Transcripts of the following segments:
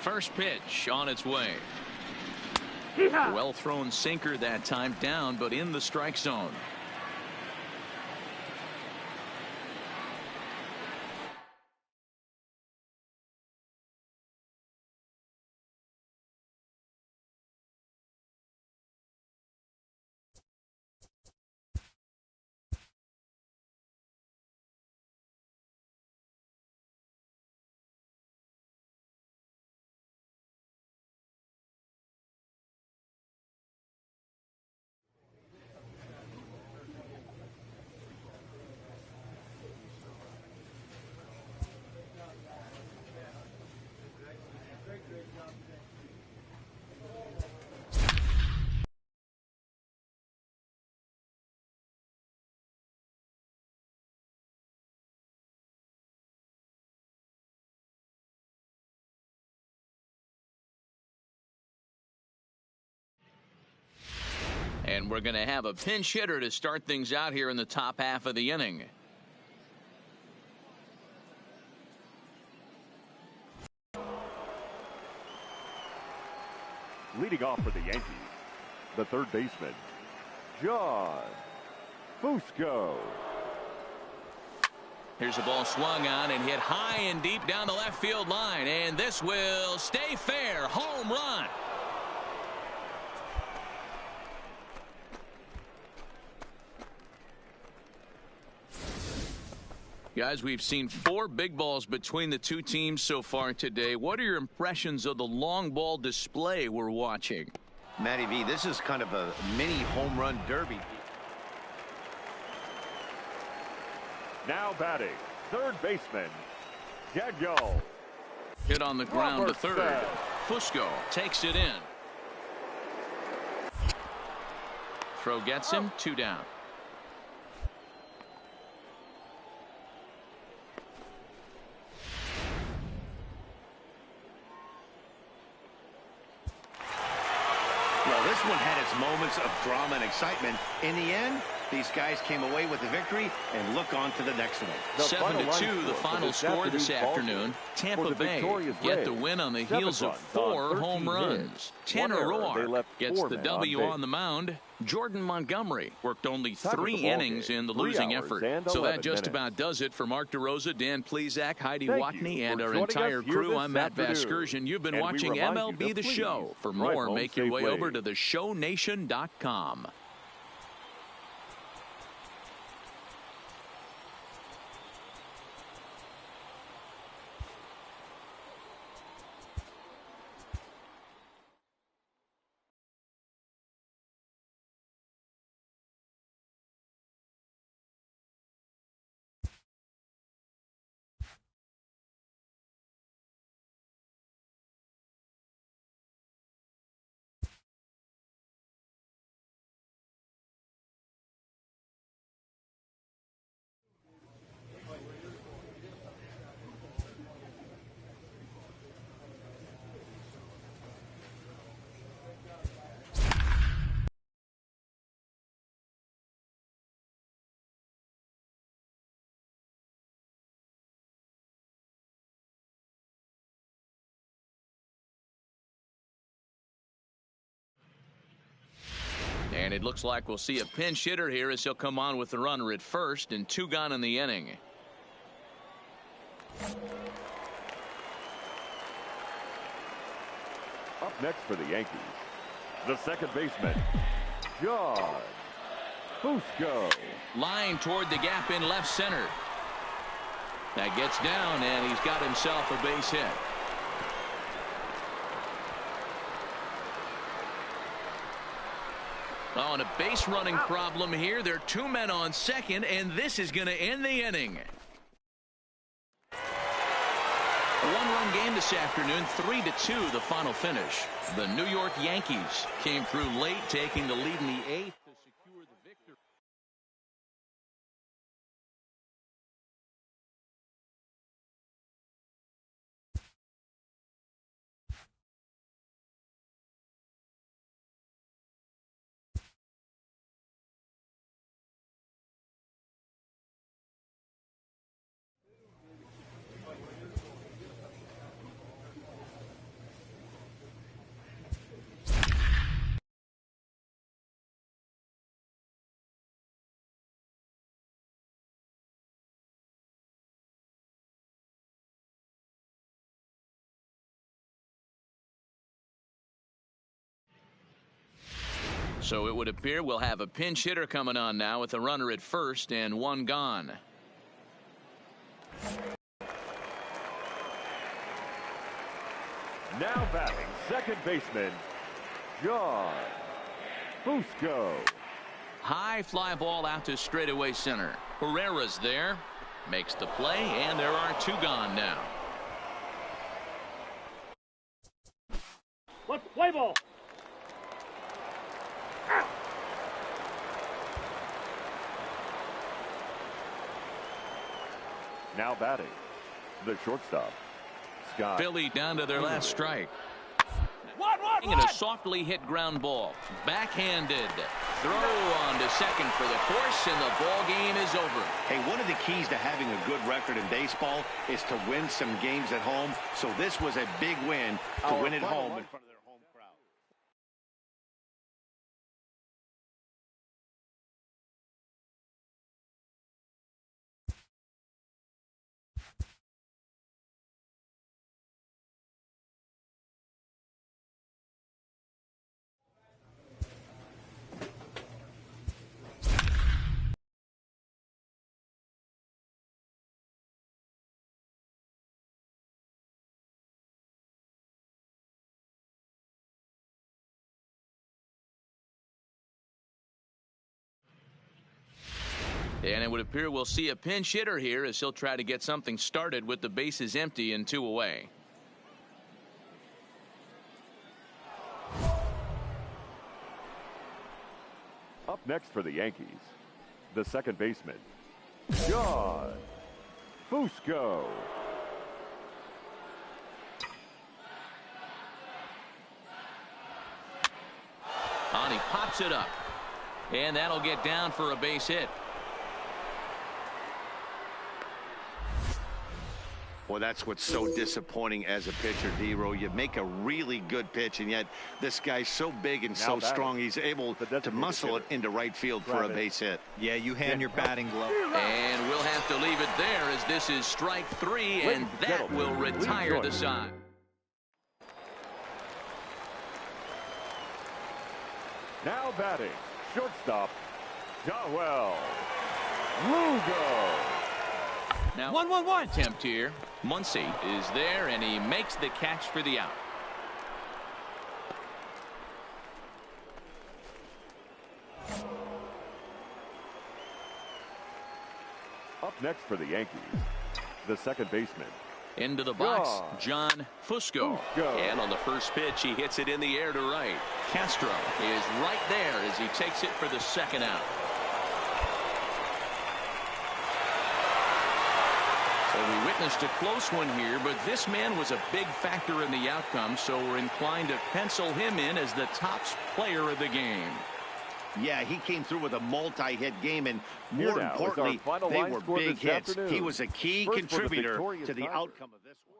First pitch on its way. Well thrown sinker that time, down but in the strike zone. And we're going to have a pinch hitter to start things out here in the top half of the inning. Leading off for the Yankees, the third baseman, John Fusco. Here's the ball swung on and hit high and deep down the left field line. And this will stay fair. Home run. Guys, we've seen 4 big balls between the two teams so far today. What are your impressions of the long ball display we're watching? Matty V, this is kind of a mini home run derby. Now batting, third baseman, Daniel. Hit on the ground to third. Fusco takes it in. Throw gets him, 2 down. This one had its moments of drama and excitement. In the end, these guys came away with the victory and look on to the next one. 7-2 the final score this afternoon. Tampa Bay get the win on the heels of 4 home runs. Mr.Ra9eR gets the W on the mound. Jordan Montgomery worked only 3 innings in the losing effort. So that just about does it for Mark DeRosa, Dan Plesac, Heidi Watney, and our entire crew. I'm Matt Vasgersian. You've been watching MLB The Show. For more, make your way over to theshownation.com. And it looks like we'll see a pinch hitter here as he'll come on with the runner at first and 2 gone in the inning. Up next for the Yankees, the second baseman, John Fusco. Line toward the gap in left center. That gets down, and he's got himself a base hit. Oh, and a base running problem here. There are 2 men on second, and this is going to end the inning. A 1-run game this afternoon, 3-2 the final finish. The New York Yankees came through late, taking the lead in the 8th. So it would appear we'll have a pinch hitter coming on now with a runner at first and one gone. Now batting, second baseman, John Fusco. High fly ball out to straightaway center. Herrera's there. Makes the play, and there are two gone now. Let's play ball. Now batting, the shortstop, Scott. Philly down to their last strike. And a softly hit ground ball. Backhanded. Throw on to second for the course, and the ball game is over. Hey, one of the keys to having a good record in baseball is to win some games at home. So this was a big win to win at home in front of their home crowd. And it would appear we'll see a pinch hitter here as he'll try to get something started with the bases empty and two away. Up next for the Yankees, the second baseman, John Fusco. And he pops it up. And that'll get down for a base hit. Well, that's what's so disappointing as a pitcher, D-Row. You make a really good pitch, and yet this guy's so big and so strong, he's able to muscle it into right field for a base hit. Yeah, you hand your batting glove. And we'll have to leave it there as this is strike three, and that will retire the side. Now batting, shortstop, Joel Lugo. Now, 1-1-1 attempt here. Muncy is there, and he makes the catch for the out. Up next for the Yankees, the second baseman. Into the box, John Fusco. And on the first pitch, he hits it in the air to right. Castro is right there as he takes it for the second out. So we witnessed a close one here, but this man was a big factor in the outcome, so we're inclined to pencil him in as the top player of the game. Yeah, he came through with a multi-hit game, and more importantly, they were big hits. He was a key contributor to the outcome of this one.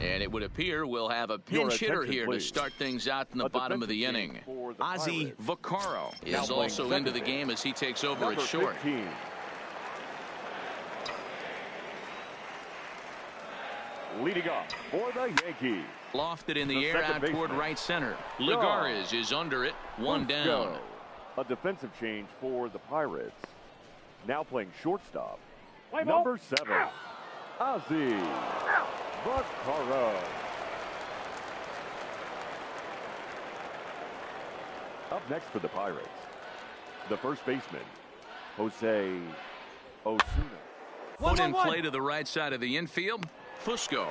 And it would appear we'll have a pinch hitter here to start things out in the bottom of the inning. Ozzie Vaccaro is also into the game as he takes over at short. 15. Leading off for the Yankees. Lofted in the air out toward right center. Lagares is under it, one down. A defensive change for the Pirates. Now playing shortstop, number 7, Ozzie Vaccaro. Up next for the Pirates, the first baseman, Jose Osuna. Put in play to the right side of the infield. Fusco.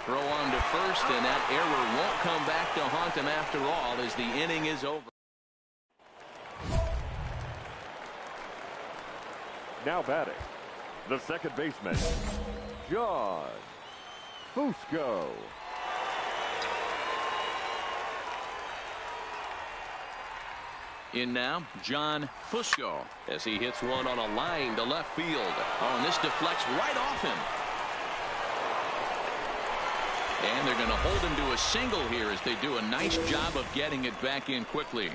Throw on to first, and that error won't come back to haunt him after all as the inning is over. Now batting, the second baseman, John Fusco. In now, John Fusco, as he hits one on a line to left field. Oh, and this deflects right off him. And they're going to hold him to a single here as they do a nice job of getting it back in quickly.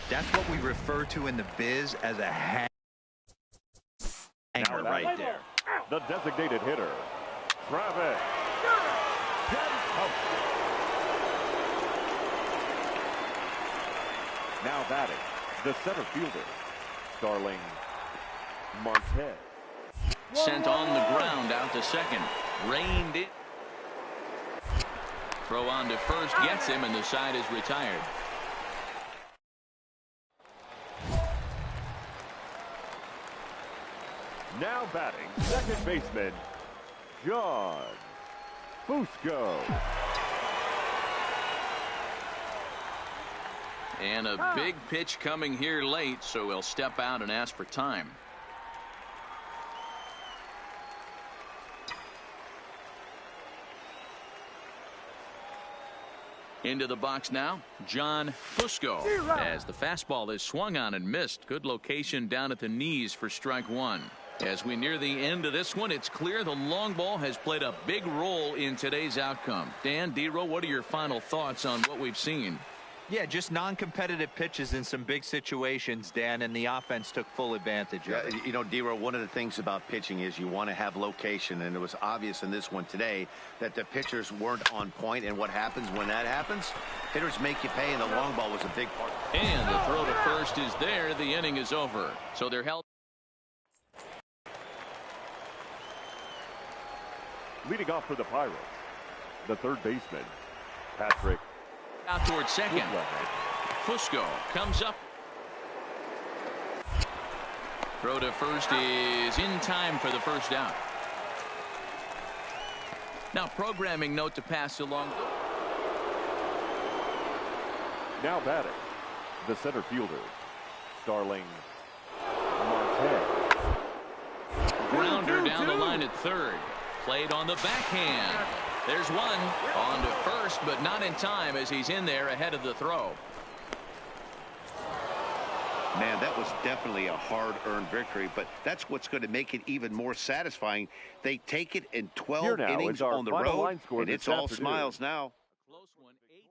That's what we refer to in the biz as a hanger right there. The designated hitter, Travis. Now batting, the center fielder, Starling Marte. Sent on the ground out to second. Reined in. Throw on to first gets him, and the side is retired. Now batting, second baseman, John Fusco. And a big pitch coming here late, so he'll step out and ask for time. Into the box now, John Fusco, as the fastball is swung on and missed. Good location down at the knees for strike one. As we near the end of this one, it's clear the long ball has played a big role in today's outcome. Dan, D-Row, what are your final thoughts on what we've seen? Yeah, just non-competitive pitches in some big situations, Dan, and the offense took full advantage of it. You know, D-Row, one of the things about pitching is you want to have location, and it was obvious in this one today that the pitchers weren't on point, and what happens when that happens? Hitters make you pay, and the long ball was a big part. And the throw to first is there. The inning is over. So they're held. Leading off for the Pirates, the third baseman, Patrick. Out towards second. Fusco comes up. Throw to first is in time for the first out. Now programming note to pass along. Now batting, the center fielder, Starling Marte. Grounder down the line at third. Played on the backhand. There's one on to first, but not in time as he's in there ahead of the throw. Man, that was definitely a hard-earned victory, but that's what's going to make it even more satisfying. They take it in 12 innings on the road, and it's all smiles now. Close one, 8.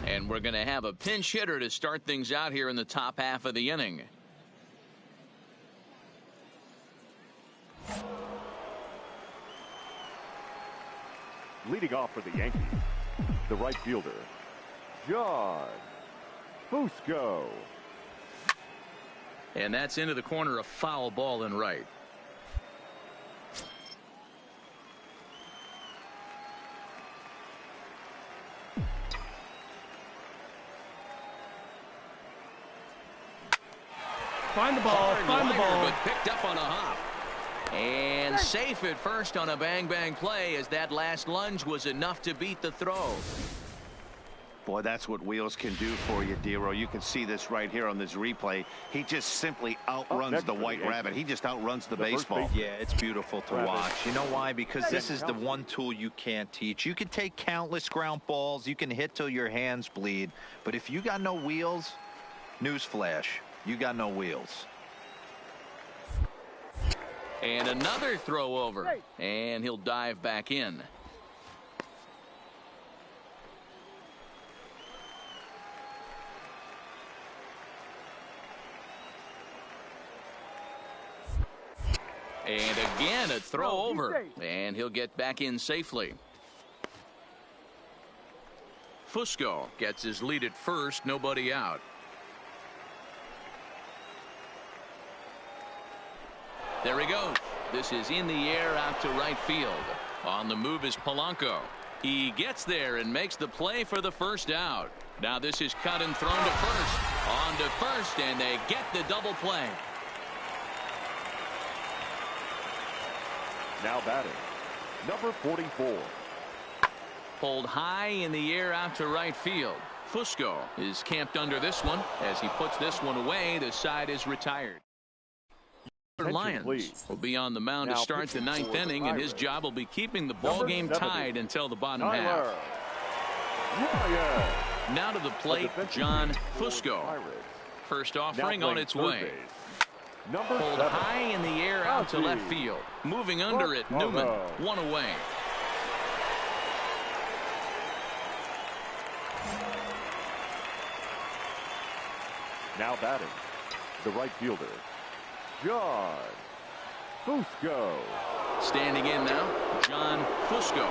And we're going to have a pinch hitter to start things out here in the top half of the inning. Leading off for the Yankees, the right fielder, John Fusco. And that's into the corner, a foul ball and right. Find the ball, find the ball. But picked up on a hop. And safe at first on a bang-bang play as that last lunge was enough to beat the throw. Boy, that's what wheels can do for you, D-Row. You can see this right here on this replay. He just simply outruns the white rabbit. He just outruns the baseball. Yeah, it's beautiful to watch. You know why? Because this is the one tool you can't teach. You can take countless ground balls. You can hit till your hands bleed. But if you got no wheels, newsflash, you got no wheels. And another throw over. And he'll dive back in. And again, a throw over. And he'll get back in safely. Fusco gets his lead at first, nobody out. There he goes. This is in the air out to right field. On the move is Polanco. He gets there and makes the play for the first out. Now this is cut and thrown to first. On to first, and they get the double play. Now batting, number 44. Pulled high in the air out to right field. Fusco is camped under this one. As he puts this one away, the side is retired. Lions will be on the mound to start the ninth inning, and his job will be keeping the ball game tied until the bottom half. Now to the plate, John Fusco. First offering on its way. Pulled high in the air out to left field. Moving under it, Newman, one away. Now batting, the right fielder, John Fusco. Standing in now, John Fusco.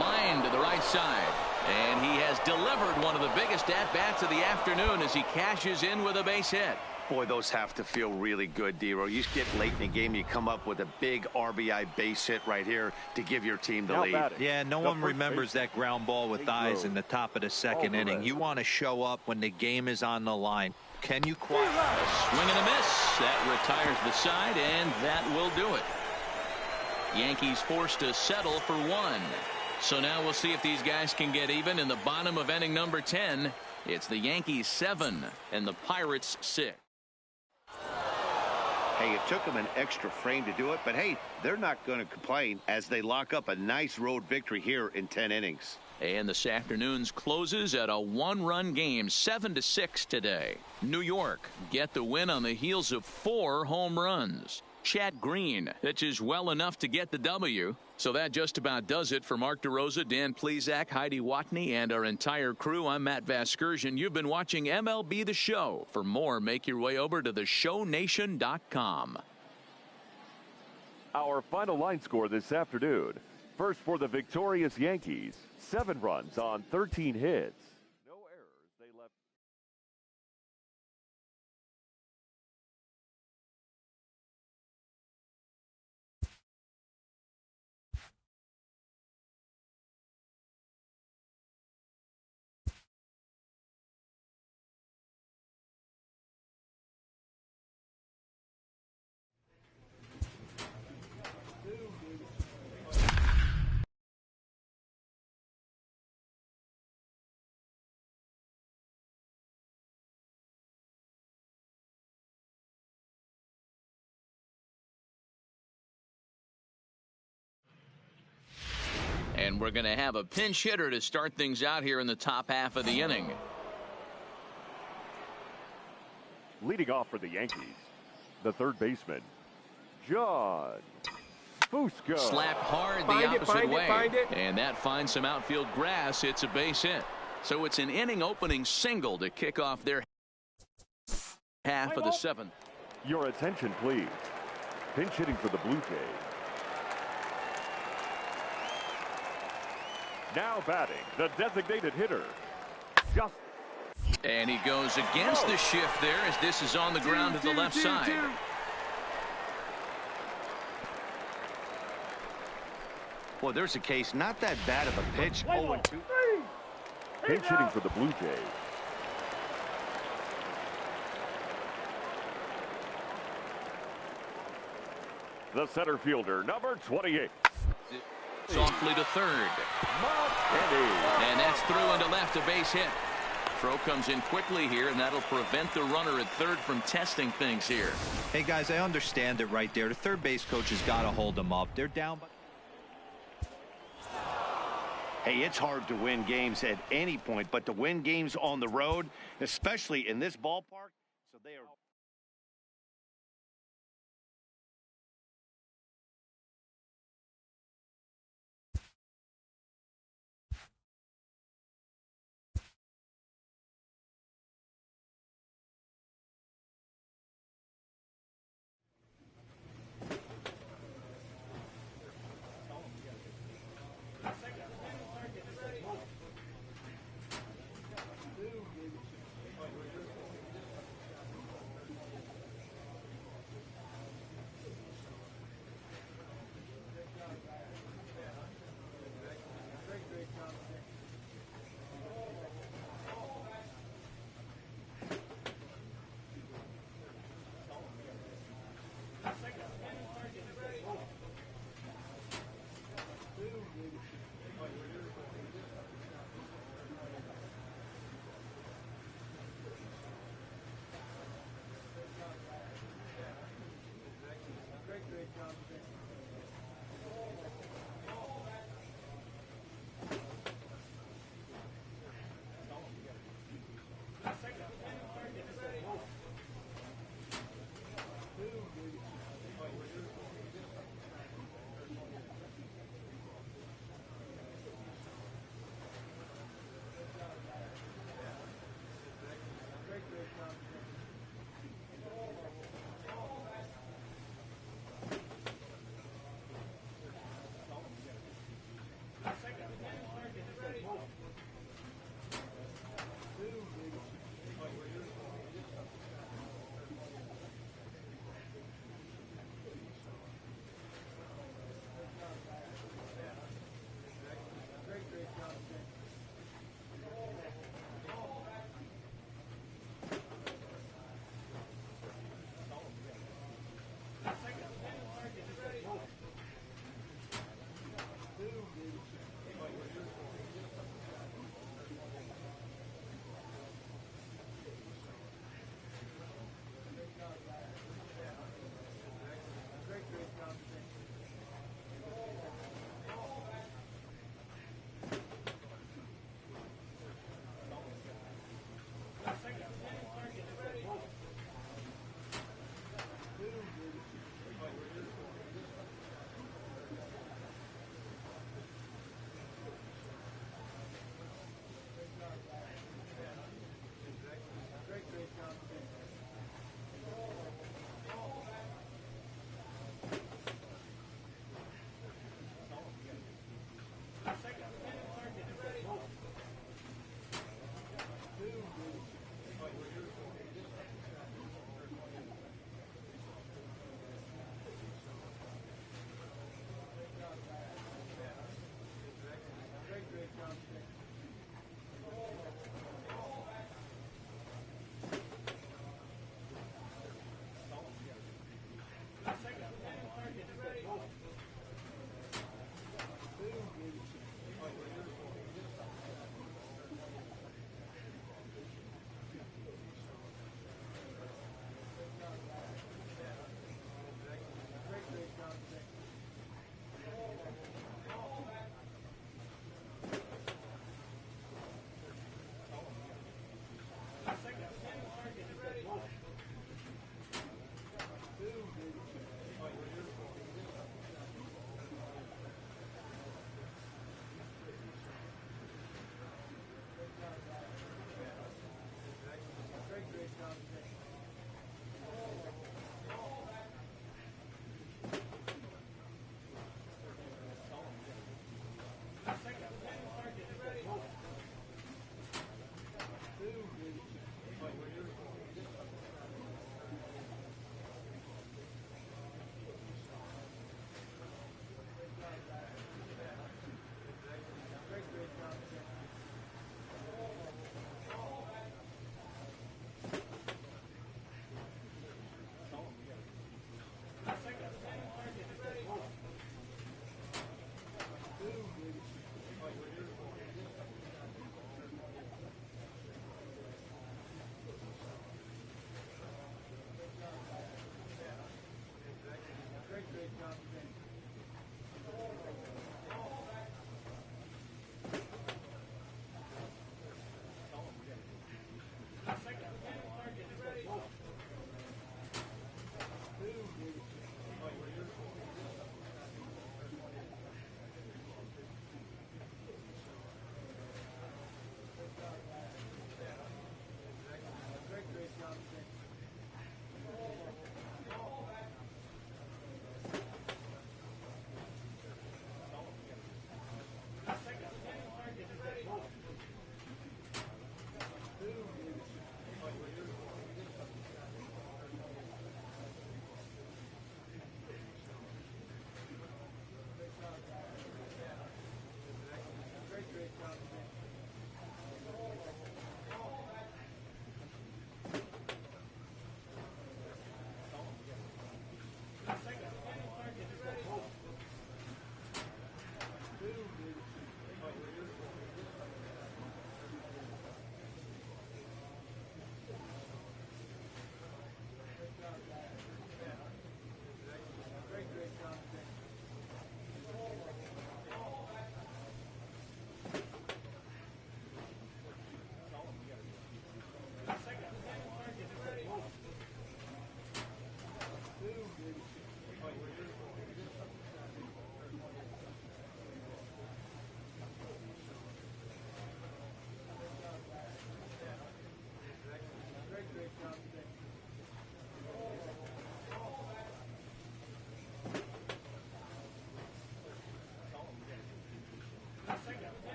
Line to the right side. And he has delivered one of the biggest at-bats of the afternoon as he cashes in with a base hit. Boy, those have to feel really good, D-Row. You get late in the game, you come up with a big RBI base hit right here to give your team the lead. Yeah, no one remembers that ground ball with eyes in the top of the second inning. You want to show up when the game is on the line. Can you quite? A swing and a miss. That retires the side, and that will do it. Yankees forced to settle for one. So now we'll see if these guys can get even in the bottom of inning number 10. It's the Yankees 7 and the Pirates 6. Hey, it took them an extra frame to do it, but hey, they're not going to complain as they lock up a nice road victory here in 10 innings. And this afternoon's closes at a one-run game, 7-6 today. New York get the win on the heels of 4 home runs. Chad Green pitches well enough to get the W. So that just about does it for Mark DeRosa, Dan Plesac, Heidi Watney, and our entire crew. I'm Matt Vasgersian. You've been watching MLB The Show. For more, make your way over to theshownation.com. Our final line score this afternoon. First for the victorious Yankees, 7 runs on 13 hits. No errors. They left. And we're going to have a pinch hitter to start things out here in the top half of the inning. Leading off for the Yankees, the third baseman, John Fusco. Slap hard the opposite way. And that finds some outfield grass. It's a base hit. So it's an inning opening single to kick off their half of the 7th. Your attention, please. Pinch hitting for the Blue Jays. Now batting, the designated hitter, Justin. And he goes against the shift there as this is on the ground to the left side. Well, there's a case, not that bad of a pitch. 0-2. Pinch hitting for the Blue Jays. The center fielder, number 28. Softly to third. And that's through into left, a base hit. Throw comes in quickly here, and that'll prevent the runner at third from testing things here. Hey, guys, I understand it right there. The third base coach has got to hold them up. They're down. Hey, it's hard to win games at any point, but to win games on the road, especially in this ballpark, so they are.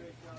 Great job.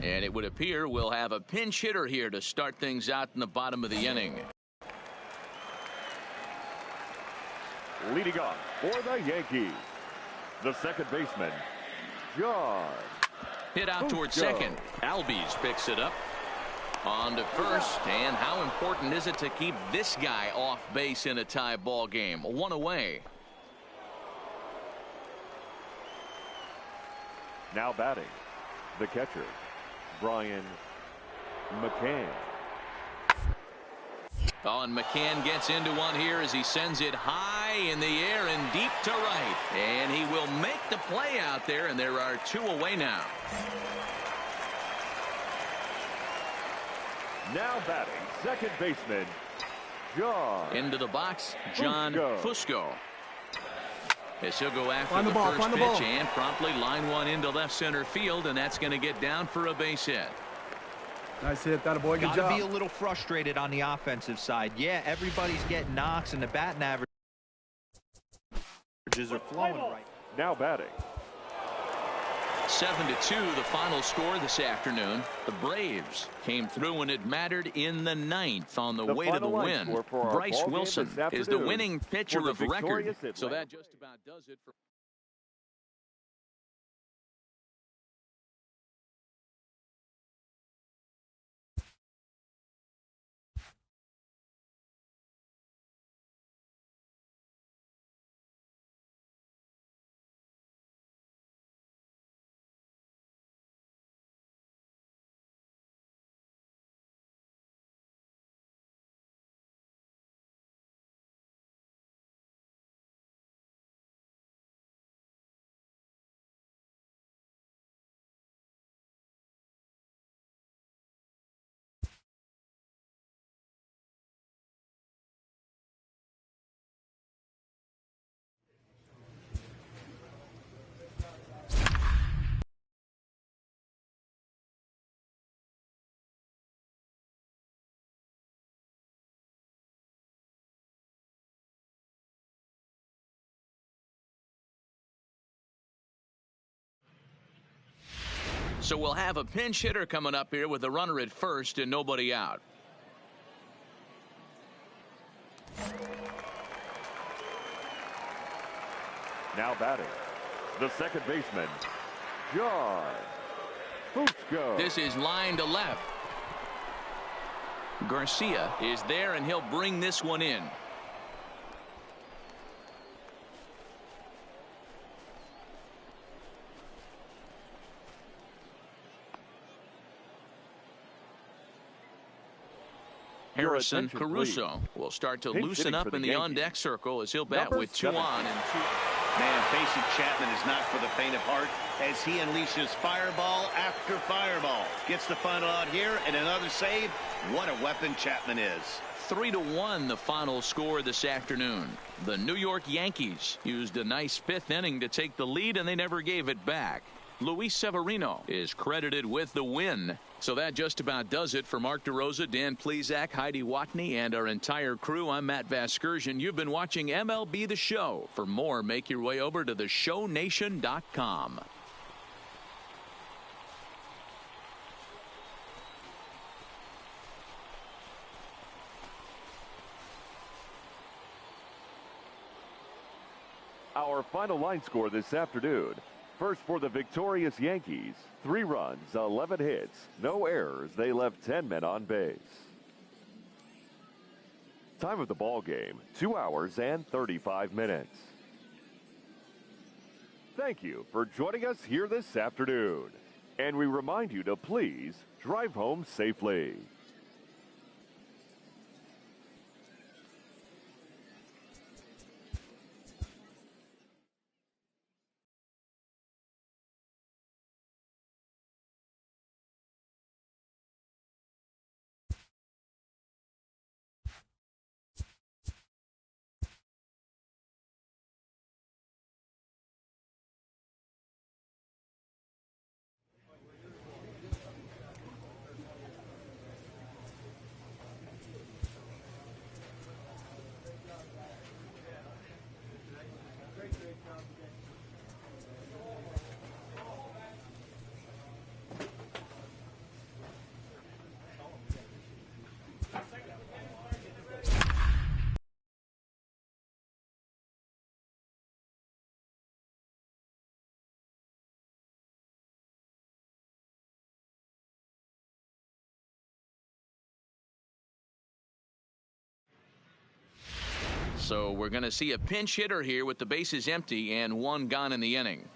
And it would appear we'll have a pinch hitter here to start things out in the bottom of the inning. Leading off for the Yankees, the second baseman, John. Hit out towards second. Albies picks it up. On to first. And how important is it to keep this guy off base in a tie ball game? One away. Now batting, the catcher, Brian McCann. Oh, and McCann gets into one here as he sends it high in the air and deep to right. And he will make the play out there, and there are two away now. Now batting, second baseman, John. Into the box, John Fusco. As he'll go after the ball, first pitch and promptly line one into left center field, and that's going to get down for a base hit. Nice hit, that boy. Good job. Gotta be a little frustrated on the offensive side. Yeah, everybody's getting knocks, and the batting averages are flowing right. Now batting. 7-2 the final score this afternoon. The Braves came through when it mattered in the ninth on the way to the win. Bryce Wilson is the winning pitcher of record. So that just about does it for So we'll have a pinch hitter coming up here with a runner at first and nobody out. Now batting, the second baseman, John Fusco. This is line to left. Garcia is there, and he'll bring this one in. Harrison Caruso will start to loosen up in the on-deck circle as he'll bat with 2 on and 2. Man, facing Chapman is not for the faint of heart as he unleashes fireball after fireball. Gets the final out here and another save. What a weapon Chapman is. 3-1 the final score this afternoon. The New York Yankees used a nice 5th inning to take the lead, and they never gave it back. Luis Severino is credited with the win. So that just about does it for Mark DeRosa, Dan Plesac, Heidi Watney, and our entire crew. I'm Matt Vasgersian. You've been watching MLB The Show. For more, make your way over to theshownation.com. Our final line score this afternoon. First for the victorious Yankees, 3 runs, 11 hits, no errors. They left 10 men on base. Time of the ball game, 2 hours and 35 minutes. Thank you for joining us here this afternoon. And we remind you to please drive home safely. So we're going to see a pinch hitter here with the bases empty and one gone in the inning.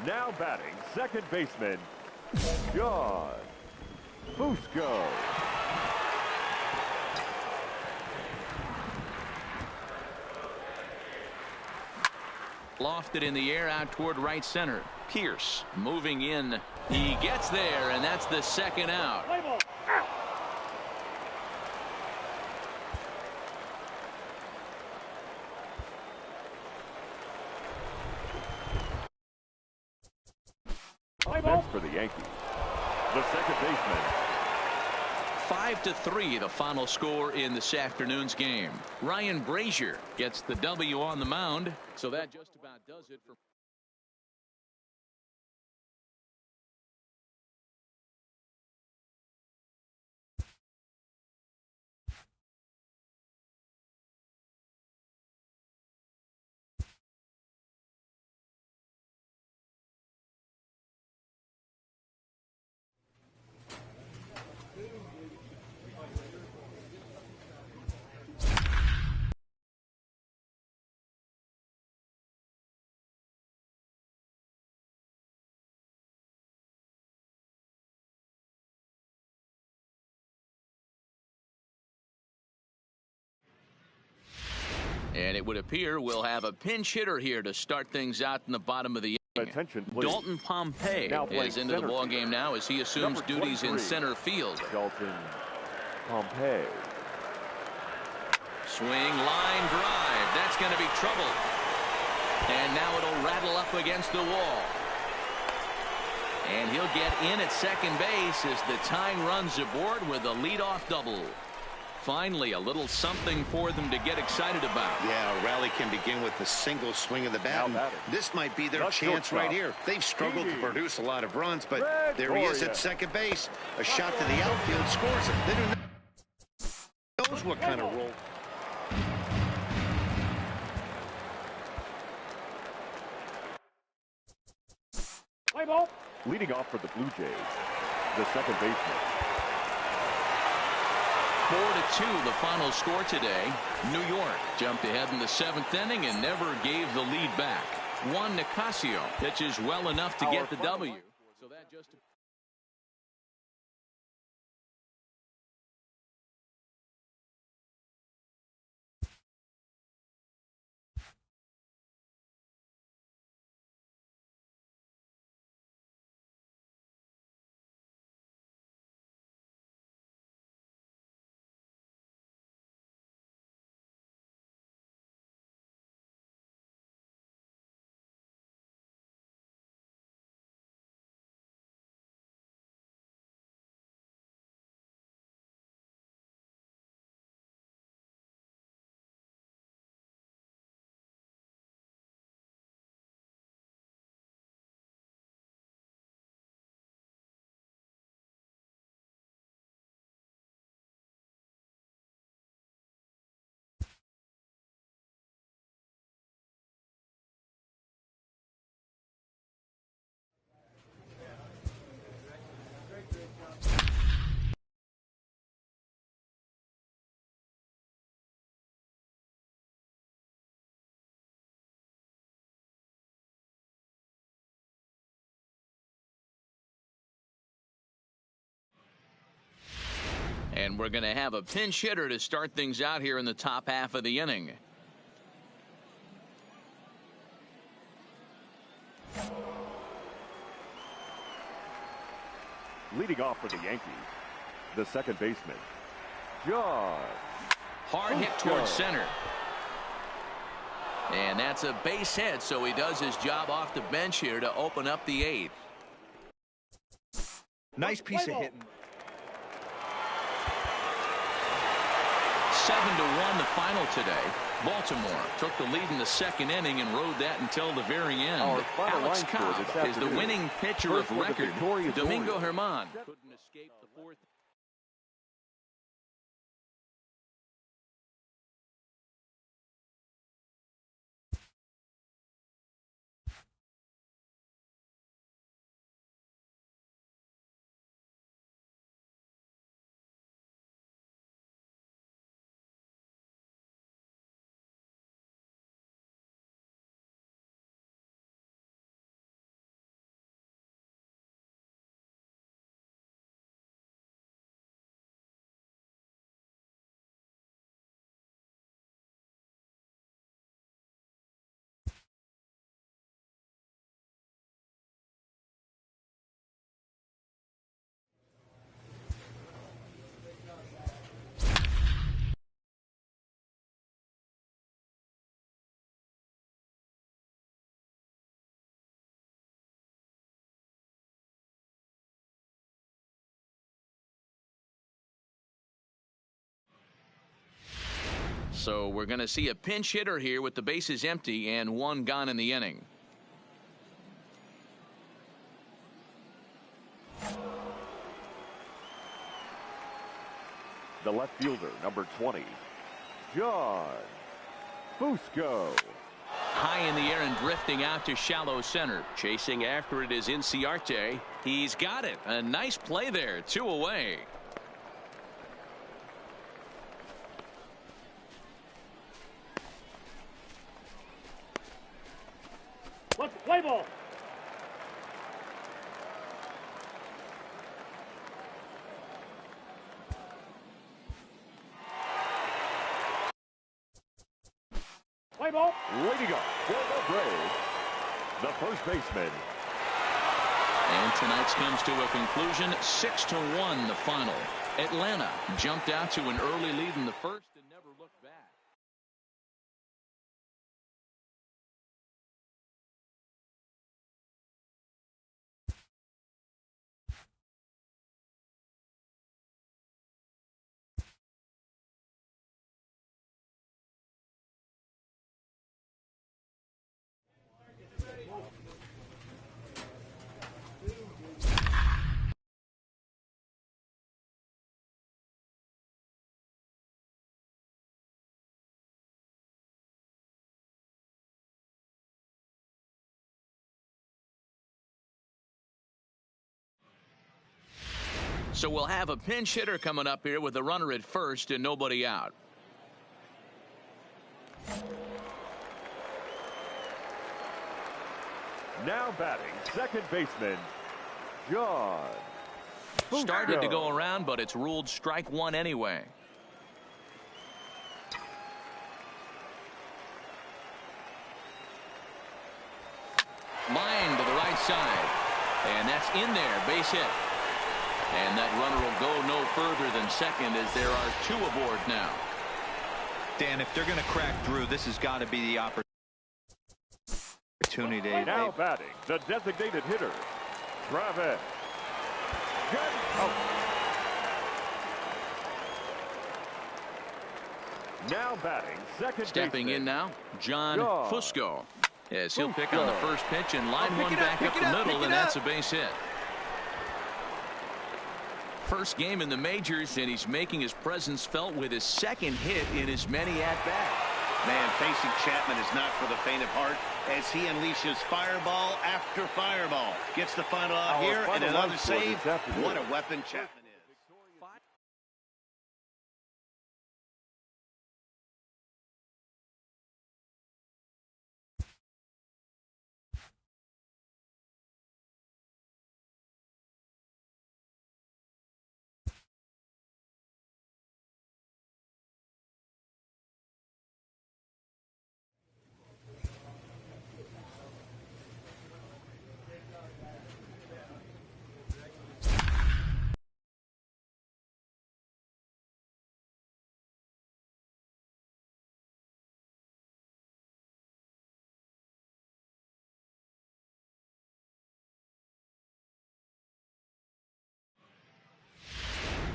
Now batting, second baseman, John Fusco. Lofted in the air out toward right center. Pierce moving in. He gets there, and that's the second out. Bench for the Yankees, the second baseman. 5-3 the final score in this afternoon's game. Ryan Brazier gets the W on the mound, so that just about does it for and it would appear we'll have a pinch hitter here to start things out in the bottom of the inning. Attention, please. Dalton Pompey is into the ball game now as he assumes duties in center field. Dalton Pompey. Swing, line drive. That's going to be trouble. And now it'll rattle up against the wall. And he'll get in at second base as the tying runs aboard with a leadoff double. Finally, a little something for them to get excited about. Yeah, a rally can begin with a single swing of the bat. This might be their chance right here. They've struggled to produce a lot of runs, but there he is at second base. A shot to the outfield scores him. Then who knows what kind of role. Leading off for the Blue Jays, the second baseman. 4-2 the final score today. New York jumped ahead in the seventh inning and never gave the lead back. Juan Nicasio pitches well enough to get the W. So that just and we're going to have a pinch hitter to start things out here in the top half of the inning. Leading off for the Yankees, the second baseman, John. Hard hit towards center. And that's a base hit, so he does his job off the bench here to open up the eighth. Nice piece of hitting. 7-1 the final today. Baltimore took the lead in the second inning and rode that until the very end. Alex Cobb is the winning pitcher of record. Domingo Germán couldn't escape the fourth. So we're going to see a pinch hitter here with the bases empty and one gone in the inning. The left fielder, number 20, John Fusco. High in the air and drifting out to shallow center. Chasing after it is Inciarte. He's got it. A nice play there. 2 away. Let's play ball. Play ball. Leading up for the Braves, the first baseman. And tonight's comes to a conclusion. 6-1 the final. Atlanta jumped out to an early lead in the first and never looked back. So we'll have a pinch hitter coming up here with a runner at first and nobody out. Now batting, second baseman, John Fusco. Started to go around, but it's ruled strike 1 anyway. Line to the right side. And that's in there, base hit. And that runner will go no further than second as there are 2 aboard now. Dan, if they're going to crack Drew, this has got to be the opportunity. Now batting, the designated hitter, Travis. Now batting, second Stepping baseman, in now, John Fusco. As he'll pick on the first pitch and line one back up the middle, and that's a base hit. First game in the majors, and he's making his presence felt with his second hit in as many at-bats. Man, facing Chapman is not for the faint of heart as he unleashes fireball after fireball. Gets the final out here and another save. What a weapon Chapman is.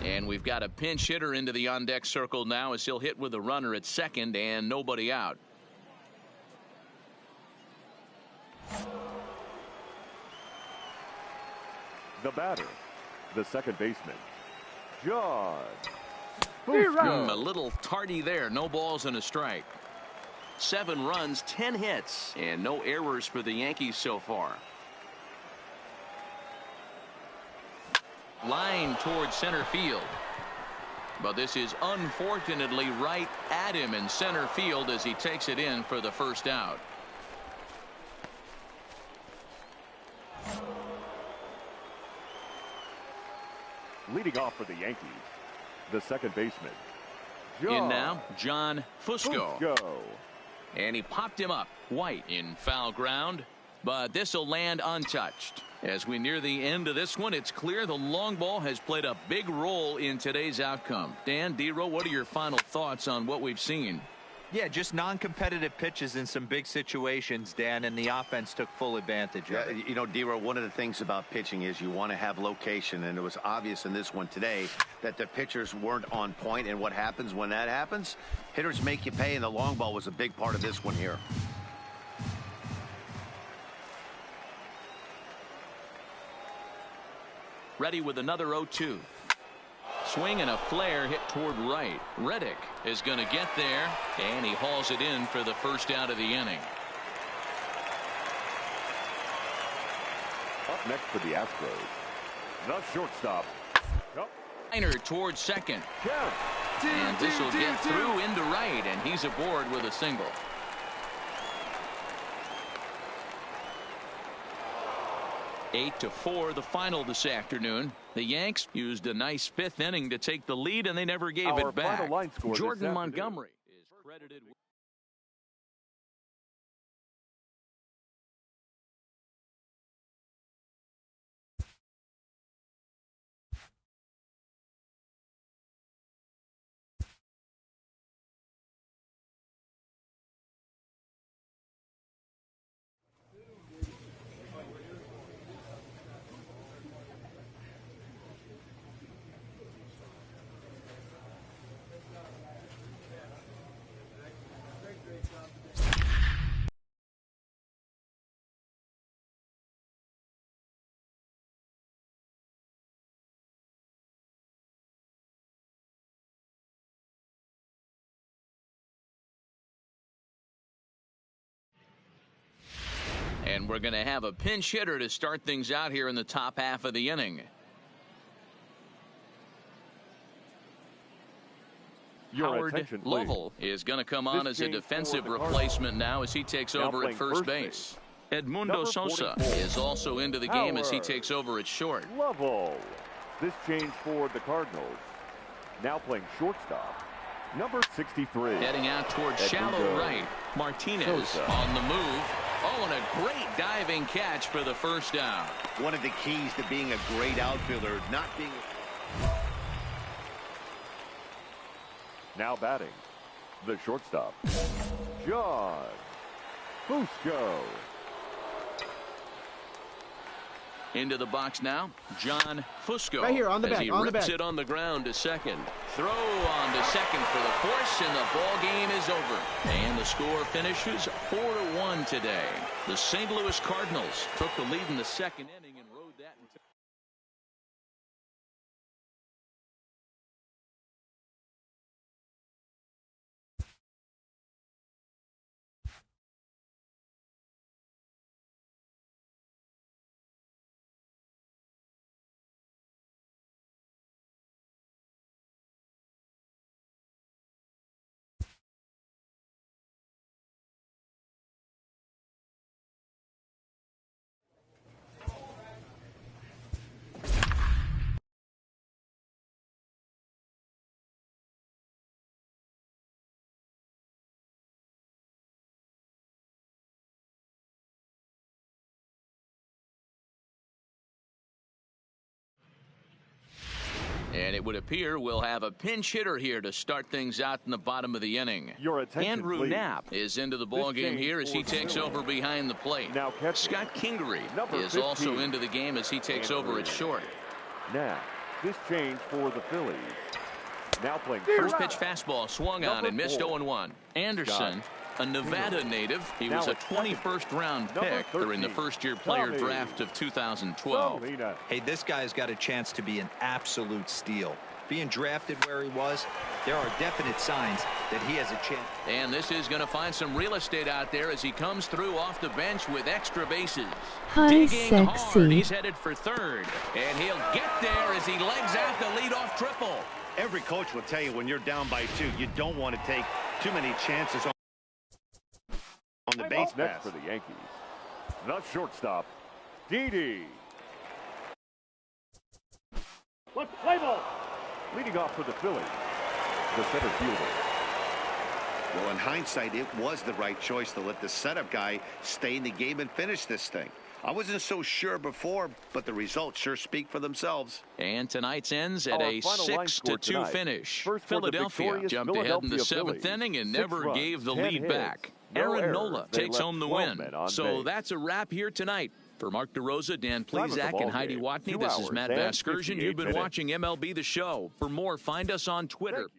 And we've got a pinch hitter into the on-deck circle now as he'll hit with a runner at second and nobody out. The batter, the second baseman, John Fusco. A little tardy there. No balls and a strike. 7 runs, 10 hits, and no errors for the Yankees so far. Line towards center field. But this is unfortunately right at him in center field as he takes it in for the first out. Leading off for the Yankees, the second baseman, In now, John Fusco. Fusco. And he popped him up. White in foul ground. But this will land untouched. As we near the end of this one, it's clear the long ball has played a big role in today's outcome. Dan, D-Row, what are your final thoughts on what we've seen? Yeah, just non-competitive pitches in some big situations, Dan, and the offense took full advantage of it. You know, D-Row, one of the things about pitching is you want to have location, and it was obvious in this one today that the pitchers weren't on point, and what happens when that happens? Hitters make you pay, and the long ball was a big part of this one here. Ready with another 0-2. Swing and a flare hit toward right. Reddick is going to get there, and he hauls it in for the first out of the inning. Up next for the Astros, the shortstop. Liner towards second. And this will get through into right, and he's aboard with a single. Eight to 4, the final this afternoon. The Yanks used a nice fifth inning to take the lead, and they never gave it back. Jordan Montgomery is credited with and we're going to have a pinch hitter to start things out here in the top half of the inning. Howard Lovell is going to come on as a defensive replacement now as he takes over at first base. Edmundo Sosa is also into the game as he takes over at short. Lovell. This change for the Cardinals. Now playing shortstop. Number 63. Heading out towards shallow right. Martinez on the move. Oh, and a great diving catch for the first down. One of the keys to being a great outfielder, not being... Now batting, the shortstop, John Fusco. Into the box now, John Fusco. Right here on the as back, he on the rips back. it on the ground to second. Throw on to second for the force, and the ball game is over. And the score finishes 4-1 today. The St. Louis Cardinals took the lead in the second inning and rode that until... And it would appear we'll have a pinch hitter here to start things out in the bottom of the inning. Andrew Knapp is into the ballgame here as he takes over behind the plate. Now Scott Kingery is 15. also into the game as he takes over at short. Now, this change for the Phillies. Now playing First pitch fastball swung on and missed 0-1. Anderson, a Nevada native. He was a 21st round pick during the first-year player draft of 2012. Hey, this guy's got a chance to be an absolute steal. Being drafted where he was, there are definite signs that he has a chance. And this is going to find some real estate out there as he comes through off the bench with extra bases. Hi, Digging sexy. hard. He's headed for third. And he'll get there as he legs out the leadoff triple. Every coach will tell you when you're down by 2, you don't want to take too many chances on the base pass. Next for the Yankees, the shortstop, Didi. Play ball. Leading off for the Phillies, the center fielder, Well, in hindsight, it was the right choice to let the setup guy stay in the game and finish this thing. I wasn't so sure before, but the results sure speak for themselves. And tonight's ends at a 6-2 finish. Philadelphia jumped ahead in the 7th inning and never gave the lead back. Aaron Nola takes home the win. So that's a wrap here tonight. For Mark DeRosa, Dan Plesac, and Heidi Watney, this is Matt Vasgersian. You've been watching MLB The Show. For more, find us on Twitter.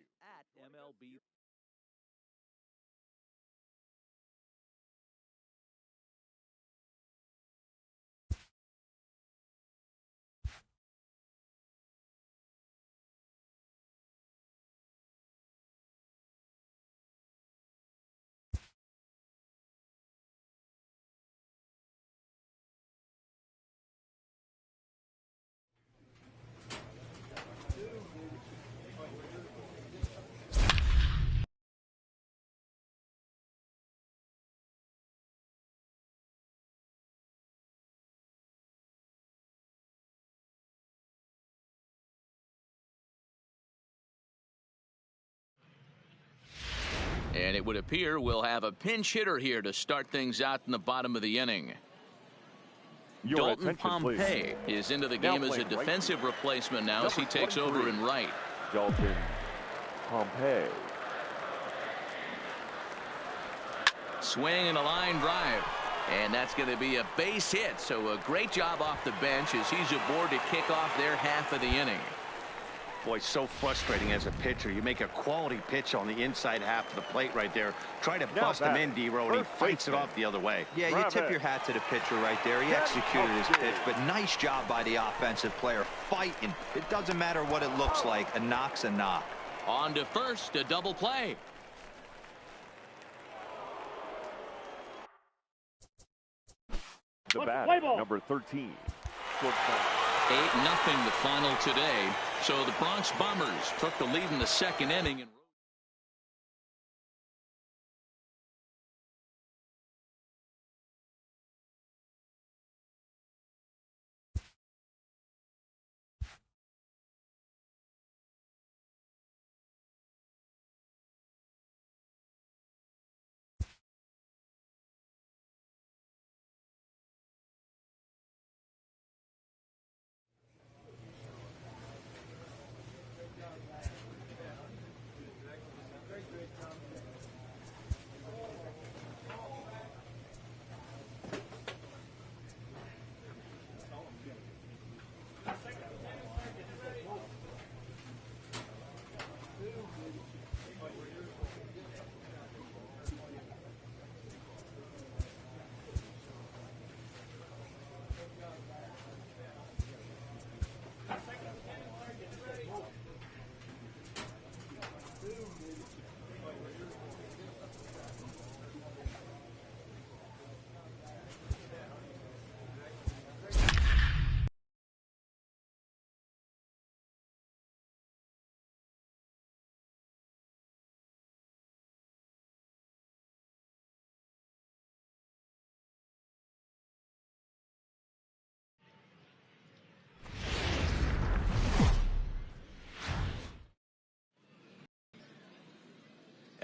And it would appear we'll have a pinch hitter here to start things out in the bottom of the inning. Dalton Pompey is into the game as a defensive replacement now as he takes over in right. Dalton Pompey. Swing and a line drive. And that's going to be a base hit. So a great job off the bench as he's aboard to kick off their half of the inning. Boy, so frustrating as a pitcher. You make a quality pitch on the inside half of the plate right there. Try to bust him in, D-Row, and he fights it off the other way. Yeah, you tip your hat to the pitcher right there. He executed his pitch, but nice job by the offensive player fighting. It doesn't matter what it looks like. A knock's a knock. On to first, a double play. The bat, number 13. 8-0 the final today. So the Bronx Bombers took the lead in the 2nd inning.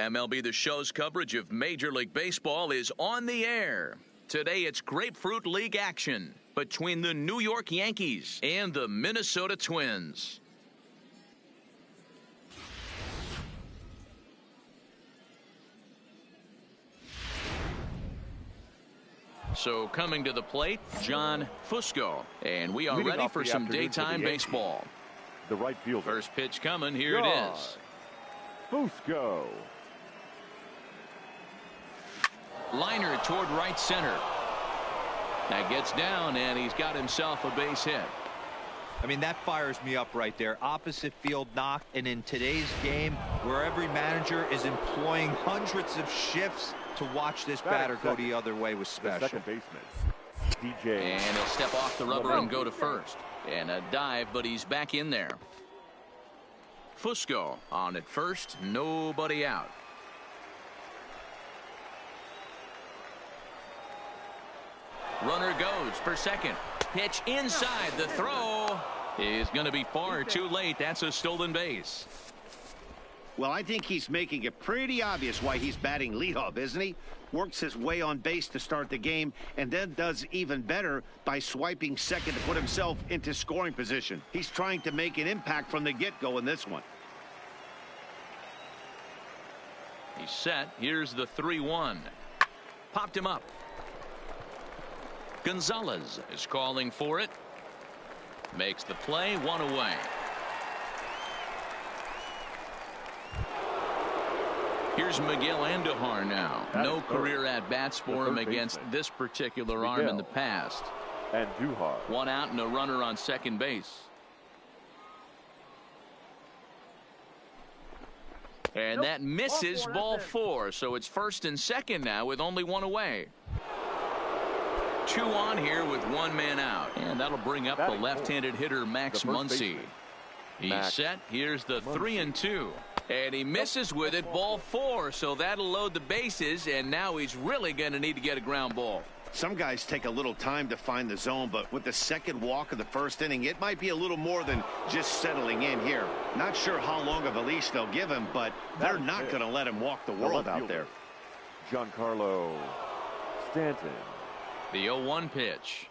MLB The Show's coverage of Major League Baseball is on the air. Today it's Grapefruit League action between the New York Yankees and the Minnesota Twins. So coming to the plate, John Fusco. And we are ready for some daytime baseball. The right fielder. First pitch coming. Here it is. Fusco. Liner toward right center. That gets down, and he's got himself a base hit. I mean, that fires me up right there. Opposite field knock, and in today's game, where every manager is employing hundreds of shifts to watch this batter go the other way was special. Second baseman, DJ. And he'll step off the rubber and go to first. And a dive, but he's back in there. Fusco on at first, nobody out. Runner goes for second. Pitch inside. The throw is going to be far too late. That's a stolen base. Well, I think he's making it pretty obvious why he's batting leadoff, isn't he? Works his way on base to start the game and then does even better by swiping second to put himself into scoring position. He's trying to make an impact from the get-go in this one. He's set. Here's the 3-1. Popped him up. Gonzalez is calling for it. Makes the play, 1 away. Here's Miguel Andujar now. No career at-bats for him against this particular arm in the past. Andujar. 1 out and a runner on second base. And that misses, ball 4. So it's first and second now with only 1 away. 2 on here with 1 man out. And that'll bring up the left-handed hitter Max Muncy. He's set. Here's the 3-2. And he misses with it, ball 4. So that'll load the bases, and now he's really going to need to get a ground ball. Some guys take a little time to find the zone, but with the second walk of the first inning, it might be a little more than just settling in here. Not sure how long of a leash they'll give him, but they're not going to let him walk the world out there. Giancarlo Stanton. The 0-1 pitch.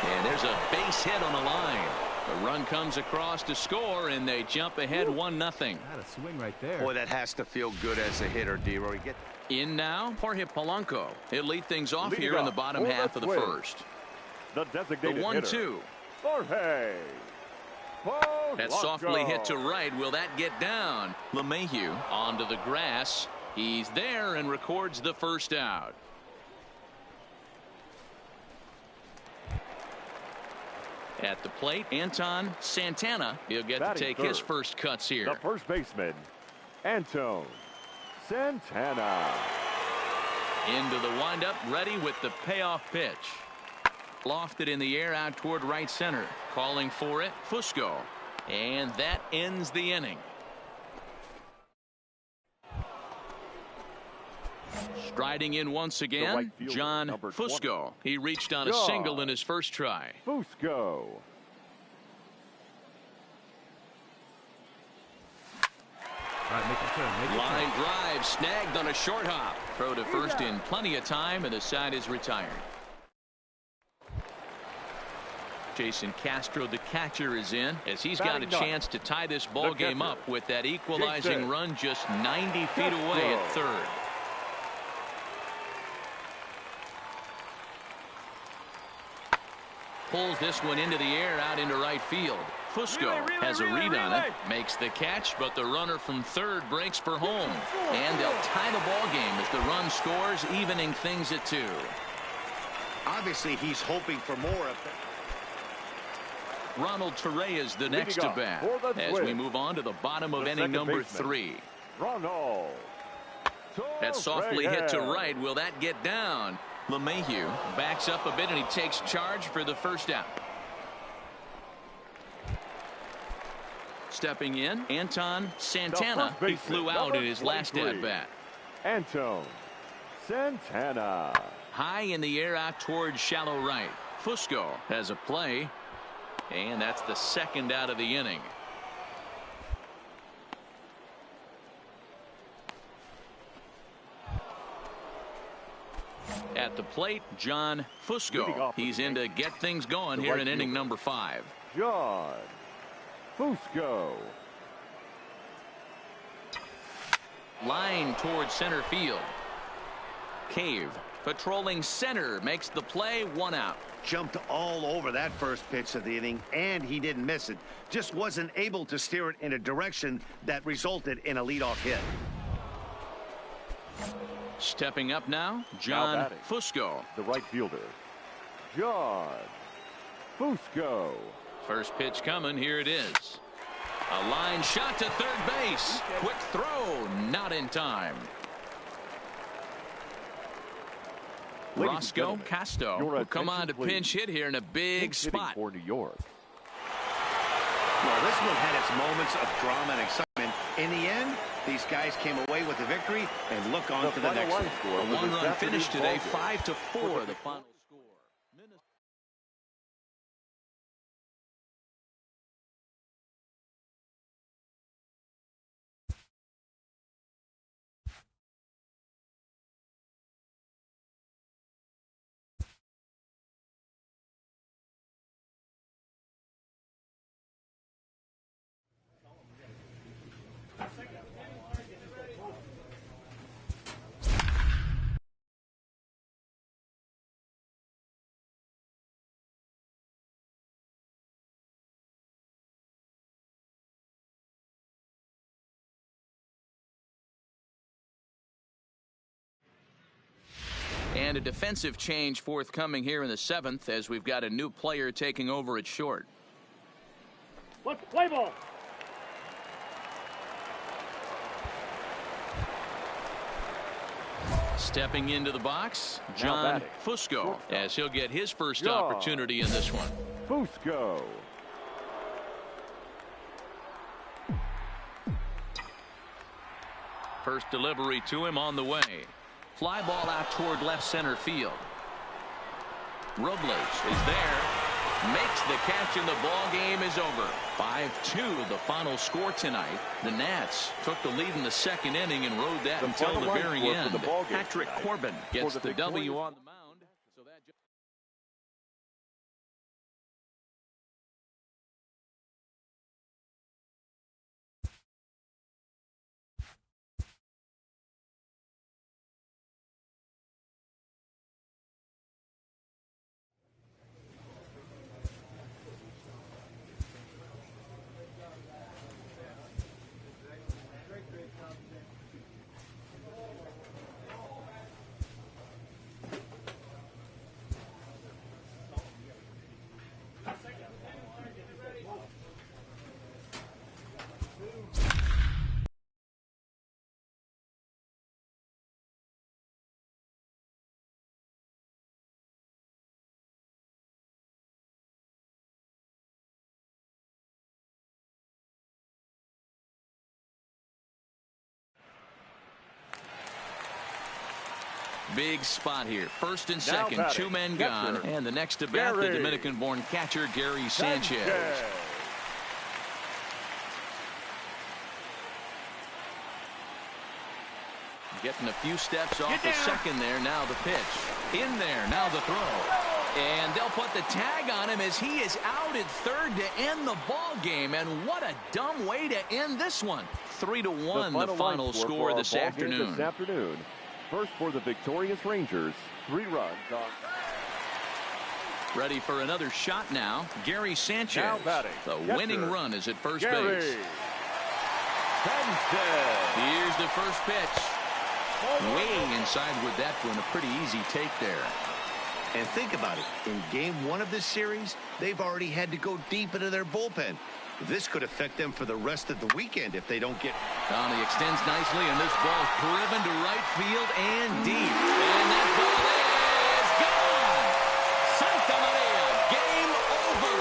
And there's a base hit on the line. The run comes across to score, and they jump ahead 1-0. Got a swing right there. Boy, that has to feel good as a hitter, D-Roy. In now, Jorge Polanco. He'll lead things off here in the bottom half of the first. The designated 1-2. Jorge Polanco. That's softly hit to right. Will that get down? LeMahieu onto the grass. He's there and records the first out. At the plate, Anton Santana. He'll get to take his first cuts here. The first baseman, Anton Santana. Into the windup, ready with the payoff pitch. Lofted in the air out toward right center. Calling for it, Fusco. And that ends the inning. Striding in once again, right fielder, John Fusco. He reached on a single in his first try. Fusco. Line drive snagged on a short hop. Throw to first in plenty of time, and the side is retired. Jason Castro, the catcher, is in as he's got a chance to tie this ball game up with that equalizing run just 90 feet away at third. Pulls this one into the air out into right field. Fusco has a read on it, makes the catch, but the runner from third breaks for home. And they'll tie the ball game as the run scores, evening things at 2. Obviously, he's hoping for more of that. Ronald Torreyes is the next to bat as we move on to the bottom of inning number 3. Ronald. That's softly hit to right. Will that get down? LeMahieu backs up a bit, and he takes charge for the first out. Stepping in, Anton Santana. He flew out in his last at-bat. Anton Santana. High in the air out towards shallow right. Fusco has a play, and that's the second out of the inning. At the plate, John Fusco. He's in to get things going here in inning number 5. John Fusco. Line towards center field. Cave patrolling center makes the play, 1 out. Jumped all over that first pitch of the inning, and he didn't miss it. Just wasn't able to steer it in a direction that resulted in a leadoff hit. Stepping up now, John Fusco. The right fielder, John Fusco. First pitch coming. Here it is. A line shot to third base. Quick throw, not in time. Roscoe Casto will come on to pinch hit here in a big spot. For New York. Well, this one had its moments of drama and excitement. In the end, these guys came away with the victory and look on to the next one. A 1-run finish today, 5-4 the final. And a defensive change forthcoming here in the 7th as we've got a new player taking over at short. Let's play ball. Stepping into the box, John Fusco, as he'll get his first opportunity in this one. Fusco. First delivery to him on the way. Fly ball out toward left center field. Robles is there. Makes the catch, and the ball game is over. 5-2 the final score tonight. The Nats took the lead in the 2nd inning and rode that until the very end. Patrick Corbin gets the W on the mound. Big spot here. First and second, 2 men gone. And the next to bat, the Dominican-born catcher, Gary Sanchez. Getting a few steps off the second there. Now the pitch. In there. Now the throw. And they'll put the tag on him as he is out at third to end the ball game. And what a dumb way to end this one. 3-1 the final score this afternoon. First for the victorious Rangers, 3 runs on. Ready for another shot now. Gary Sanchez. The winning run is at first base. Here's the first pitch. Way inside with that one. A pretty easy take there. And think about it. In game 1 of this series, they've already had to go deep into their bullpen. This could affect them for the rest of the weekend if they don't get. He extends nicely, and this ball driven to right field and deep. And that ball is gone. Santa Maria, game over.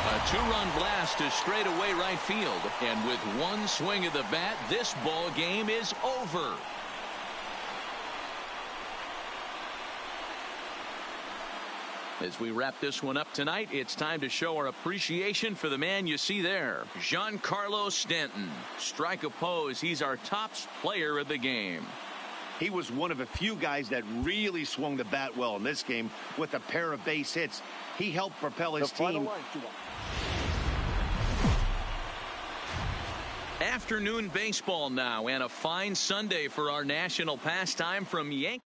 A 2-run blast to straightaway right field. And with one swing of the bat, this ball game is over. As we wrap this one up tonight, it's time to show our appreciation for the man you see there, Giancarlo Stanton. Strike a pose. He's our top player of the game. He was one of a few guys that really swung the bat well in this game with a pair of base hits. He helped propel his team. Afternoon baseball now, and a fine Sunday for our national pastime from Yankees.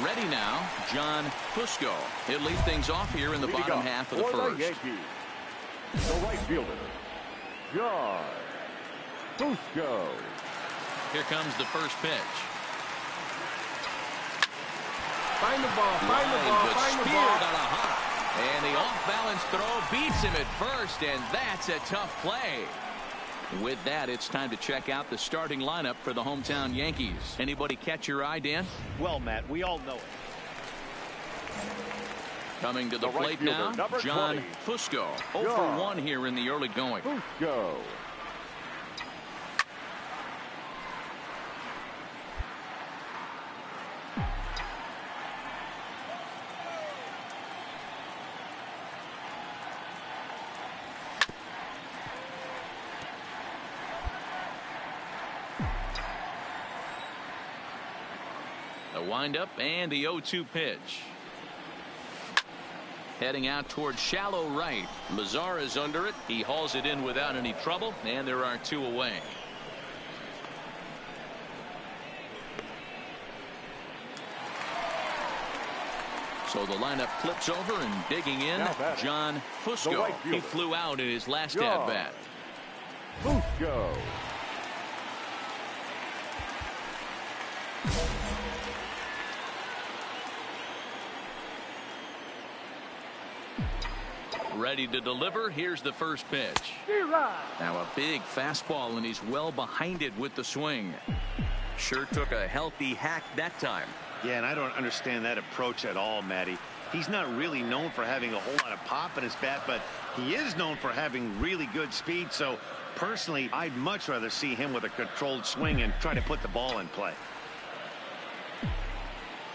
Ready now, John Fusco. He'll lead things off here in the bottom half of the first. The right fielder, John Fusco. Here comes the first pitch. Find the ball, find the ball, find the ball. On a hop. And the off-balance throw beats him at first, and that's a tough play. With that, it's time to check out the starting lineup for the hometown Yankees. Anybody catch your eye, Dan? Well, Matt, we all know it. Coming to the plate now, John Fusco. 0 for 1 here in the early going. Fusco. The windup and the 0-2 pitch. Heading out toward shallow right. Mazar is under it. He hauls it in without any trouble, and there are 2 away. So the lineup flips over, and digging in, John Fusco. He flew out in his last at bat. Go. Ready to deliver. Here's the first pitch. Now a big fastball, and he's well behind it with the swing. Sure took a healthy hack that time. Yeah, and I don't understand that approach at all, Matty. He's not really known for having a whole lot of pop in his bat, but he is known for having really good speed. So personally, I'd much rather see him with a controlled swing and try to put the ball in play.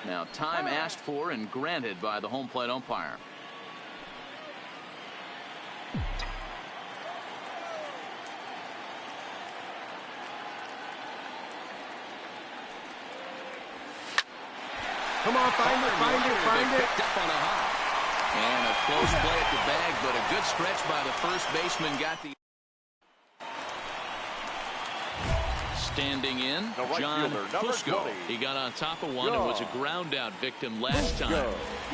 Now time asked for and granted by the home plate umpire. Come on, find it. Picked up on a hop. And a close play at the bag, but a good stretch by the first baseman got the... Standing in, John Fusco. He got on top of one and was a ground out victim last time.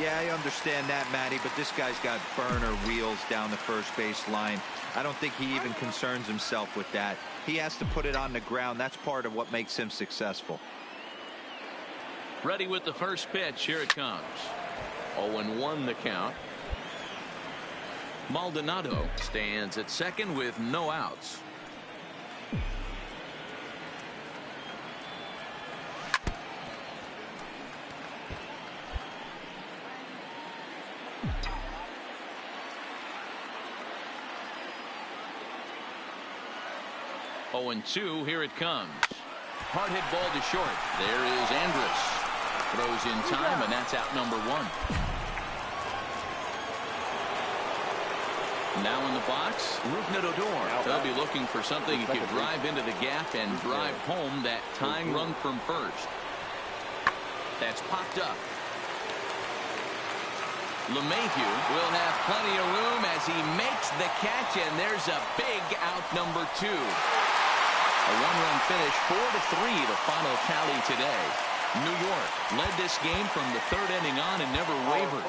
Yeah, I understand that, Matty, but this guy's got burner wheels down the first base line. I don't think he even concerns himself with that. He has to put it on the ground. That's part of what makes him successful. Ready with the first pitch. Here it comes. 0-1 the count. Maldonado stands at second with no outs. And 2. Here it comes. Hard hit ball to short. There is Andrus. Throws in time, and that's out number 1. Now in the box, Odor. They'll be looking for something he can drive into the gap and drive home that tying run from first. That's popped up. LeMahieu will have plenty of room as he makes the catch, and there's a big out number 2. A one-run finish, 4-3, the final tally today. New York led this game from the third inning on and never wavered.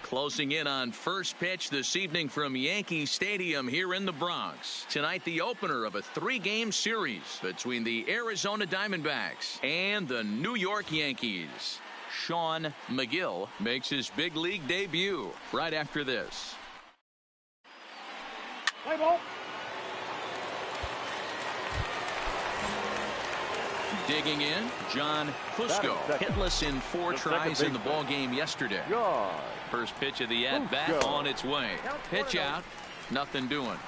Closing in on first pitch this evening from Yankee Stadium here in the Bronx. Tonight, the opener of a 3-game series between the Arizona Diamondbacks and the New York Yankees. Sean McGill makes his big league debut right after this. Play ball. Digging in, John Fusco, hitless in 4 tries in the ball game yesterday. First pitch of the at-bat on its way. Pitch out, nothing doing.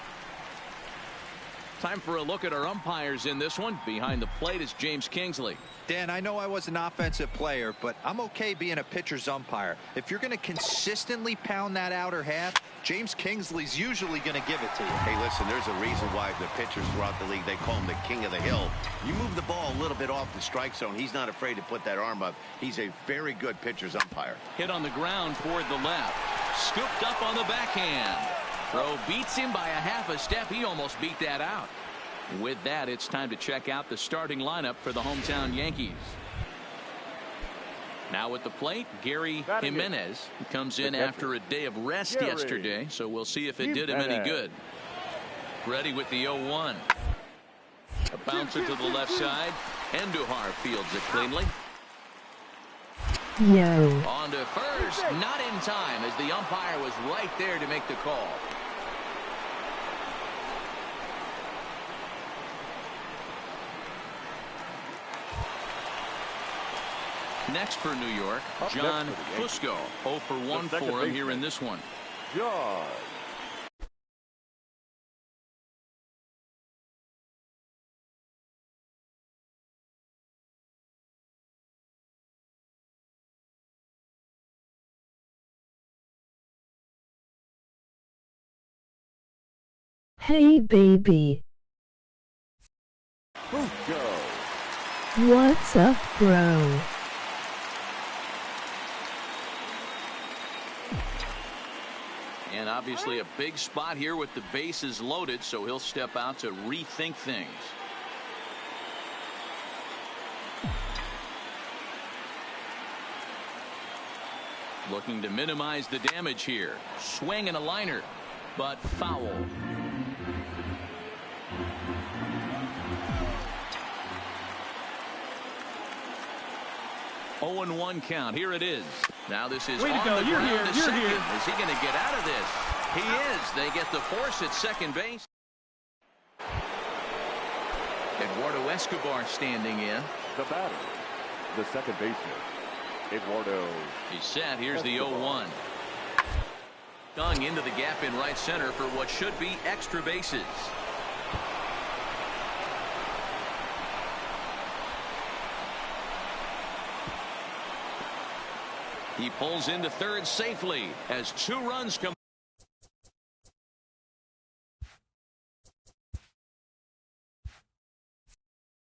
Time for a look at our umpires in this one. Behind the plate is James Kingsley. Dan, I know I was an offensive player, but I'm okay being a pitcher's umpire. If you're going to consistently pound that outer half, James Kingsley's usually going to give it to you. Hey, listen, there's a reason why the pitchers throughout the league, they call him the king of the hill. You move the ball a little bit off the strike zone, he's not afraid to put that arm up. He's a very good pitcher's umpire. Hit on the ground toward the left. Scooped up on the backhand. Throw beats him by a half a step. He almost beat that out. With that, it's time to check out the starting lineup for the hometown Yankees. Now at the plate, Gary Jimenez comes in after a day of rest yesterday, so we'll see if it did him any good. Ready with the 0-1. A bouncer to the left side. Andujar fields it cleanly. On to first, not in time, as the umpire was right there to make the call. Next for New York, John Fusco. 0 for 1 for him here in this one. John. Hey baby. What's up, bro? And obviously a big spot here with the bases loaded, so he'll step out to rethink things. Looking to minimize the damage here. Swing and a liner, but foul. 0-1 count. Here it is. Now this is on the ground to second. Is he going to get out of this? He is. They get the force at second base. Eduardo Escobar standing in. The batter, the second baseman, Eduardo. He's set. Here's the 0-1. Stung into the gap in right center for what should be extra bases. He pulls into third safely as 2 runs come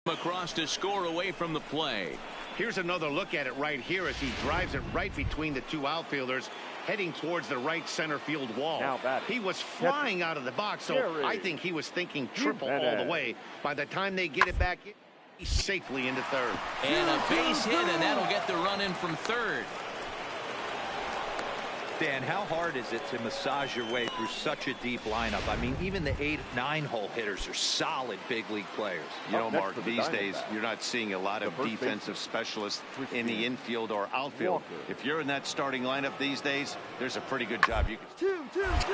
across to score away from the play. Here's another look at it right here as he drives it right between the 2 outfielders heading towards the right center field wall. He was flying out of the box, so I think he was thinking triple all the way. By the time they get it back, he's safely into third. And a base hit, and that'll get the run in from third. Dan, how hard is it to massage your way through such a deep lineup? I mean, even the 8-9 hole hitters are solid big league players. You know, Mark, these days you're not seeing a lot of defensive specialists in the infield or outfield. If you're in that starting lineup these days, there's a pretty good job you can.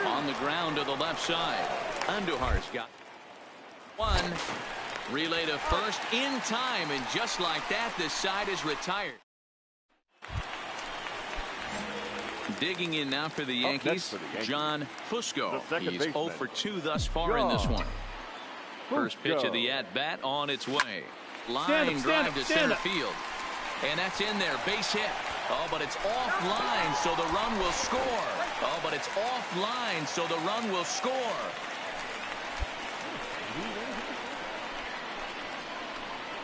On the ground to the left side. Andujar's got 1. Relay to first in time, and just like that, this side is retired. Digging in now for the Yankees, John Fusco. He's 0 for 2 thus far in this one. First pitch of the at-bat on its way. Line drive to center field. And that's in there. Base hit. Oh, but it's offline, so the run will score. Oh, but it's offline, so the run will score.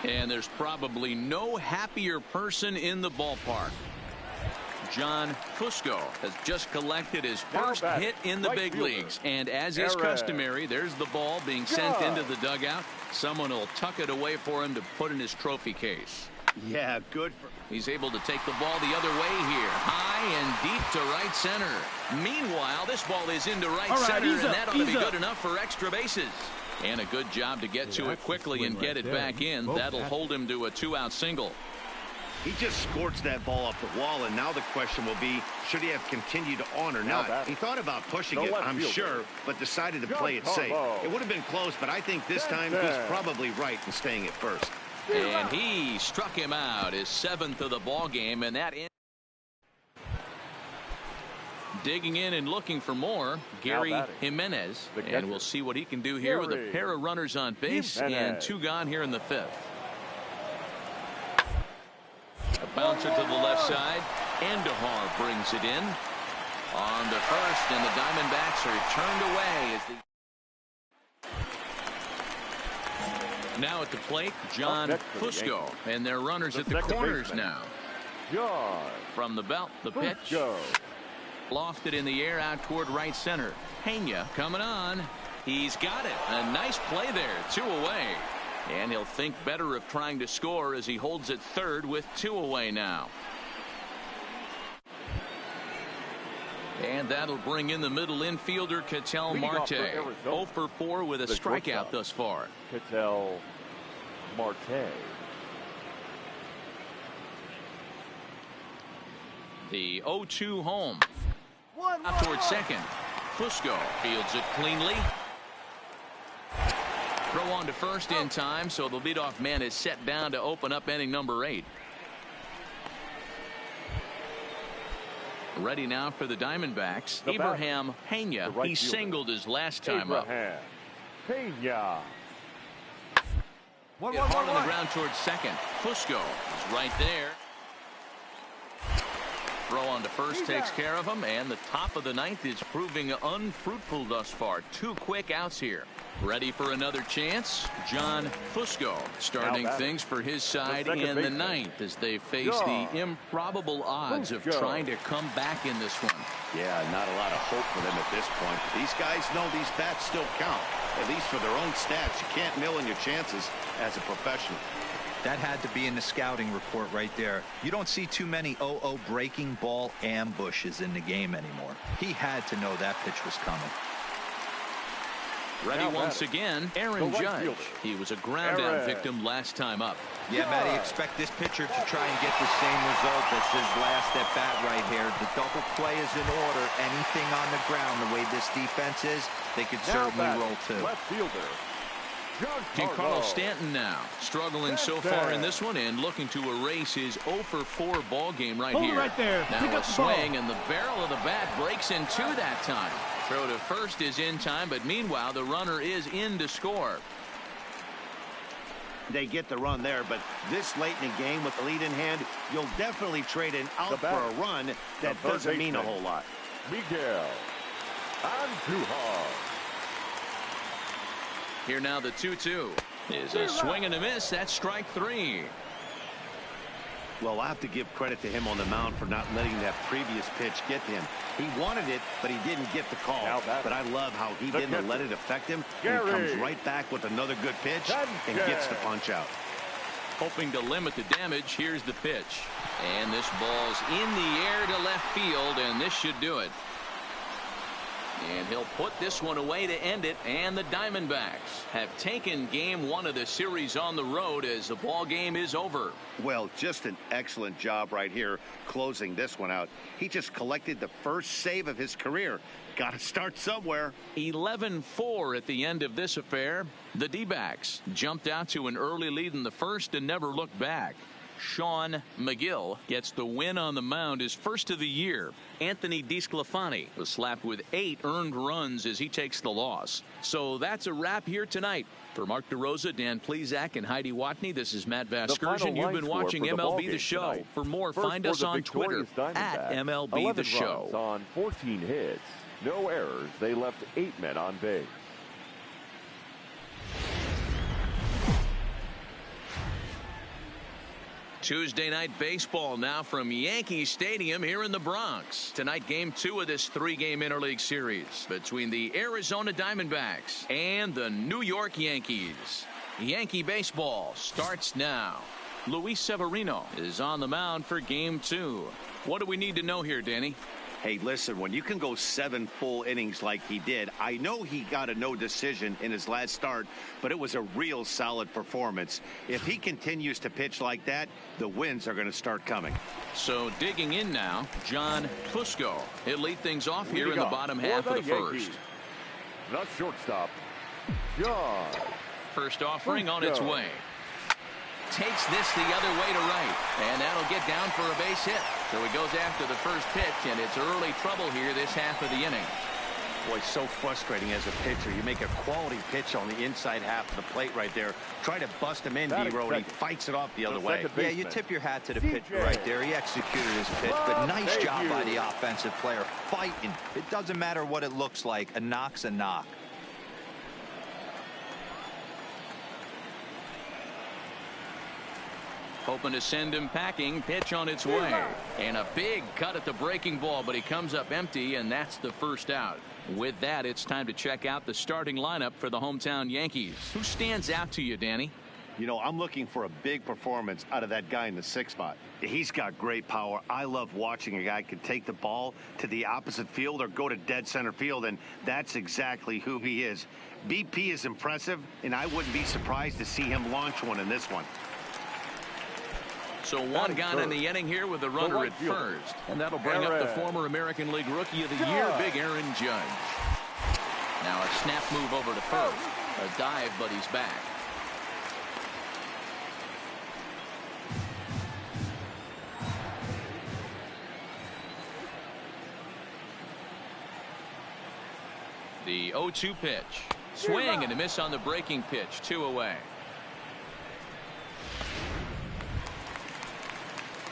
And there's probably no happier person in the ballpark. John Fusco has just collected his first hit in the big leagues. And as is customary, there's the ball being sent into the dugout. Someone will tuck it away for him to put in his trophy case. Yeah, good. He's able to take the ball the other way here. High and deep to right center. Meanwhile, this ball is into right center, and that ought to be good enough for extra bases. And a good job to get to it quickly and get it back in. That'll hold him to a 2-out single. He just scorched that ball up the wall, and now the question will be, should he have continued on or not? He thought about pushing it, I'm sure, but decided to play it safe. It would have been close, but I think this time he's probably right in staying at first. And he struck him out, his 7th of the ball game, and that Digging in and looking for more, Gary Jimenez. And we'll see what he can do here with a pair of runners on base and 2 gone here in the 5th. A bouncer to the left side. Endahar brings it in. On to first, and the Diamondbacks are turned away as the now at the plate, John Fusco, and their runners at the corners now. From the belt, the pitch. Lofted in the air out toward right center. Pena coming on. He's got it. A nice play there. 2 away. And he'll think better of trying to score as he holds it third with 2 away now. And that'll bring in the middle infielder, Ketel Marte. 0 for 4 with a strikeout thus far. Ketel Marte. The 0-2 home. Out towards second. Fusco fields it cleanly. Throw on to first in time, so the leadoff man is set down to open up inning number 8. Ready now for the Diamondbacks. Abraham Pena. He singled his last time up. Pena. Hit hard on the ground towards second. Fusco is right there. Throw on to first takes care of him, and the top of the 9th is proving unfruitful thus far. 2 quick outs here. Ready for another chance. John Fusco starting things for his side in the 9th as they face the improbable odds of trying to come back in this one. Yeah, not a lot of hope for them at this point. But these guys know these bats still count, at least for their own stats. You can't mill in your chances as a professional. That had to be in the scouting report right there. You don't see too many 0-0 breaking ball ambushes in the game anymore. He had to know that pitch was coming. Ready once again, Aaron Judge. He was a ground-out victim last time up. Yeah, Matty, expect this pitcher to try and get the same result as his last at-bat right here. The double play is in order. Anything on the ground, the way this defense is, they could certainly roll too. Left fielder. Giancarlo Stanton now struggling so far in this one and looking to erase his 0 for 4 ball game right here. Right there. Now a swing, and the barrel of the bat breaks in 2 that time. Throw to first is in time, but meanwhile the runner is in to score. They get the run there, but this late in the game with the lead in hand, you'll definitely trade an out for a run that doesn't mean a whole lot. Miguel Andujar. Here now the 2-2 is a swing and a miss. That's strike 3. Well, I'll have to give credit to him on the mound for not letting that previous pitch get to him. He wanted it, but he didn't get the call. But I love how he didn't let it affect him. He comes right back with another good pitch and gets the punch out. Hoping to limit the damage, here's the pitch. And this ball's in the air to left field, and this should do it. And he'll put this one away to end it, and the Diamondbacks have taken game 1 of the series on the road as the ball game is over. Well, just an excellent job right here closing this one out. He just collected the first save of his career. Got to start somewhere. 11-4 at the end of this affair. The D-backs jumped out to an early lead in the first and never looked back. Sean McGill gets the win on the mound, his first of the year. Anthony DeSclafani was slapped with 8 earned runs as he takes the loss. So that's a wrap here tonight. For Mark DeRosa, Dan Plesac, and Heidi Watney, this is Matt Vasgersian. You've been watching MLB The Show. Tonight. For more, find us on Twitter at MLB The Show. On 14 hits, no errors. They left 8 men on base. Tuesday night baseball now from Yankee Stadium here in the Bronx. Tonight, game 2 of this 3-game interleague series between the Arizona Diamondbacks and the New York Yankees. Yankee baseball starts now. Luis Severino is on the mound for game 2. What do we need to know here, Danny? Hey, listen, when you can go 7 full innings like he did, I know he got a no decision in his last start, but it was a real solid performance. If he continues to pitch like that, the wins are going to start coming. So digging in now, John Fusco. He'll lead things off here in the bottom half of the first. The shortstop, John. First offering on its way. takes this the other way to right. And that'll get down for a base hit. So he goes after the first pitch, and it's early trouble here this half of the inning. Boy, so frustrating as a pitcher. You make a quality pitch on the inside half of the plate right there. Try to bust him in, D-Row, and he fights it off the other way. Yeah, you tip your hat to the pitcher right there. He executed his pitch, but nice job by the offensive player. Fighting. It doesn't matter what it looks like. A knock's a knock. Hoping to send him packing. Pitch on its way. And a big cut at the breaking ball, but he comes up empty, and that's the first out. With that, it's time to check out the starting lineup for the hometown Yankees. Who stands out to you, Danny? You know, I'm looking for a big performance out of that guy in the 6th spot. He's got great power. I love watching a guy can take the ball to the opposite field or go to dead center field, and that's exactly who he is. BP is impressive, and I wouldn't be surprised to see him launch one in this one. So one gone in the inning here with a runner at first. And that'll bring up the former American League Rookie of the Year, Big Aaron Judge. Now a snap move over to first. A dive, but he's back. The 0-2 pitch. Swing and a miss on the breaking pitch. 2 away.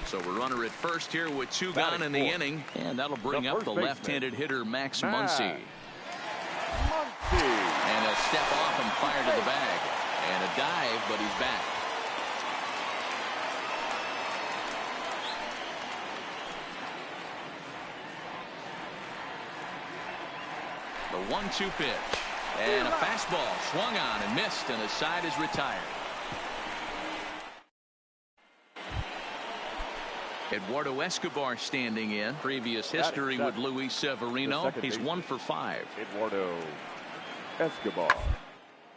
So we're runner at first here with 2 gone in the inning, and that'll bring up the left-handed hitter Max Muncy. And a step off and fire to the bag. And a dive, but he's back. The 1-2 pitch. And a fastball swung on and missed, and the side is retired. Eduardo Escobar standing in. Previous history with Luis Severino. He's 1 for 5. Eduardo Escobar.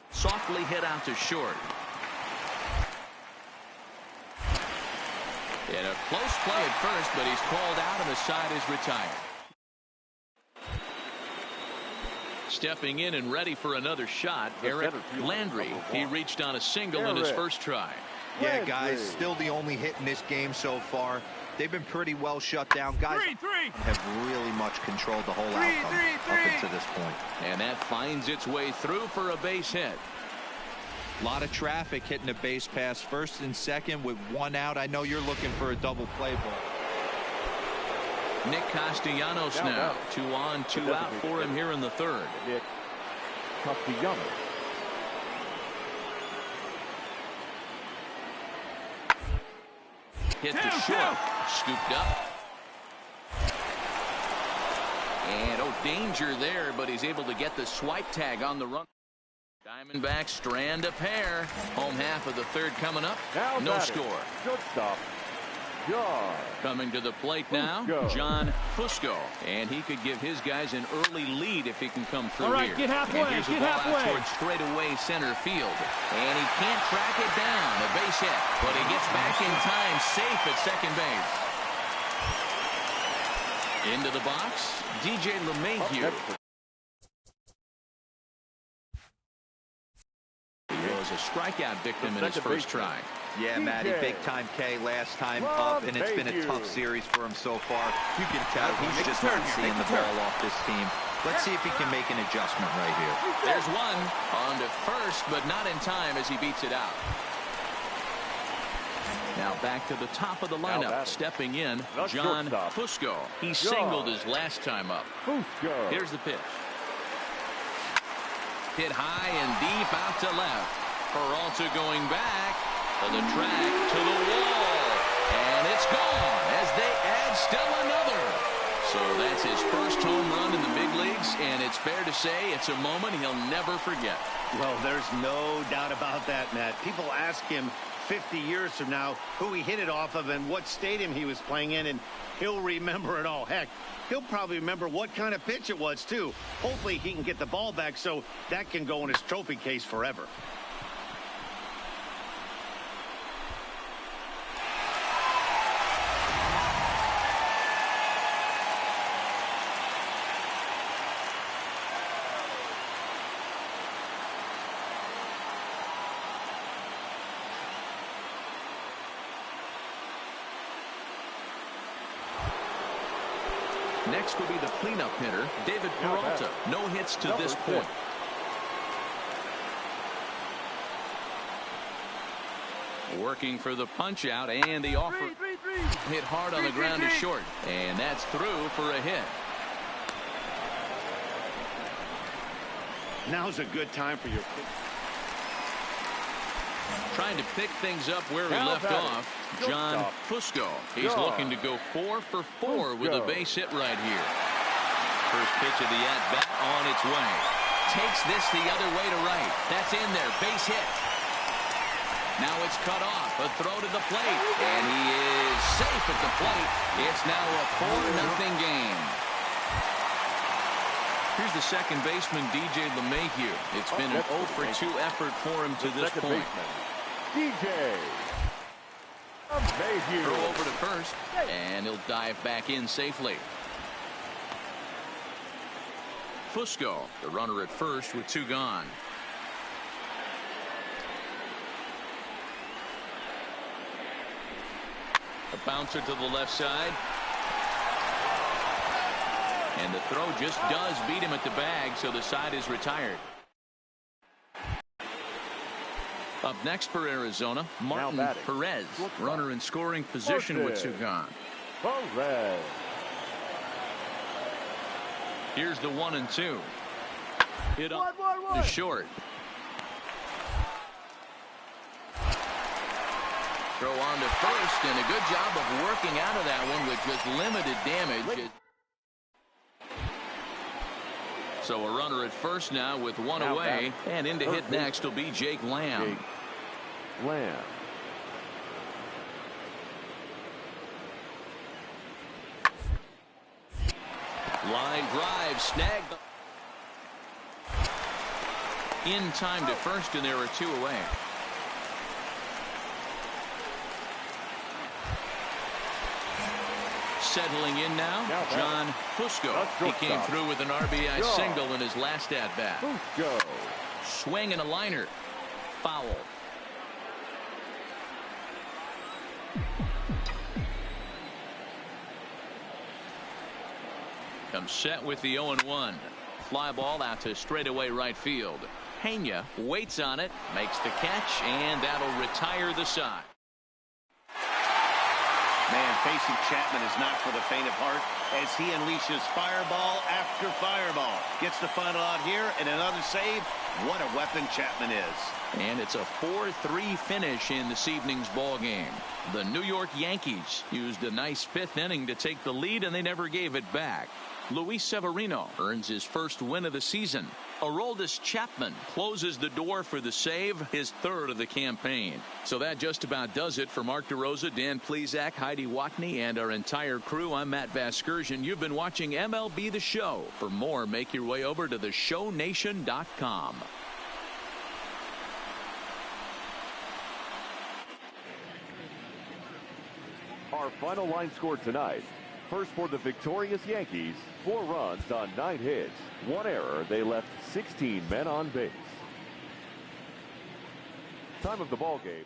Softly hit out to short. And a close play at first, but he's called out and the side is retired. Stepping in and ready for another shot, Eric Landry. He reached on a single in his first try. Yeah, guys, still the only hit in this game so far. They've been pretty well shut down. Guys have really much controlled the whole outcome up until this point. And that finds its way through for a base hit. A lot of traffic hitting a base pass first and second with 1 out. I know you're looking for a double play ball. Nick Castellanos now. 2 on, 2 out for him here in the 3rd. Nick Castellanos. Hit to short. Scooped up. And danger there, but he's able to get the swipe tag on the run. Diamondbacks strand a pair. Home half of the 3rd coming up. No score. Shortstop John. Coming to the plate now, John Fusco. And he could give his guys an early lead if he can come through here. All right, get halfway, and here's the ball out towards straightaway center field. And he can't track it down. A base hit. But he gets back in time, safe at second base. Into the box, DJ LeMahieu. He was a strikeout victim in his first try. Yeah, Matty, big-time K last time up, and it's been a tough series for him so far. You can tell he's just not seeing the ball off this team. Let's see if he can make an adjustment right here. There's one on to first, but not in time as he beats it out. Now back to the top of the lineup. Stepping in, John Fusco. He singled his last time up. Here's the pitch. Hit high and deep out to left. Peralta going back. To the track, to the wall, and it's gone as they add still another. So that's his first home run in the big leagues, and it's fair to say it's a moment he'll never forget. Well, there's no doubt about that, Matt. People ask him 50 years from now who he hit it off of and what stadium he was playing in, and he'll remember it all. Heck, he'll probably remember what kind of pitch it was, too. Hopefully he can get the ball back so that can go in his trophy case forever. Next will be the cleanup hitter, David Peralta. No hits to this point. Working for the punch out, and the offer hit hard on the ground is short, and that's through for a hit. Now's a good time for your trying to pick things up where he left off. John Fusco. He's looking to go 4 for 4 with a base hit right here. First pitch of the at-bat on its way. Takes this the other way to right. That's in there. Base hit. Now it's cut off. A throw to the plate. And he is safe at the plate. It's now a 4-0 game. Here's the second baseman, DJ LeMahieu. It's been an 0 for 2 effort for him to this point. DJ LeMahieu. Throw over to first. And he'll dive back in safely. Fusco, the runner at first with 2 gone. A bouncer to the left side. And the throw just does beat him at the bag, so the side is retired. Up next for Arizona, Martin Perez, runner in scoring position with 2 gone. Perez. Here's the 1-2. Hit up to short. Throw on to first, and a good job of working out of that one with just limited damage. So a runner at first now with 1 away, and in to hit next will be Jake Lamb. Line drive, snagged in time to first, and there are 2 away. Settling in now, John Fusco. He came through with an RBI single in his last at-bat. Swing and a liner. Foul. Comes set with the 0-1. Fly ball out to straightaway right field. Pena waits on it, makes the catch, and that'll retire the side. Man, facing Chapman is not for the faint of heart as he unleashes fireball after fireball. Gets the final out here and another save. What a weapon Chapman is. And it's a 4-3 finish in this evening's ball game. The New York Yankees used a nice 5th inning to take the lead, and they never gave it back. Luis Severino earns his first win of the season. Aroldis Chapman closes the door for the save, his 3rd of the campaign. So that just about does it for Mark DeRosa, Dan Plesac, Heidi Watney, and our entire crew. I'm Matt Vasgersian. You've been watching MLB The Show. For more, make your way over to theshownation.com. Our final line score tonight. First for the victorious Yankees, 4 runs on 9 hits, 1 error. They left 16 men on base. Time of the ball game.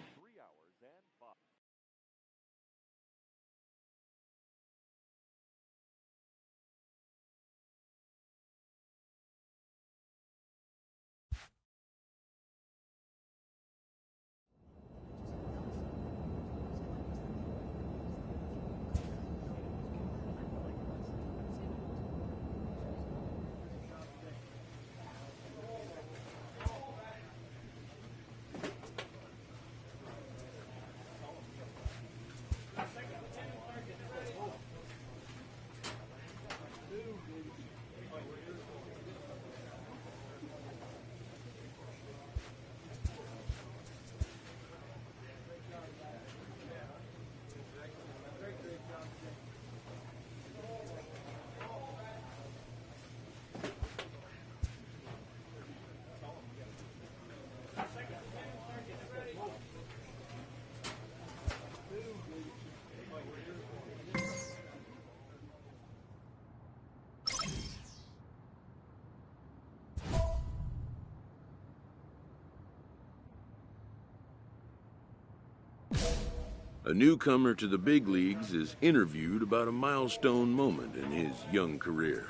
A newcomer to the big leagues is interviewed about a milestone moment in his young career.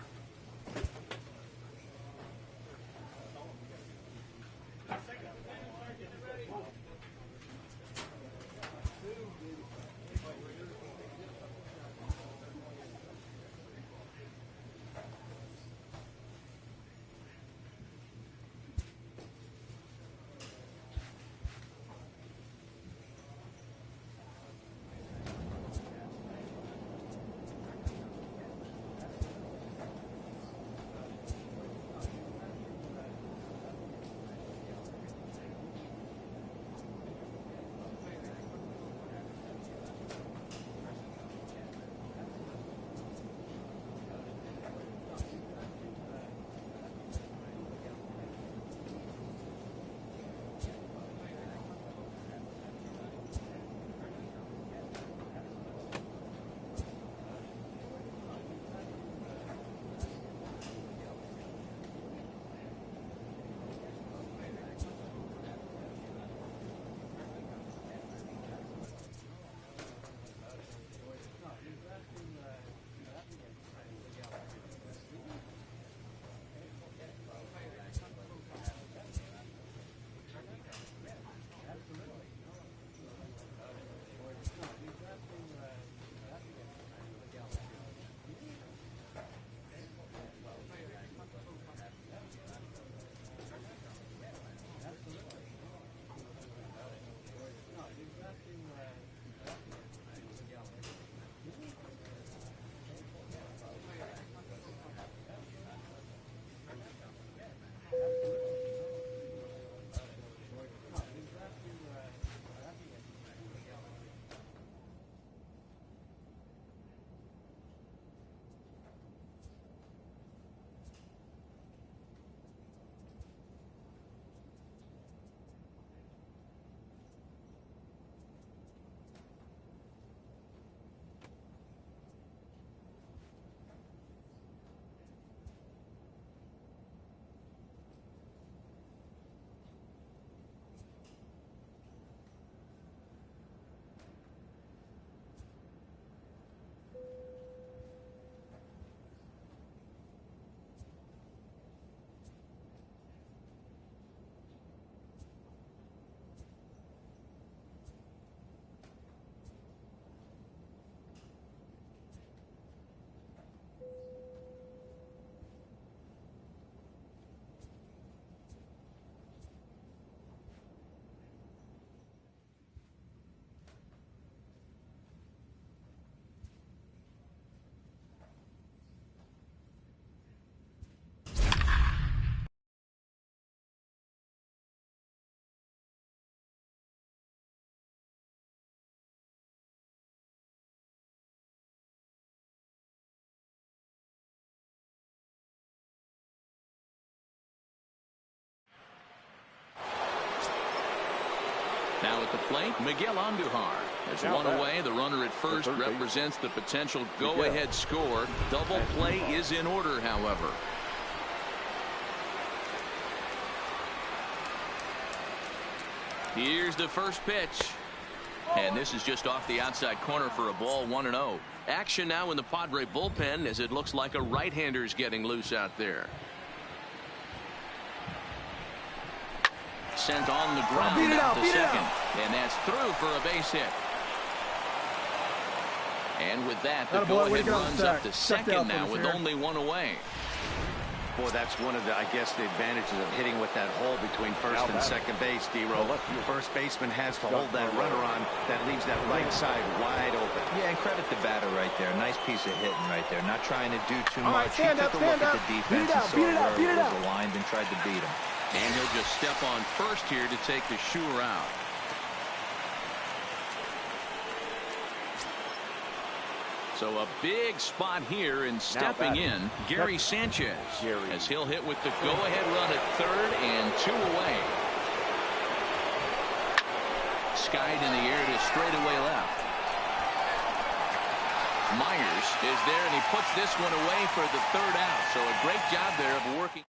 Now at the plate, Miguel Andujar has one away. The runner at first represents the potential go-ahead score. Double play is in order, however. Here's the first pitch. And this is just off the outside corner for a ball, 1-0. Action now in the Padre bullpen as it looks like a right-hander's getting loose out there. Sent on the ground out to second. And that's through for a base hit. And with that, the go-ahead runs up to second now with only one away. Boy, that's one of the, I guess, the advantages of hitting with that hole between first and second base, D-Row. First baseman has to hold that runner on. That leaves that right side wide open. Yeah, and credit the batter right there. Nice piece of hitting right there. Not trying to do too much. He took a look at the defense and saw where it was aligned and tried to beat him. And he'll just step on first here to take the Shure out. So a big spot here, and stepping in, Gary Sanchez, as he'll hit with the go-ahead run at third and 2 away. Skied in the air to straightaway left. Myers is there, and he puts this one away for the third out. So a great job there of working.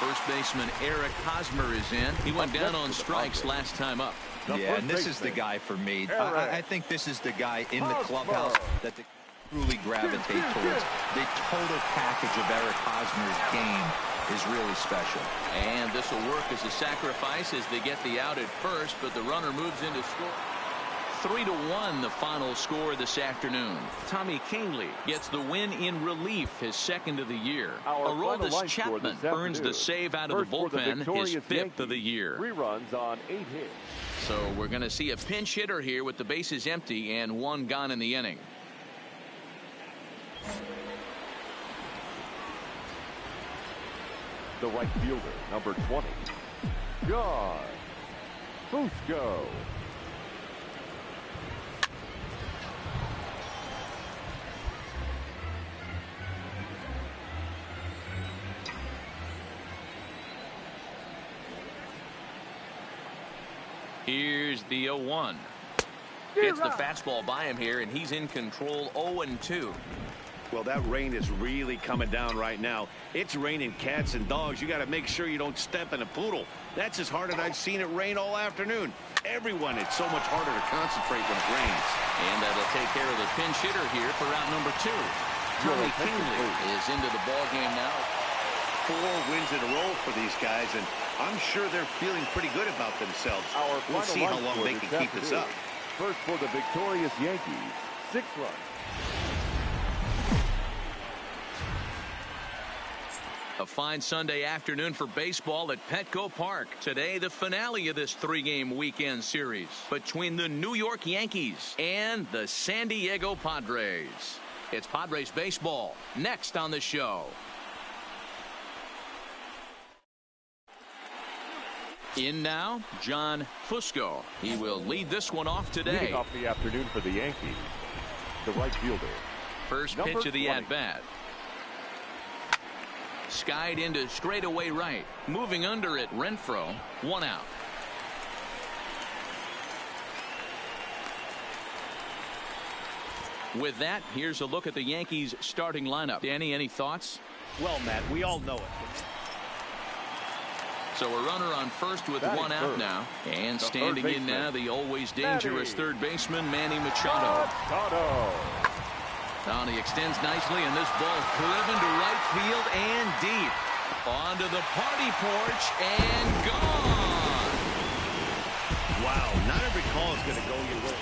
First baseman Eric Hosmer is in. He went down on strikes last time up. Yeah, and this is the guy for me. I think this is the guy in the clubhouse that they truly gravitate towards. The total package of Eric Hosmer's game is really special. And this will work as a sacrifice as they get the out at first, but the runner moves into score. 3-1 the final score this afternoon. Tommy Kingley gets the win in relief, his second of the year. Aroldis Chapman earns the save out of the bullpen, his fifth of the year. 3 runs on 8 hits. So we're going to see a pinch hitter here with the bases empty and 1 gone in the inning. The right fielder, number 20, John Fusco. Here's the 0-1. Gets the fastball by him here, and he's in control. 0-2. Well, that rain is really coming down right now. It's raining cats and dogs. You got to make sure you don't step in a poodle. That's as hard as I've seen it rain all afternoon. Everyone, it's so much harder to concentrate when it rains. And that'll take care of the pinch hitter here for round number 2. Tommy Kingley is into the ball game now. 4 wins in a row for these guys, and I'm sure they're feeling pretty good about themselves. We'll see how long they can keep this up. First for the victorious Yankees, 6 runs. A fine Sunday afternoon for baseball at Petco Park. Today, the finale of this 3-game weekend series between the New York Yankees and the San Diego Padres. It's Padres baseball next on the show. In now, John Fusco. He will lead this one off today. Leading off the afternoon for the Yankees, the right fielder. First pitch of the at-bat. Skied into straightaway right. Moving under it, Renfroe. 1 out. With that, here's a look at the Yankees starting lineup. Danny, any thoughts? Well, Matt, we all know it. So a runner on first with 1 out now. And standing in now, the always dangerous third baseman, Manny Machado. Now he extends nicely, and this ball driven to right field and deep. Onto the party porch and gone. Wow, not every call is going to go your way.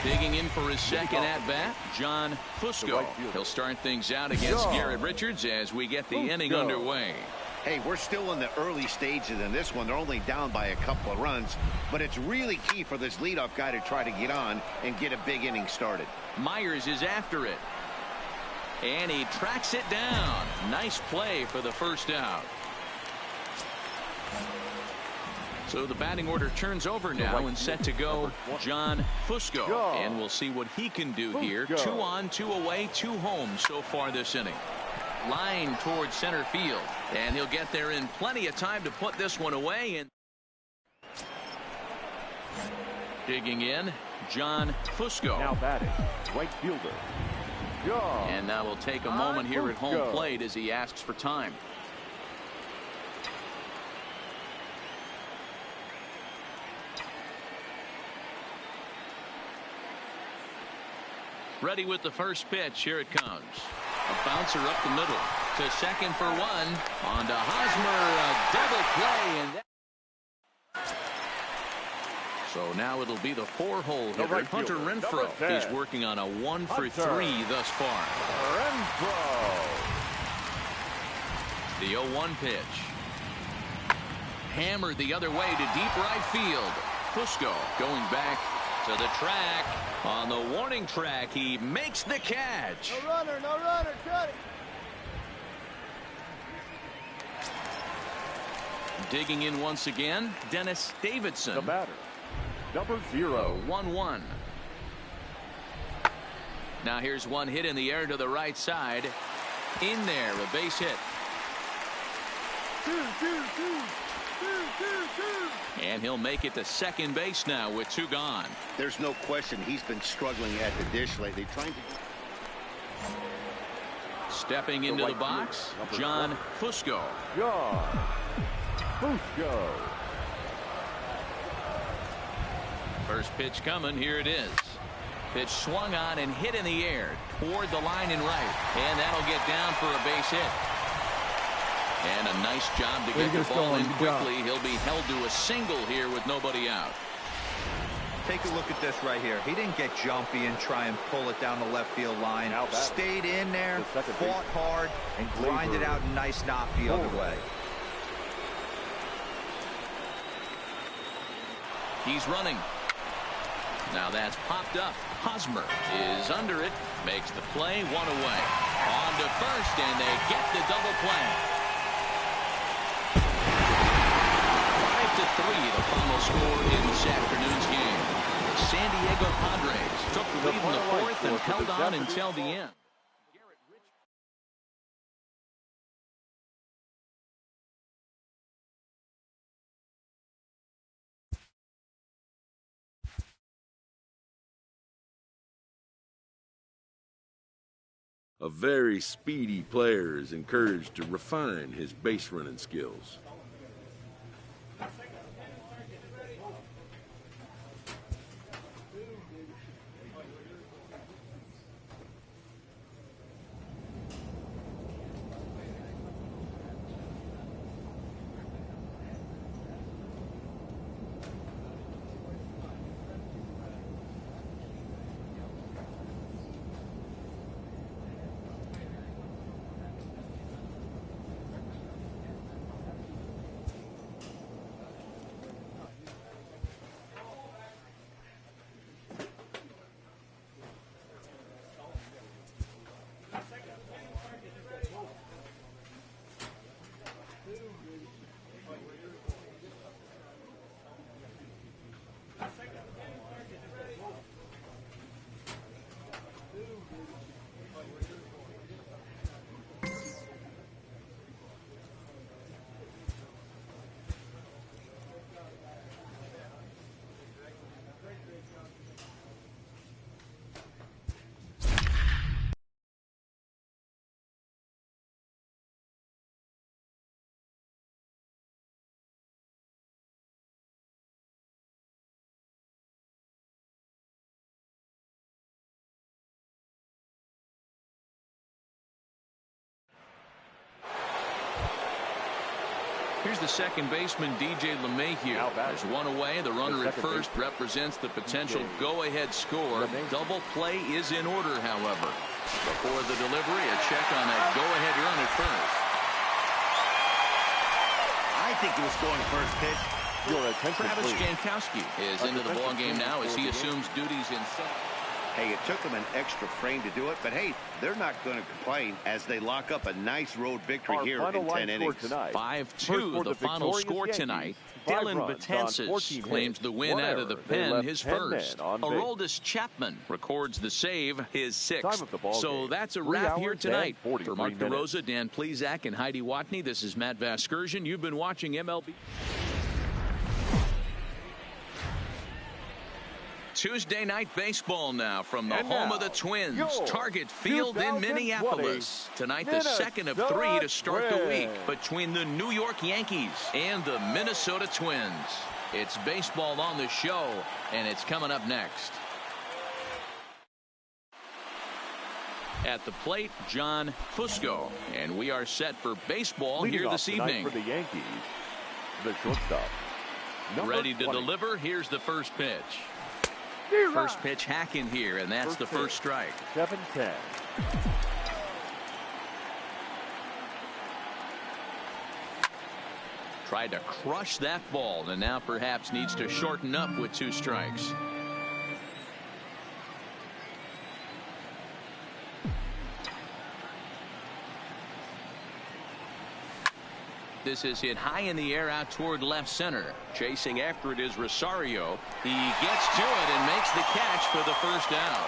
Digging in for his second at-bat, John Fusco. He'll start things out against Garrett Richards as we get the inning underway. Hey, we're still in the early stages in this one. They're only down by a couple of runs, but it's really key for this leadoff guy to try to get on and get a big inning started. Myers is after it, and he tracks it down. Nice play for the first out. So the batting order turns over now and set to go John Fusco. And we'll see what he can do here. 2 on, 2 away, 2 home so far this inning. Line towards center field, and he'll get there in plenty of time to put this one away. And digging in, John Fusco. Now batting, right fielder, John. And now we'll take a moment here at home plate as he asks for time. Ready with the first pitch. Here it comes. A bouncer up the middle to second for 1. On to Hosmer. A double play. And so now it'll be the 4-hole hitter, right Hunter Renfroe. He's working on a 1 for 3 thus far. Renfroe. The 0-1 pitch. Hammered the other way to deep right field. Fusco going back to the track. On the warning track, he makes the catch. No runner, cut it. Digging in once again, Dennis Davidson. The batter, number 0. 1-1. Now here's one hit in the air to the right side. In there, a base hit. 2. And he'll make it to second base now with 2 gone. There's no question he's been struggling at the dish lately. Stepping into the box, John Fusco. John Fusco. First pitch coming. Here it is. Pitch swung on and hit in the air toward the line and right. And that'll get down for a base hit. And a nice job to get the ball in quickly. He'll be held to a single here with nobody out. Take a look at this right here. He didn't get jumpy and try and pull it down the left field line. Stayed in there, fought hard, and grinded out a nice knock the other way. He's running. Now that's popped up. Hosmer is under it. Makes the play, one away. On to first, and they get the double play. 5-3, the final score in this afternoon's game. The San Diego Padres took the lead in the fourth and held on until the end. A very speedy player is encouraged to refine his base running skills. Here's the second baseman, DJ LeMahieu. There's one away. The runner at first represents the potential go-ahead score. Double play is in order, however. Before the delivery, a check on that go-ahead run at first. I think he was going first pitch. Travis Jankowski is into the ballgame now as he assumes duties in center. Hey, it took them an extra frame to do it, but hey, they're not going to complain as they lock up a nice road victory here in 10 innings. 5-2, the final score tonight. Dylan Betances claims the win out of the pen, his first. Aroldis Chapman records the save, his sixth. So that's a wrap here tonight. For Mark DeRosa, Dan Plesac, and Heidi Watney, this is Matt Vasgersian. You've been watching MLB. Tuesday night baseball now from the home of the Twins, Target Field in Minneapolis. Tonight, the second of three to start the week between the New York Yankees and the Minnesota Twins. It's baseball on the show, and it's coming up next. At the plate, John Fusco, and we are set for baseball here this evening. For the Yankees, the shortstop. Ready to deliver. Here's the first pitch. First pitch hacking here, and that's the first strike. 7-10. Tried to crush that ball, and now perhaps needs to shorten up with 2 strikes. This is hit high in the air out toward left center. Chasing after it is Rosario. He gets to it and makes the catch for the first out.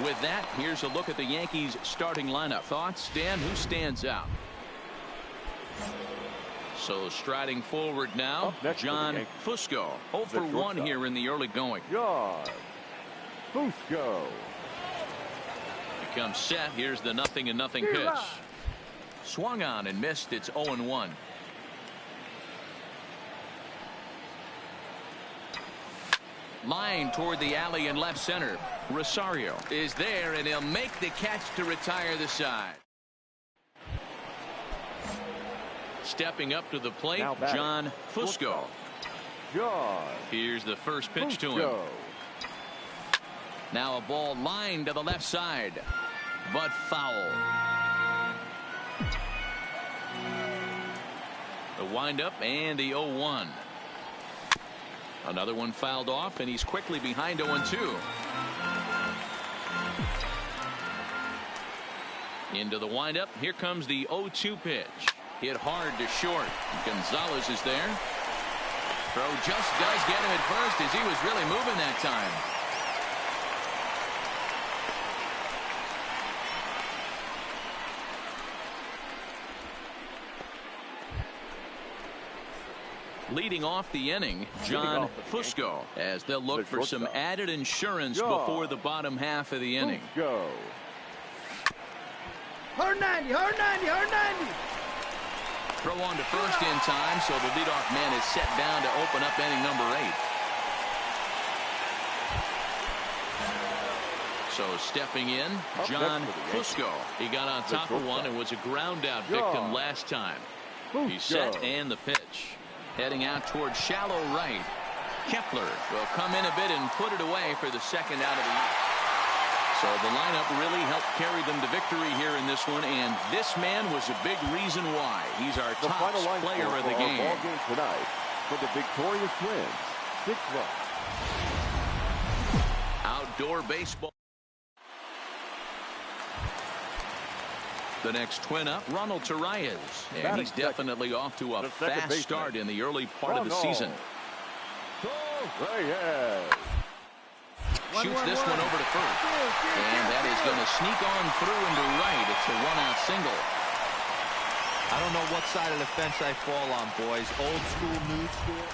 With that, here's a look at the Yankees starting lineup. Thoughts, Dan? Who stands out? So striding forward now, John Fusco. 0 for 1 here in the early going. John Fusco. comes set. Here's the 0-0 pitch. Swung on and missed. It's 0-1. Line toward the alley in left center. Rosario is there, and he'll make the catch to retire the side. Stepping up to the plate, John Fusco. Here's the first pitch to him. Now a ball lined to the left side, but foul. The windup and the 0-1. Another one fouled off, and he's quickly behind 0-2. Into the windup. Here comes the 0-2 pitch. Hit hard to short. Gonzalez is there. Throw just does get him at first, as he was really moving that time. Leading off the inning, John Fusco, as they'll look for some added insurance before the bottom half of the inning. Hard 90, hard 90, hard 90. Throw on to first in time, so the leadoff man is set down to open up inning number 8. So stepping in, John Fusco. He got on top of one and was a ground out victim last time. He's set and the pitch. Heading out towards shallow right. Kepler will come in a bit and put it away for the second out of the inning. So the lineup really helped carry them to victory here in this one, and this man was a big reason why. He's our top player of the game. Ball game tonight for the victorious Twins. 6 runs. Outdoor baseball. The next twin up, Ronald Reyes, and he's definitely off to a fast start in the early part of the season. Shoots this one over to first, and that is going to sneak on through into right. It's a 1-out single. I don't know what side of the fence I fall on, boys. Old school, new school.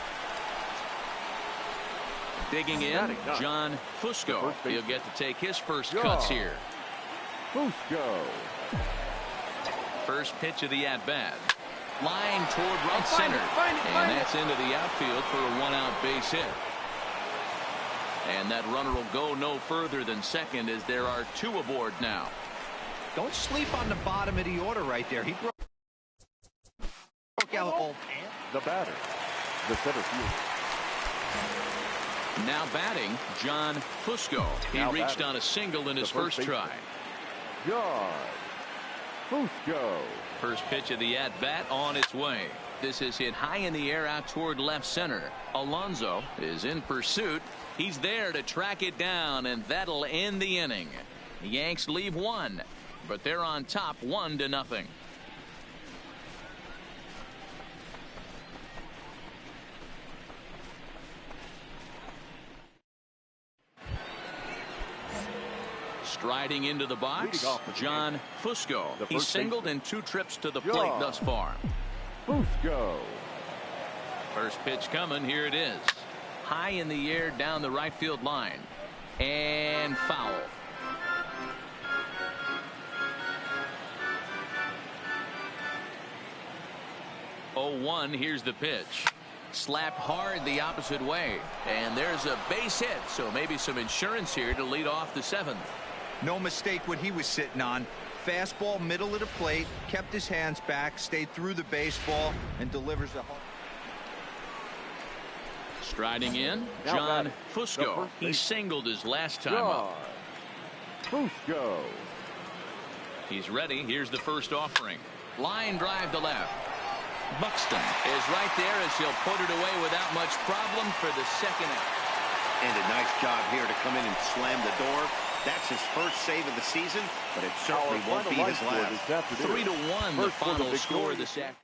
Digging in, John Fusco. He'll get to take his first cuts here. Fusco. First pitch of the at-bat. Line toward right center. And that's into the outfield for a 1-out base hit. And that runner will go no further than second, as there are 2 aboard now. Don't sleep on the bottom of the order right there. He broke out all pan. The batter, the center fielder. Now batting, John Fusco. He reached on a single in his first try. John Fusco. First pitch of the at-bat on its way. This is hit high in the air out toward left center. Alonso is in pursuit. He's there to track it down, and that'll end the inning. The Yanks leave 1, but they're on top 1-0. Striding into the box, John Fusco. He's singled in 2 trips to the plate thus far. Fusco. First pitch coming. Here it is. High in the air down the right field line. And foul. Oh, 1. Here's the pitch. Slapped hard the opposite way. And there's a base hit. So maybe some insurance here to lead off the 7th. No mistake what he was sitting on. Fastball, middle of the plate, kept his hands back, stayed through the baseball, and delivers a home. Striding in, John Fusco. He singled his last time up. Fusco. He's ready. Here's the first offering. Line drive to left. Buxton is right there, as he'll put it away without much problem for the second out. And a nice job here to come in and slam the door. That's his first save of the season, but it certainly won't be his last. 3-1 the final score this afternoon.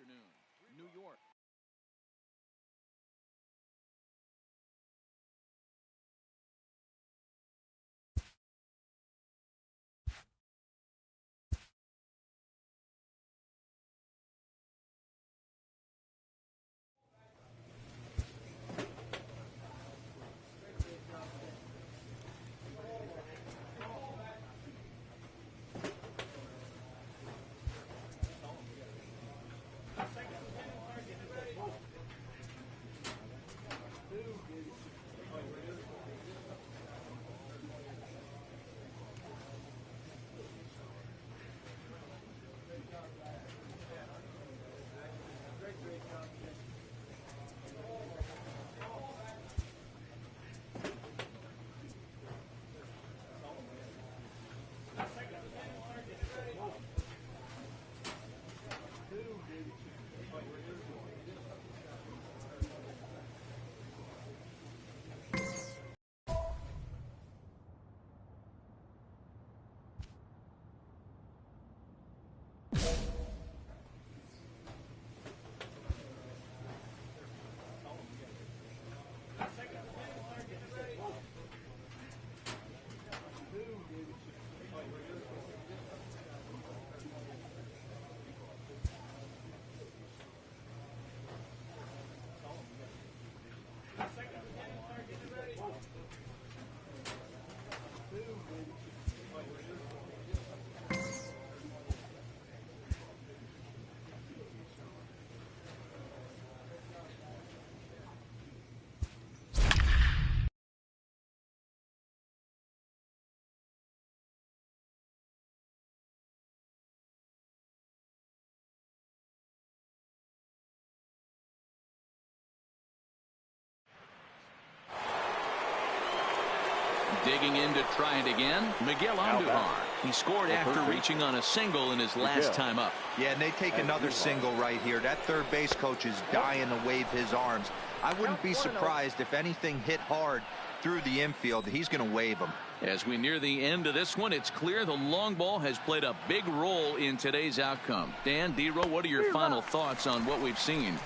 Digging in to try it again, Miguel Andujar. He scored after reaching on a single in his last time up. Yeah, and they take another single right here. That third base coach is dying to wave his arms. I wouldn't be surprised if anything hit hard through the infield. He's going to wave them. As we near the end of this one, it's clear the long ball has played a big role in today's outcome. Dan, D-Row, what are your final thoughts on what we've seen?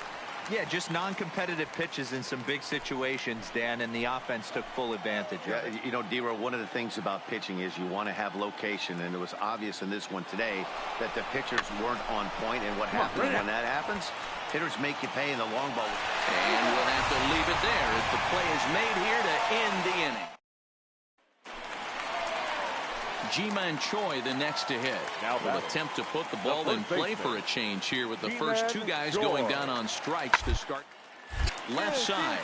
Yeah, just non-competitive pitches in some big situations, Dan, and the offense took full advantage of it. You know, D-Row, one of the things about pitching is you want to have location, and it was obvious in this one today that the pitchers weren't on point, and what happens when that happens? Hitters make you pay in the long ball. And we'll have to leave it there as the play is made here to end the inning. Ji-Man Choi the next to hit. Will attempt to put the ball in play for a change here with the first two guys going down on strikes to start. Left side.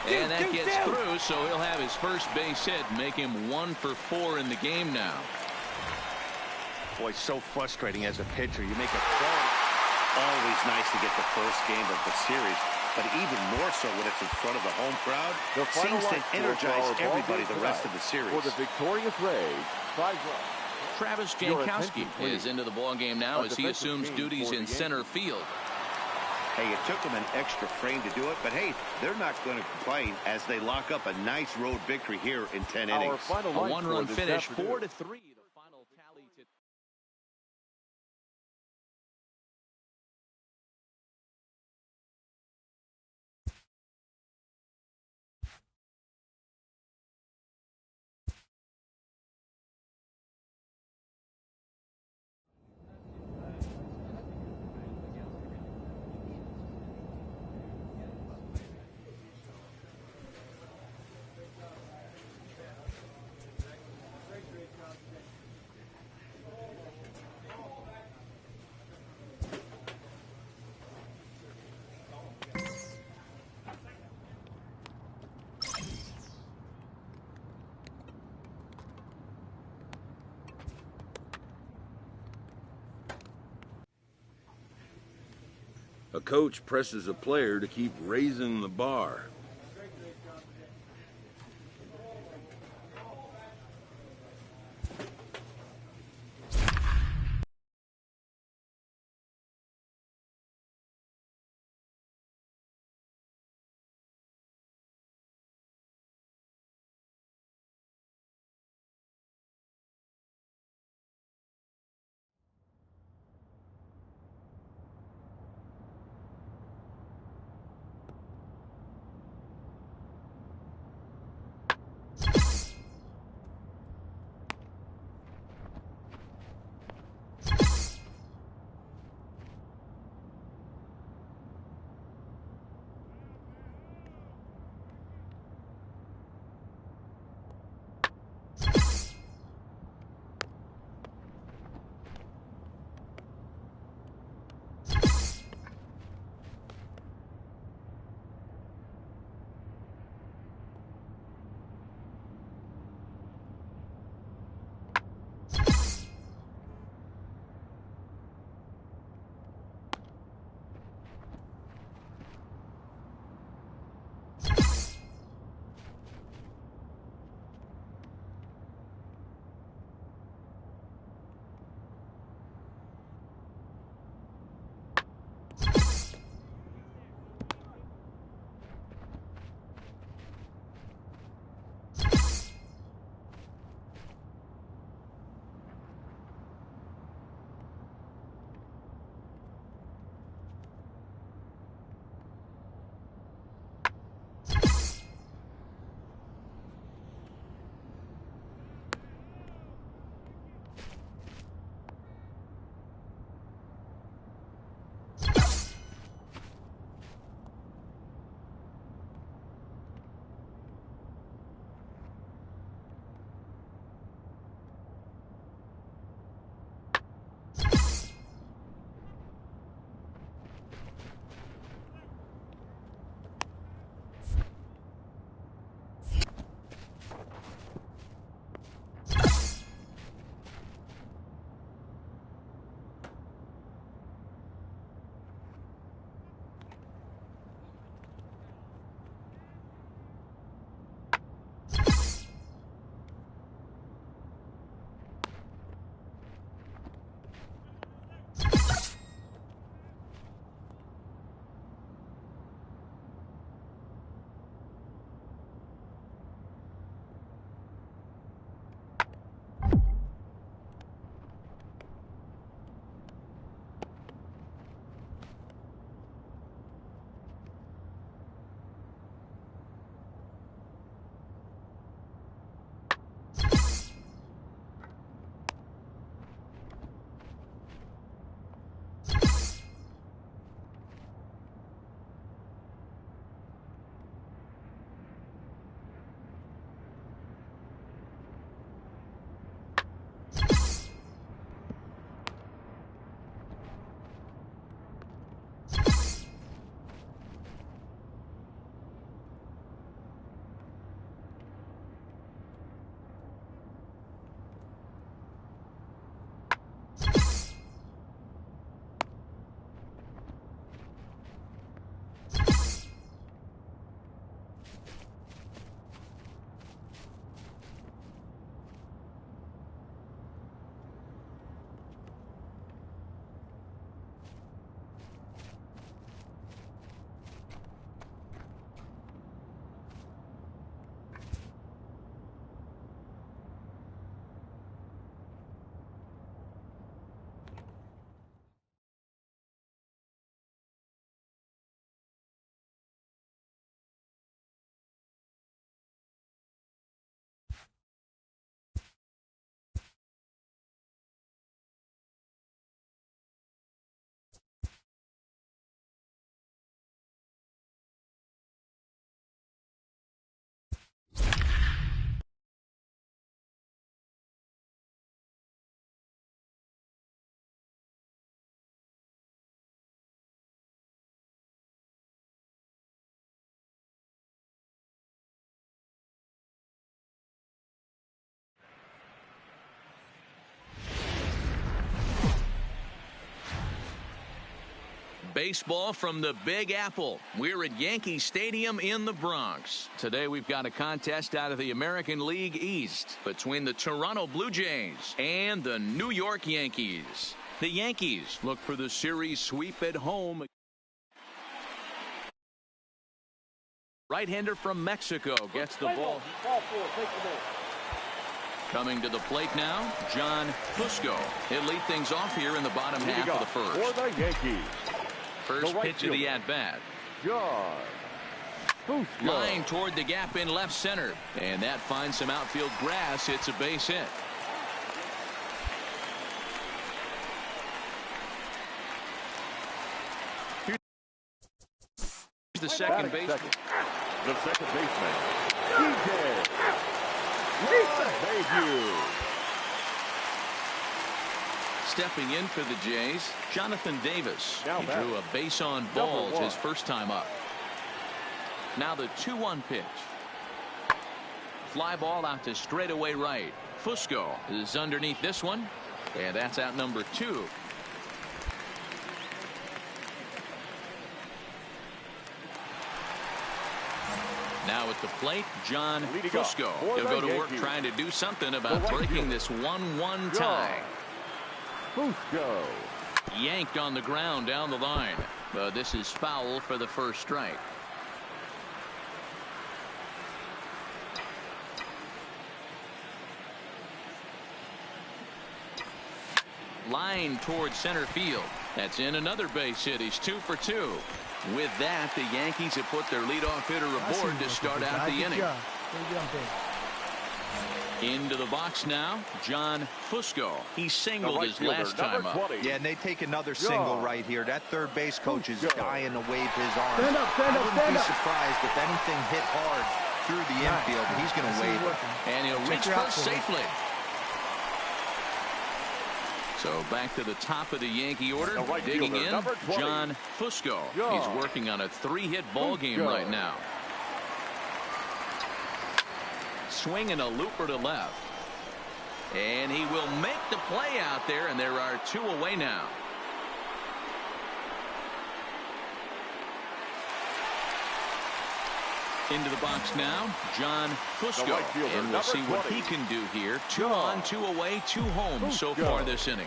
And that gets through, so he'll have his first base hit, make him 1 for 4 in the game now. Boy, so frustrating as a pitcher. You make a throw. Always nice to get the first game of the series, but even more so when it's in front of the home crowd. Seems to energize everybody the rest of the series. For the victorious Rays, 5 runs. Travis Jankowski is into the ballgame now as he assumes duties in center field. Hey, it took them an extra frame to do it, but hey, they're not going to complain as they lock up a nice road victory here in 10 innings. A 1-run finish, 4-3. A coach presses a player to keep raising the bar. Baseball from the Big Apple. We're at Yankee Stadium in the Bronx. Today we've got a contest out of the American League East between the Toronto Blue Jays and the New York Yankees. The Yankees look for the series sweep at home. Right-hander from Mexico gets the ball. Coming to the plate now, John Fusco. He'll lead things off here in the bottom half of the first. For the Yankees. First pitch of the at-bat. John Fusco. Line toward the gap in left center. And that finds some outfield grass. It's a base hit. Here's the second baseman. The second baseman. DJ. Debut. Stepping in for the Jays, Jonathan Davis. Now he drew a base on balls his first time up. Now the 2-1 pitch. Fly ball out to straightaway right. Fusco is underneath this one, and that's out number 2. Now at the plate, John Fusco. He'll go to work trying to do something about breaking this 1-1 tie. Fusco. Yanked on the ground down the line. But this is foul for the first strike. Line towards center field. That's in another base hit. He's 2 for 2. With that, the Yankees have put their leadoff hitter aboard to start out the inning. Into the box now, John Fusco. He singled his last time up. Yeah, and they take another single right here. That third base coach is dying to wave his arm. Stand up, stand up, I wouldn't be surprised if anything hit hard through the infield. He's going to wave it. And he'll reach first safely. So back to the top of the Yankee order, digging in, John Fusco. He's working on a 3-hit ball game right now. Swinging a looper to left. And he will make the play out there, and there are 2 away now. Into the box now, John Fusco. And we'll see what he can do here. 2 on, 2 away, 2 home so far this inning.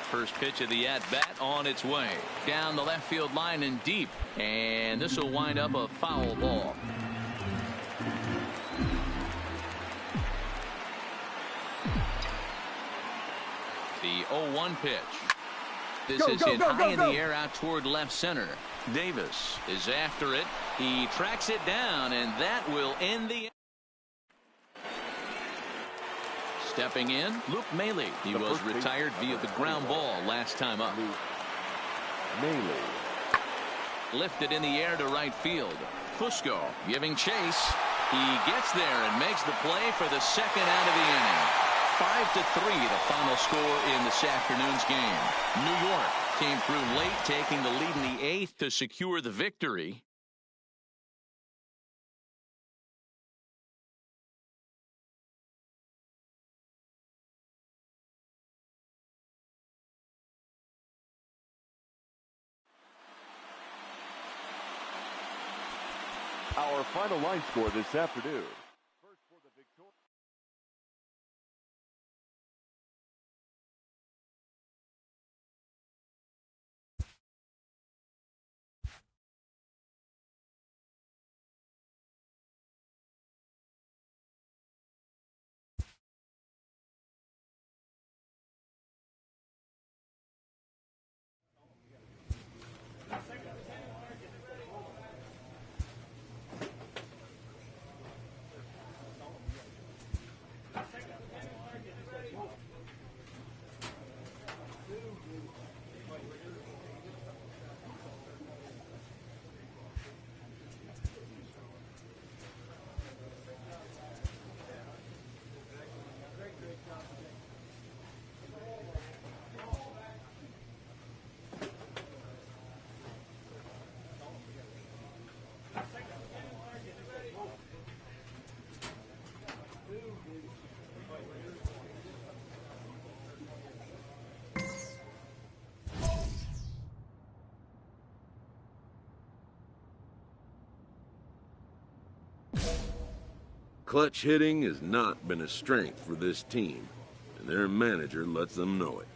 First pitch of the at-bat on its way. Down the left field line and deep. And this will wind up a foul ball. The 0-1 pitch. This is hit high in the air out toward left center. Davis is after it. He tracks it down, and that will end the. Stepping in, Luke Maile. He was retired via the ground ball last time up. Maile. Lifted in the air to right field. Fusco giving chase. He gets there and makes the play for the second out of the inning. 5-3 the final score in this afternoon's game. New York came through late, taking the lead in the 8th to secure the victory. Our final line score this afternoon. First for the victory. Clutch hitting has not been a strength for this team, and their manager lets them know it.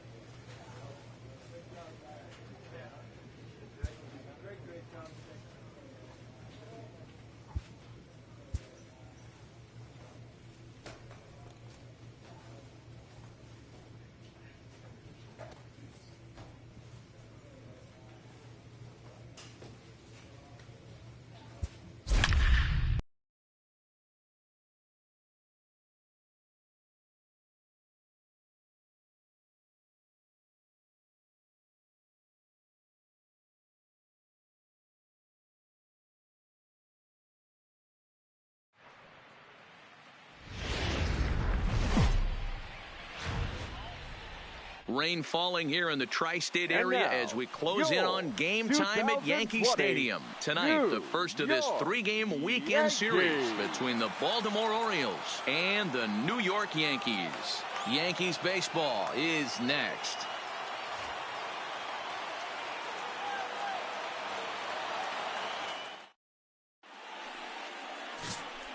Rain falling here in the tri-state area as we close in on game time at Yankee Stadium. Tonight, the first of this three-game weekend series between the Baltimore Orioles and the New York Yankees. Yankees baseball is next.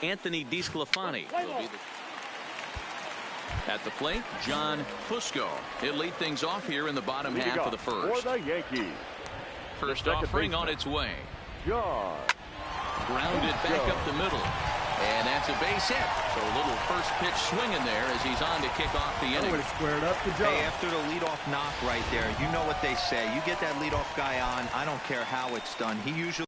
Anthony DeSclafani will be the at the plate, John Fusco. He'll lead things off here in the bottom half of the first. For the Yankees. First offering on its way. John. Grounded back up the middle. And that's a base hit. So a little first pitch swinging there as he's on to kick off the inning. Squared up the job. Hey, after the leadoff knock right there, you know what they say. You get that leadoff guy on, I don't care how it's done. He usually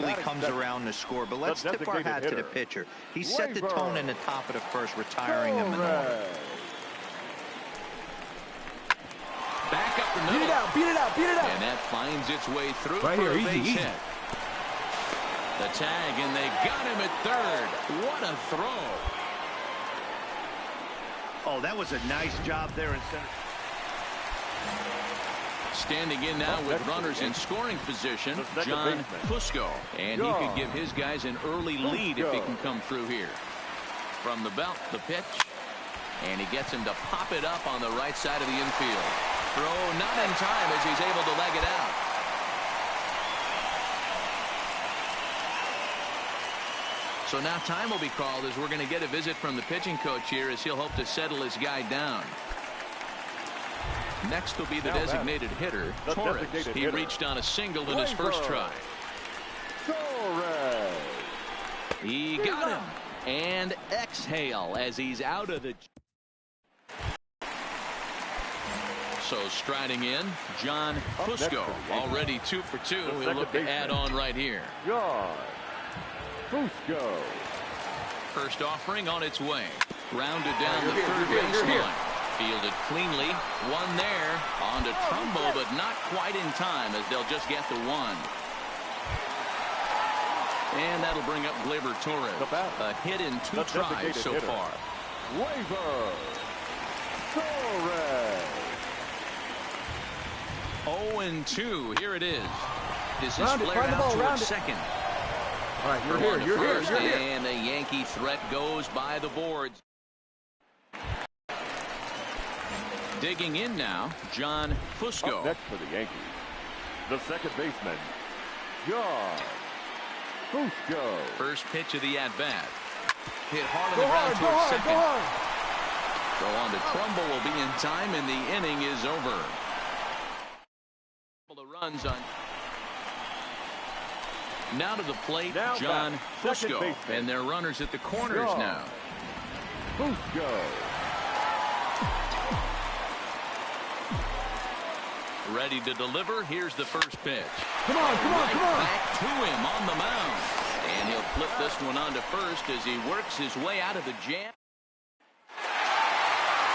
Comes around to score, but let's tip our hat to the pitcher. He set the tone in the top of the first, retiring him in order. Back up the middle. Beat it out, beat it out, beat it out. And that finds its way through right for here, a easy, base easy. hit. The tag, and they got him at third. What a throw. Oh, that was a nice job there in center. Standing in now with runners in scoring position, John Fusco. And he could give his guys an early lead if he can come through here. From the belt, the pitch. And he gets him to pop it up on the right side of the infield. Throw not in time as he's able to leg it out. So now time will be called as we're going to get a visit from the pitching coach here as he'll hope to settle his guy down. Next will be the designated hitter, Torres. He reached on a single in his first try. He got him. And exhale as he's out of the... So striding in, John Fusco, already 2 for 2. He'll look to add on right here. Fusco. First offering on its way. Rounded down the third baseline. Fielded cleanly. One there. On to Trumbo, but not quite in time as they'll just get the one. And that'll bring up Gleyber Torres. A hit in 2 tries so far. Gleyber Torres. 0-2. Here it is. This is flared out towards second. All right, you're here. And the Yankee threat goes by the boards. Digging in now, John Fusco. Up next for the Yankees, the second baseman, John Fusco. First pitch of the at-bat. Hit hard on the ground towards second. Go on to Trumbo will be in time, and the inning is over. The runs on. Now to the plate, John Fusco, and their runners at the corners now. Fusco. Ready to deliver. Here's the first pitch. Come on. Back to him on the mound. And he'll flip this one on to first as he works his way out of the jam.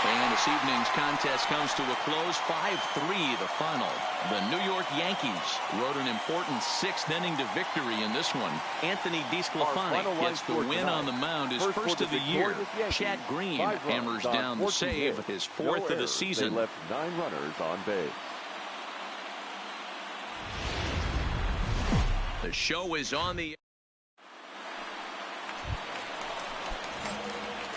And this evening's contest comes to a close. 5-3 the final. The New York Yankees rode an important 6th inning to victory in this one. Anthony DeSclafani gets the win on the mound, his first of the year. Chad Green hammers down the save, his 4th of the season. They left 9 runners on base. The show is on the...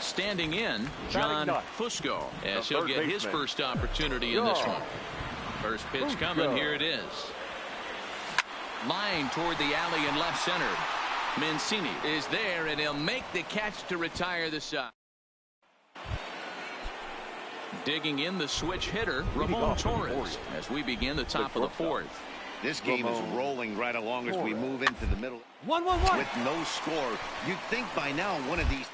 Standing in, John Fusco, as he'll get his first opportunity in this one. First pitch coming, here it is. Line toward the alley in left center. Mancini is there, and he'll make the catch to retire the side. Digging in the switch hitter, Ramon Torres, as we begin the top of the 4th. This game is rolling right along as we move into the middle. 1-1-1. With no score, you'd think by now one of these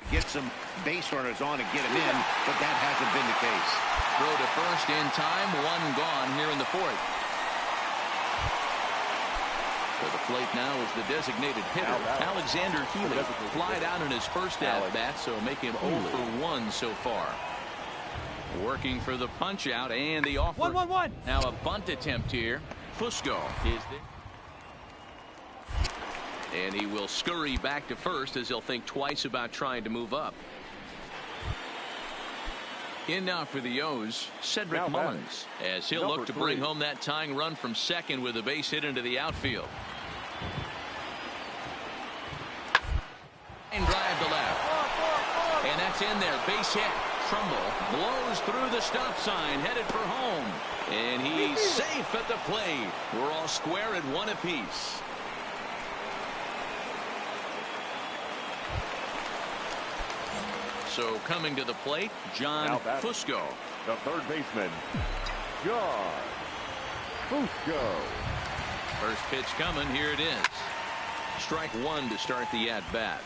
get some base runners on and get him in, but that hasn't been the case. Throw to first in time, 1 gone here in the 4th. For the plate now is the designated hitter, Alexander Healy. Flied out in his first at-bat, so make him 0 for 1 so far. Working for the punch out and the offer. 1-1-1. Now a bunt attempt here. Fusco is there. And he will scurry back to first as he'll think twice about trying to move up. In now for the O's, Cedric Mullins, as he'll look to bring home that tying run from second with a base hit into the outfield. And drive to left. And that's in there. Base hit. Trumbo blows through the stop sign, headed for home. And he's safe at the plate. We're all square at 1 apiece. So coming to the plate, John Fusco. The third baseman, John Fusco. First pitch coming, here it is. Strike 1 to start the at-bat.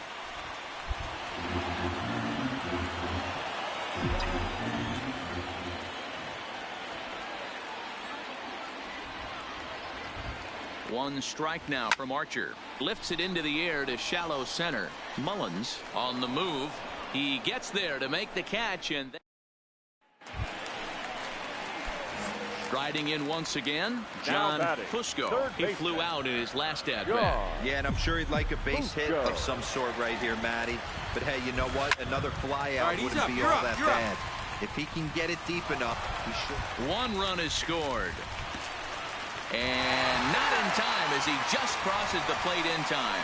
One strike now from Archer. Lifts it into the air to shallow center. Mullins on the move. He gets there to make the catch, and riding in once again, John Fusco. He flew out in his last at-bat. Yeah, and I'm sure he'd like a base hit of some sort right here, Matty. But hey, you know what? Another flyout wouldn't be all that bad. If he can get it deep enough, he should. One run is scored. And not in time as he just crosses the plate in time.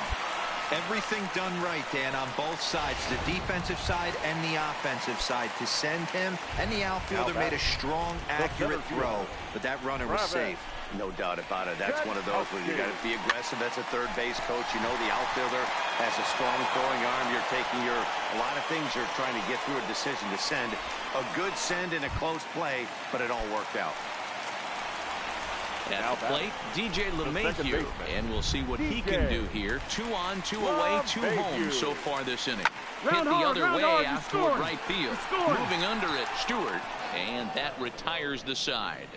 Everything done right, Dan, on both sides, the defensive side and the offensive side, to send him, and the outfielder made a strong, accurate throw, but that runner was safe. No doubt about it. That's one of those where you got to be aggressive as a third base coach. You know the outfielder has a strong throwing arm. You're taking a lot of things you're trying to get through a decision to send. A good send in a close play, but it all worked out. At the plate, DJ LeMahieu, and we'll see what he can do here. 2 on, 2 away, 2 home so far this inning. Hit the other way out toward right field. Moving under it, Stewart, and that retires the side.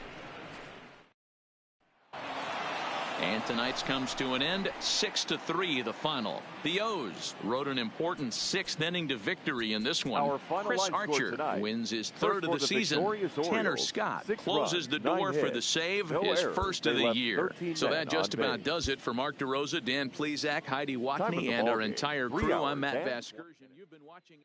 And tonight's comes to an end, 6-3 the final. The O's rode an important 6th inning to victory in this one. Chris Archer wins his 3rd of the season. Tanner Scott closes the door for the save, his 1st of the year. So that just about does it for Mark DeRosa, Dan Plesac, Heidi Watney, and our entire crew. I'm Matt Vasgersian. You've been watching.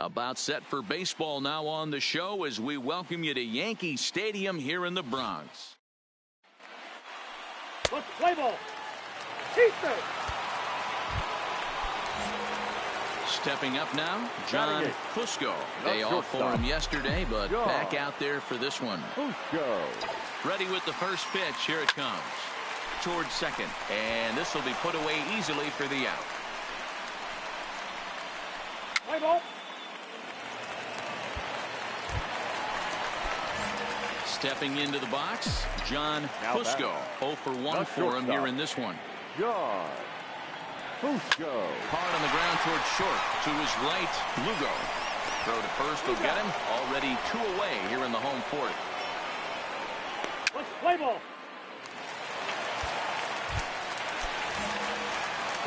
About set for baseball now on the show as we welcome you to Yankee Stadium here in the Bronx. Let's play ball. Stepping up now, John Fusco. Day off for him yesterday, but back out there for this one. Ready with the first pitch. Here it comes. Towards second. And this will be put away easily for the out. Play ball. Stepping into the box, John Fusco. 0 for 1 for him here in this one. John Fusco. Hard on the ground towards short. To his right, Lugo. Throw to first will get him. Already 2 away here in the home fourth. Let's play ball.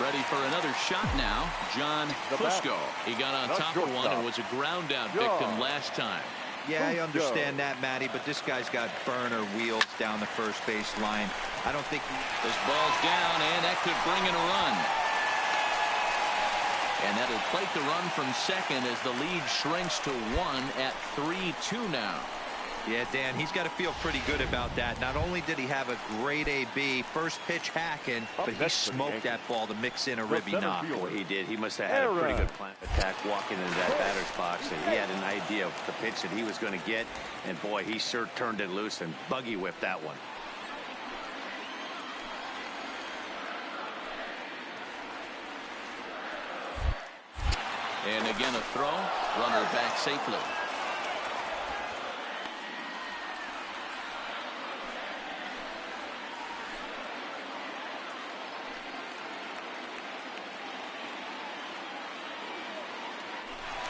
Ready for another shot now, John Fusco. He got on top of one and was a ground out victim last time. Yeah, I understand that, Matty, but this guy's got burner wheels down the first base line. I don't think this ball's down, and that could bring in a run. And that'll plate the run from second as the lead shrinks to 1 at 3-2 now. Yeah, Dan, he's got to feel pretty good about that. Not only did he have a great AB, first pitch hacking, but he smoked that ball to mix in a ribby knock. Boy, he did. He must have had a pretty good plan of attack walking into that batter's box, and he had an idea of the pitch that he was going to get, and boy, he sure turned it loose and buggy whipped that one. And again a throw, runner back safely.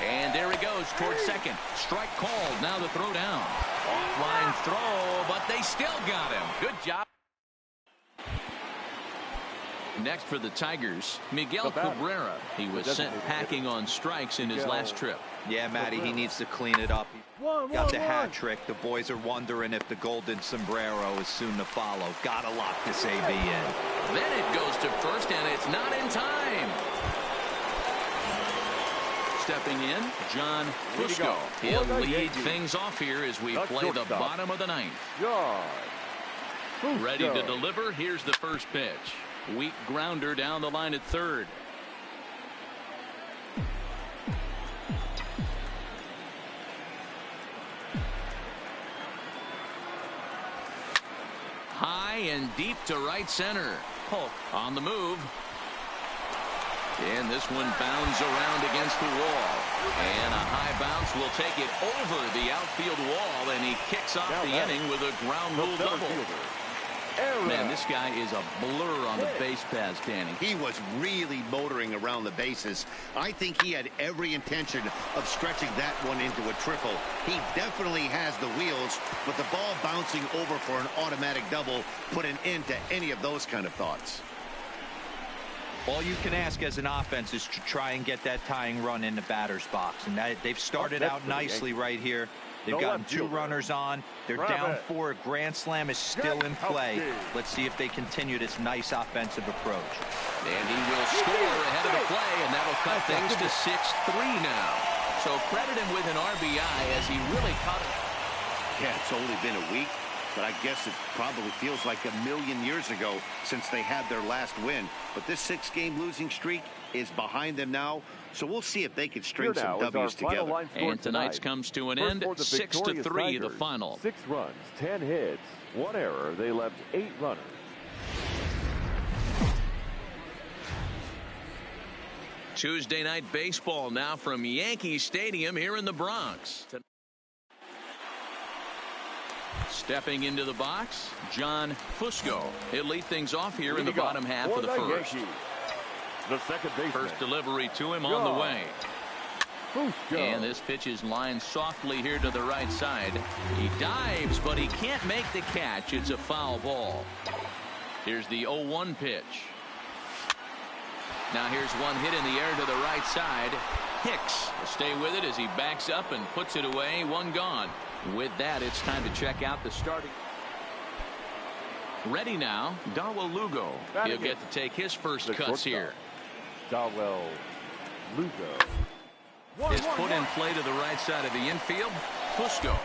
And there he goes towards second. Strike called. Now the throw down. Offline throw, but they still got him. Good job. Next for the Tigers, Miguel Cabrera. He was sent packing on strikes in his last trip. Yeah, Matty, he needs to clean it up. Got the hat trick. The boys are wondering if the golden sombrero is soon to follow. Gotta lock this AB in. Then it goes to first, and it's not in time. Stepping in, John Fusco. He'll lead things off here as we play the bottom of the ninth. Ready to deliver. Here's the first pitch. Weak grounder down the line at third. High and deep to right center. Polk on the move. And this one bounds around against the wall. And a high bounce will take it over the outfield wall, and he kicks off the inning with a ground rule double. Man, this guy is a blur on the base paths, Danny. He was really motoring around the bases. I think he had every intention of stretching that one into a triple. He definitely has the wheels, but the ball bouncing over for an automatic double put an end to any of those kind of thoughts. All you can ask as an offense is to try and get that tying run in the batter's box. And they've started out nicely right here. They've gotten 2 runners on. They're down 4. Grand slam is still in play. Let's see if they continue this nice offensive approach. And he will score ahead of the play, and that'll cut things to 6-3 now. So credit him with an RBI as he really caught it. Yeah, it's only been a week, but I guess it probably feels like a million years ago since they had their last win. But this 6-game losing streak is behind them now. So we'll see if they can string some W's together. And tonight's comes to an end, 6-3 the final. 6 runs, 10 hits, 1 error. They left 8 runners. Tuesday night baseball now from Yankee Stadium here in the Bronx. Stepping into the box, John Fusco. He'll lead things off here in the bottom half of the first. The second baseman. First delivery to him on the way. And this pitch is lined softly here to the right side. He dives, but he can't make the catch. It's a foul ball. Here's the 0-1 pitch. Now here's one hit in the air to the right side. Hicks will stay with it as he backs up and puts it away. 1 gone. With that, it's time to check out the starting. Ready now, Dawel Lugo. He'll get to take his first cuts here. Dawel Lugo. is put in play to the right side of the infield. Fusco.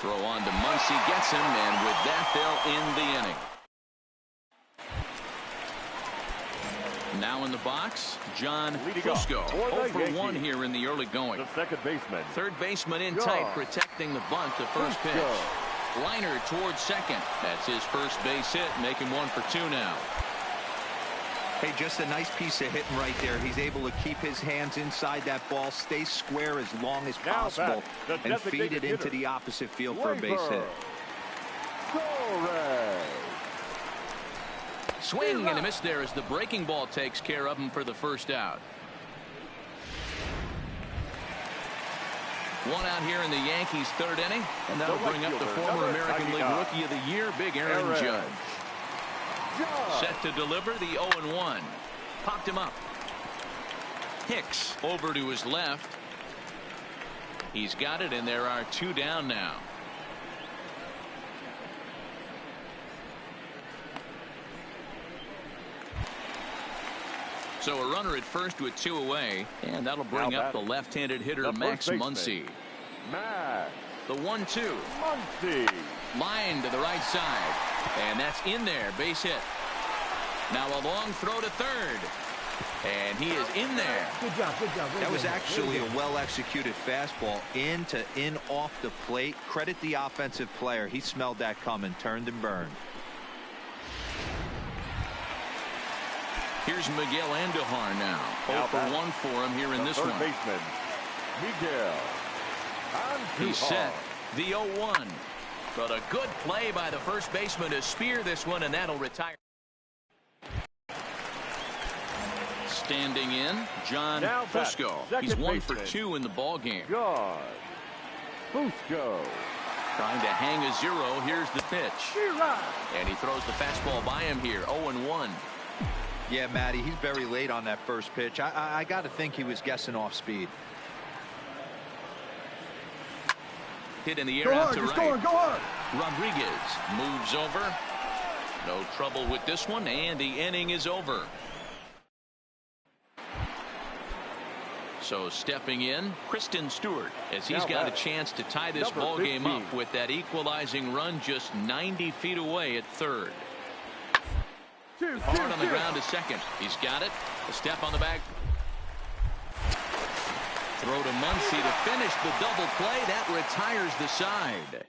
Throw on to Muncy, gets him, and with that, they'll end the inning. Now in the box, John Fusco. 0 for 1 here in the early going. The second baseman. Third baseman in tight, protecting the bunt, the first pitch. Liner towards second. That's his first base hit, making 1 for 2 now. Hey, just a nice piece of hitting right there. He's able to keep his hands inside that ball, stay square as long as possible, and feed it into the opposite field for a base hit. Swing and a miss there as the breaking ball takes care of him for the first out. 1 out here in the Yankees' third inning, and that'll bring up the former American League Rookie of the Year, Big Aaron Judge. Set to deliver the 0-1. Popped him up. Hicks over to his left. He's got it, and there are 2 down now. So a runner at first with 2 away, and that'll bring up the left-handed hitter Max Muncy. The 1-2. Muncy. Line to the right side, and that's in there. Base hit. Now a long throw to third, and he is in there. Good job, good job. That was actually a well-executed fastball in off the plate. Credit the offensive player. He smelled that coming, turned and burned. Here's Miguel Andujar now. 0 for 1 for him here in this one. Baseman, Miguel Andujar. He's set. The 0-1. But a good play by the first baseman to spear this one, and that'll retire. Standing in, John Fusco. He's 1 for 2 in the ball game. John Fusco. Trying to hang a 0. Here's the pitch. And he throws the fastball by him here. 0-1. Yeah, Matty, he's very late on that first pitch. I got to think he was guessing off speed. Hit in the air out to right. Go hard. Rodriguez moves over. No trouble with this one, and the inning is over. So stepping in, Kristen Stewart, as he's got a chance to tie this ball game up with that equalizing run just 90 feet away at third. Hard on the ground to second. He's got it. A step on the back. Throw to Muncy to finish the double play. That retires the side.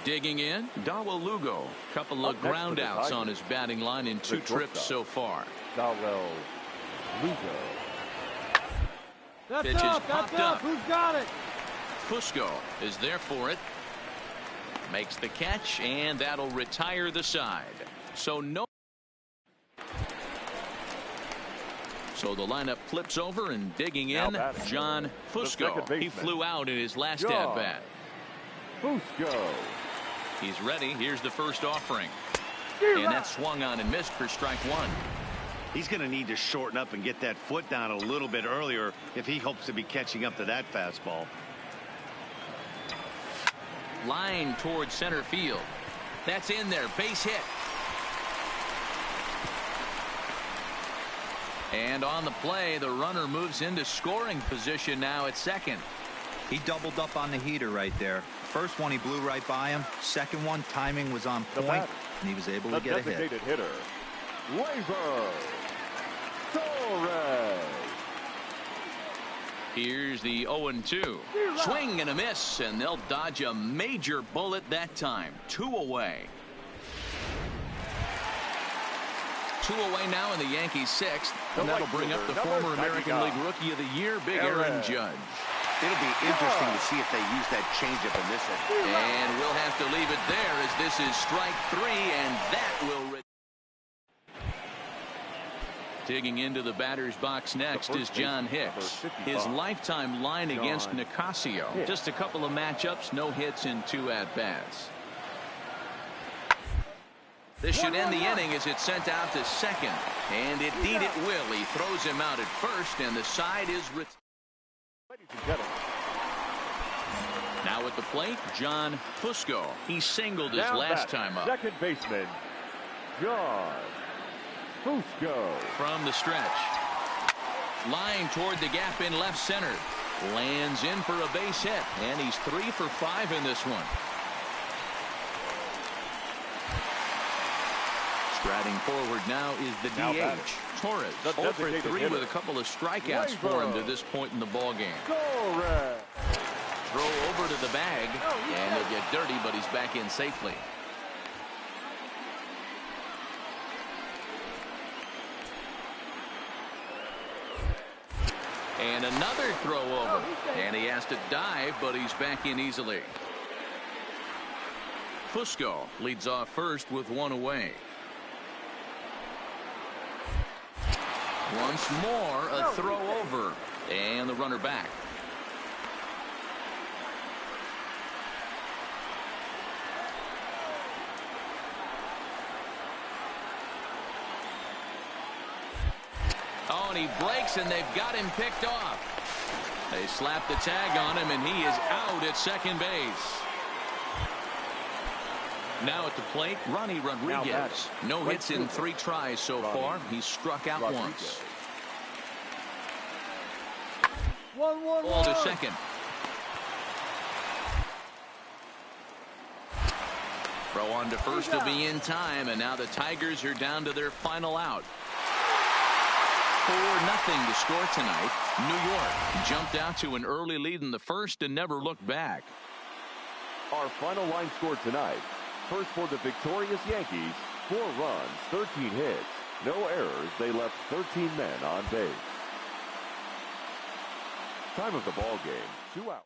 Digging in, Dawel Lugo. Couple of ground outs on his batting line in 2 trips so far. Dawel Lugo. Pitch is popped up. Who's got it? Fusco is there for it. Makes the catch, and that'll retire the side. So the lineup flips over, and digging in, John Fusco. He flew out in his last at-bat. Fusco. He's ready. Here's the first offering. And that swung on and missed for strike 1. He's going to need to shorten up and get that foot down a little bit earlier if he hopes to be catching up to that fastball. Line towards center field. That's in there. Base hit. And on the play, the runner moves into scoring position now at second. He doubled up on the heater right there. First one, he blew right by him. Second one, timing was on point, and he was able to get a hit. Designated hitter, Gleyber Torres. Here's the 0-2. Swing and a miss, and they'll dodge a major bullet that time. 2 away. 2 away now in the Yankees' 6th, and that'll bring up the former American League Rookie of the Year, Big Aaron Judge. It'll be interesting to see if they use that changeup in this one. And we'll have to leave it there as this is strike 3, and that will. Digging into the batter's box next is John Hicks. His lifetime line against Nicasio. Just a couple of matchups, no hits in 2 at-bats. This should end the inning as it's sent out to second. And indeed it will. He throws him out at first, and the side is retired. Now at the plate, John Fusco. He singled his last time up. Second baseman, John Fusco. From the stretch. Line toward the gap in left center. Lands in for a base hit, and he's 3 for 5 in this one. Striding forward now is the DH, Torres. 0 for 3 with a couple of strikeouts for him to this point in the ballgame. Throw over to the bag, and he'll get dirty, but he's back in safely. And another throw over, and he has to dive, but he's back in easily. Fusco leads off first with 1 away. Once more, a throw over, and the runner back. Oh, and he breaks, and they've got him picked off. They slap the tag on him, and he is out at second base. Now at the plate, Ra9eR. No hits in 3 tries so far. He's struck out once. Ball to second. Throw on to first will be in time, and now the Tigers are down to their final out. 4-0 to score tonight. New York jumped out to an early lead in the first and never looked back. Our final line score tonight. First for the victorious Yankees, 4 runs, 13 hits, no errors. They left 13 men on base. Time of the ball game, 2 hours.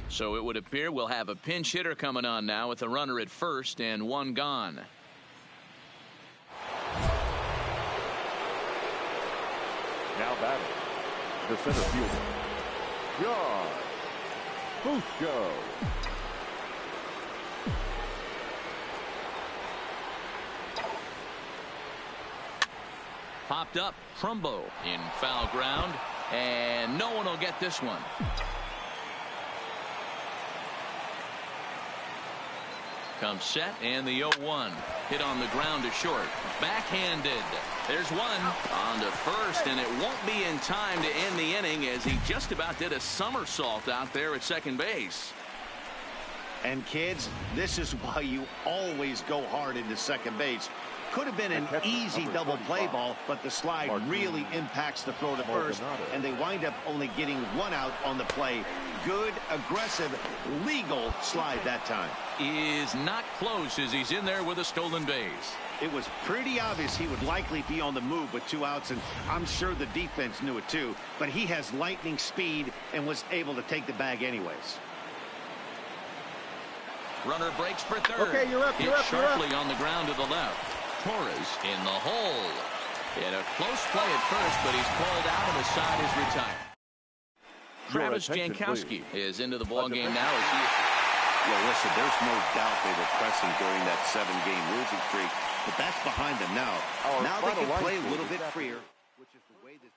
So it would appear we'll have a pinch hitter coming on now with a runner at first and 1 gone. Now batting, the center fielder, John Fusco. Popped up, Trumbo in foul ground, and no one will get this one. Comes set, and the 0-1. Hit on the ground to short. Backhanded. There's one on to first, and it won't be in time to end the inning as he just about did a somersault out there at second base. And kids, this is why you always go hard into second base. Could have been an easy double play ball, but the slide really impacts the throw to first, and they wind up only getting 1 out on the play. Good, aggressive, legal slide that time. Is not close as he's in there with a stolen base. It was pretty obvious he would likely be on the move with 2 outs, and I'm sure the defense knew it too. But he has lightning speed and was able to take the bag anyways. Runner breaks for third. Okay, you're up, you're up, you're sharply on the ground to the left. Torres in the hole. In a close play at first, but he's called out and the side is retired. Travis Jankowski is into the ball game now. Well, listen, there's no doubt they were pressing during that 7-game losing streak, but that's behind them now. Now they can play a little bit freer, which is the way this.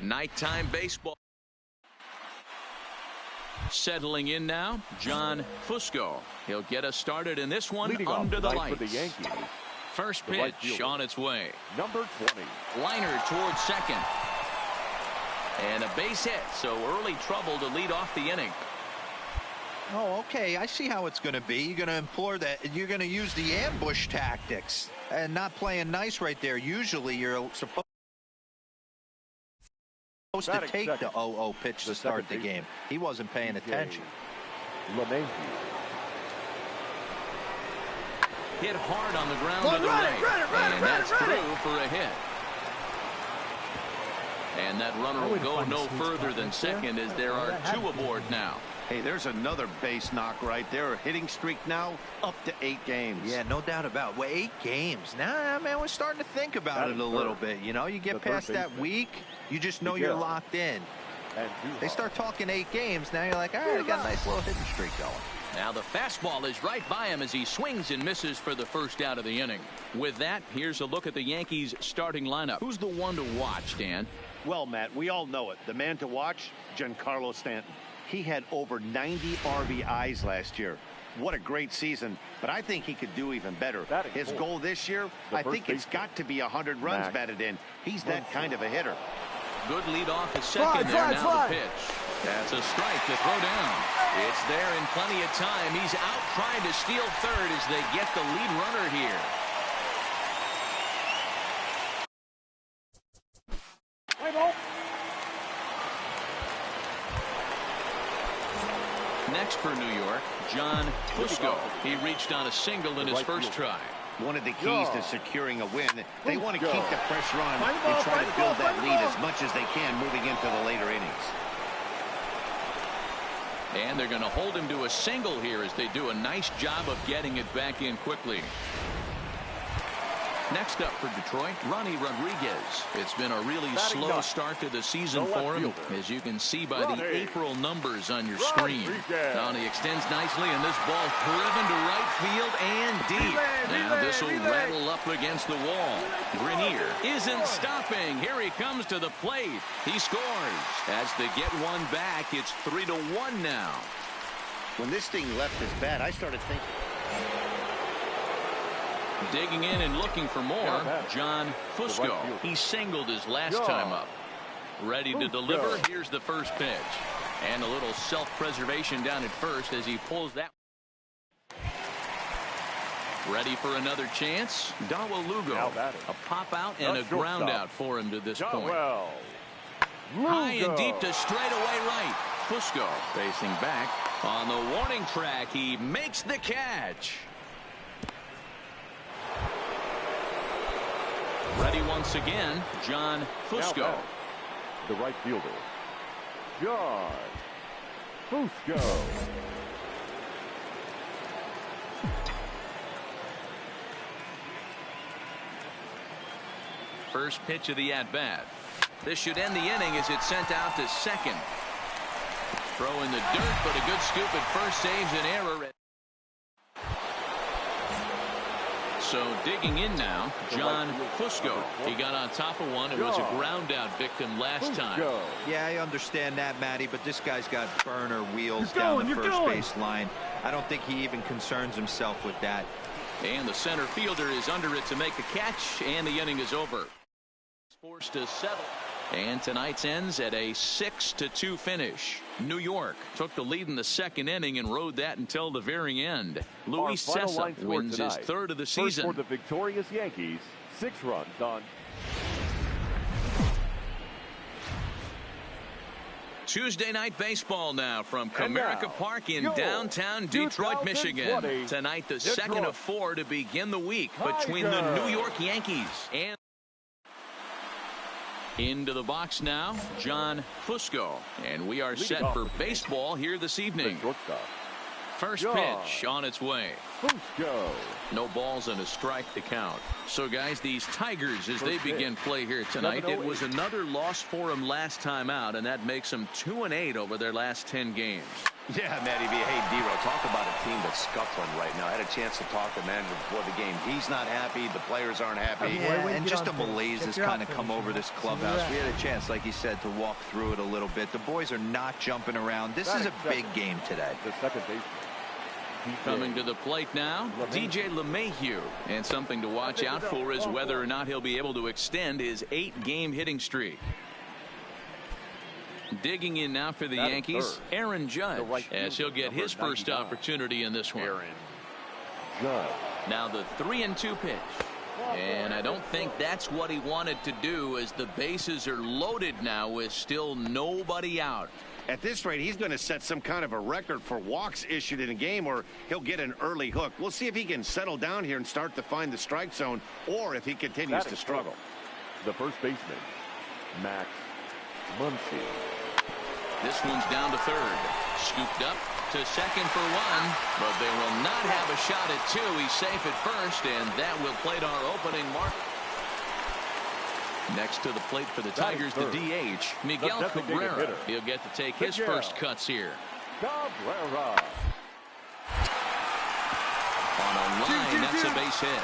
Nighttime baseball. Settling in now, John Fusco. He'll get us started in this one. Leading under the lights lights. For the Yankees. First pitch on its way. Number 20. Liner towards second. And a base hit, so early trouble to lead off the inning. Oh, okay. I see how it's going to be. You're going to implore that. You're going to use the ambush tactics and not playing nice right there. Usually you're supposed to take the 0-0 pitch to start the game. He wasn't paying attention. Hit hard on the ground to the right. And that's through for a hit. And that runner will go no further than second as there are 2 aboard now. Hey, there's another base knock right there. A hitting streak now up to 8 games. Yeah, no doubt about it. Well, 8 games. Now, man, we're starting to think about it a little bit. You know, you get past that week, you just know you're locked in. They start talking 8 games. Now you're like, all right, I got a nice little hitting streak going. Now the fastball is right by him as he swings and misses for the first out of the inning. With that, here's a look at the Yankees starting lineup. Who's the one to watch, Dan? Well, Matt, we all know it. The man to watch, Giancarlo Stanton. He had over 90 RBIs last year. What a great season, but I think he could do even better. His goal this year, I think it's got to be 100 runs batted in. He's that kind of a hitter. Good lead off at second there. Now the pitch. That's a strike to throw down. It's there in plenty of time. He's out trying to steal third as they get the lead runner here. Play ball. Next for New York, John Fusco. He reached on a single in his first try. One of the keys to securing a win, they want to keep the pressure on and try to build that lead as much as they can moving into the later innings. And they're going to hold him to a single here as they do a nice job of getting it back in quickly. Next up for Detroit, Ronnie Rodriguez. It's been a really slow start to the season for him, as you can see by the April numbers on your screen. Now he extends nicely, and this ball driven to right field and deep. Now this will rattle up against the wall. Grenier isn't stopping. Here he comes to the plate. He scores. As they get one back, it's 3-1 now. When this thing left his bat, I started thinking. Digging in and looking for more, John Fusco. He singled his last time up. Ready to deliver. Here's the first pitch. And a little self-preservation down at first as he pulls that. Ready for another chance. Dawa Lugo. A pop out and a ground out for him to this point. High and deep to straightaway right. Fusco facing back. On the warning track, he makes the catch. Ready once again, John Fusco. The right fielder, John Fusco. First pitch of the at-bat. This should end the inning as it's sent out to second. Throw in the dirt, but a good scoop at first saves an error. So digging in now, John Fusco. He got on top of one. It was a ground out victim last time. Yeah, I understand that, Matty, but this guy's got burner wheels down the first base line. I don't think he even concerns himself with that. And the center fielder is under it to make the catch, and the inning is over. Forced to settle. And tonight's ends at a 6-2 finish. New York took the lead in the second inning and rode that until the very end. Luis Cessa wins his third of the season. First for the victorious Yankees, 6 runs on. Tuesday night baseball now from Comerica Park in downtown Detroit, Michigan. Tonight the second of 4 to begin the week between the New York Yankees and into the box now, John Fusco. And we are set for baseball here this evening. First pitch on its way. Fusco. No balls and a strike to count. So, guys, these Tigers, as they begin play here tonight, it was another loss for them last time out, and that makes them 2-8 over their last 10 games. Yeah, Matty B. Hey, D-Row, talk about a team that's scuffling right now. I had a chance to talk to the manager before the game. He's not happy. The players aren't happy. Yeah, and just a malaise has kind of come over this clubhouse. We had a chance, like you said, to walk through it a little bit. The boys are not jumping around. This is a big game today. The second baseman. Coming to the plate now, DJ LeMahieu. And something to watch out for is whether or not he'll be able to extend his 8-game hitting streak. Digging in now for the Yankees, Aaron Judge, as he'll get his first opportunity in this one. Now the 3-2 pitch. And I don't think that's what he wanted to do, as the bases are loaded now with still nobody out. At this rate, he's going to set some kind of a record for walks issued in a game, or he'll get an early hook. We'll see if he can settle down here and start to find the strike zone, or if he continues to struggle. The first baseman, Max Muncy. This one's down to third. Scooped up to second for one, but they will not have a shot at 2. He's safe at first, and that will plate our opening mark. Next to the plate for the Tigers, the DH, Miguel Cabrera. He'll get to take his first cuts here. Cabrera. On a line, that's a base hit.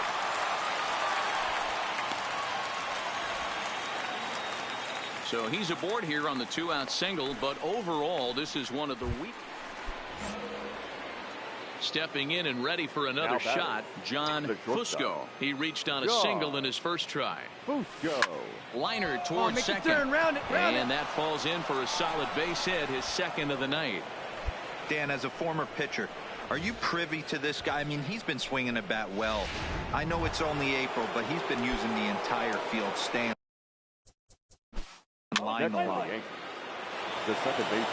So he's aboard here on the 2-out single, but overall, this is one of the weak. Stepping in and ready for another shot, John Fusco. He reached on a single in his first try. Fusco. Liner towards second. And that falls in for a solid base hit, his second of the night. Dan, as a former pitcher, are you privy to this guy? I mean, he's been swinging the bat well. I know it's only April, but he's been using the entire field stand. Line the line. The second baseman.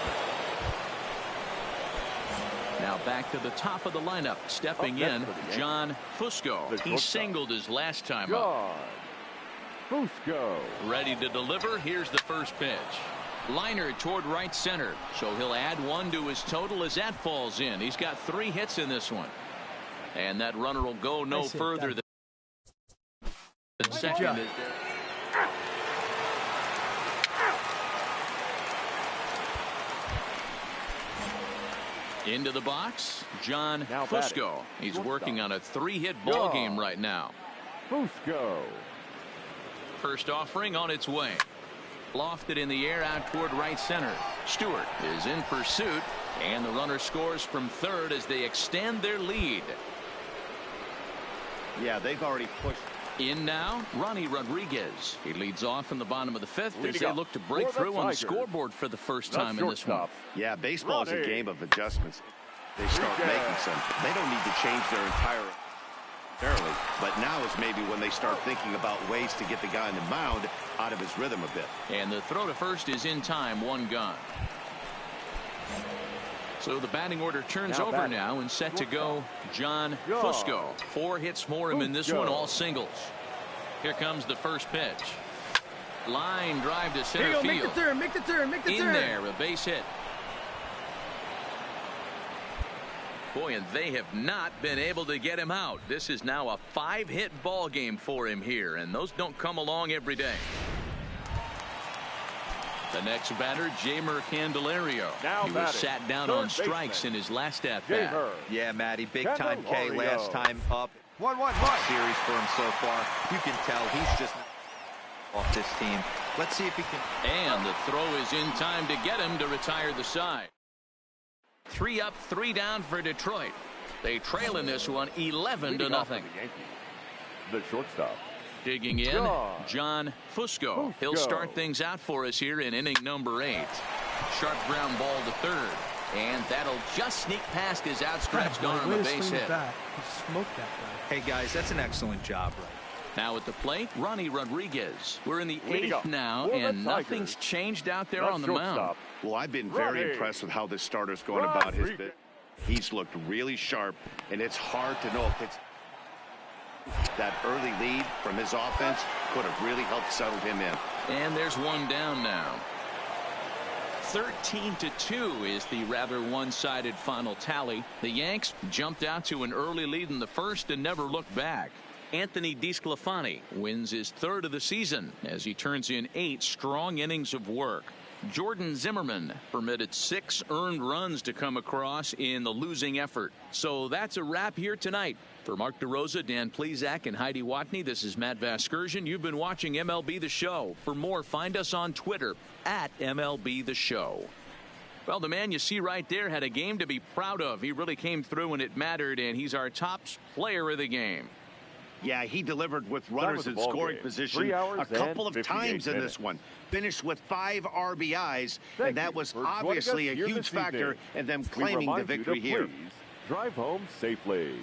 Now back to the top of the lineup. Stepping in, John Fusco. He singled his last time up. Fusco. Ready to deliver. Here's the first pitch. Liner toward right center. So he'll add 1 to his total as that falls in. He's got 3 hits in this one. And that runner will go no further than second. Into the box, John Fusco. He's working on a 3-hit ball game right now. Fusco. First offering on its way. Lofted in the air out toward right center. Stewart is in pursuit, and the runner scores from third as they extend their lead. Yeah, they've already pushed. In now, Ronnie Rodriguez. He leads off in the bottom of the 5th as they look to break through on the scoreboard for the first time in this one. Yeah, baseball is a game of adjustments. They start making some. They don't need to change their entire. Barely. But now is maybe when they start thinking about ways to get the guy on the mound out of his rhythm a bit. And the throw to first is in time, one gone. So the batting order turns over now and set to go John Fusco. 4 hits for him in this one, all singles. Here comes the first pitch. Line drive to center field. Make the turn, make the turn, make the turn. In there, a base hit. Boy, and they have not been able to get him out. This is now a 5-hit ball game for him here, and those don't come along every day. The next batter, Jeimer Candelario. He was sat down on strikes in his last at-bat. Yeah, Matty, big-time K last time up. 1-1 series for him so far. You can tell he's just off this team. Let's see if he can. And the throw is in time to get him to retire the side. 3 up, 3 down for Detroit. They trail in this one 11-0. The shortstop. Digging in, John Fusco. He'll start things out for us here in inning number 8. Sharp ground ball to third. And that'll just sneak past his outstretched arm, a base hit. Smoked that guy. Hey, guys, that's an excellent job, right? Now at the plate, Ronnie Rodriguez. We're in the 8th now, and nothing's changed out there on the mound. Well, I've been very impressed with how this starter's going about his bit. He's looked really sharp, and it's hard to know if it's that early lead from his offense could have really helped settle him in. And there's one down now. 13-2 is the rather one-sided final tally. The Yanks jumped out to an early lead in the first and never looked back. Anthony DeSclafani wins his 3rd of the season as he turns in 8 strong innings of work. Jordan Zimmerman permitted 6 earned runs to come across in the losing effort. So that's a wrap here tonight. For Mark DeRosa, Dan Plesac, and Heidi Watney, this is Matt Vasgersian. You've been watching MLB The Show. For more, find us on Twitter at MLB The Show. Well, the man you see right there had a game to be proud of. He really came through when it mattered, and he's our top player of the game. Yeah, he delivered with runners in scoring position a couple of times in this one. Finished with 5 RBIs, and that was obviously a huge factor in them claiming the victory here. Drive home safely.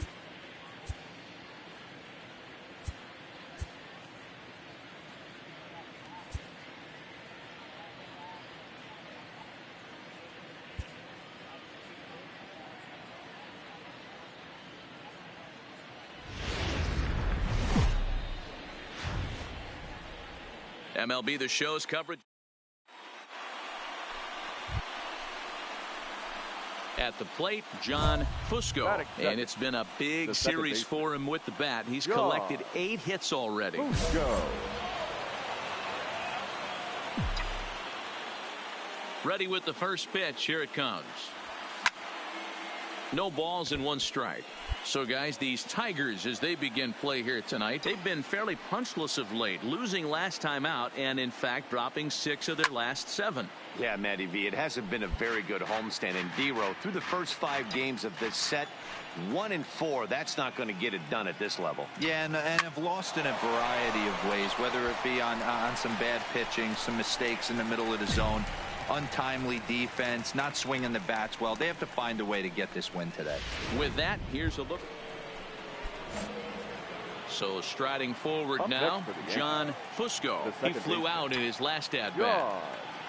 MLB The Show's coverage at the plate, John Fusco, and it's been a big series for him with the bat. He's collected 8 hits already. Ready with the first pitch. Here it comes. No balls and 1 strike. So, guys, these Tigers, as they begin play here tonight, they've been fairly punchless of late, losing last time out and, in fact, dropping 6 of their last 7. Yeah, Matty V, it hasn't been a very good homestand. And D-Row, through the first 5 games of this set, 1-4, that's not going to get it done at this level. Yeah, and have lost in a variety of ways, whether it be on some bad pitching, some mistakes in the middle of the zone, untimely defense, not swinging the bats well. They have to find a way to get this win today. With that, here's a look. So striding forward now, John Fusco. He flew out in his last at-bat.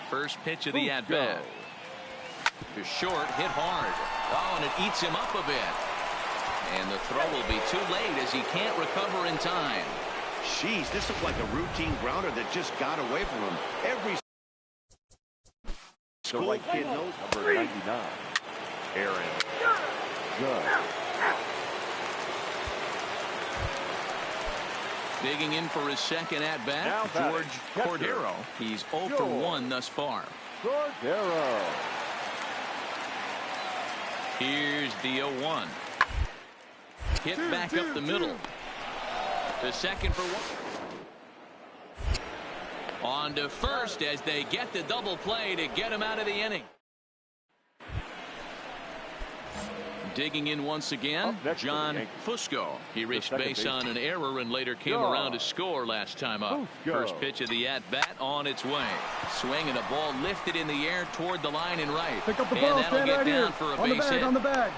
First pitch of the at-bat. To short, hit hard. Oh, and it eats him up a bit. And the throw will be too late as he can't recover in time. Jeez, this looked like a routine grounder that just got away from him. Every school kid knows number 99. Aaron Judge. Digging in for his second at-bat, George Cordero. He's 0 for 1 thus far. Cordero. Here's the 0-1. Hit back up the middle. The second for 1. On to first as they get the double play to get him out of the inning. Digging in once again, John Fusco. He reached base on an error and later came around to score last time up. First pitch of the at-bat on its way. Swing and a ball lifted in the air toward the line and right. Pick up the and ball, that'll get right down here. For a on base the bag, hit. on the bag.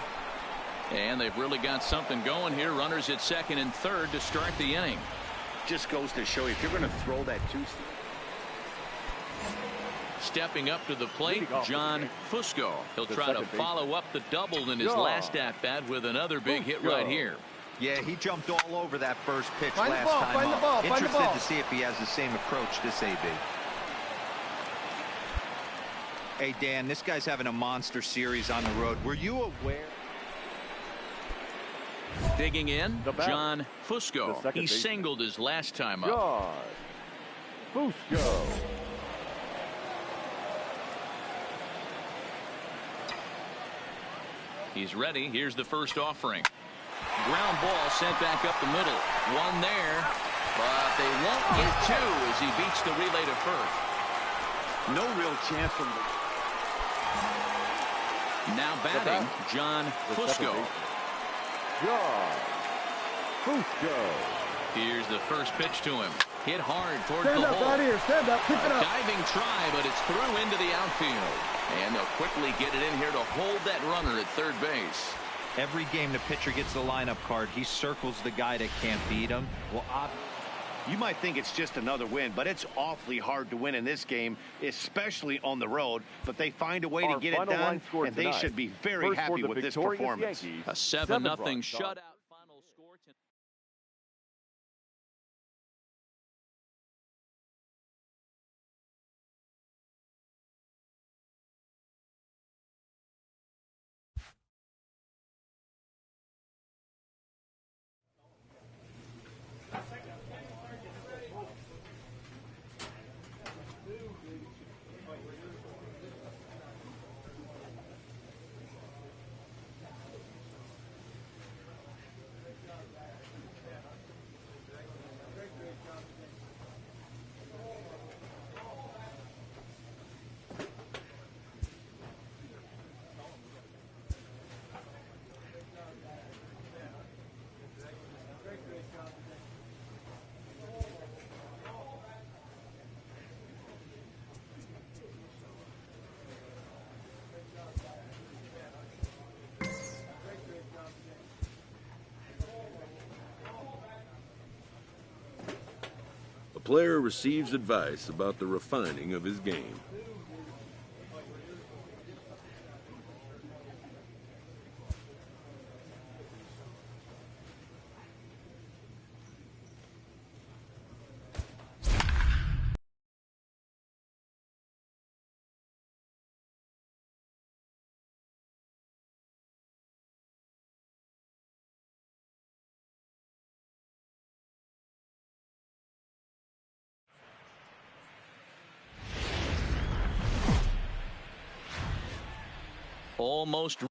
And they've really got something going here. Runners at second and third to start the inning. Just goes to show you, if you're going to throw that two. Stepping up to the plate, John Fusco. He'll try to follow up the double in his last at-bat with another big hit right here. Yeah, he jumped all over that first pitch last time up. Interested to see if he has the same approach this AB. Hey, Dan, this guy's having a monster series on the road. Were you aware? Digging in, John Fusco. He singled his last time up. John Fusco. He's ready. Here's the first offering. Ground ball sent back up the middle. One there, but they won't get two as he beats the relay to first. No real chance from the... Now batting, John Fusco. John Fusco. Here's the first pitch to him. Hit hard toward Stand the up hole. out here. Stand up. Pick it up. Diving try, but it's through into the outfield. And they'll quickly get it in here to hold that runner at third base. Every game the pitcher gets the lineup card, he circles the guy that can't beat him. Well, you might think it's just another win, but it's awfully hard to win in this game, especially on the road. But they find a way to get it done, and they should be very happy with this performance. A 7-0 shutout. Final score. A player receives advice about the refining of his game. Almost.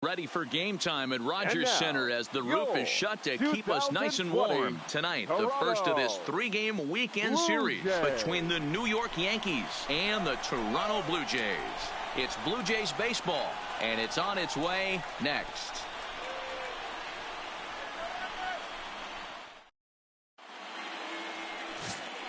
Ready for game time at Rogers Center as the roof is shut to keep us nice and warm. Tonight, the first of this 3-game weekend series between the New York Yankees and the Toronto Blue Jays. It's Blue Jays baseball, and it's on its way next.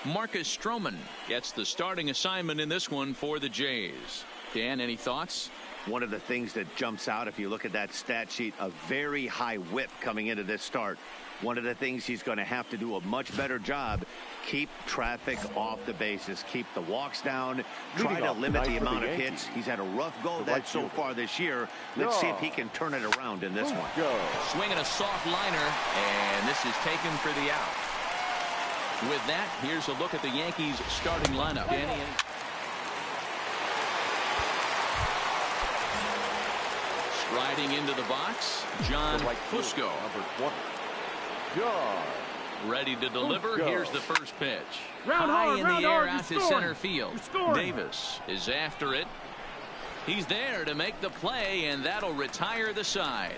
Marcus Stroman gets the starting assignment in this one for the Jays. Dan, any thoughts? One of the things that jumps out, if you look at that stat sheet, a very high whip coming into this start. One of the things he's going to have to do a much better job, keep traffic off the bases, keep the walks down, try to limit the amount of hits. He's had a rough go of that so far this year. Let's see if he can turn it around in this one. Swinging a soft liner, and this is taken for the out. With that, here's a look at the Yankees starting lineup. Danny. Striding into the box, John Fusco. Ready to deliver. Here's the first pitch. High in the air out to center field. Davis is after it. He's there to make the play, and that'll retire the side.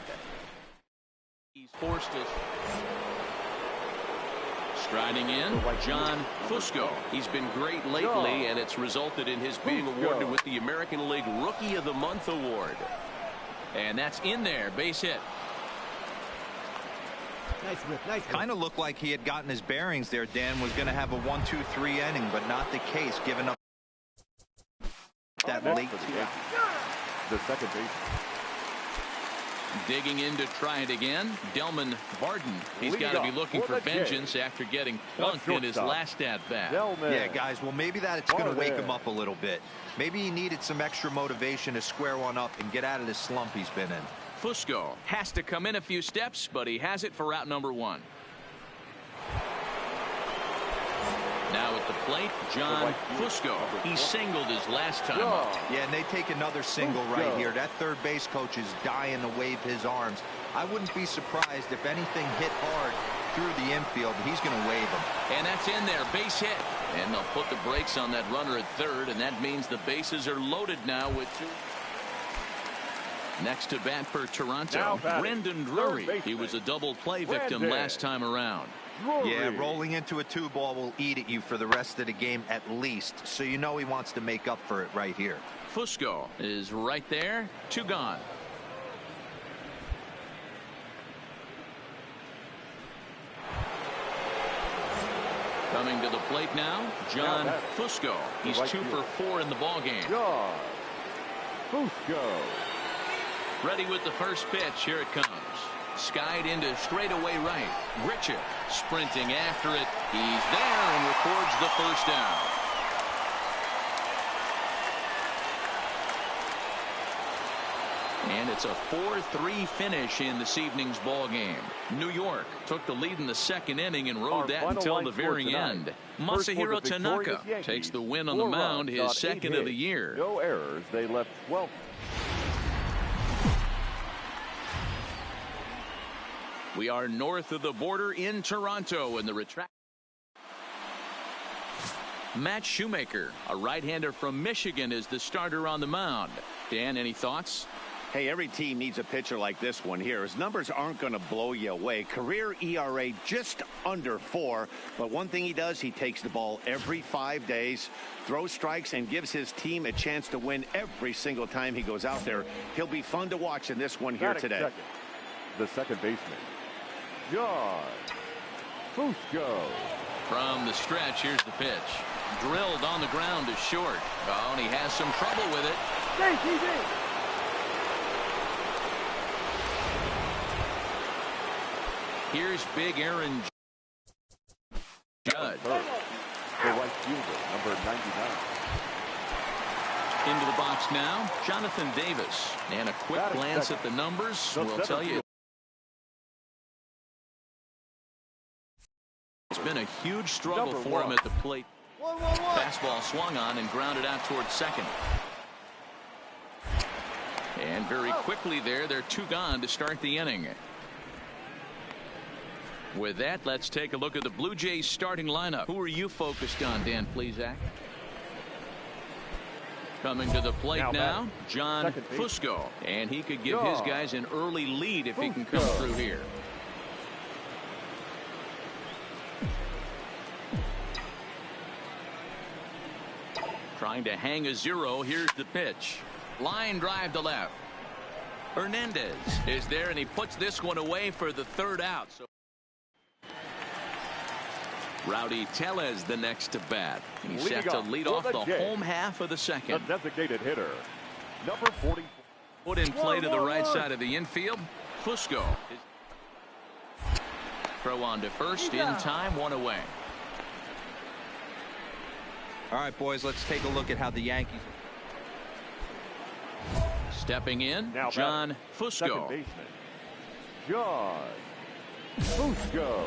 He's forced to Striding in, John Fusco. He's been great lately, and it's resulted in his being awarded with the American League Rookie of the Month award. And that's in there, base hit. Nice rip, nice rip. Kind of looked like he had gotten his bearings there. Dan was going to have a 1-2-3 inning, but not the case, giving up that late. The second base. Digging in to try it again, Delman Barden. He's got to be looking for vengeance after getting plunked in his last at-bat. Yeah, guys, well, maybe that's going to wake him up a little bit. Maybe he needed some extra motivation to square one up and get out of this slump he's been in. Fusco has to come in a few steps, but he has it for out number 1. Now at the plate, John Fusco. He singled his last time up. Yeah, and they take another single right here. That third base coach is dying to wave his arms. I wouldn't be surprised if anything hit hard through the infield. He's going to wave them. And that's in there, base hit. And they'll put the brakes on that runner at third, and that means the bases are loaded now with 2. Next to bat for Toronto, Brendan Drury. He was a double play victim last time around. Yeah, rolling into a 2-ball will eat at you for the rest of the game at least, so you know he wants to make up for it right here. Fusco is right there, 2 gone. Coming to the plate now, John Fusco. He's 2 for 4 in the ballgame. John Fusco. Ready with the first pitch. Here it comes. Skied into straightaway right. Grichuk sprinting after it. He's there and records the first down. And it's a 4-3 finish in this evening's ball game. New York took the lead in the second inning and rode that until the very end. Masahiro Tanaka takes the win on the mound, his second of the year. No errors. They left 12. We are north of the border in Toronto, and the retract. Matt Shoemaker, a right-hander from Michigan, is the starter on the mound. Dan, any thoughts? Hey, every team needs a pitcher like this one here. His numbers aren't going to blow you away. Career ERA just under 4. But one thing he does, he takes the ball every 5 days, throws strikes, and gives his team a chance to win every single time he goes out there. He'll be fun to watch in this one here today. The second baseman, John Fusco. From the stretch, here's the pitch. Drilled on the ground to short. Oh, and he has some trouble with it. Here's big Aaron Judge. The right fielder, number 99. Into the box now, Jonathan Davis. And a quick glance at the numbers will tell you it's been a huge struggle for him at the plate. Fastball swung on and grounded out towards second. And very quickly there, they're 2 gone to start the inning. With that, let's take a look at the Blue Jays starting lineup. Who are you focused on, Dan Plesac? Coming to the plate now, John Fusco. And he could give his guys an early lead if he can come through here. Trying to hang a 0. Here's the pitch. Line drive to left. Hernandez is there, and he puts this one away for the 3rd out. So Rowdy Tellez the next to bat. He's set to lead off the home half of the second. The designated hitter, number 40. Put in play to the right side of the infield. Fusco. Throw on to first in time, 1 away. All right, boys, let's take a look at how the Yankees. Stepping in, John Fusco. Second baseman, John Fusco.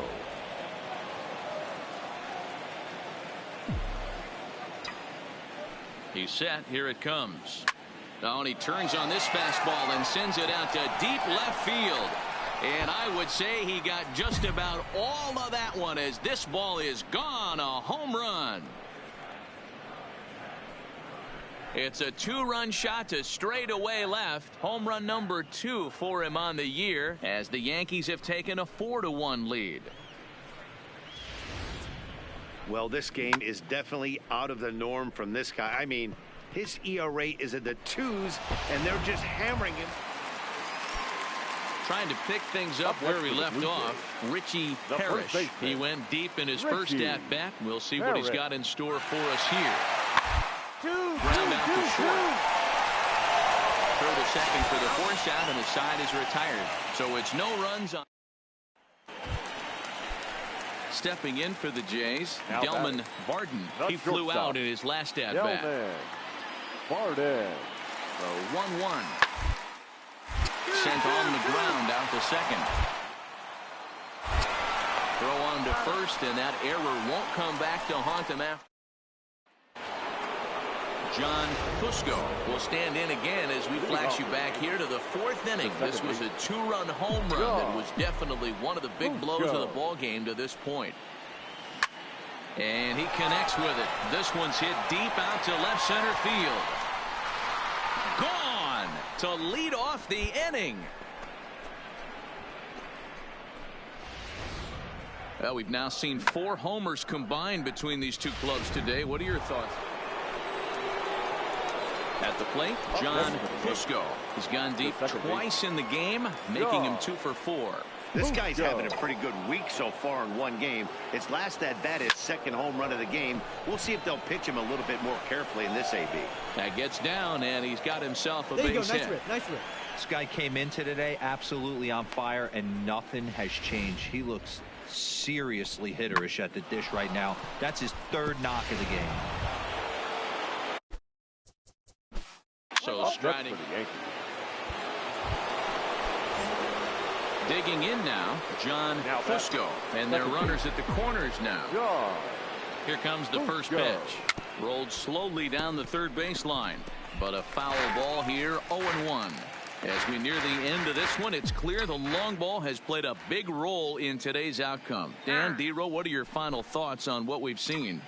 He's set. Here it comes. Oh, and he turns on this fastball and sends it out to deep left field. And I would say he got just about all of that one as this ball is gone. A home run. It's a 2-run shot to straightaway left. Home run number 2 for him on the year as the Yankees have taken a 4-1 lead. Well, this game is definitely out of the norm from this guy. I mean, his ERA is in the 2s, and they're just hammering him. Trying to pick things up where he left off. Richie Parrish. He went deep in his first at-bat. We'll see what he's got in store for us here. Ground out to short. Throw to second for the force out, and the side is retired. So it's no runs on. Stepping in for the Jays, Delman Barden. He flew out in his last at-bat. Barden. The 1-1. Sent on the ground out to second. Throw on to first, and that error won't come back to haunt him after. John Fusco will stand in again as we flash you back here to the 4th inning. This was a 2-run home run that was definitely one of the big blows of the ball game to this point. And he connects with it. This one's hit deep out to left center field. Gone to lead off the inning. Well, we've now seen 4 homers combined between these two clubs today. What are your thoughts? At the plate, John Fusco. He's gone deep twice in the game, making him 2 for 4. This guy's having a pretty good week so far in one game. His last at-bat, his 2nd home run of the game. We'll see if they'll pitch him a little bit more carefully in this AB. That gets down, and he's got himself a there you base go. Nice hit. rip. Nice rip. This guy came into today absolutely on fire, and nothing has changed. He looks seriously hitterish at the dish right now. That's his 3rd knock of the game. So striding. Digging in now, John Fusco. And they're runners at the corners now. Here comes the first pitch. Rolled slowly down the 3rd baseline. But a foul ball here, 0-1. As we near the end of this one, it's clear the long ball has played a big role in today's outcome. Dan, D-Row, what are your final thoughts on what we've seen?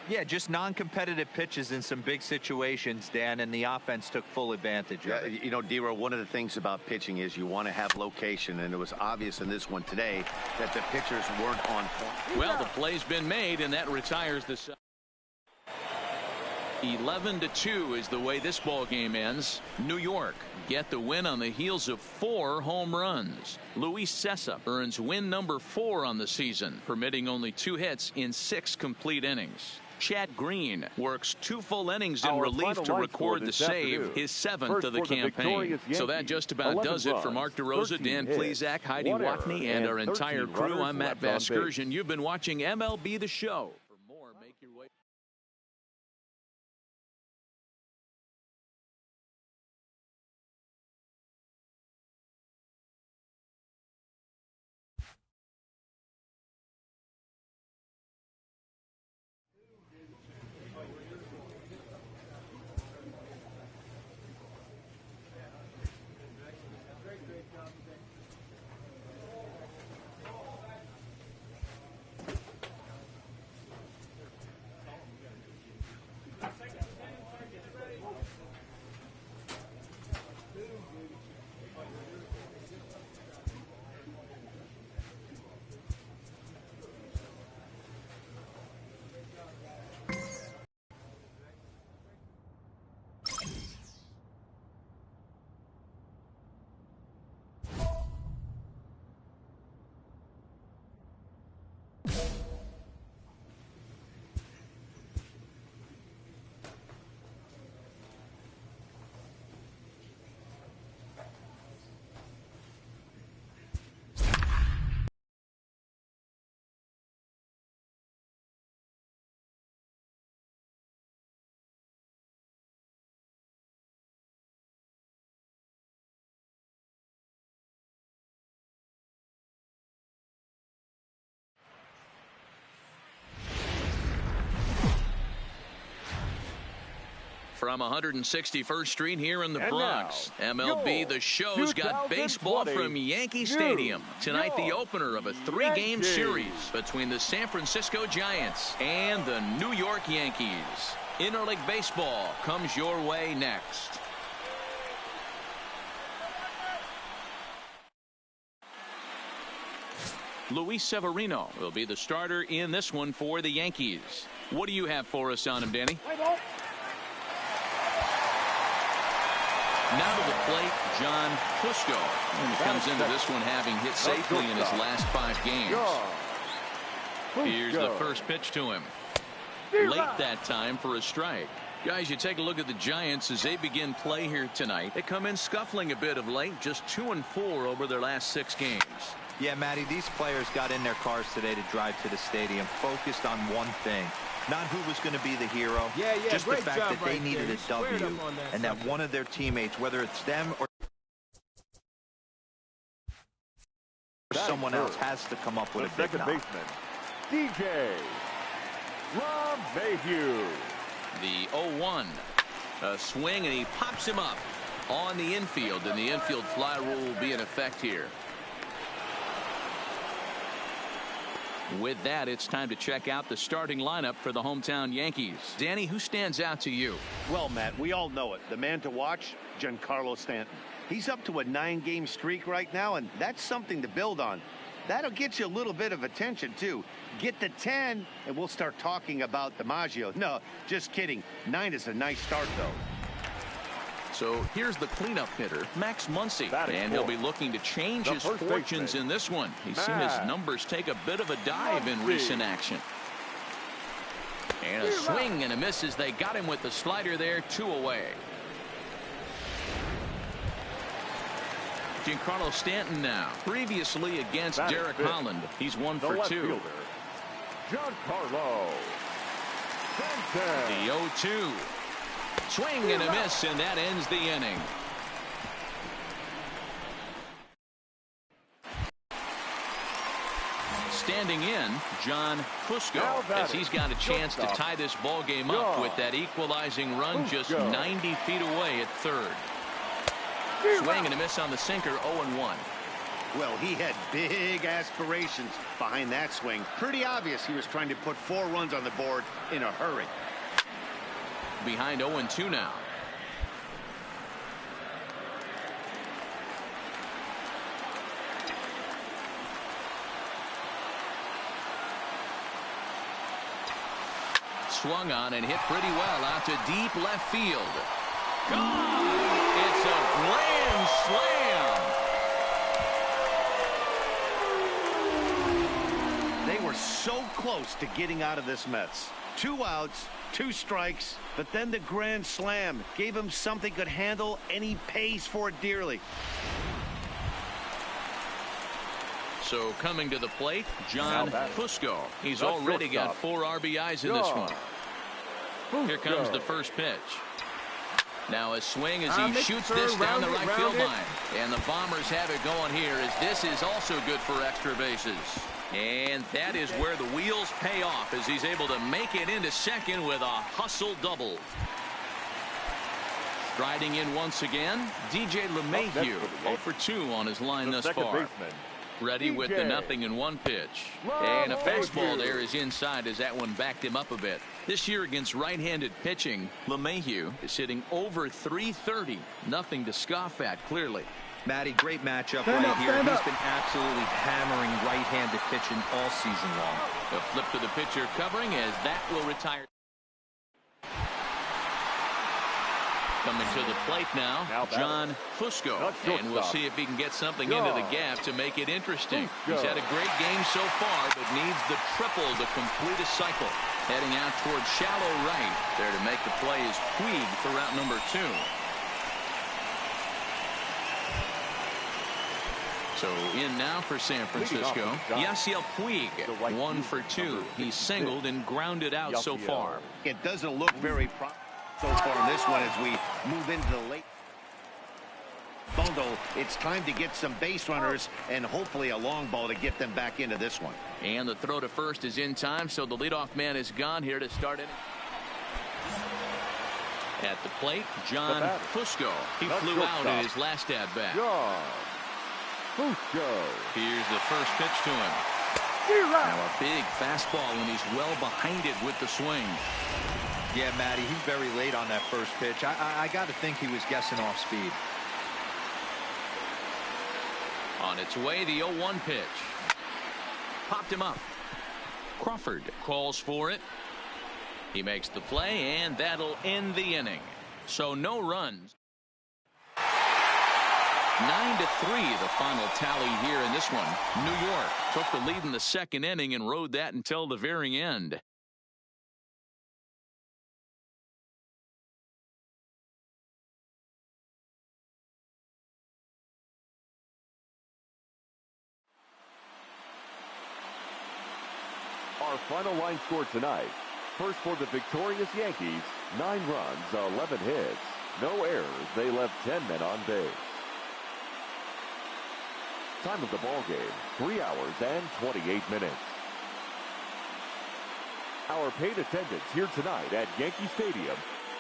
Yeah, just non-competitive pitches in some big situations, Dan, and the offense took full advantage of it. You know, D-Row, one of the things about pitching is you want to have location, and it was obvious in this one today that the pitchers weren't on point. Well, the play's been made, and that retires the 11-2 is the way this ball game ends. New York get the win on the heels of 4 home runs. Luis Cessa earns win number 4 on the season, permitting only 2 hits in 6 complete innings. Chad Green works 2 full innings in relief to record the save, his 7th of the campaign. So that just about does it for Mark DeRosa, Dan Plesac, Heidi Wackney, and our entire crew. I'm Matt Vasgersian. You've been watching MLB The Show. For more, make your way. From 161st Street here in the Bronx, MLB The Show's got baseball from Yankee Stadium. Tonight, the opener of a 3-game series between the San Francisco Giants and the New York Yankees. Interleague Baseball comes your way next. Luis Severino will be the starter in this one for the Yankees. What do you have for us on him, Danny? Now to the plate, John Fusco. And he comes into this one having hit safely in his last 5 games. Here's the first pitch to him. Late that time for a strike. Guys, you take a look at the Giants as they begin play here tonight. They come in scuffling a bit of late, just 2-4 over their last 6 games. Yeah, Matty, these players got in their cars today to drive to the stadium, focused on one thing. Not who was going to be the hero, just the fact that they needed a W, and that one of their teammates, whether it's them or someone else, has to come up with a big knock. Baseman, DJ LeMahieu. The 0-1. A swing, and he pops him up on the infield, and the infield fly rule will be in effect here. With that, it's time to check out the starting lineup for the hometown Yankees. Danny, who stands out to you? Well, Matt, we all know it. The man to watch, Giancarlo Stanton. He's up to a 9-game streak right now, and that's something to build on. That'll get you a little bit of attention, too. Get to 10, and we'll start talking about DiMaggio. No, just kidding. 9 is a nice start, though. So here's the cleanup hitter, Max Muncy, and he'll be looking to change his fortunes in this one. He's seen his numbers take a bit of a dive in recent action. And a swing and a miss as they got him with the slider there, 2 away. Giancarlo Stanton now. Previously against Derek Holland, he's 1 for 2. Giancarlo Stanton. The 0-2. Swing and a miss, and that ends the inning. Standing in, John Fusco, as he's got a chance to tie this ball game up with that equalizing run just 90 feet away at third. Swing and a miss on the sinker, 0-1. Well, he had big aspirations behind that swing. Pretty obvious he was trying to put 4 runs on the board in a hurry. Behind 0-2 now. Swung on and hit pretty well out to deep left field. Gone! It's a grand slam! They were so close to getting out of this mess. 2 outs, 2 strikes, but then the grand slam gave him something he could handle, and he pays for it dearly. So coming to the plate, John Fusco. He's already got 4 RBIs in this one. Here comes the first pitch. Now a swing as he shoots this down the right field line. And the Bombers have it going here, as this is also good for extra bases. And that is where the wheels pay off, as he's able to make it into second with a hustle double. Striding in once again, DJ LeMahieu, 0 for 2 on his line thus far. Ready with the 0-1 pitch. And a fastball there is inside, as that one backed him up a bit. This year against right-handed pitching, LeMahieu is hitting over .330. Nothing to scoff at, clearly. Matty, great matchup right here. He's been absolutely hammering right-handed pitching all season long. A flip to the pitcher covering, as that will retire. Coming to the plate now, John Fusco, and we'll see if he can get something into the gap to make it interesting. He's had a great game so far, but needs the triple to complete a cycle. Heading out towards shallow right. There to make the play is Puig for route number 2. So in now for San Francisco, Yasiel Puig, 1 for 2. He's singled and grounded out so far. It doesn't look very promising so far in this one as we move into the late bundle. It's time to get some base runners and hopefully a long ball to get them back into this one. And the throw to first is in time, so the leadoff man is gone here to start it. At the plate, John Fusco. He flew out in his last at-bat. Here's the first pitch to him. Now a big fastball, and he's well behind it with the swing. Yeah, Matty, he's very late on that first pitch. I got to think he was guessing off speed. On its way, the 0-1 pitch. popped him up. Crawford calls for it. He makes the play, and that'll end the inning. So no runs. 9-3 the final tally here in this one. New York took the lead in the second inning and rode that until the very end. Our final line score tonight. First for the victorious Yankees, 9 runs, 11 hits. No errors. They left 10 men on base. Time of the ball game, 3 hours and 28 minutes. Our paid attendance here tonight at Yankee Stadium,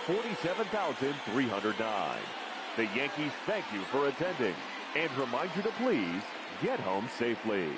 47,309. The Yankees thank you for attending and remind you to please get home safely.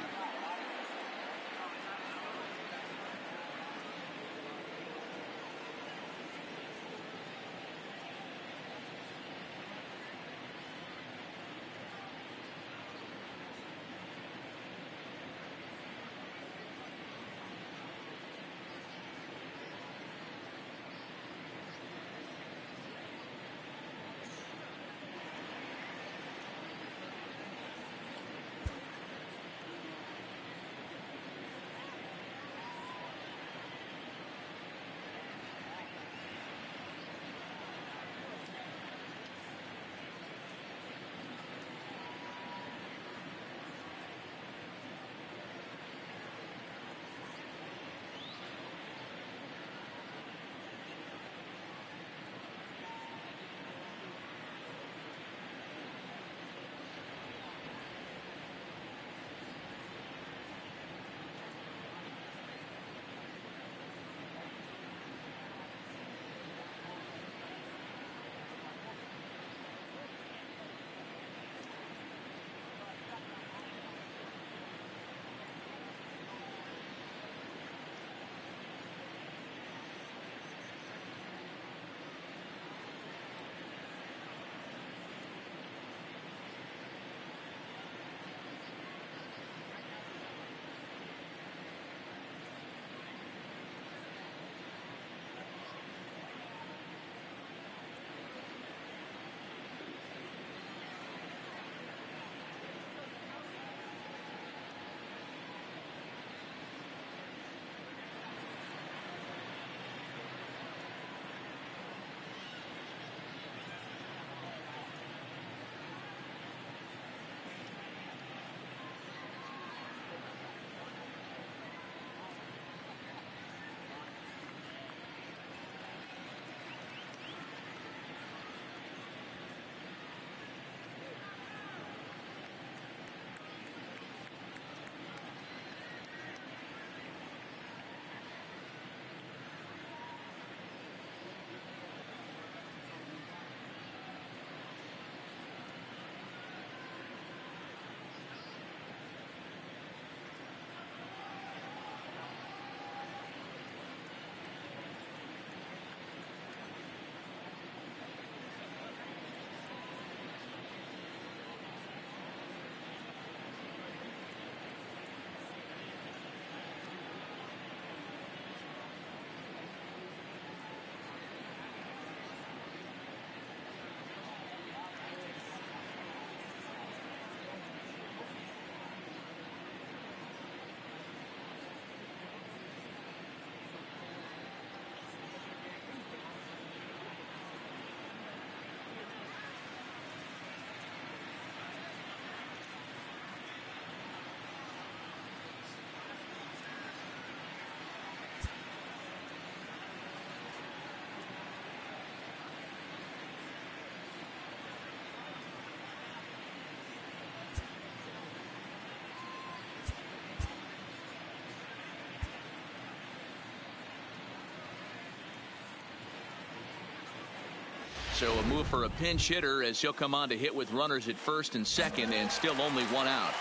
So a move for a pinch hitter as he'll come on to hit with runners at first and second, and still only 1 out.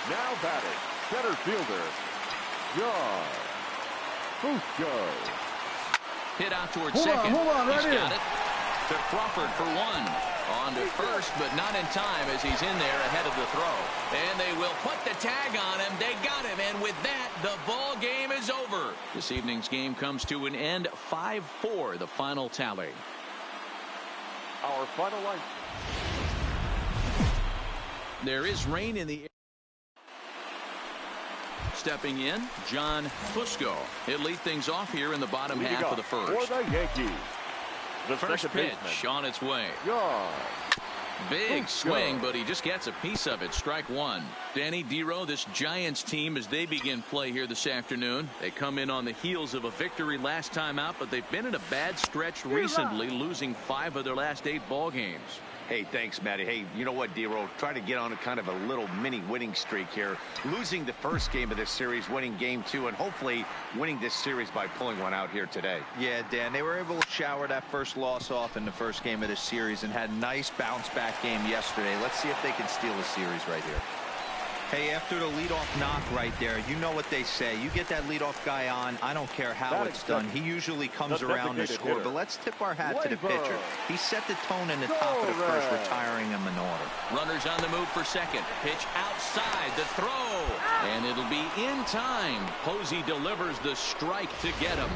Now batting, center fielder, John Fusco. Hit out towards second. Hold on, right He's got here. it. To Crawford for one. On to first, but not in time as he's in there ahead of the throw. And they will put the tag on him. They got him, and with that, the ball game is over. This evening's game comes to an end. 5-4, the final tally. Our final line. There is rain in the air. Stepping in, John Fusco. He'll lead things off here in the bottom half of the first. For the Yankees. The first pitch on its way. Big swing, but he just gets a piece of it. Strike one. Danny Dero, this Giants team, as they begin play here this afternoon, they come in on the heels of a victory last time out, but they've been in a bad stretch recently, losing 5 of their last 8 ball games. Hey, thanks, Matty. Hey, you know what, Dero? Try to get on a kind of a little mini winning streak here. Losing the first game of this series, winning game 2, and hopefully winning this series by pulling one out here today. Yeah, Dan, they were able to shower that first loss off in the first game of this series and had a nice bounce-back game yesterday. Let's see if they can steal the series right here. Hey, after the leadoff knock right there, you know what they say. You get that leadoff guy on, I don't care how it's done. He usually comes around to score, but let's tip our hat to the pitcher. He set the tone in the top of the first, retiring him in order. Runners on the move for second. Pitch outside the throw, and it'll be in time. Posey delivers the strike to get him.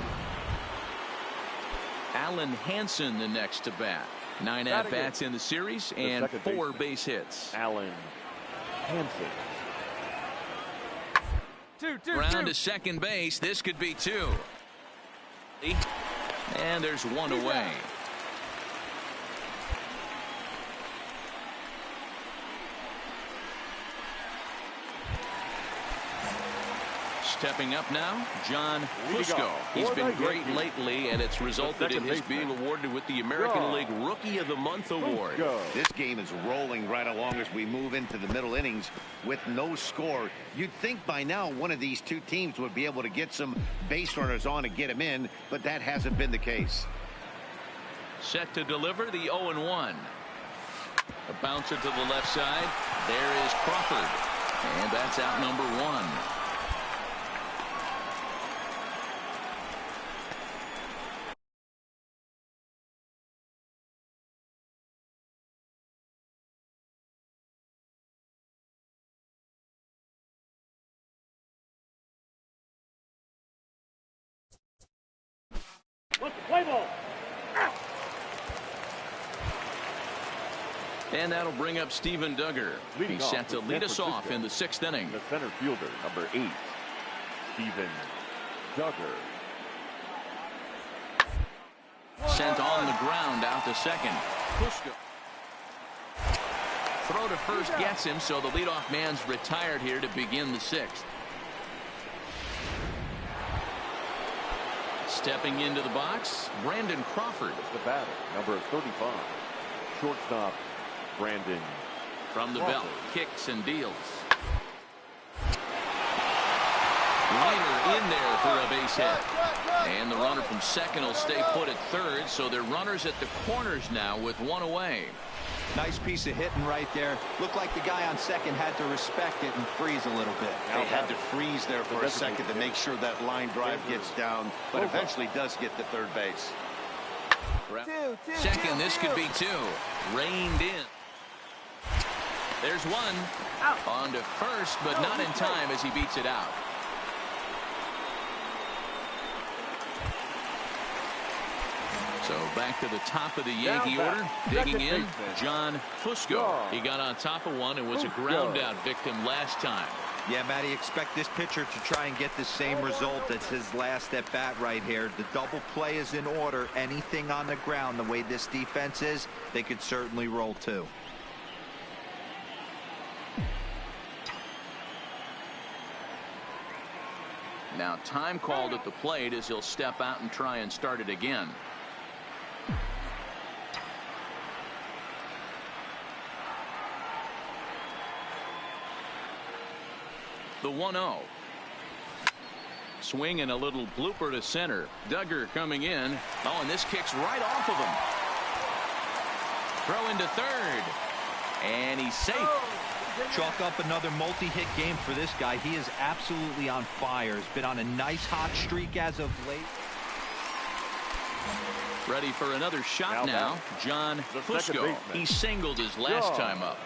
Alan Hansen the next to bat. 9 at-bats in the series and 4 base hits. Alan Hansen. Round to second base. This could be 2. And there's 1 away. Stepping up now, John Fusco. He's been great lately, and it's resulted in his being awarded with the American League Rookie of the Month award. This game is rolling right along as we move into the middle innings with no score. You'd think by now one of these two teams would be able to get some base runners on and get them in, but that hasn't been the case. Set to deliver the 0-1. A bouncer to the left side. There is Crawford, and that's out number 1. Play ball. And that'll bring up Steven Duggar. He's set to lead us off in the 6th inning. The center fielder, number 8, Steven Duggar. Sent on the ground out to second. Fusco. Throw to first gets him, so the leadoff man's retired here to begin the 6th. Stepping into the box, Brandon Crawford. The batter, number 35, shortstop Brandon. From the belt, kicks and deals. Liner in there for a base hit. And the runner from second will stay put at third, so they're runners at the corners now with 1 away. Nice piece of hitting right there. Looked like the guy on second had to respect it and freeze a little bit. They had to freeze there for a second to make sure that line drive gets down, but eventually does get to third base. Second, this could be 2. Reined in. There's 1. On to first, but not in time as he beats it out. So back to the top of the Yankee order. Digging in, John Fusco. He got on top of one and was a ground out victim last time. Yeah, Matty, expect this pitcher to try and get the same result as his last at bat right here. The double play is in order. Anything on the ground, the way this defense is, they could certainly roll 2. Now time called at the plate as he'll step out and try and start it again. The 1-0. Swing and a little blooper to center. Duggar coming in. Oh, and this kicks right off of him. Throw into third. And he's safe. Chalk up another multi-hit game for this guy. He is absolutely on fire. He's been on a nice hot streak as of late. Ready for another shot now. John Fusco. He singled his last time up.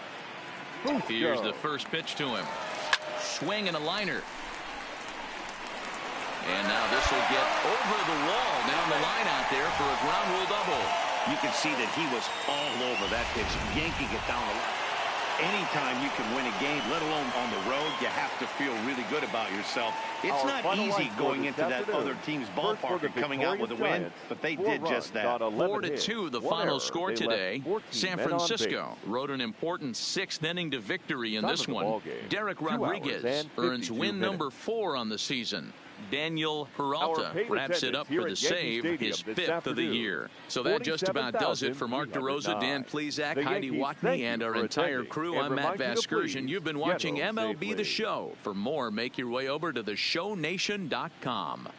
Here's the first pitch to him. Swing and a liner. And now this will get over the wall down the line out there for a ground rule double. You can see that he was all over that pitch, yanking it down the line. Anytime you can win a game, let alone on the road, you have to feel really good about yourself. It's not easy going into that other team's ballpark and coming out with a win, but they did just that. 4-2 the final score today. San Francisco rode an important 6th inning to victory in this one. Derek Rodriguez earns win number 4 on the season. Daniel Peralta wraps it up for the save, his 5th of the year. So that just about does it for Mark DeRosa, Dan Plesac, Heidi Watney, and our entire crew. I'm Matt Vasgersian. You've been watching MLB The Show. For more, make your way over to theshownation.com.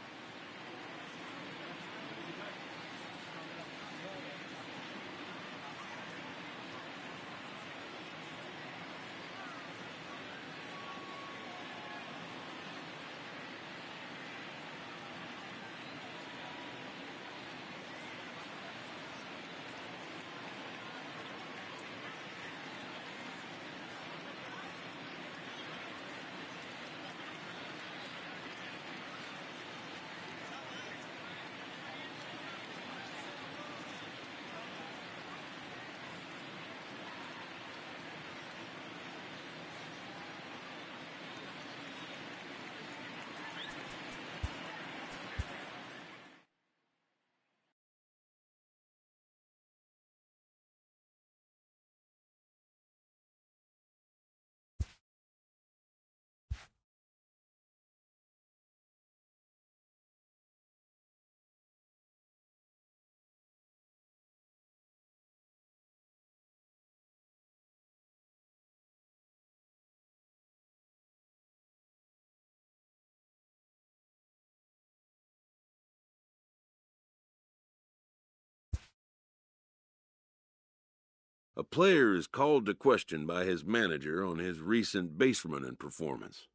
A player is called to question by his manager on his recent base running performance.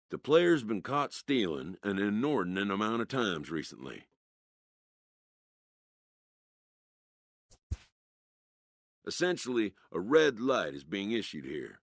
The player's been caught stealing an inordinate amount of times recently. Essentially, a red light is being issued here.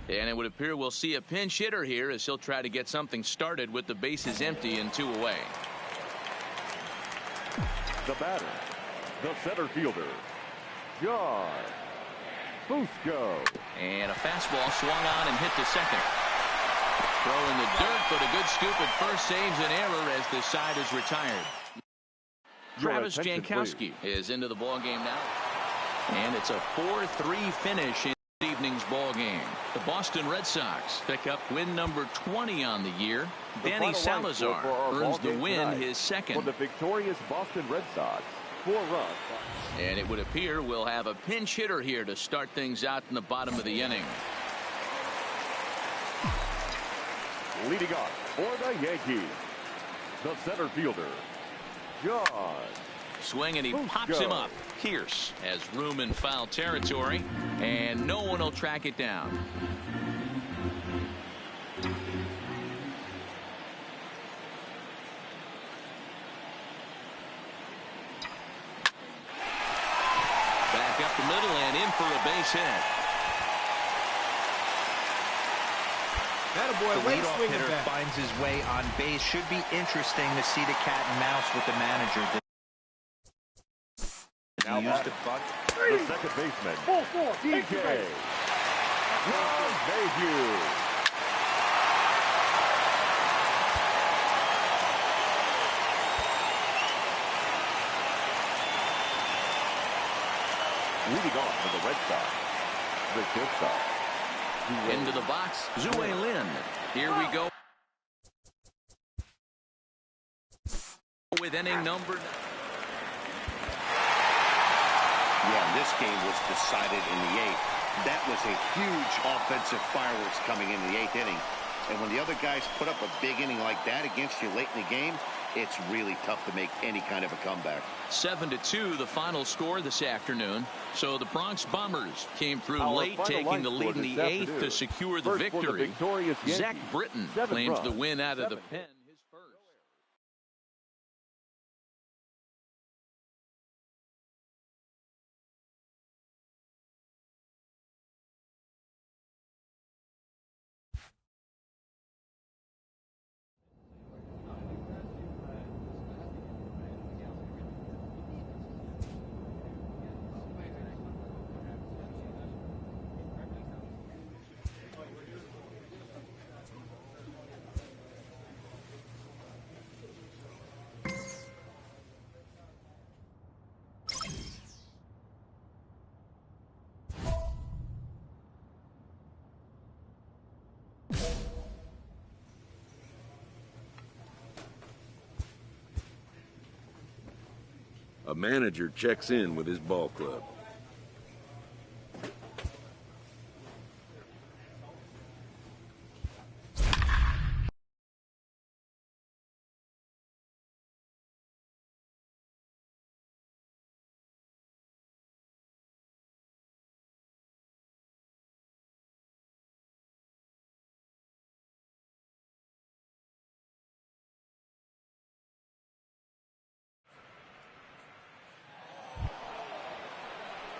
And it would appear we'll see a pinch hitter here as he'll try to get something started with the bases empty and 2 away. The batter, the center fielder, John Fusco. And a fastball swung on and hit to second. Throw in the dirt, but a good scoop at first saves an error as the side is retired. Travis Jankowski is into the ball game now. And it's a 4-3 finish in this evening's ball game. The Boston Red Sox pick up win number 20 on the year. Danny Salazar earns the win, his second. For the victorious Boston Red Sox, 4 runs. And it would appear we'll have a pinch hitter here to start things out in the bottom of the inning. Leading off for the Yankees, the center fielder, John. Swing and he pops him up. Pierce has room in foul territory, and no one will track it down. Back up the middle and in for a base hit. The leadoff hitter finds his way on base. Should be interesting to see the cat and mouse with the manager. Now He used to bunt. The second baseman, DJ LeMahieu. Leading off for the Red Sox, the shortstop. Into the box, Zue Lin. Here we go. With inning number 9. Yeah, this game was decided in the 8th. That was a huge offensive fireworks coming into the 8th inning. And when the other guys put up a big inning like that against you late in the game, it's really tough to make any kind of a comeback. 7-2 the final score this afternoon. So the Bronx Bombers came through late, taking the lead in the 8th to secure the victory. Zach Britton claims the win out of the pen. His first. A manager checks in with his ball club.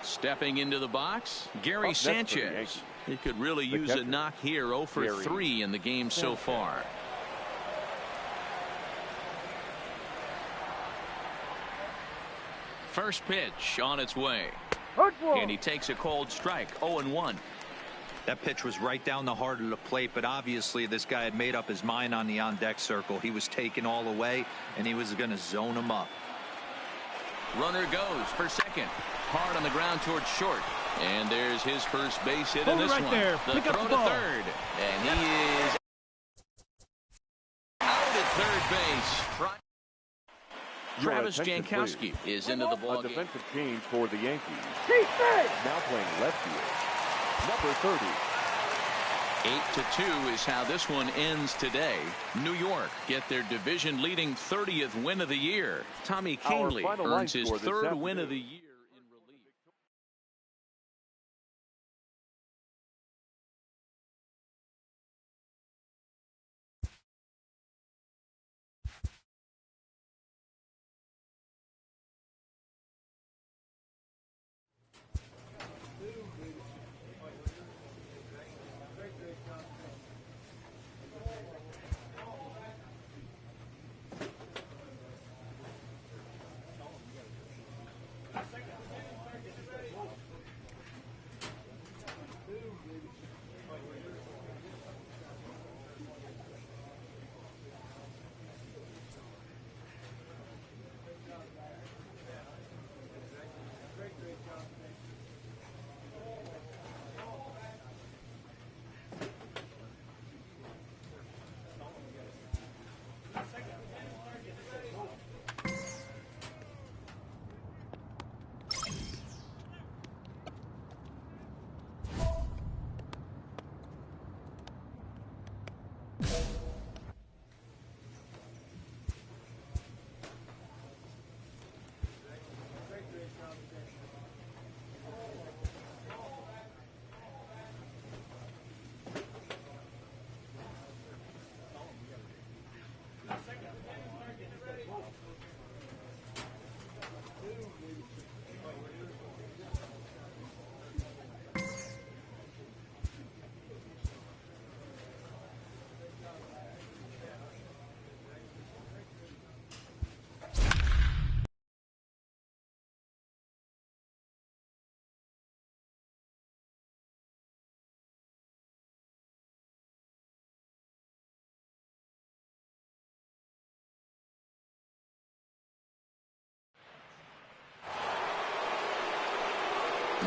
Stepping into the box, Gary Sanchez. He could really use a knock here. 0 for 3 in the game so far. First pitch on its way. And he takes a cold strike. 0-1. That pitch was right down the heart of the plate, but obviously this guy had made up his mind on the on-deck circle. He was taken all the way, and he was going to zone him up. Runner goes for second. Hard on the ground towards short. And there's his first base hit in this one. There. The throw to third. And he is out at third base. Travis Jankowski is into the ball game. A defensive change for the Yankees. Now playing left field. Number 30. 8-2 is how this one ends today. New York get their division-leading 30th win of the year. Tommy Kahnle earns his 3rd win of the year.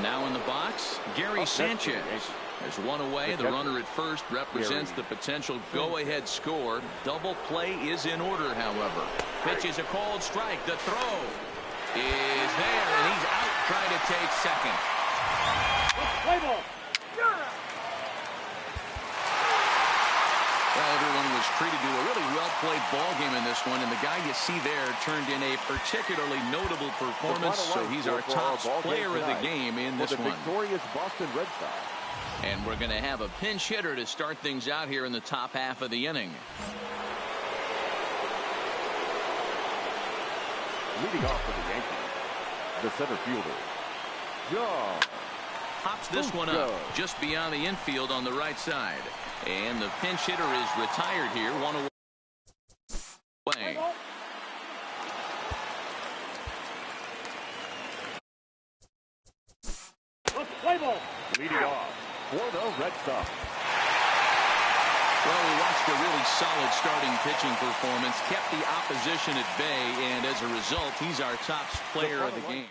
Now in the box, Gary Sanchez. There's one away. The runner at first represents the potential go-ahead score. Double play is in order, however. Pitch is a called strike. The throw is there, and he's out trying to take second. Play ball. Well, everyone was treated to a really well-played ball game in this one, and the guy you see there turned in a particularly notable performance, so he's our top player of the game in this one. Victorious Boston Red Sox. And we're going to have a pinch hitter to start things out here in the top half of the inning. Leading off for the Yankees, the center fielder, John. Pops this one up just beyond the infield on the right side. And the pinch hitter is retired here. One away. Play ball. Leading off for the Red Sox. Well, we watched a really solid starting pitching performance, kept the opposition at bay, and as a result, he's our top player of the game.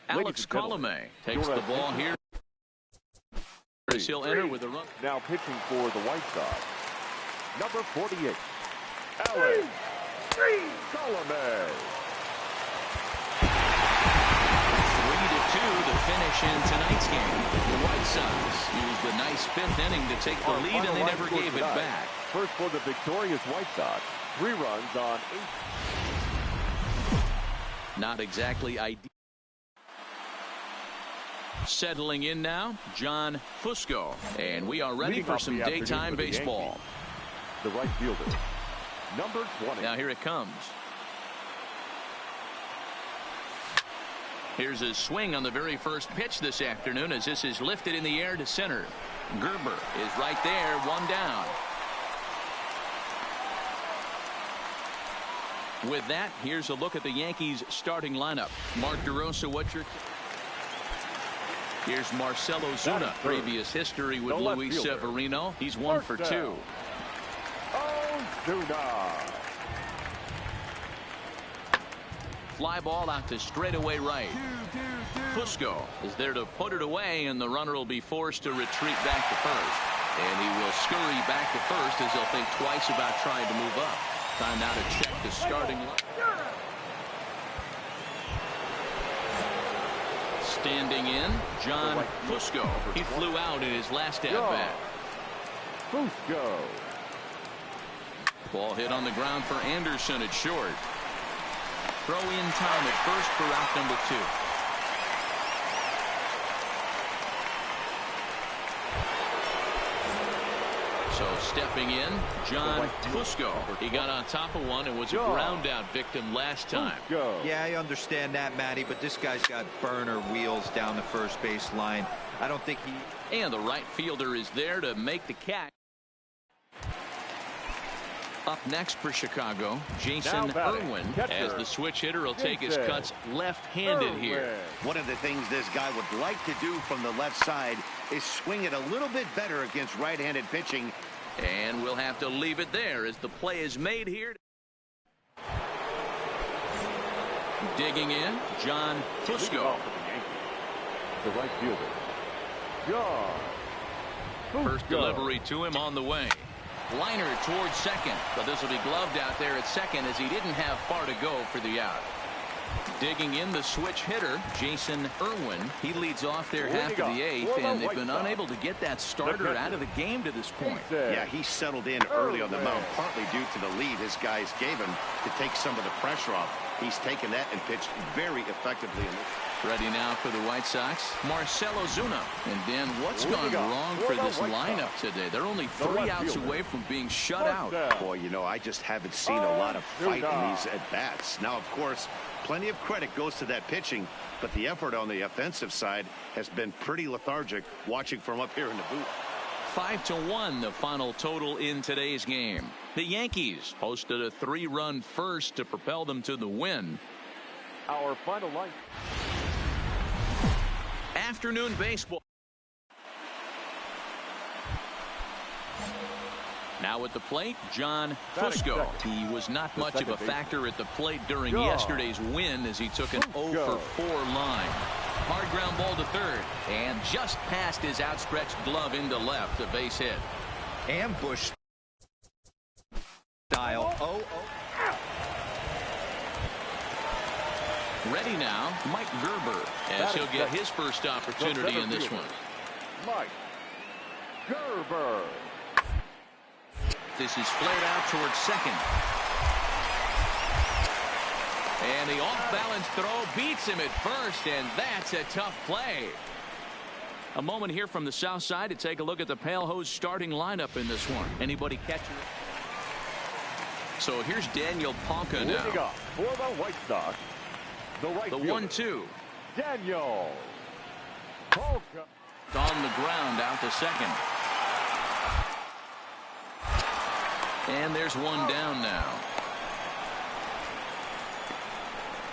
Alex Colomé takes the ball here. He'll enter with a run. Now pitching for the White Sox, number 48, Alex Colomé. 3-2 the finish in tonight's game. The White Sox used a nice fifth inning to take the lead, and they never gave it back. First for the victorious White Sox, 3 runs on 8. Not exactly ideal. Settling in now, John Fusco, and we are ready for some daytime baseball. The right fielder, number 20. Now here it comes. Here's his swing on the very first pitch this afternoon as this is lifted in the air to center. Gerber is right there, one down. With that, here's a look at the Yankees starting lineup. Mark DeRosa, what's your... Here's Marcell Ozuna. Previous history with Luis Severino. He's 1 for 2. Ozuna. Fly ball out to straightaway right. Fusco is there to put it away, and the runner will be forced to retreat back to first. And he will scurry back to first as he'll think twice about trying to move up. Time now to check the starting line. Standing in, John Fusco. He flew out in his last at-bat. Fusco. Ball hit on the ground for Anderson at short. Throw in time at first for out number 2. So stepping in, John Fusco. He got on top of one and was a ground out victim last time. Yeah, I understand that, Matty, but this guy's got burner wheels down the first base line. I don't think he... And the right fielder is there to make the catch. Up next for Chicago, Jason Irwin, as the switch hitter will take his cuts left-handed here. One of the things this guy would like to do from the left side is swing it a little bit better against right-handed pitching. And we'll have to leave it there as the play is made here. Digging in, John Fusco. The right fielder, John Fusco. First delivery to him on the way. Liner towards second, but this will be gloved out there at second as he didn't have far to go for the out. Digging in the switch hitter, Jason Irwin. He leads off there half of the eighth, and they've been unable to get that starter out of the game to this point. Yeah, he settled in early on the mound, partly due to the lead his guys gave him to take some of the pressure off. He's taken that and pitched very effectively. Ready now for the White Sox, Marcell Ozuna. And then what's gone wrong for this lineup today? They're only 3 outs away from being shut out. Boy, you know, I just haven't seen a lot of fight in these at-bats. Now, of course, plenty of credit goes to that pitching, but the effort on the offensive side has been pretty lethargic watching from up here in the booth. 5-1 the final total in today's game. The Yankees posted a 3-run first to propel them to the win. Our final line. Afternoon baseball. Now at the plate, John Fusco. He was not much of a factor at the plate during yesterday's win as he took an 0-for-4 line. Hard ground ball to third, and just past his outstretched glove into left, a base hit. Ambush style. Ready now, Mike Gerber, as he'll get his first opportunity in this one. Mike Gerber. This is flared out towards second. And the off-balance throw beats him at first, and that's a tough play. A moment here from the south side to take a look at the Pale Hose starting lineup in this one. Anybody catch it? So here's Daniel Palka now. For the White Sox, the 1-2. Daniel Palka. On the ground out to second. And there's one down now.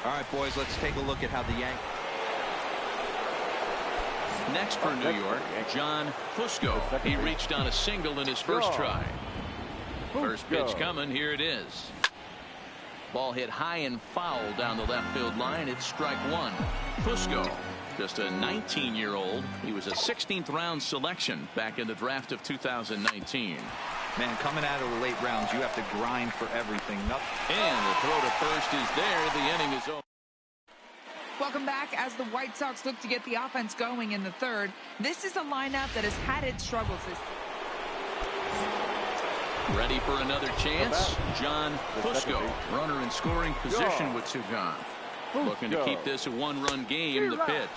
All right, boys, let's take a look at how the Yankees. Next for New York, John Fusco. He reached on a single in his first try. First pitch coming. Here it is. Ball hit high and foul down the left field line. It's strike one. Fusco, just a 19-year-old. He was a 16th round selection back in the draft of 2019. Man, coming out of the late rounds, you have to grind for everything. And the throw to first is there. The inning is over. Welcome back as the White Sox look to get the offense going in the third. This is a lineup that has had its struggles this season. Ready for another chance? John Fusco, runner in scoring position with two gone. Looking to keep this a one-run game. The pitch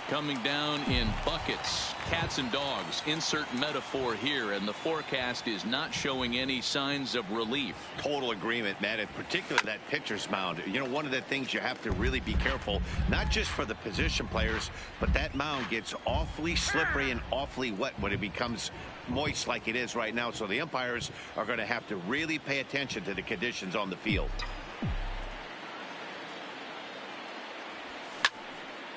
coming down in buckets, cats and dogs. Insert metaphor here, and the forecast is not showing any signs of relief. Total agreement, man, and particularly that pitcher's mound. You know, one of the things you have to really be careful, not just for the position players, but that mound gets awfully slippery and awfully wet when it becomes moist like it is right now. So the umpires are going to have to really pay attention to the conditions on the field.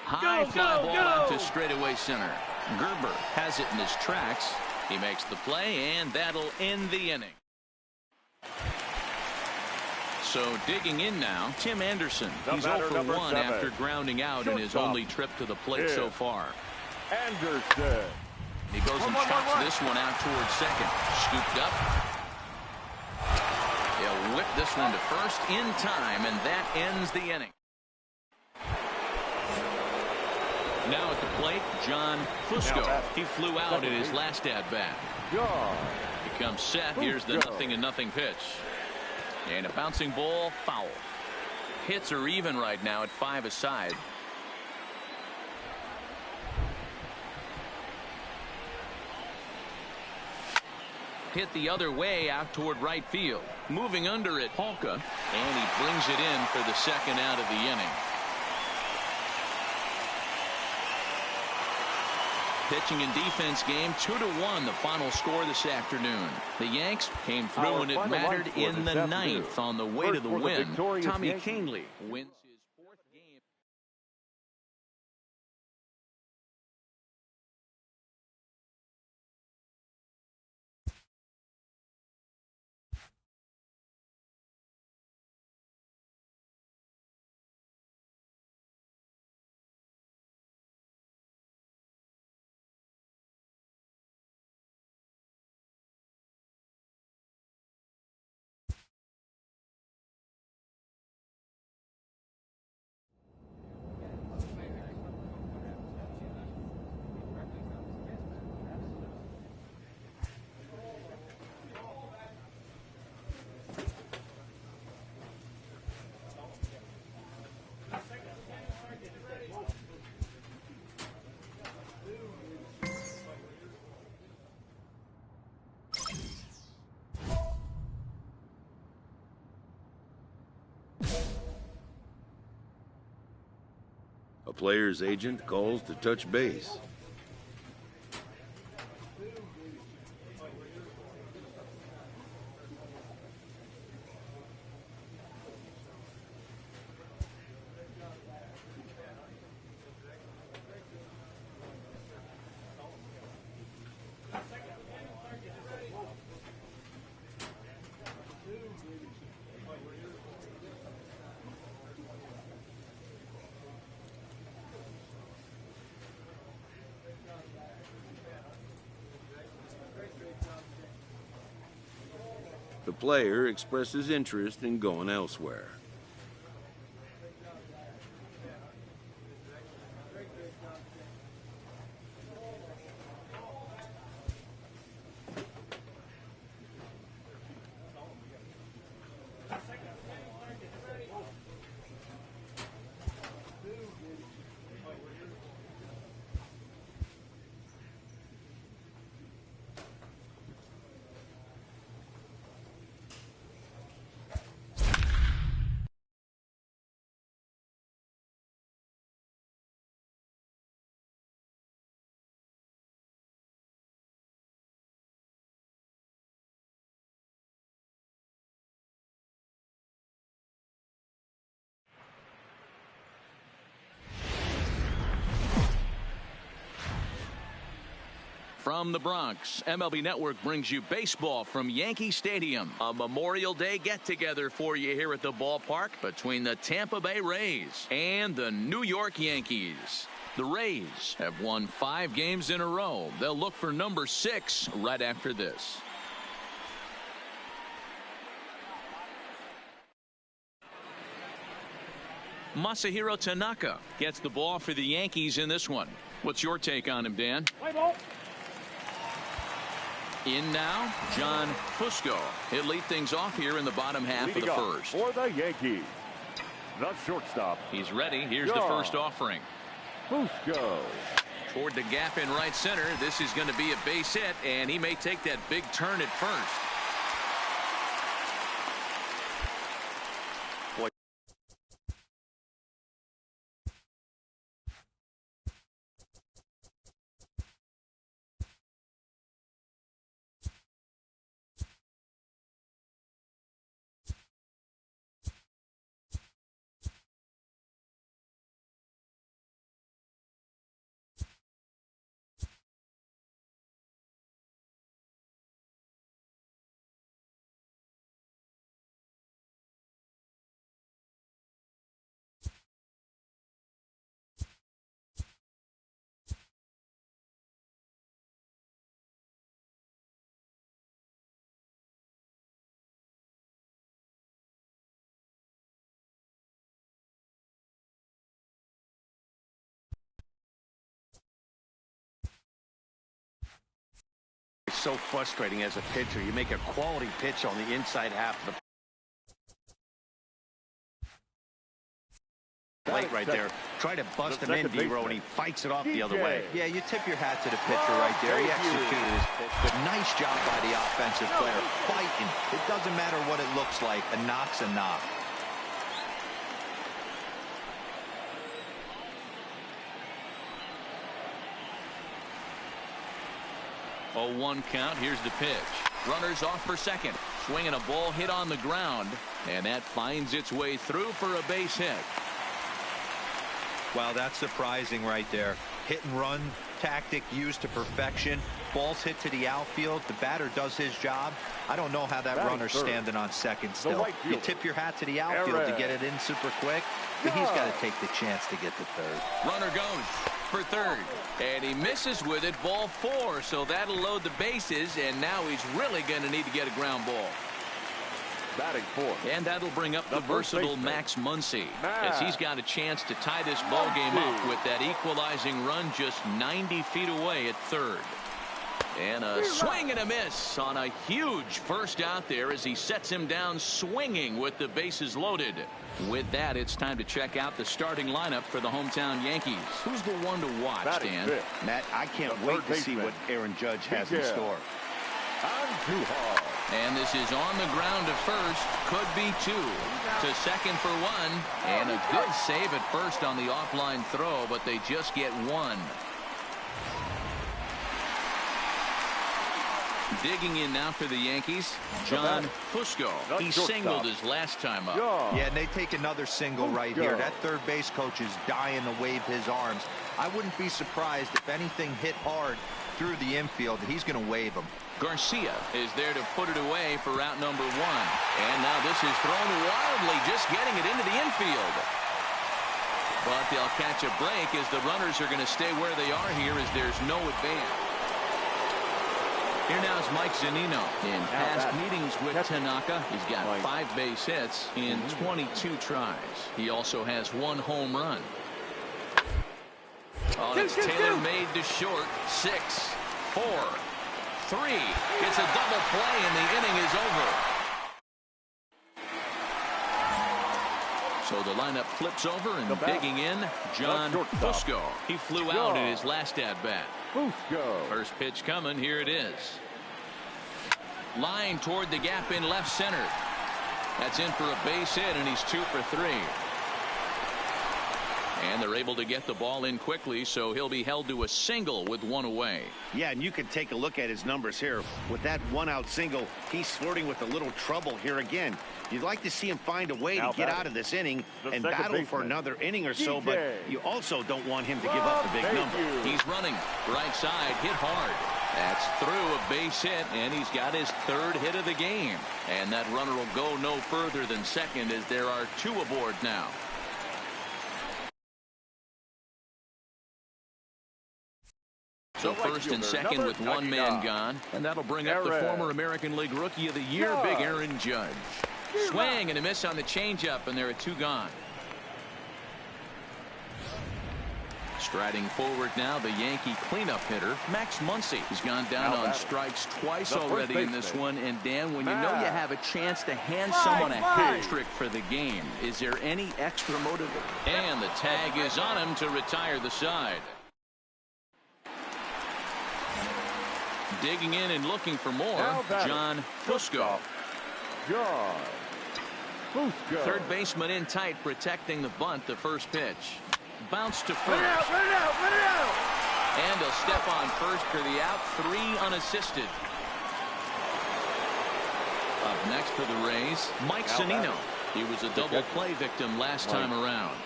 High fly ball out to straightaway center. Gerber has it in his tracks. He makes the play, and that'll end the inning. So digging in now, Tim Anderson. He's 0 for 1 after grounding out in his only trip to the plate so far. Anderson. He goes and chops this one out towards second. Scooped up. He'll whip this one to first in time, and that ends the inning. Now at the plate, John Fusco. He flew out in his last at-bat. He comes set. Here's the 0-0 pitch. And a bouncing ball, foul. Hits are even right now at 5 aside. hit the other way out toward right field. Moving under it, Polka, and he brings it in for the second out of the inning. Pitching and defense game 2-1 the final score this afternoon. The Yanks came through when it mattered in the ninth on the way to the win. Tommy Kingley wins his fourth game. A player's agent calls to touch base. The player expresses interest in going elsewhere. From the Bronx, MLB Network brings you baseball from Yankee Stadium. A Memorial Day get-together for you here at the ballpark between the Tampa Bay Rays and the New York Yankees. The Rays have won 5 games in a row. They'll look for number 6 right after this. Masahiro Tanaka gets the ball for the Yankees in this one. What's your take on him, Dan? Play ball. In now, John Fusco. He'll lead things off here in the bottom half of the first. For the Yankees, the shortstop. He's ready. Here's the first offering. Fusco. Toward the gap in right center. This is going to be a base hit, and he may take that big turn at first. It's so frustrating as a pitcher. You make a quality pitch on the inside half of the plate right there. Try to bust him in, D-Row, and he fights it off the other way. Yeah, you tip your hat to the pitcher right there. He executed his pitch, but nice job by the offensive player. Fighting. It doesn't matter what it looks like. A knock's a knock. 0-1 count. Here's the pitch. Runners off for second. Swinging a ball hit on the ground, and that finds its way through for a base hit. Wow, that's surprising right there. Hit and run tactic used to perfection. Balls hit to the outfield. The batter does his job. I don't know how that runner's standing on second still. You tip your hat to the outfield to get it in super quick, but he's got to take the chance to get to third. Runner goes for third, and he misses with it. Ball 4, so that'll load the bases, and now he's really going to need to get a ground ball. Batting fourth. And that'll bring up the versatile Max Muncy, as he's got a chance to tie this ball game up with that equalizing run just 90 feet away at third. And a swing and a miss on a huge first out there as he sets him down swinging with the bases loaded. With that, it's time to check out the starting lineup for the hometown Yankees. Who's the one to watch, Dan? Matt, I can't wait to see what Aaron Judge has in store. And this is on the ground to first. Could be 2. To second for 1. And a good save at first on the offline throw, but they just get 1. Digging in now for the Yankees, John Fusco. He singled his last time up. Yeah, and they take another single right here. That third base coach is dying to wave his arms. I wouldn't be surprised if anything hit hard through the infield that he's going to wave them. Garcia is there to put it away for route number 1. And now this is thrown wildly, just getting it into the infield. But they'll catch a break as the runners are going to stay where they are here as there's no advance. Here now is Mike Zunino. In past meetings with Tanaka, he's got 5 base hits in 22 tries. He also has 1 home run. Oh, it's tailor-made to short. 6, 4, 3. It's a double play, and the inning is over. So the lineup flips over, and digging in, John Fusco. He flew out in his last at-bat. First pitch coming. Here it is. Line toward the gap in left center. That's in for a base hit, and he's 2 for 3. And they're able to get the ball in quickly, so he'll be held to a single with 1 away. Yeah, and you can take a look at his numbers here. With that 1-out single, he's flirting with a little trouble here again. You'd like to see him find a way to get out of this inning and battle for another inning or so, but you also don't want him to give up a big number. He's running right side, hit hard. That's through a base hit, and he's got his 3rd hit of the game. And that runner will go no further than second as there are 2 aboard now. So first and second with 1 man gone, and that'll bring up the former American League Rookie of the Year, Big Aaron Judge. Swing and a miss on the changeup, and there are 2 gone. Striding forward now, the Yankee cleanup hitter, Max Muncy. He's gone down on strikes twice already in this one. And Dan, when you know you have a chance to hand someone a hat trick for the game, is there any extra motive? And the tag is on him to retire the side. Digging in and looking for more, John Fusco. Third baseman in tight, protecting the bunt. The first pitch. Bounce to first. Run it out. And he'll step on first for the out. 3 unassisted. Up next for the Rays, Mike Zunino. He was a double play victim last time around.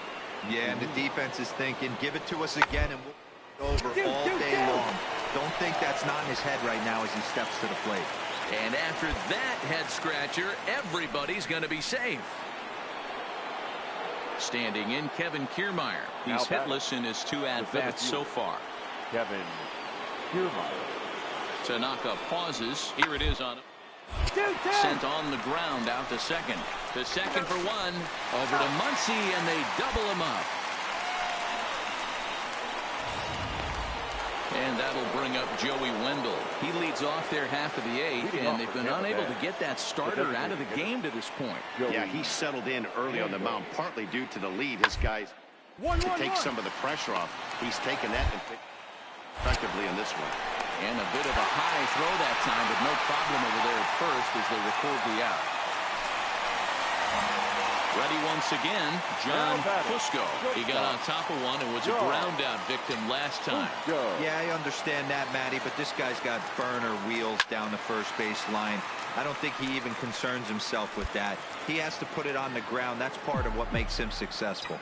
Yeah, and the defense is thinking, give it to us again, and we'll over all day long. Don't think that's not in his head right now as he steps to the plate. And after that head scratcher, everybody's going to be safe. Standing in, Kevin Kiermaier. He's hitless in his 2 at-bats so far. Kevin Kiermaier. Tanaka pauses. Here it is on him. Sent on the ground out to second. To second for 1. Over to Muncy, and they double him up. And that'll bring up Joey Wendell. He leads off their half of the 8th, and they've been unable to get that starter out of the game to this point. Yeah, he settled in early on the mound, partly due to the lead his guys. to take some of the pressure off. He's taken that and effectively in this one. And a bit of a high throw that time, but no problem over there at first as they record the out. Ready once again, John Fusco. He got on top of one and was a ground out victim last time. Yeah, I understand that, Matty, but this guy's got burner wheels down the first base line. I don't think he even concerns himself with that. He has to put it on the ground. That's part of what makes him successful.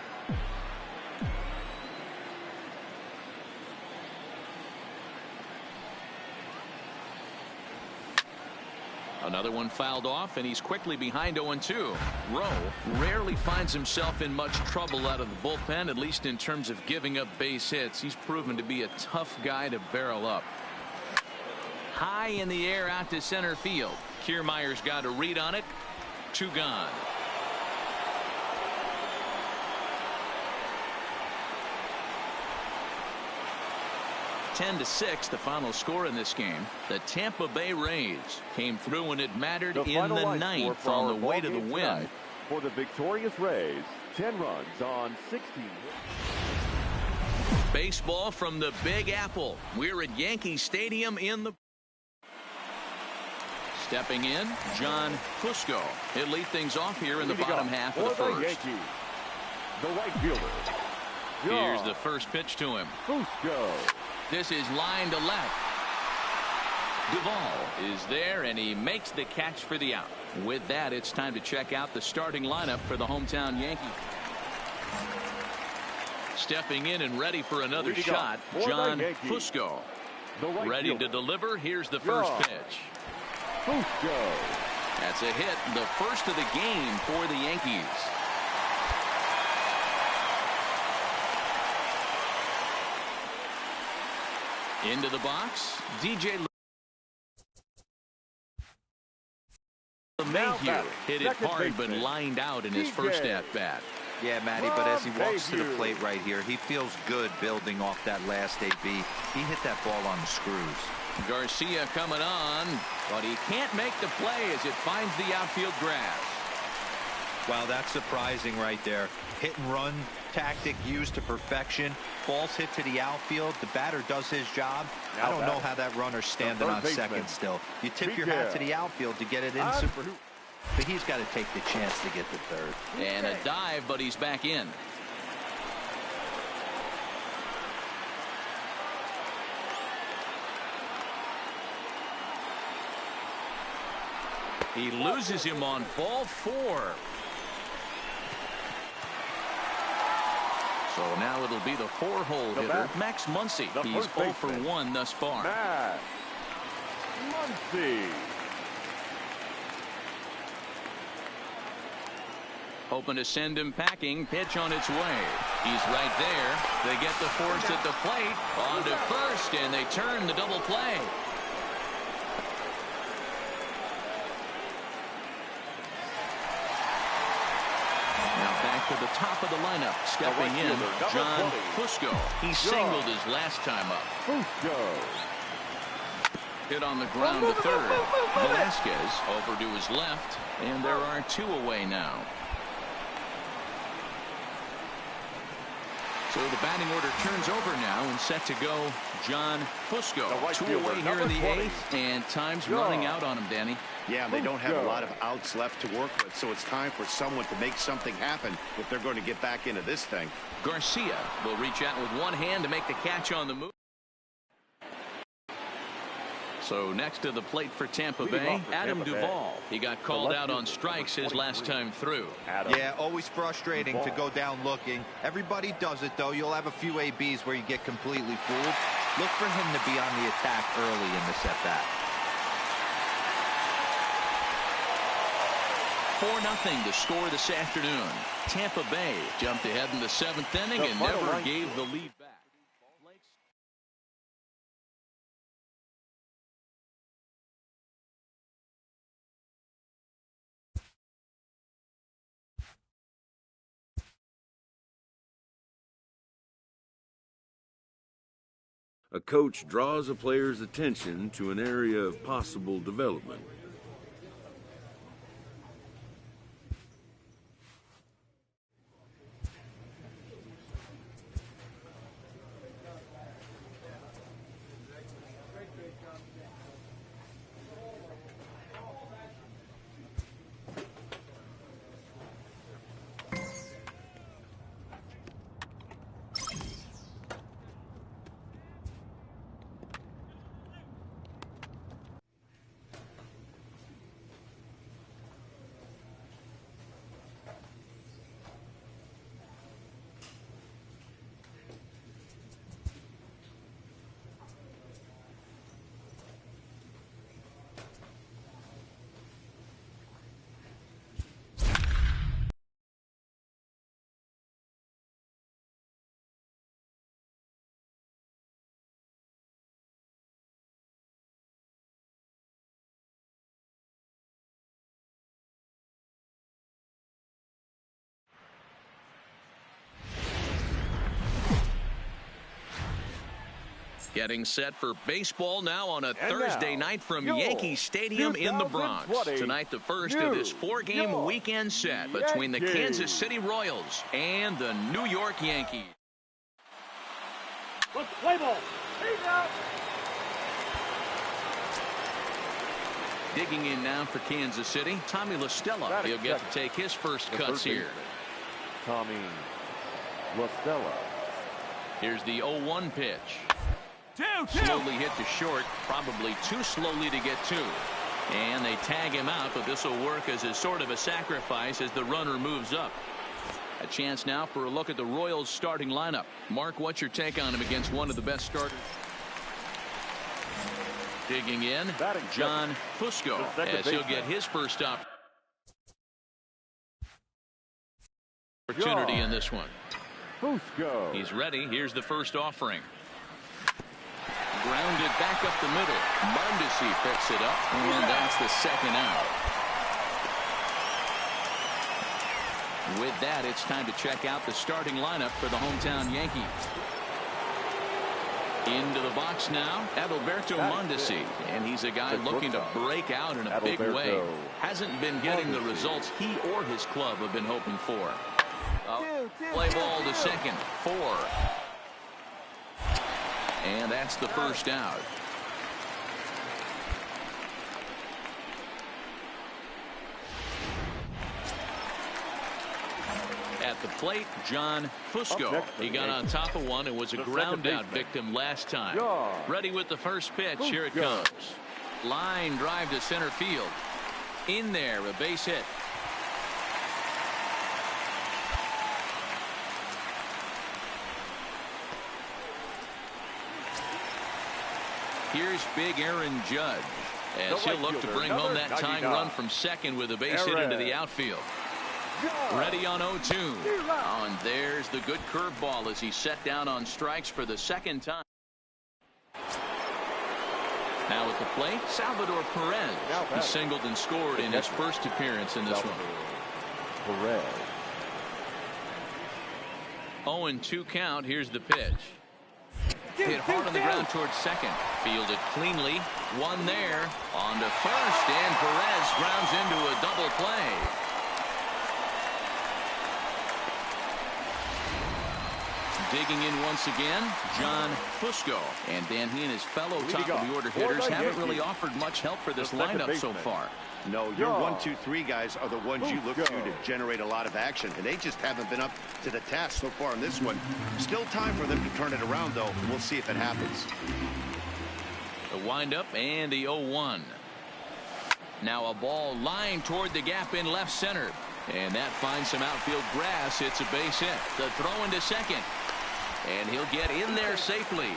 Another one fouled off, and he's quickly behind 0-2. Rowe rarely finds himself in much trouble out of the bullpen, at least in terms of giving up base hits. He's proven to be a tough guy to barrel up. High in the air out to center field. Kiermaier's got a read on it. 2 gone. (10-6) the final score in this game. The Tampa Bay Rays came through when it mattered in the 9th on the way to the win. For the victorious Rays, 10 runs on 16. Baseball from the Big Apple. We're at Yankee Stadium in the... Stepping in, John Fusco. He'll lead things off here in the bottom half of the first. Yankees, the right fielder. Here's the first pitch to him. Fusco. This is line to left. Duvall is there, and he makes the catch for the out. With that, it's time to check out the starting lineup for the hometown Yankees. Stepping in and ready for another shot, John Fusco. Ready to deliver. Here's the first pitch. Fusco. That's a hit, the first of the game for the Yankees. Into the box, DJ LeMahieu hit it hard but lined out in his first at-bat. Yeah, Matty, but as he walks to the plate right here, he feels good building off that last AB. He hit that ball on the screws. Garcia coming on, but he can't make the play as it finds the outfield grass. Wow, that's surprising right there. Hit and run tactic used to perfection. Balls hit to the outfield. The batter does his job. I don't know how that runner's standing on second still. You tip your hat to the outfield to get it in super. But he's got to take the chance to get to third. And a dive, but he's back in. He loses him on ball 4. So now it'll be the 4-hole hitter, Max Muncy. He's 0 for 1 thus far. Max Muncy. Hoping to send him packing. Pitch on its way. He's right there. They get the force at the plate. On to first, and they turn the double play. To the top of the lineup, stepping in, John Fusco. He singled his last time up. Fusco. Hit on the ground to third. Velasquez over to his left, and there are 2 away now. So the batting order turns over now and set to go John Fusco. 2 away here in the 8th, and time's running out on him, Danny. Yeah, they don't have a lot of outs left to work with, so it's time for someone to make something happen if they're going to get back into this thing. Garcia will reach out with one hand to make the catch on the move. So next to the plate for Tampa Bay, Adam Duvall. He got called out on strikes his last time through. Yeah, always frustrating to go down looking. Everybody does it, though. You'll have a few ABs where you get completely fooled. Look for him to be on the attack early in this at-bat. 4-0 the score this afternoon. Tampa Bay jumped ahead in the 7th inning and never gave the lead back. A coach draws a player's attention to an area of possible development. Getting set for baseball now on a Thursday night from Yankee Stadium in the Bronx. Tonight, the first of this 4-game weekend set between the Kansas City Royals and the New York Yankees. Let's play ball. Digging in now for Kansas City, Tommy La Stella. He'll get to take his first cuts here. Tommy La Stella. Here's the 0-1 pitch. Slowly hit to short, probably too slowly to get to. And they tag him out, but this will work as a sort of a sacrifice as the runner moves up. A chance now for a look at the Royals starting lineup. Mark, what's your take on him against one of the best starters? Digging in, John Fusco, as he'll get his first opportunity in this one. Fusco. He's ready. Here's the first offering. Grounded back up the middle. Mondesi picks it up, and that's the second out. With that, it's time to check out the starting lineup for the hometown Yankees. Into the box now, Adalberto Mondesi, and he's a guy looking to break out in a big way. Hasn't been getting the results he or his club have been hoping for. Play ball to second, 4. And that's the first out. At the plate, John Fusco. He got on top of one and was a ground out victim last time. Ready with the first pitch. Here it comes. Line drive to center field. In there, a base hit. Here's big Aaron Judge as he'll look to bring home that tying run from second with a base hit into the outfield. Ready on 0-2. And there's the good curveball as he set down on strikes for the second time. Now at the plate, Salvador Perez. He singled and scored in his first appearance in this one. Perez. 0-2 count. Here's the pitch. Hit hard on the ground towards second. Fielded cleanly. One there. On to first, and Perez grounds into a double play. Digging in once again, John Fusco. And Dan, he and his fellow top-of-the-order hitters haven't really offered much help for this lineup so far. No, your 1, 2, 3 guys are the ones you look to generate a lot of action, and they just haven't been up to the task so far in this one. Still time for them to turn it around, though. We'll see if it happens. The windup and the 0-1. Now a ball lined toward the gap in left center, and that finds some outfield grass. It's a base hit. The throw into second, and he'll get in there safely.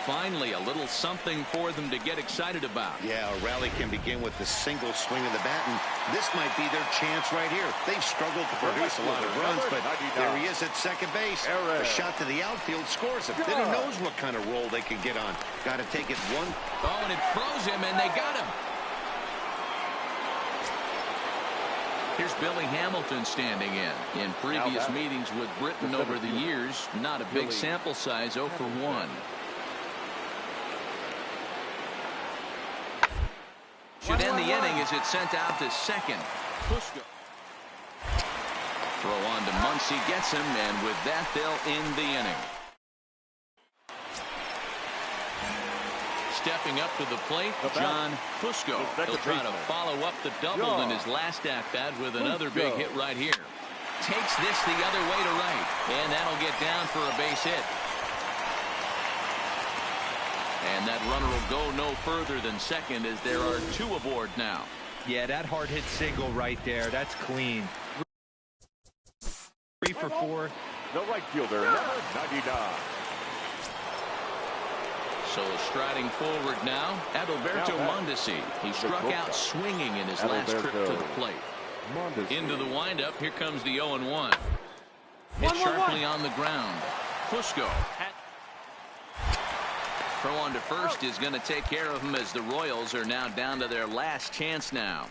Finally, a little something for them to get excited about. Yeah, a rally can begin with the single swing of the bat, and this might be their chance right here. They've struggled to produce a lot of runs, but there he is at second base. A shot to the outfield scores him. Then who knows what kind of roll they can get on. Got to take it one. Oh, and it froze him, and they got him. Here's Billy Hamilton standing in previous meetings with Britain over the years. Not a big sample size, 0 for 1. Should end the inning as it's sent out to second. Fusco. Throw on to Muncy, gets him, and with that they'll end the inning. Stepping up to the plate, John Fusco. He'll try to follow up the double in his last at-bat with another big hit right here. Takes this the other way to right, and that'll get down for a base hit. And that runner will go no further than second as there are 2 aboard now. Yeah, that hard hit single right there. That's clean. 3 for 4. The right fielder, number 99. So striding forward now, Adalberto Mondesi. He struck out swinging in his last trip to the plate. Into the windup, here comes the 0-1. Hit sharply on the ground. Fusco. Throw on to first is going to take care of him as the Royals are now down to their last chance now.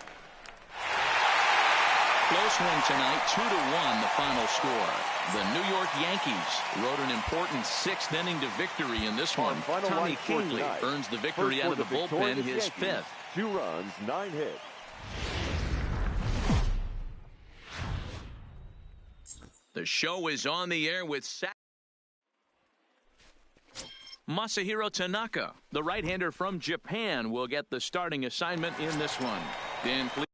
close one tonight, 2-1 the final score. The New York Yankees rode an important 6th inning to victory in this one. Tommy Kingley earns the victory out of the bullpen, his 5th. 2 runs, 9 hits. The show is on the air with Masahiro Tanaka, the right-hander from Japan, will get the starting assignment in this one. Dan, please.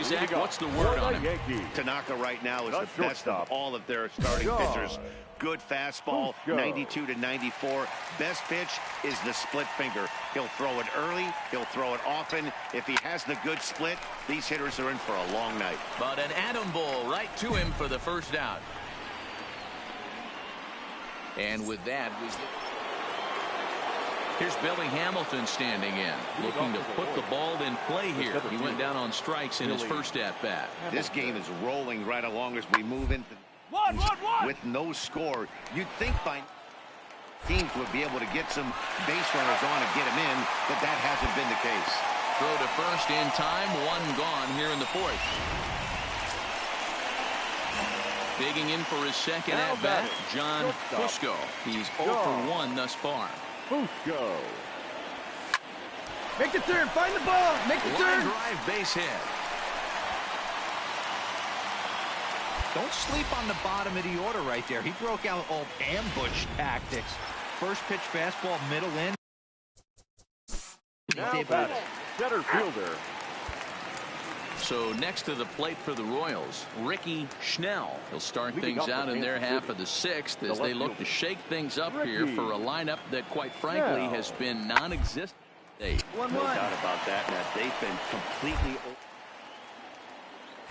Zach, what's the word on him? Tanaka right now is the best of all of their starting pitchers. Good fastball, 92 to 94. Best pitch is the split finger. He'll throw it early. He'll throw it often. If he has the good split, these hitters are in for a long night. But an atom ball right to him for the first out. And with that, here's Billy Hamilton standing in, looking to put the ball in play here. He went down on strikes in his first at-bat. This game is rolling right along as we move into with no score. You'd think by teams would be able to get some base runners on and get him in, but that hasn't been the case. Throw to first in time, 1 gone here in the 4th. Digging in for his second at-bat, John Fusco. He's 0 for 1 thus far. Fusco. Make the turn. Find the ball. Make the turn. Drive base hit. Don't sleep on the bottom of the order right there. He broke out old ambush tactics. First pitch fastball, middle in. Now batting, center fielder. So next to the plate for the Royals, Ricky Schnell. He'll start things out in their half of the 6th as they look to shake things up here for a lineup that, quite frankly, has been non-existent. No doubt about that. They've been completely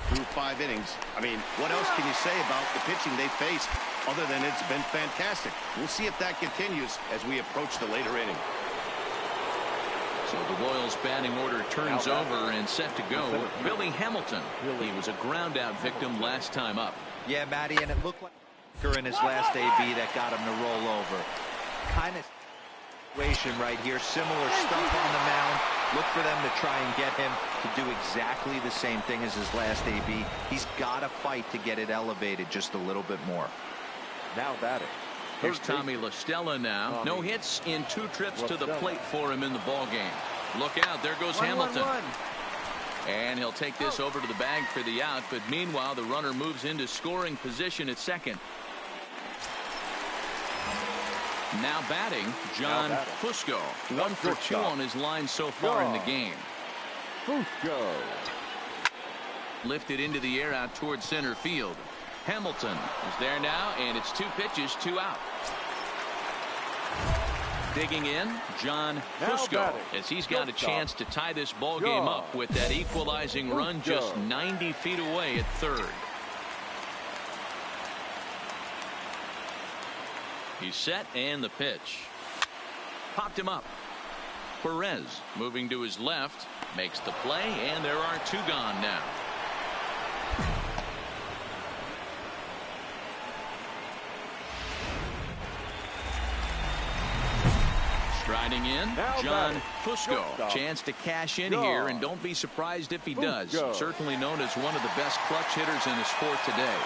through 5 innings. I mean, what else can you say about the pitching they faced other than it's been fantastic? We'll see if that continues as we approach the later inning. So the Royals batting order turns over and set to go. Billy Hamilton. He was a ground out victim last time up. Yeah, Matty, and it looked like in his last AB that got him to roll over. Kind of situation right here. Similar stuff on the mound. Look for them to try and get him to do exactly the same thing as his last AB. He's got to fight to get it elevated just a little bit more. Now batting. Here's Tommy La Stella now. No hits in 2 trips to the plate for him in the ball game. Look out, there goes Hamilton. And he'll take this over to the bag for the out, but meanwhile the runner moves into scoring position at second. Now batting, John Fusco. 1 for 2 on his line so far in the game. Fusco. Lifted into the air out towards center field. Hamilton is there now, and it's 2 pitches, 2 out. Digging in, John Fusco, as he's got a chance to tie this ball game up with that equalizing run just 90 feet away at third. He's set, and the pitch. Popped him up. Perez moving to his left, makes the play, and there are 2 gone now. Striding in, John Fusco. Chance to cash in here, and don't be surprised if he does. Certainly known as one of the best clutch hitters in the sport today.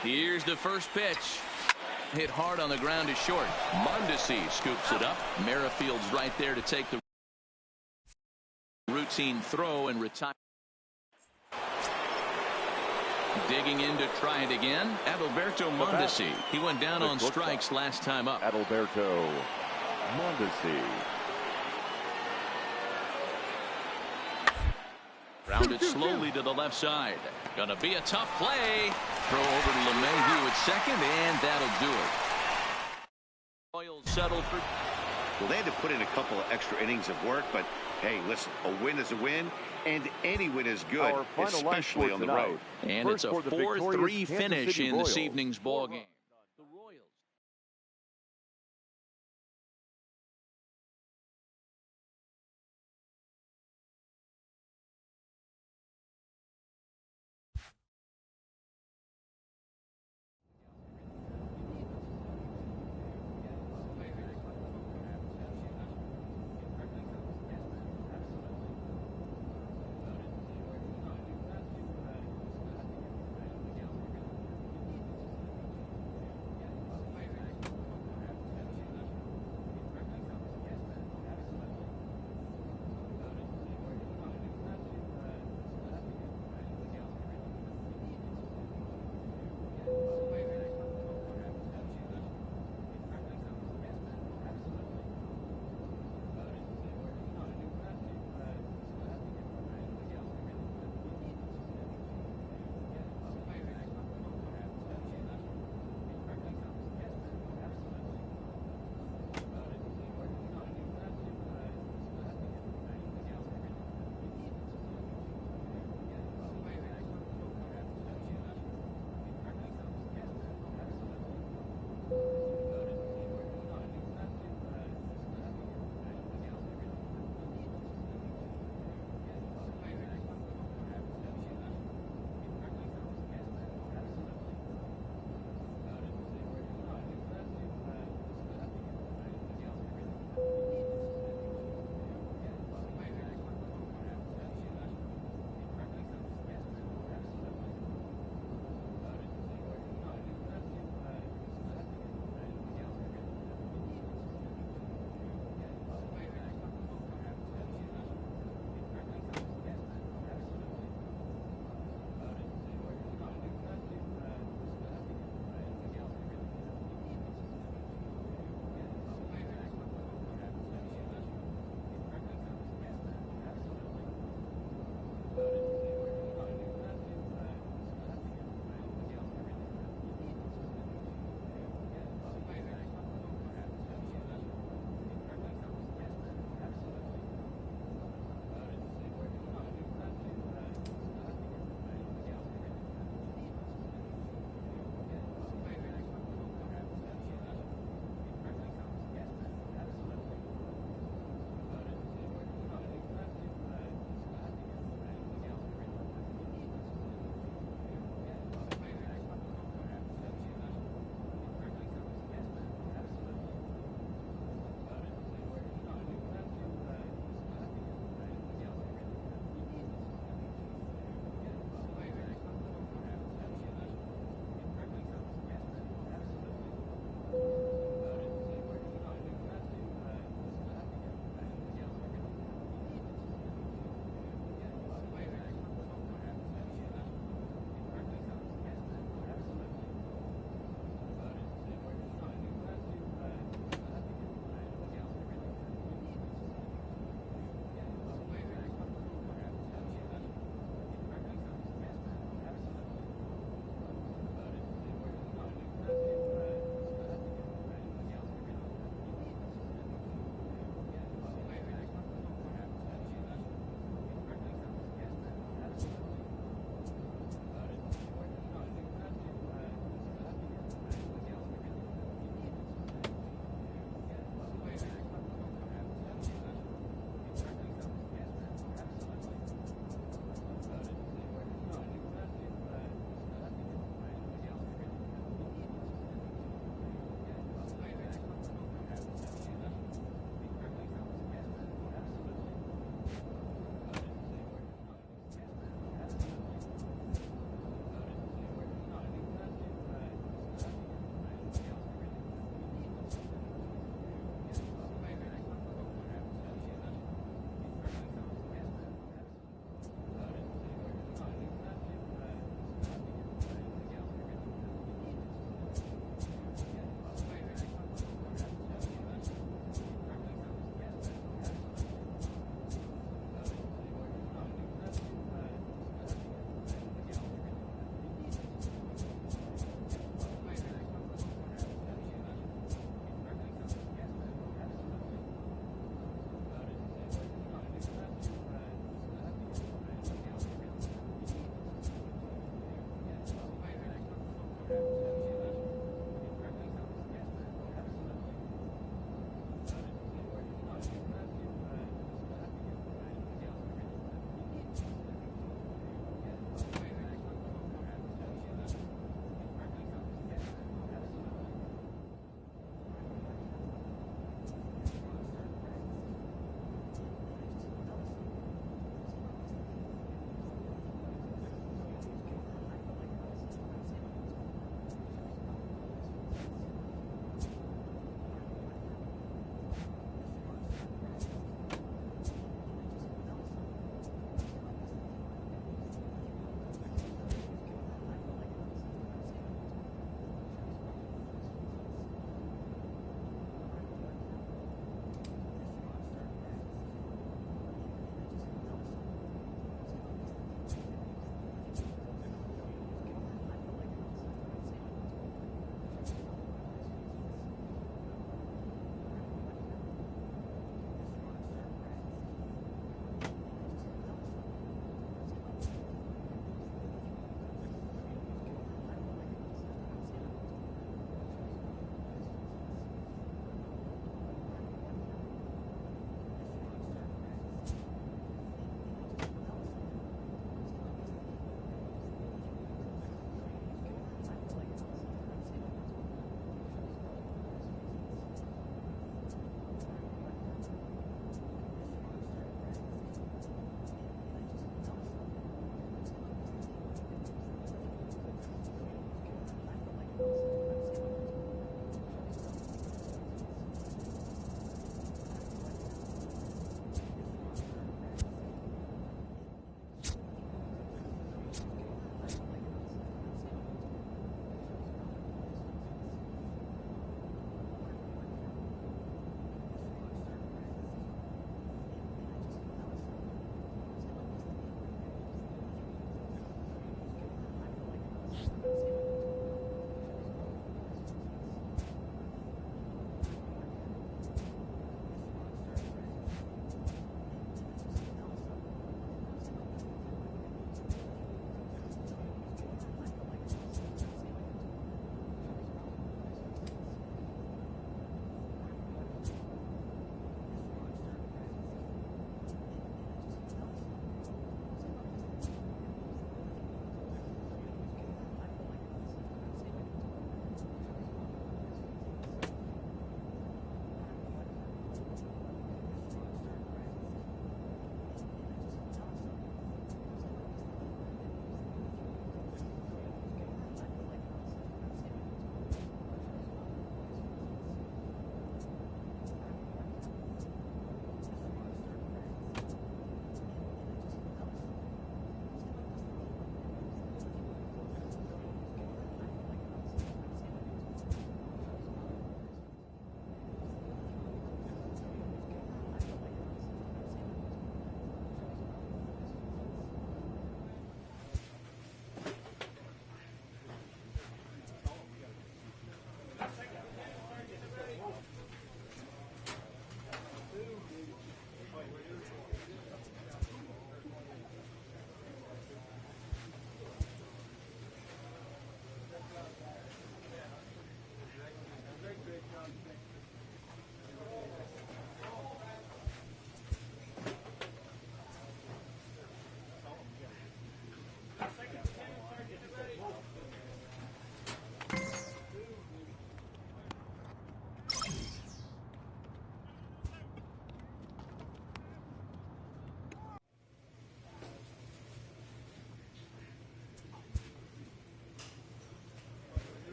Here's the first pitch. Hit hard on the ground is short. Mondesi scoops it up. Merrifield's right there to take the routine throw and retire. Digging in to try it again. Adalberto Mondesi. He went down on strikes last time up. Adalberto Mondesi. Rounded slowly to the left side. Gonna be a tough play. Throw over to LeMahieu at second, and that'll do it. settle for. Well, they had to put in a couple of extra innings of work, but hey, listen, a win is a win, and any win is good, especially on the road. And it's a 4-3 finish in this evening's ball game.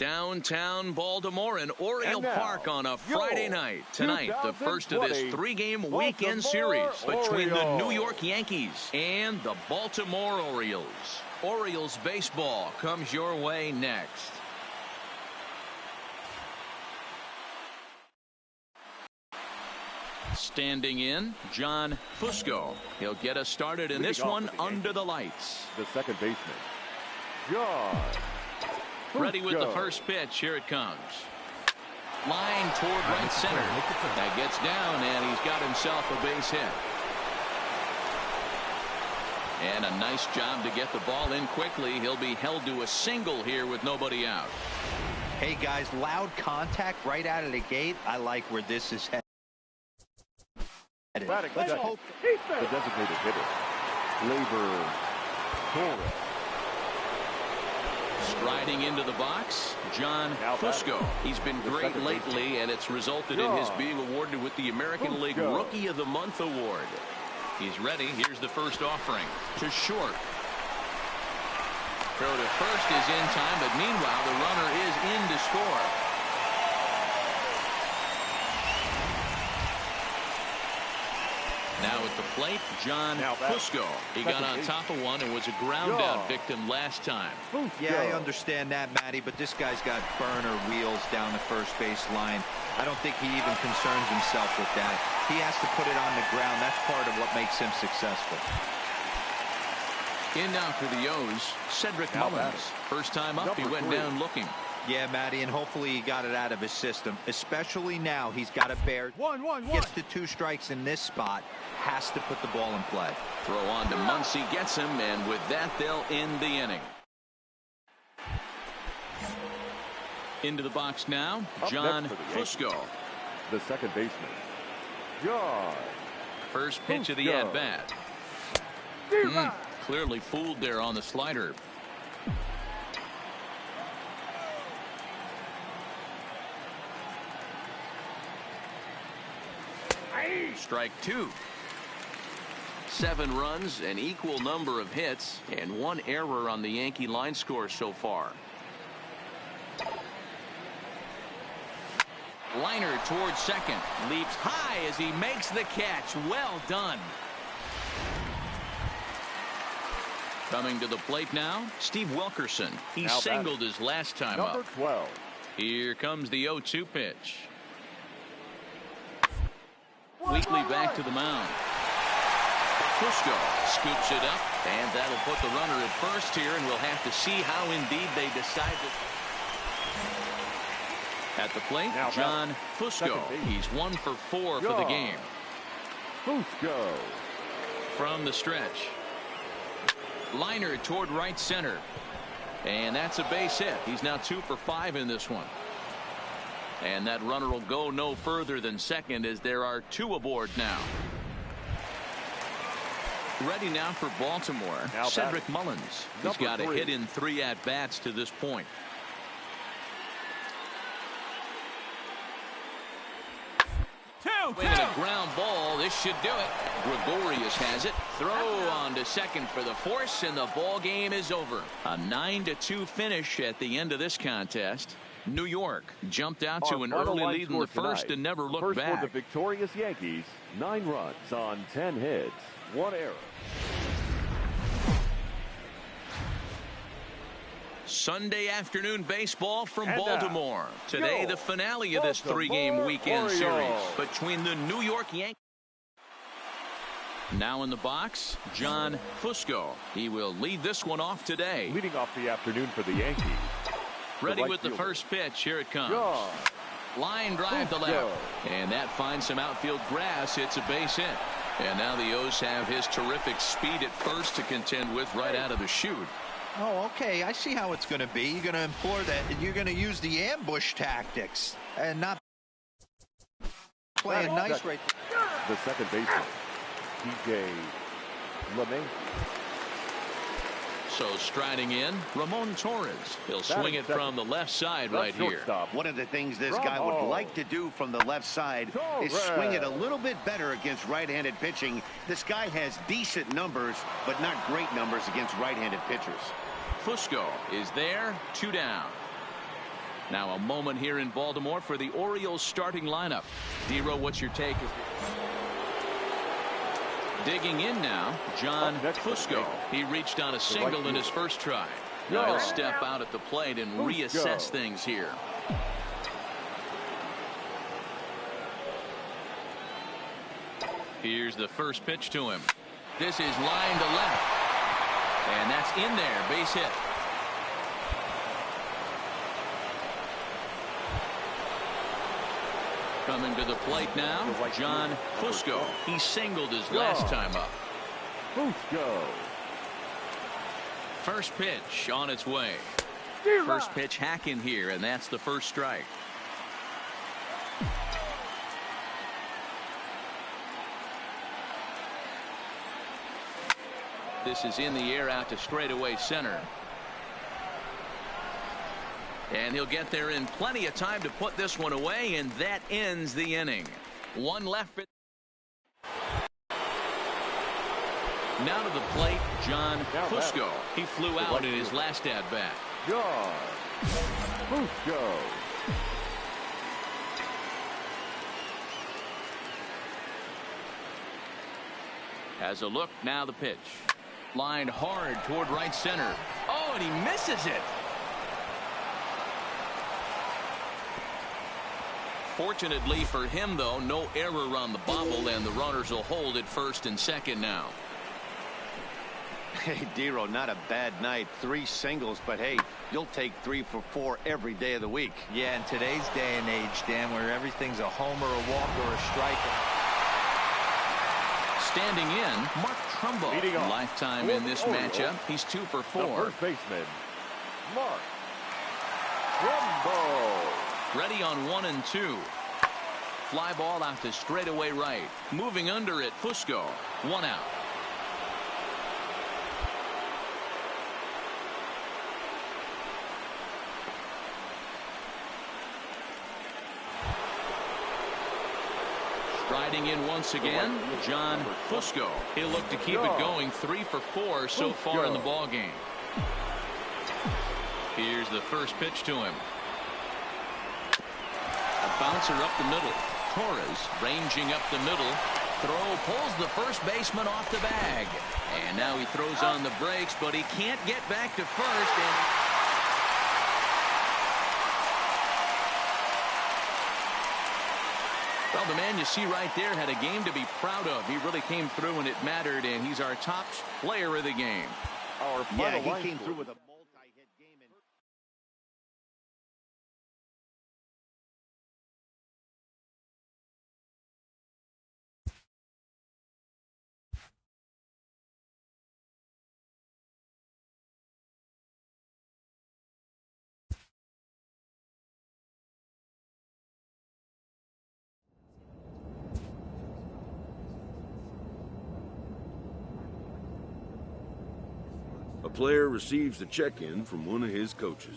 Downtown Baltimore and Oriole Park on a Friday night. Tonight, the first of this three-game weekend series between the New York Yankees and the Baltimore Orioles. Orioles baseball comes your way next. Standing in, John Fusco. He'll get us started in this one under the lights. The second baseman, John Fusco. Ready with the first pitch. Here it comes. Line toward right center. That gets down, and he's got himself a base hit. And a nice job to get the ball in quickly. He'll be held to a single here with nobody out. Hey, guys, loud contact right out of the gate. I like where this is headed. Let's hope the designated hitter, Labor Torres. Striding into the box, John Fusco. He's been great lately, and it's resulted in his being awarded with the American League Rookie of the Month award. He's ready. Here's the first offering to short. Throw to first is in time, but meanwhile the runner is in to score. Now at the plate, John Fusco. He got on top of one and was a ground-out victim last time. Yeah, I understand that, Matty, but this guy's got burner wheels down the first base line. I don't think he even concerns himself with that. He has to put it on the ground. That's part of what makes him successful. In now for the O's, Cedric Mullins. First time up, he went down looking. Yeah, Matty, and hopefully he got it out of his system. Especially now, he's got to bear. Gets the 2 strikes in this spot. Has to put the ball in play. Throw on to Muncy, gets him, and with that, they'll end the inning. Into the box now, John Fusco. The second baseman, John. First pitch of the at-bat. Clearly fooled there on the slider. Strike 2. 7 runs, an equal number of hits, and 1 error on the Yankee line score so far. Liner towards second. Leaps high as he makes the catch. Well done. Coming to the plate now, Steve Wilkerson. He singled his last time up. Number 12. Here comes the 0-2 pitch. Weekly back to the mound. Fusco scoops it up, and that'll put the runner at first here, and we'll have to see how indeed they decide to. At the plate, John Fusco. He's 1 for 4 for the game. Fusco. From the stretch. Liner toward right center. And that's a base hit. He's now 2 for 5 in this one. And that runner will go no further than second as there are 2 aboard now. Ready now for Baltimore, Cedric Mullins. He's got a hit in 3 at-bats to this point. Swinging a ground ball. This should do it. Gregorius has it. Throw on to second for the force, and the ball game is over. A 9-2 finish at the end of this contest. New York jumped out to an early lead in the first and never looked back. For the victorious Yankees, 9 runs on 10 hits, 1 error. Sunday afternoon baseball from Baltimore. Today, the finale of this 3-game weekend series between the New York Yankees. Now in the box, John Fusco. He will lead this one off today. Leading off the afternoon for the Yankees. Ready with the first pitch. Here it comes. Line drive to left. And that finds some outfield grass. It's a base hit. And now the O's have his terrific speed at first to contend with right out of the chute. Oh, okay. I see how it's going to be. You're going to employ that. You're going to use the ambush tactics and not playing nice right there. The second baseman, DJ LeMay. So striding in, Ramon Torres. He'll swing it from the left side right here. One of the things this guy would like to do from the left side is swing it a little bit better against right-handed pitching. This guy has decent numbers, but not great numbers against right-handed pitchers. Fusco is there, 2 down. Now a moment here in Baltimore for the Orioles starting lineup. D-Row, what's your take? Digging in now, John Fusco. He reached on a single in his first try. Now he'll step out at the plate and reassess things here. Here's the first pitch to him. This is line to left. And that's in there, base hit. Coming to the plate now, John Fusco. He singled his last time up. Fusco. First pitch on its way. First pitch hack in here, and that's the first strike. This is in the air out to straightaway center. And he'll get there in plenty of time to put this one away, and that ends the inning. One left. Now to the plate, John Fusco. He flew out in his last at-bat. John Fusco. Has a look, now the pitch. Lined hard toward right center. Oh, and he misses it. Fortunately for him, though, no error on the bobble, and the runners will hold at first and second now. Hey, D-Row, not a bad night. 3 singles, but hey, you'll take 3 for 4 every day of the week. Yeah, in today's day and age, Dan, where everything's a homer, a walk, or a strike. Standing in, Mark Trumbo. Lifetime in this matchup. He's 2 for 4. The first baseman, Mark Trumbo. Ready on 1 and 2. Fly ball out to straightaway right. Moving under it, Fusco. 1 out. Striding in once again, John Fusco. He'll look to keep it going. 3 for 4 so far in the ball game. Here's the first pitch to him. A bouncer up the middle. Torres ranging up the middle. Throw pulls the first baseman off the bag. And now he throws on the brakes, but he can't get back to first. Well, the man you see right there had a game to be proud of. He really came through when it mattered, and he's our top player of the game. Yeah, he came through with a multi-hit game. A player receives a check-in from one of his coaches.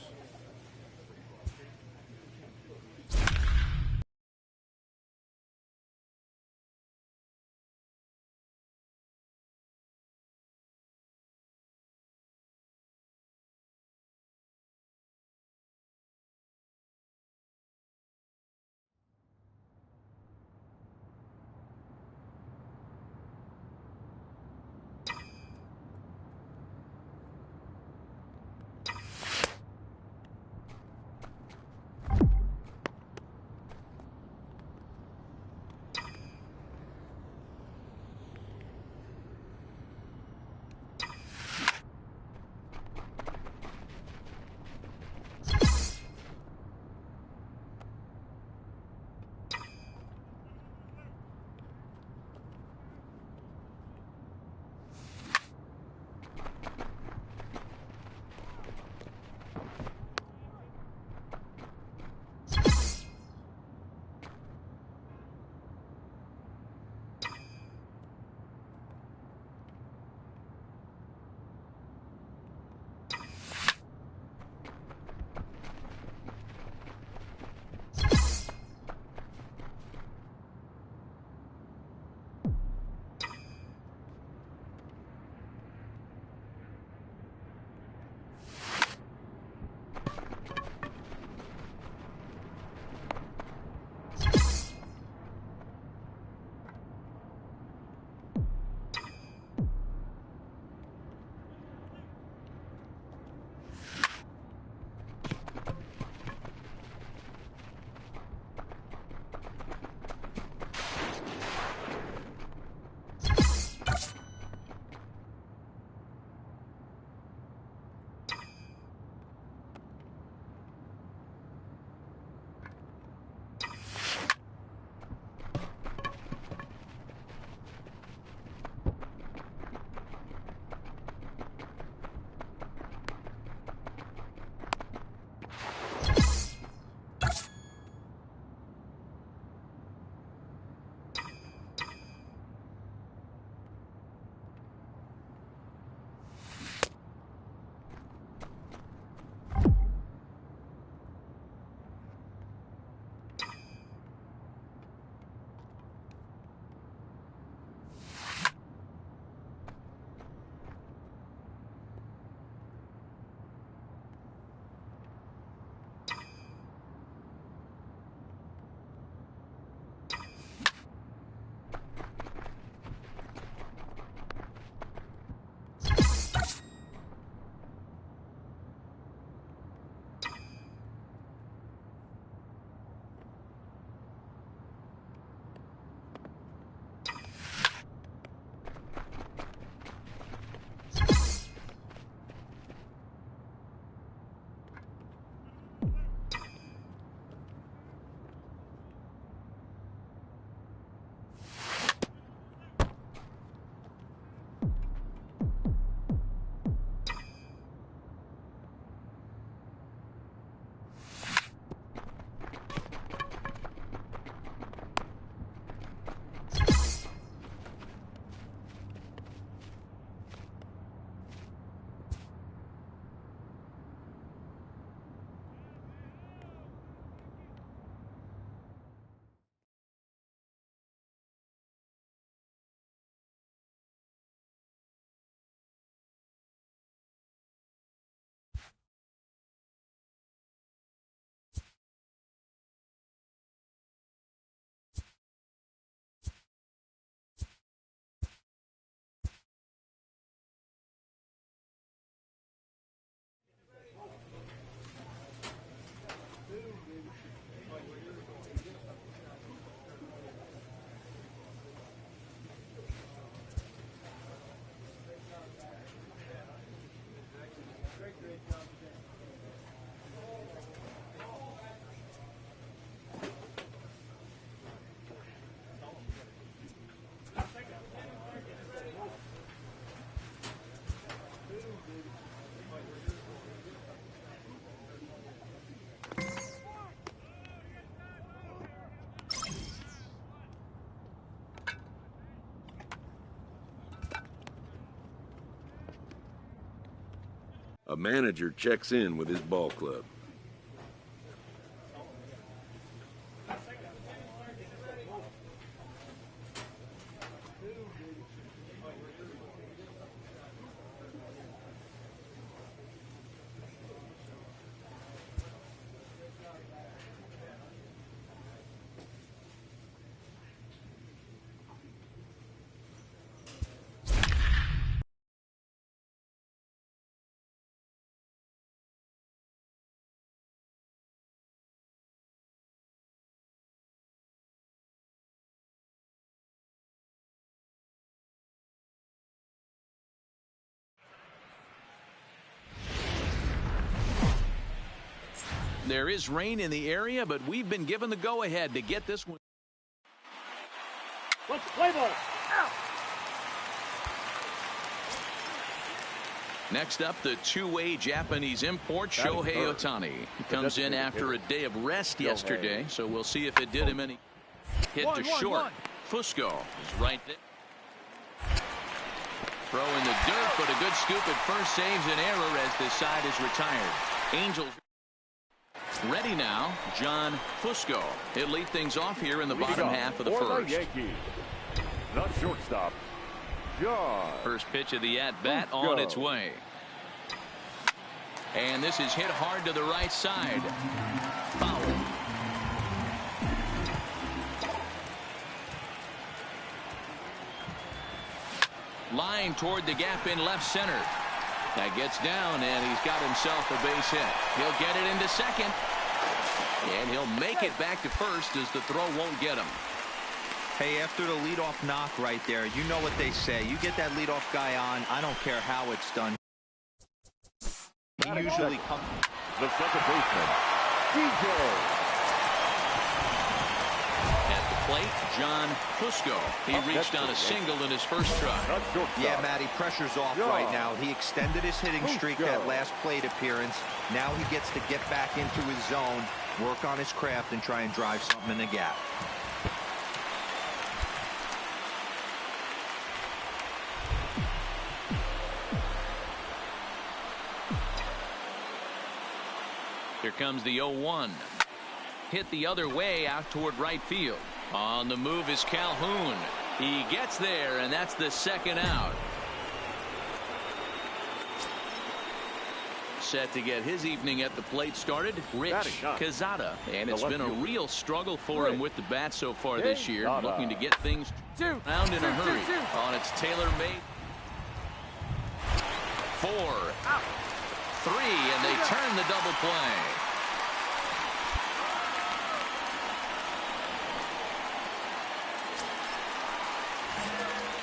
A manager checks in with his ball club. There is rain in the area, but we've been given the go-ahead to get this one. Let's play ball. Out. Next up, the two-way Japanese import, Shohei Ohtani. He comes in after a day of rest yesterday, so we'll see if it did him any. Hit to short. Fusco is right there. Throw in the dirt, but a good scoop at first saves an error as this side is retired. Angels ready now. John Fusco. He'll lead things off here in the bottom half of the first. Yankees. Not shortstop. John. First pitch of the at-bat on its way. And this is hit hard to the right side. Foul. Line toward the gap in left center. That gets down, and he's got himself a base hit. He'll get it into second. And he'll make it back to first as the throw won't get him. Hey, after the leadoff knock right there, you know what they say. You get that leadoff guy on, I don't care how it's done. He usually comes. The second baseman, DJ. At the plate, John Fusco. He reached on a single in his first try. Yeah, Matty, pressure's off right now. He extended his hitting streak that last plate appearance. Now he gets to get back into his zone, work on his craft, and try and drive something in the gap. Here comes the 0-1. Hit the other way out toward right field. On the move is Calhoun. He gets there, and that's the second out. Set to get his evening at the plate started, Rich Cazada. And it's been a real struggle for him with the bat so far this year. Looking to get things around in a hurry. On its tailor-made. 4, 3, and they turn the double play.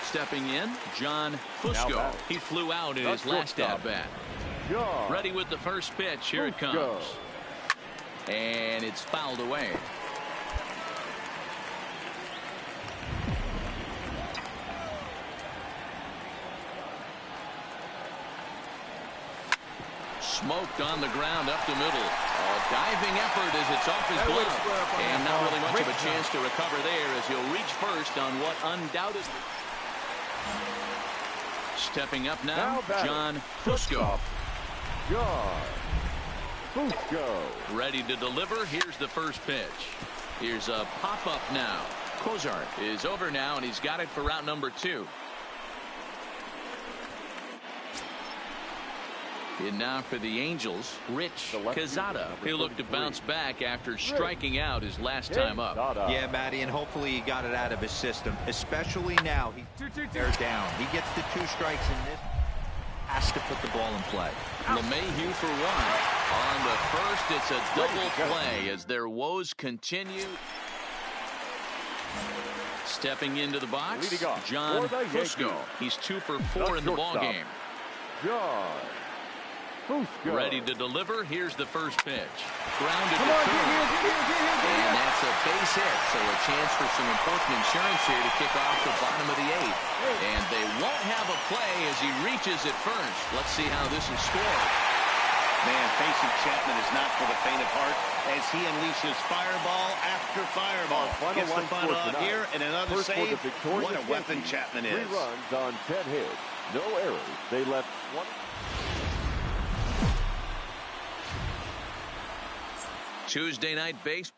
Stepping in, John Fusco. He flew out in his last at-bat. Ready with the first pitch. Here it comes. And it's fouled away. Smoked on the ground up the middle. A diving effort as it's off his glove. And not really much of a chance to recover there as he'll reach first on what undoubtedly. Stepping up now, John Fusco. Ready to deliver. Here's the first pitch. Here's a pop-up now. Cozart is over now, and he's got it for route number 2. And now for the Angels, Rich Cazada. He'll look to bounce back after striking out his last time up. Yeah, Matty, and hopefully he got it out of his system, especially now. They're down. He gets the 2 strikes in this. Has to put the ball in play. LeMahieu for 1. On the first, it's a double play as their woes continue. Stepping into the box, John Fusco. He's 2 for 4 in the ballgame. Ready to deliver. Here's the first pitch. Grounded to third. And that's a base hit. So a chance for some important insurance here to kick off the bottom of the 8th. And they won't have a play as he reaches at first. Let's see how this is scored. Man, facing Chapman is not for the faint of heart as he unleashes fireball after fireball. Gets the fun out here and another save. What a weapon Chapman is. 3 runs on 10 hits. No errors. They left 1. Tuesday night baseball.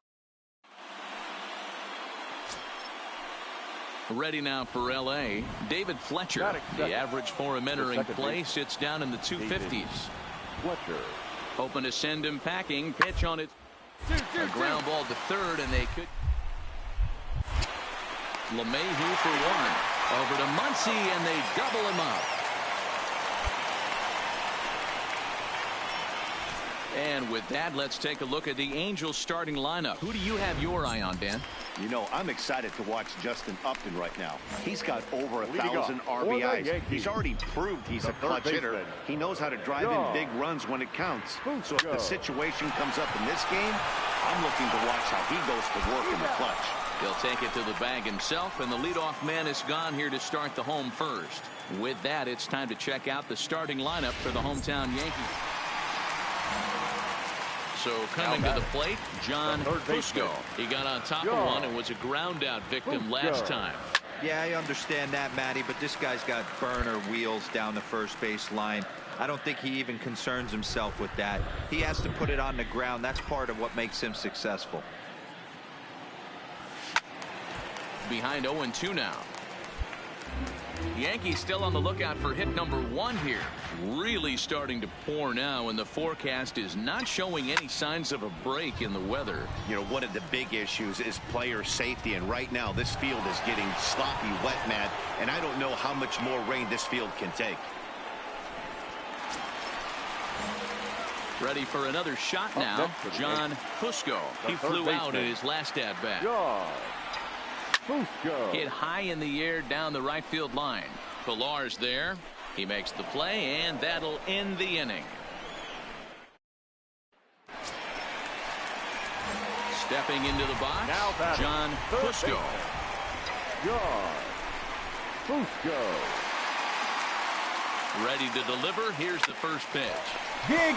Ready now for L.A. David Fletcher. The average for him entering play sits down in the 250s. Fletcher. Open to send him packing. Pitch on it. A ground ball to third, and they could. LeMahieu for one. Over to Muncy, and they double him up. And with that, let's take a look at the Angels starting lineup. Who do you have your eye on, Dan? You know, I'm excited to watch Justin Upton right now. He's got over 1,000 RBIs. He's already proved he's a clutch hitter. He knows how to drive in big runs when it counts. So if the situation comes up in this game, I'm looking to watch how he goes to work in the clutch. He'll take it to the bag himself, and the leadoff man is gone here to start the home first. With that, it's time to check out the starting lineup for the hometown Yankees. So coming to the plate, John Fusco. He got on top of one and was a ground out victim last time. Yeah, I understand that, Matty, but this guy's got burner wheels down the first base line. I don't think he even concerns himself with that. He has to put it on the ground. That's part of what makes him successful. Behind 0-2 now. Yankees still on the lookout for hit number 1 here. Really starting to pour now, and the forecast is not showing any signs of a break in the weather. You know, one of the big issues is player safety, and right now this field is getting sloppy wet, Matt, and I don't know how much more rain this field can take. Ready for another shot now, John Fusco. He flew out in his last at-bat. Hit high in the air down the right field line. Pilar's there. He makes the play, and that'll end the inning. Stepping into the box, John Fusco. Ready to deliver. Here's the first pitch. Dig.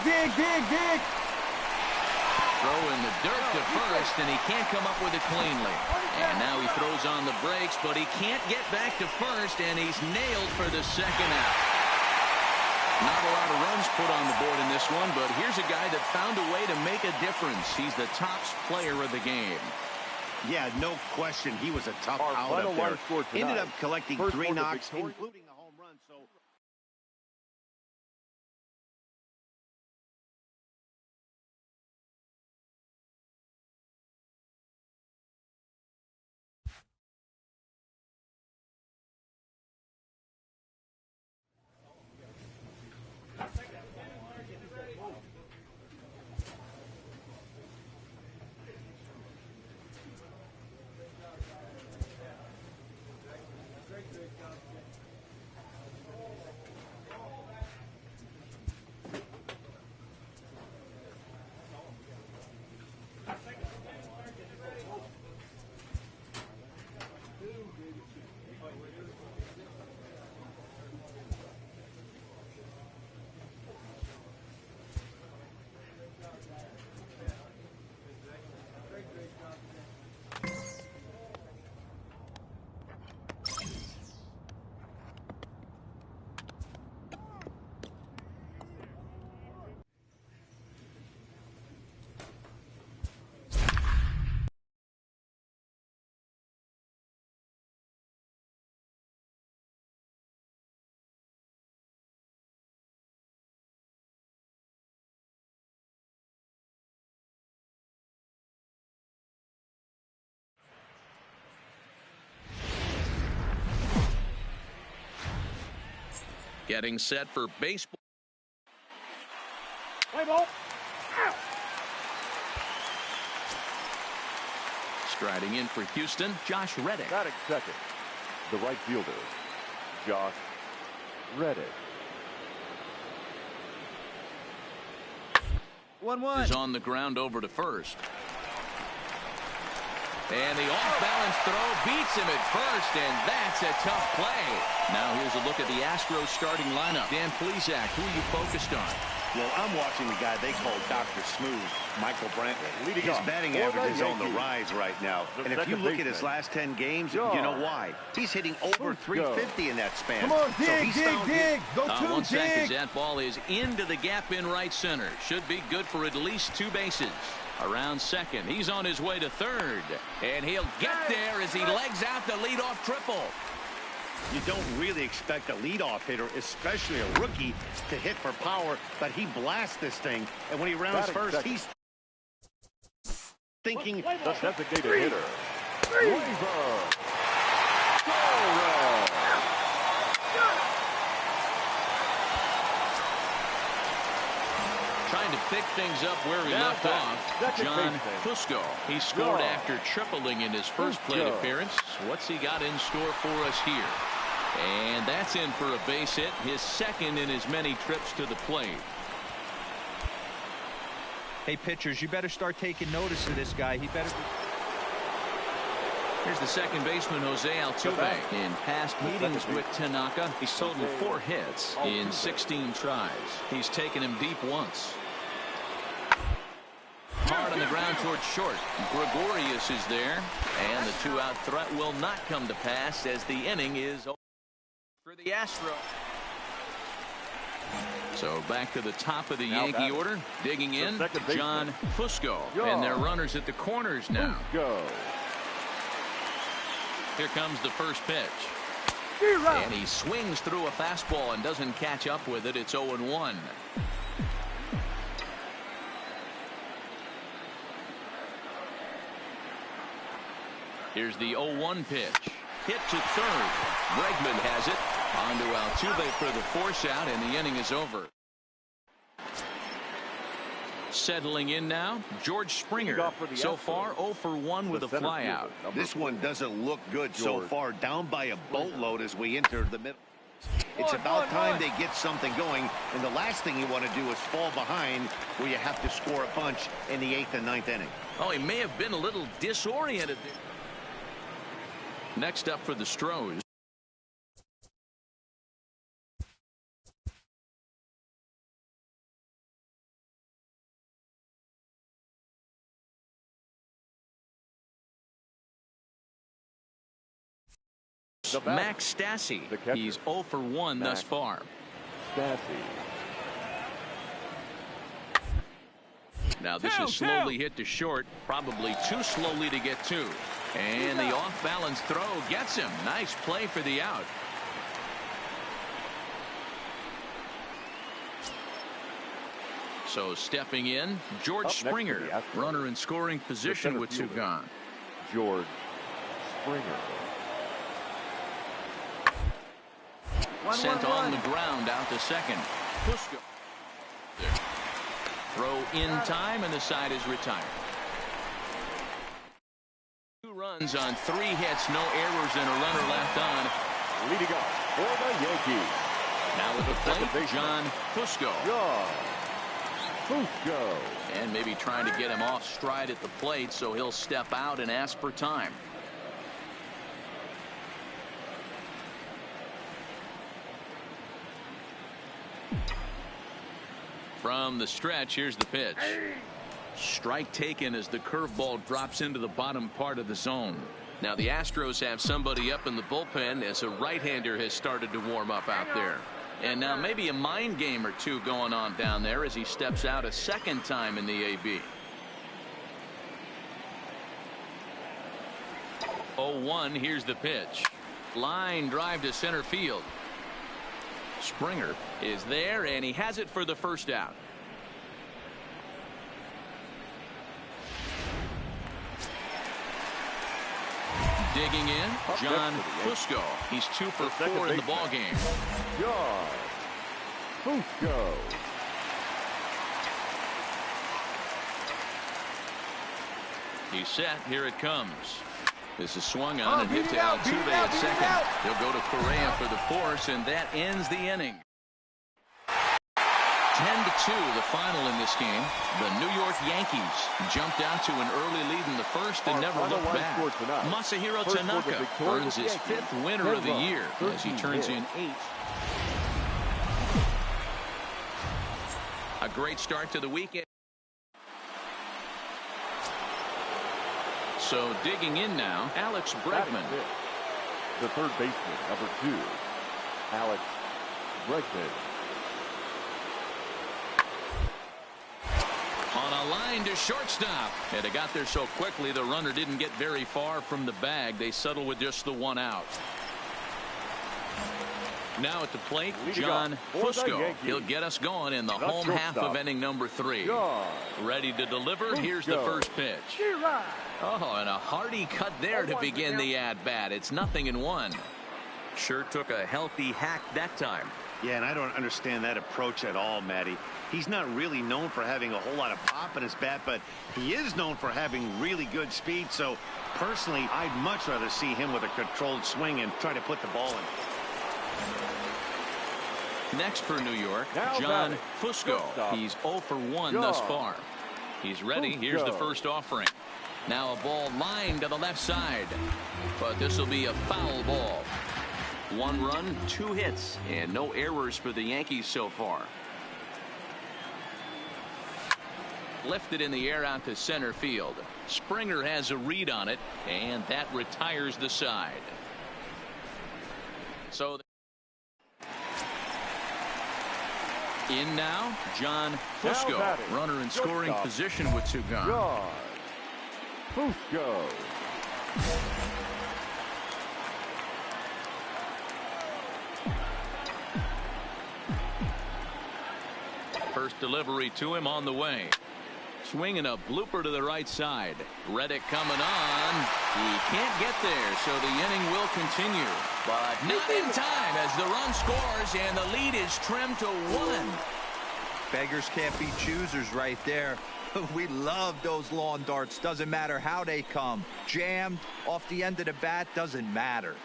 Throw in the dirt to first, and he can't come up with it cleanly. And now he throws on the brakes, but he can't get back to first, and he's nailed for the second out. Not a lot of runs put on the board in this one, but here's a guy that found a way to make a difference. He's the top player of the game. Yeah, no question. He was a tough out up there. Ended up collecting 3 knocks, including a home run. So. Getting set for baseball. Play ball. Out. Striding in for Houston, Josh Reddick. Batting second, the right fielder, Josh Reddick. 1-1. Is on the ground over to first. And the off-balance throw beats him at first, and that's a tough play. Now here's a look at the Astros starting lineup. Dan Plesac, who are you focused on? Well, I'm watching the guy they call Dr. Smooth, Michael Brantley. His batting average is on the rise right now. And if you look at his last 10 games, you know why. He's hitting over 350 in that span. Come on, dig. Go one sec dig. as that ball is into the gap in right center. Should be good for at least 2 bases. Around second. He's on his way to third. And he'll get there as he legs out the leadoff triple. You don't really expect a leadoff hitter, especially a rookie, to hit for power, but he blasts this thing. And when he rounds first, he's thinking the designated hitter. Trying to pick things up where he left off, John Fusco. He scored after tripling in his first plate appearance. What's he got in store for us here? And that's in for a base hit, his second in as many trips to the plate. Hey, pitchers, you better start taking notice of this guy. He better be... Here's the second baseman, Jose Altuve. In past meetings with Tanaka, he's sold him 4 hits in 16 tries. He's taken him deep once. Hard on the ground towards short. Gregorius is there, and the 2-out threat will not come to pass as the inning is over for the Astros. So back to the top of the Yankee order. Digging in, John Fusco. And their runners at the corners now. Here comes the first pitch. And he swings through a fastball and doesn't catch up with it. It's 0-1. Here's the 0-1 pitch. Hit to third. Bregman has it. On to Altuve for the force out, and the inning is over. Settling in now, George Springer. So far, 0 for 1 with a flyout. This one doesn't look good so far. Down by a boatload as we enter the middle. It's about time they get something going, and the last thing you want to do is fall behind where you have to score a bunch in the 8th and 9th inning. Oh, he may have been a little disoriented there. Next up for the Stros. Max Stassi. He's 0 for 1 thus far. Now this is slowly hit to short, probably too slowly to get to. And the off-balance throw gets him. Nice play for the out. So stepping in, George Springer. Runner in scoring position with 2 gone. George Springer. Sent on the ground out to second. Fusco. Throw in time, and the side is retired. 2 runs on 3 hits, no errors, and a runner left on. Leading up for the Yankees. Now with the plate, John Fusco. And maybe trying to get him off stride at the plate, so he'll step out and ask for time. From the stretch, here's the pitch. Strike taken as the curveball drops into the bottom part of the zone. Now the Astros have somebody up in the bullpen as a right-hander has started to warm up out there. And now maybe a mind game or two going on down there as he steps out a second time in the AB. 0-1, here's the pitch. Line drive to center field. Springer is there, and he has it for the first out. Digging in, John Fusco. He's 2 for 4 in the ballgame. John Fusco. He's set. Here it comes. This is swung on and hit to Altuve at second. He'll go to Correa for the force, and that ends the inning. 10-2, the final in this game. The New York Yankees jumped out to an early lead in the first and never looked back. Masahiro Tanaka earns his 5th winner of the year as he turns in 8. A great start to the weekend. So digging in now, Alex Bregman. The third baseman, number 2, Alex Bregman. On a line to shortstop. And it got there so quickly the runner didn't get very far from the bag. They settle with just the one out. Now at the plate, John Fusco. He'll get us going in the home half of inning number 3. Ready to deliver. Here's the first pitch. Oh, and a hearty cut there to begin the at-bat. It's 0-1. Sure took a healthy hack that time. Yeah, and I don't understand that approach at all, Matty. He's not really known for having a whole lot of pop in his bat, but he is known for having really good speed. So, personally, I'd much rather see him with a controlled swing and try to put the ball in. Next for New York, John Fusco. He's 0 for 1 thus far. He's ready. Here's the first offering. Now a ball lined to the left side. But this will be a foul ball. 1 run, 2 hits, and no errors for the Yankees so far. Lifted in the air out to center field. Springer has a read on it, and that retires the side. So in now, John Fusco, runner in scoring position with 2 gone. John Fusco. First delivery to him on the way. Swinging a blooper to the right side. Reddick coming on. He can't get there, so the inning will continue. But not in time as the run scores and the lead is trimmed to 1. Beggars can't be choosers right there. We love those lawn darts. Doesn't matter how they come. Jammed off the end of the bat, doesn't matter.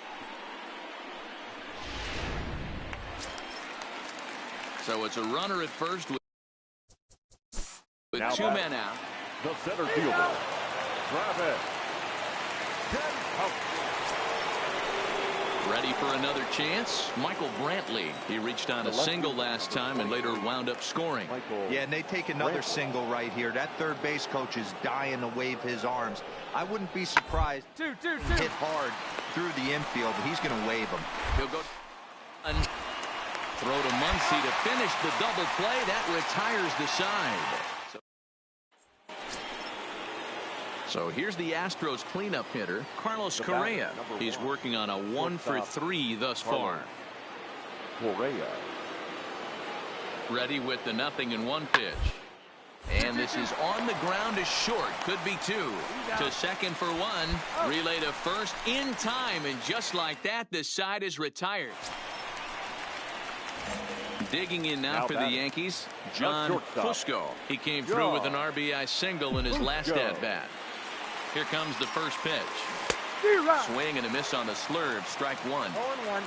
So it's a runner at first with 2 men out. The center fielder, Travis. Ready for another chance. Michael Brantley. He reached on a single last time and later wound up scoring. Yeah, and they take another single right here. That third base coach is dying to wave his arms. I wouldn't be surprised. Hit hard through the infield. He's going to wave them. He'll go and throw to Muncy to finish the double play. That retires the side. So here's the Astros cleanup hitter, Carlos Correa. He's working on a 1 for 3 thus far. Correa. Ready with the 0-1 pitch. And this is on the ground to short. Could be 2. To second for 1. Relay to first in time. And just like that, the side is retired. Digging in now for the Yankees, John Fusco. He came through with an RBI single in his last at-bat. Here comes the first pitch. Swing and a miss on the slurve. Strike 1. 0-1.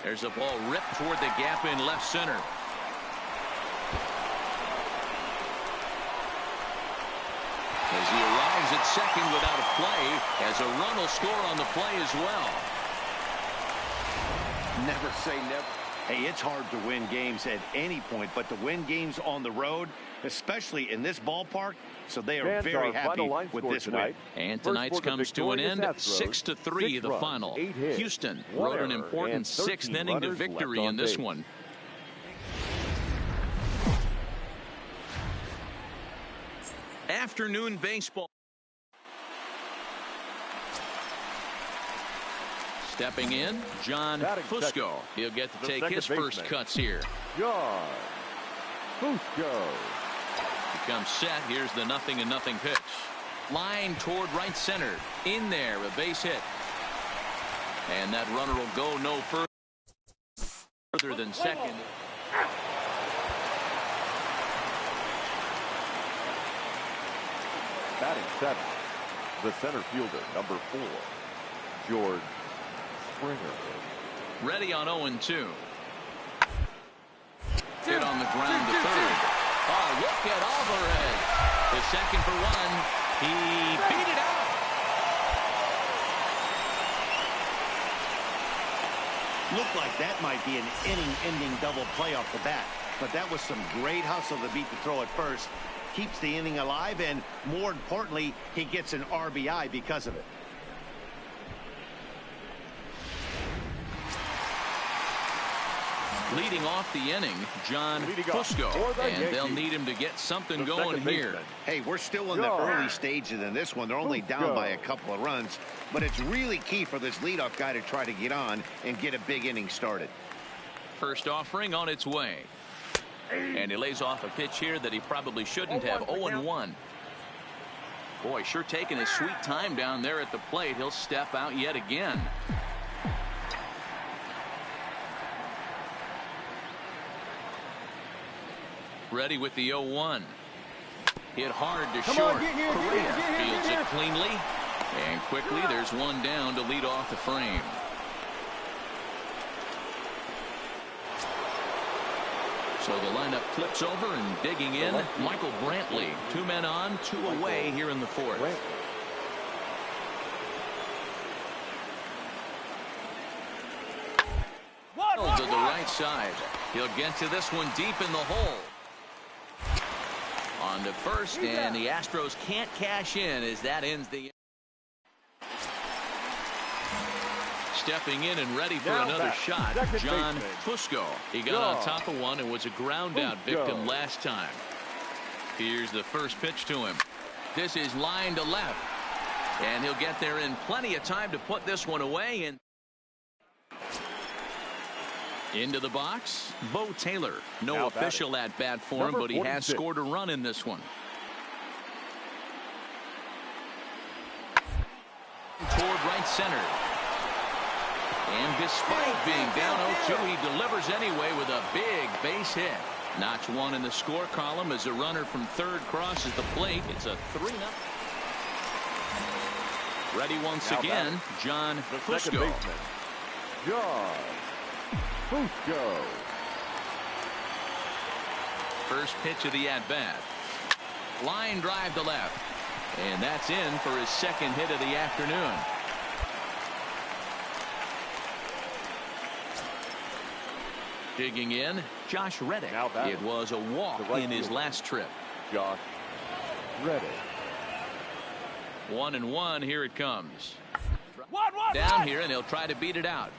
There's a ball ripped toward the gap in left center. As he arrives at second without a play, as a run will score on the play as well. Never say never. Hey, it's hard to win games at any point, but to win games on the road, especially in this ballpark, so they are very happy with this win. And tonight's comes to an end, 6-3 the final. Houston rode an important 6th inning to victory in this one. Afternoon baseball. Stepping in, John Fusco. He'll get to take his first cuts here. John Fusco. He comes set. Here's the 0-0 pitch. Line toward right center. In there, a base hit. And that runner will go no further than second. Batting 7th, the center fielder, number 4, George Springer. Ready on 0-2. Hit on the ground to third. Oh, look at Alvarez. The second for 1. He beat it out. Looked like that might be an inning-ending double play off the bat, but that was some great hustle to beat the throw at first. Keeps the inning alive, and more importantly, he gets an RBI because of it. Leading off the inning, John Fusco, and they'll need him to get something going here. Hey, we're still in the early stages in this one. They're only down by a couple of runs, but it's really key for this leadoff guy to try to get on and get a big inning started. First offering on its way. And he lays off a pitch here that he probably shouldn't have. 0-1. Boy, sure taking his sweet time down there at the plate. He'll step out yet again. Ready with the 0-1. Hit hard to short. Correa fields it cleanly. And quickly there's one down to lead off the frame. So the lineup flips over and digging in, Michael Brantley. 2 men on, 2 away here in the fourth. To the right side. He'll get to this one deep in the hole. On to first, and the Astros can't cash in as that ends the. Stepping in and ready for another shot, John Fusco. He got on top of one and was a ground out victim last time. Here's the first pitch to him. This is line to left. And he'll get there in plenty of time to put this one away. And into the box, Bo Taylor. No official at bat for him, but he has scored a run in this one. Toward right center. And despite being down 0-2, he delivers anyway with a big base hit. Notch one in the score column as a runner from third crosses the plate. It's a 3-0. Ready once again, John Fusco. John Fusco. First pitch of the at-bat. Line drive to left. And that's in for his second hit of the afternoon. Digging in, Josh Reddick. It was a walk in his last trip. Josh Reddick. 1-1, here it comes. Down here, and he'll try to beat it out.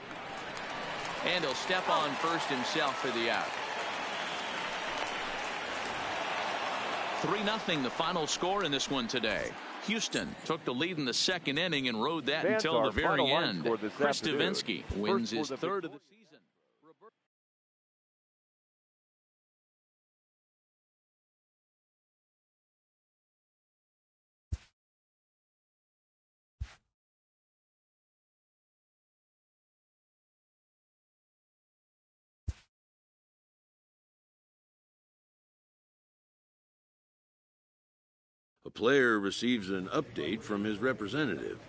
And he'll step on first himself for the out. 3-0 the final score in this one today. Houston took the lead in the second inning and rode that until the very end. Chris Davinsky wins his third of the season. A player receives an update from his representative.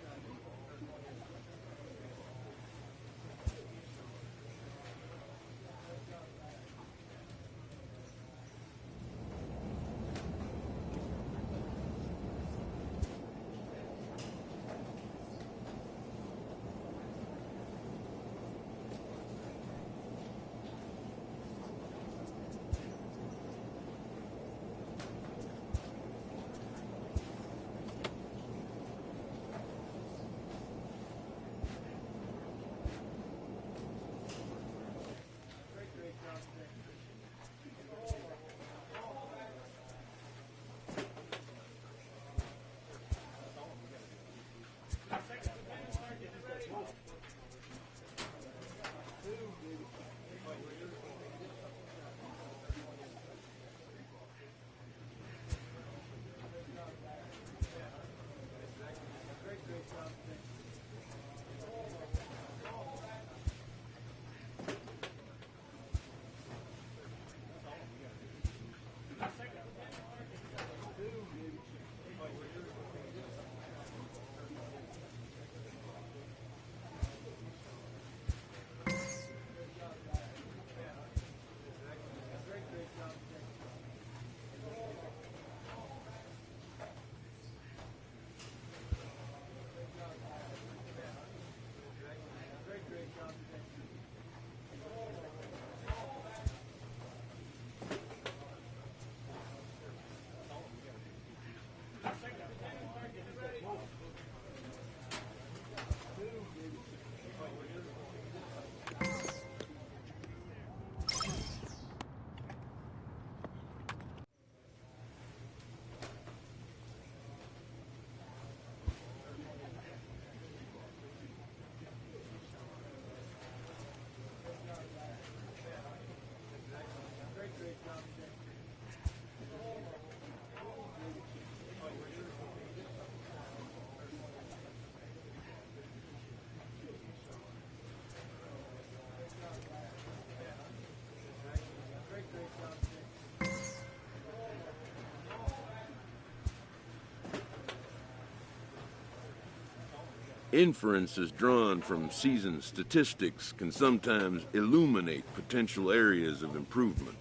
Inferences drawn from season statistics can sometimes illuminate potential areas of improvement.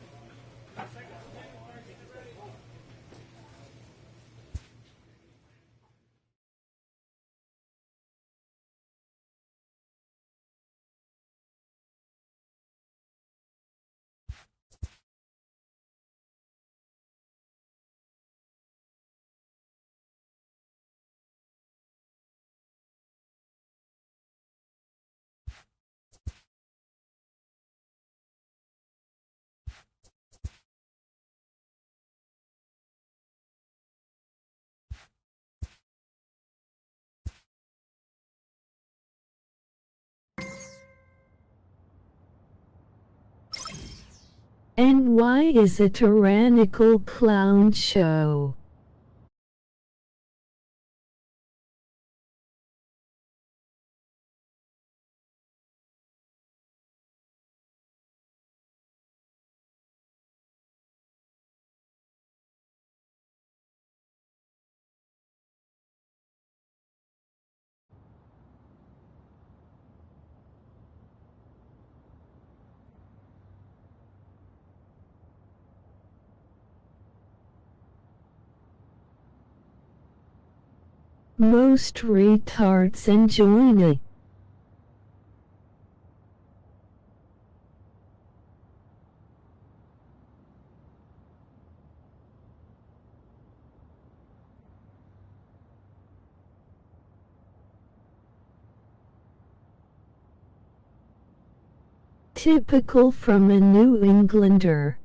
And why is a tyrannical clown show? Most retards enjoy it. Typical from a New Englander.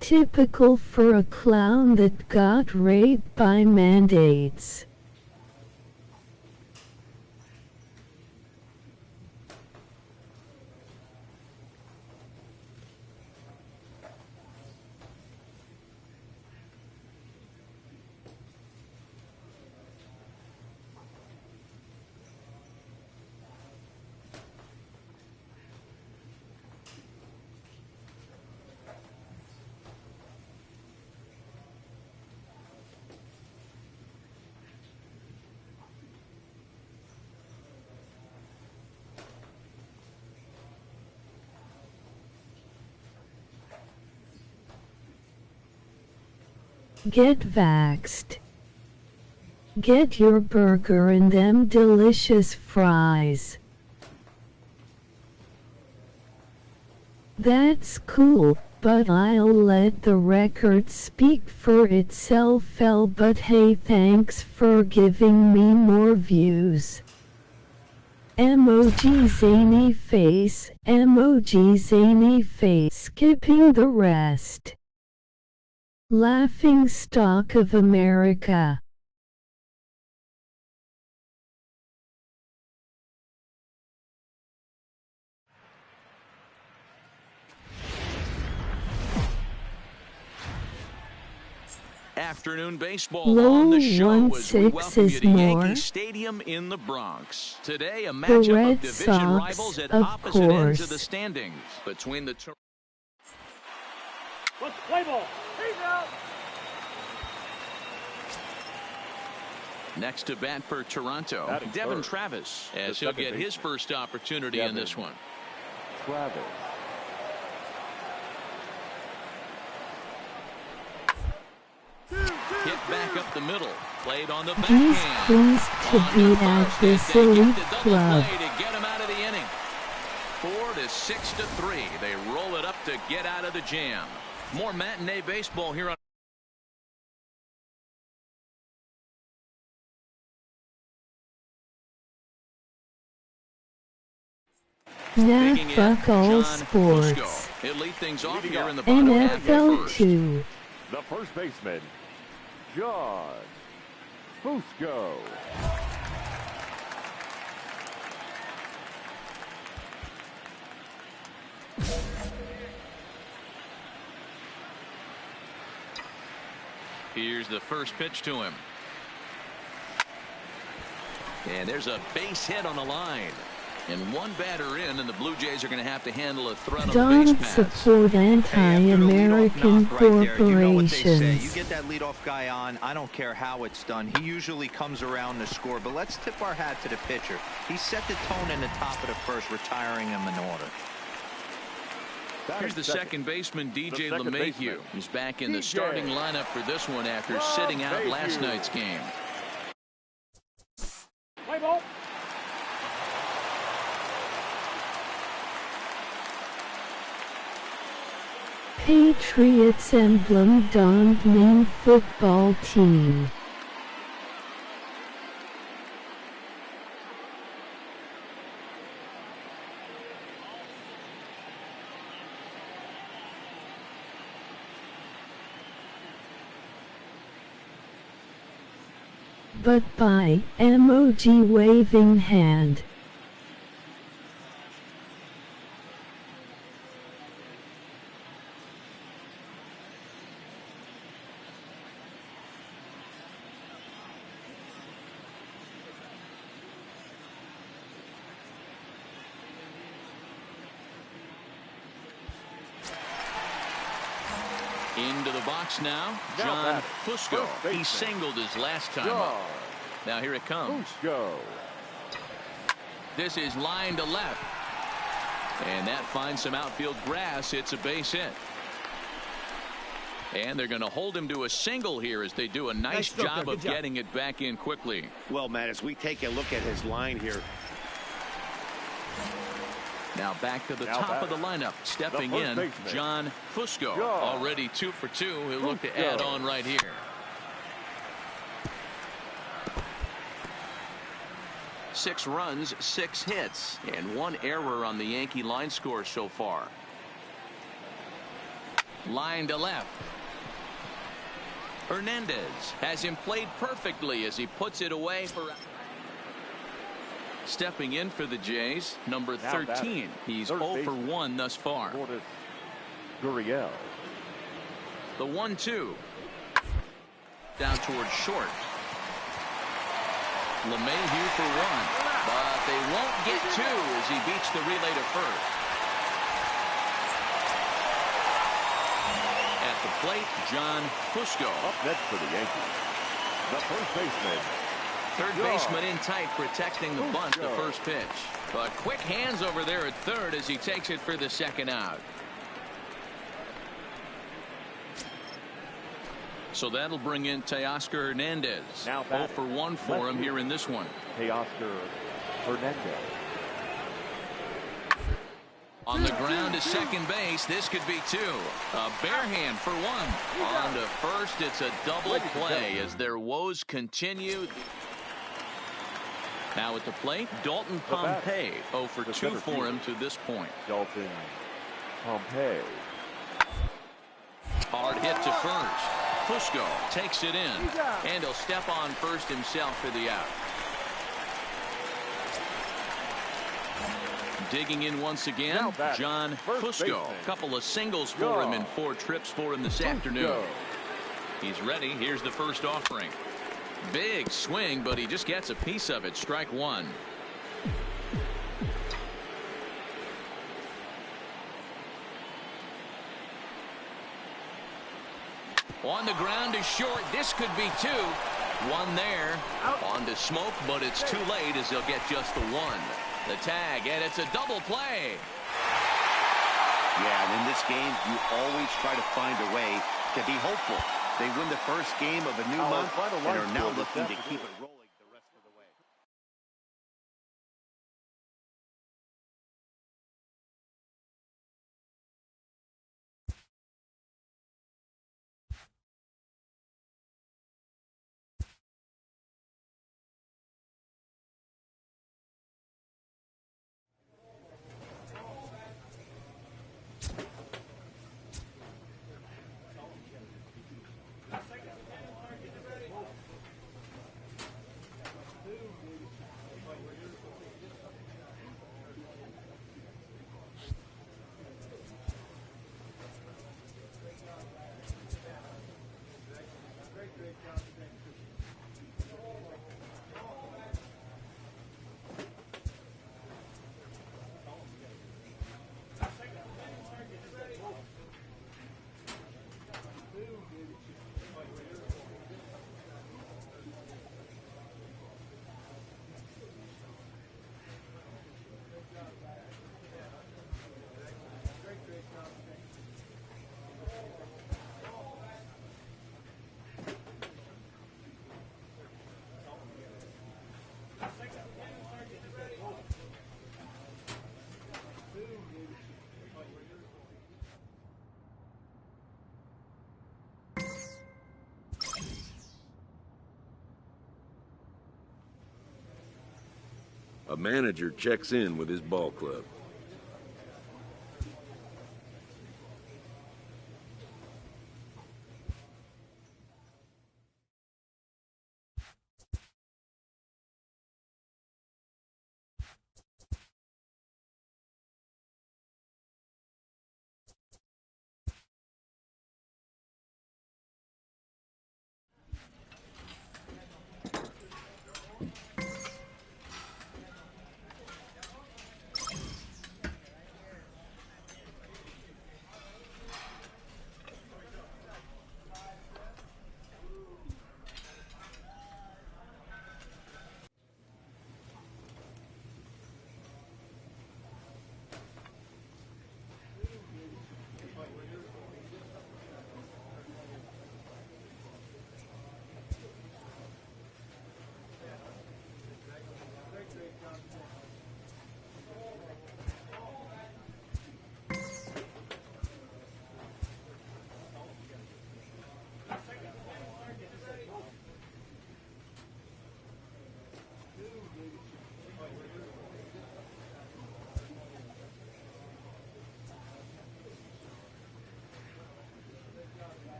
Typical for a clown that got raped by mandates. Get vaxxed. Get your burger and them delicious fries. That's cool, but I'll let the record speak for itself. But hey, thanks for giving me more views. Emoji zany face, emoji zany face, skipping the rest. Laughing stock of America. Afternoon baseball on the show as we welcome you to Yankee Stadium in the Bronx. Today, a matchup of division rivals at opposite ends of the standings between the two. Let's play ball. He's out. Next to bat for Toronto, Devin Travis, as he'll get his first opportunity in this one. Travis. Hit back up the middle, played on the He's backhand. pleased to be at this elite club. To get him out of the inning. 4-6-3. They roll it up to get out of the jam. More matinee baseball here on. Nah, Digging in, fuck all John sports. Fusco. He'll lead things off here in the bottom half of the NFL first. 2. The first baseman, John Fusco. Here's the first pitch to him. And there's a base hit on the line. And one batter in, and the Blue Jays are going to have to handle a threat on the base Don't paths. support anti-American corporations. You know what they say. You get that leadoff guy on, I don't care how it's done. He usually comes around to score. But let's tip our hat to the pitcher. He set the tone in the top of the first, retiring him in order. Here's the second baseman, DJ LeMahieu. He's back in the starting lineup for this one after sitting out last night's game. Play ball. Patriots emblem don't mean football team. But by emoji waving hand. Into the box now, John Fusco. He singled his last time up. Now here it comes. This is line to left. And that finds some outfield grass. It's a base hit. And they're going to hold him to a single here as they do a nice job of getting it back in quickly. Well, Matt, as we take a look at his line here. Now back to the top of the lineup. Stepping in, John Fusco. Already 2 for 2. He'll look to add on right here. Six runs, 6 hits, and 1 error on the Yankee line score so far. Line to left. Hernandez has him played perfectly as he puts it away for... Stepping in for the Jays, number 13. He's 0 for 1 thus far. Gurriel. The 1-2. Down towards short. LeMahieu for 1. But they won't get 2 as he beats the relay to first. At the plate, John Fusco. Up next for the Yankees, the first baseman. Third baseman in tight, protecting the bunt, the first pitch. But quick hands over there at third as he takes it for the second out. So that'll bring in Teoscar Hernandez. Now 0 for 1 for him here in this one. Teoscar Hernandez. On the ground to second base, this could be 2. A bare hand for 1. On to first, it's a double play as their woes continue. Now at the plate, Dalton Pompey. 0 for 2 for him to this point. Dalton Pompey. Hard hit to first. Fusco takes it in, and he'll step on first himself for the out. Digging in once again, John Fusco. A couple of singles for him and 4 trips for him this afternoon. He's ready. Here's the first offering. Big swing, but he just gets a piece of it. Strike 1. On the ground to short. This could be 2. 1 there. On to Smoke, but it's too late as they'll get just the 1. The tag, and it's a double play. Yeah, and in this game, you always try to find a way to be hopeful. They win the first game of a new month and are now looking to keep it rolling. A manager checks in with his ball club.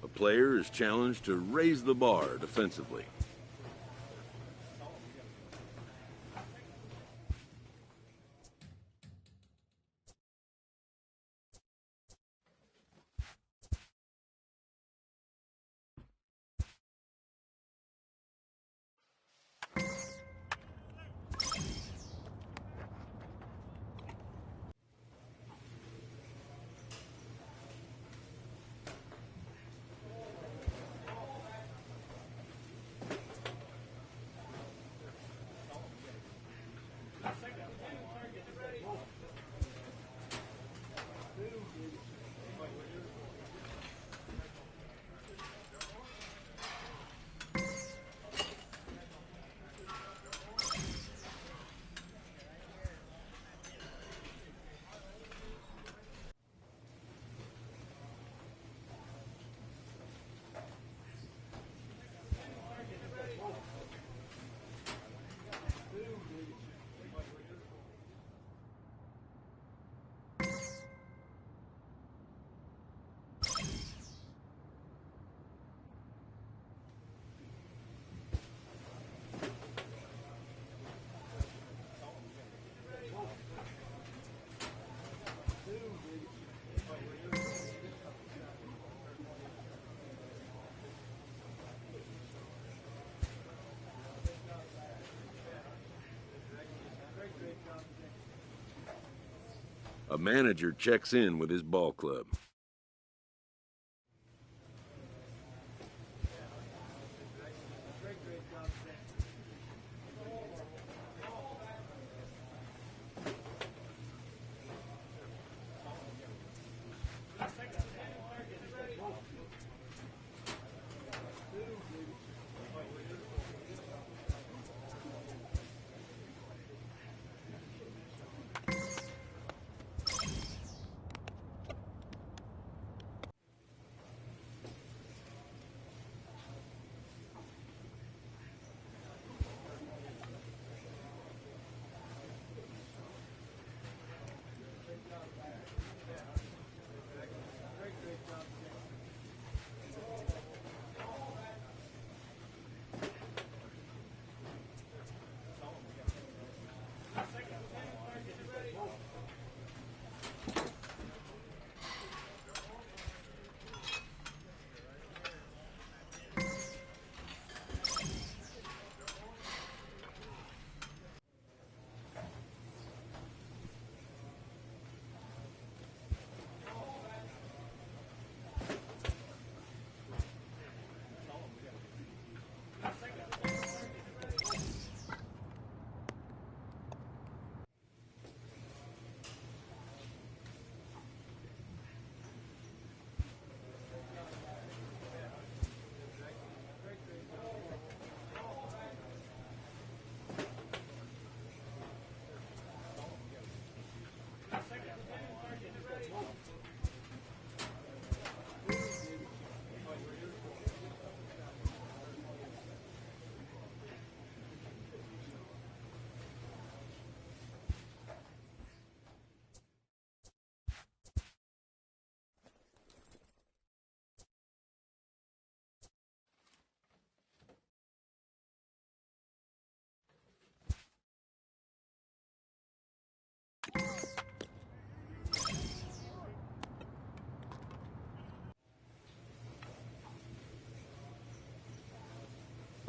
A player is challenged to raise the bar defensively. A manager checks in with his ball club.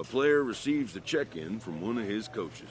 A player receives the check-in from one of his coaches.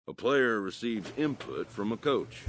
A player receives input from a coach.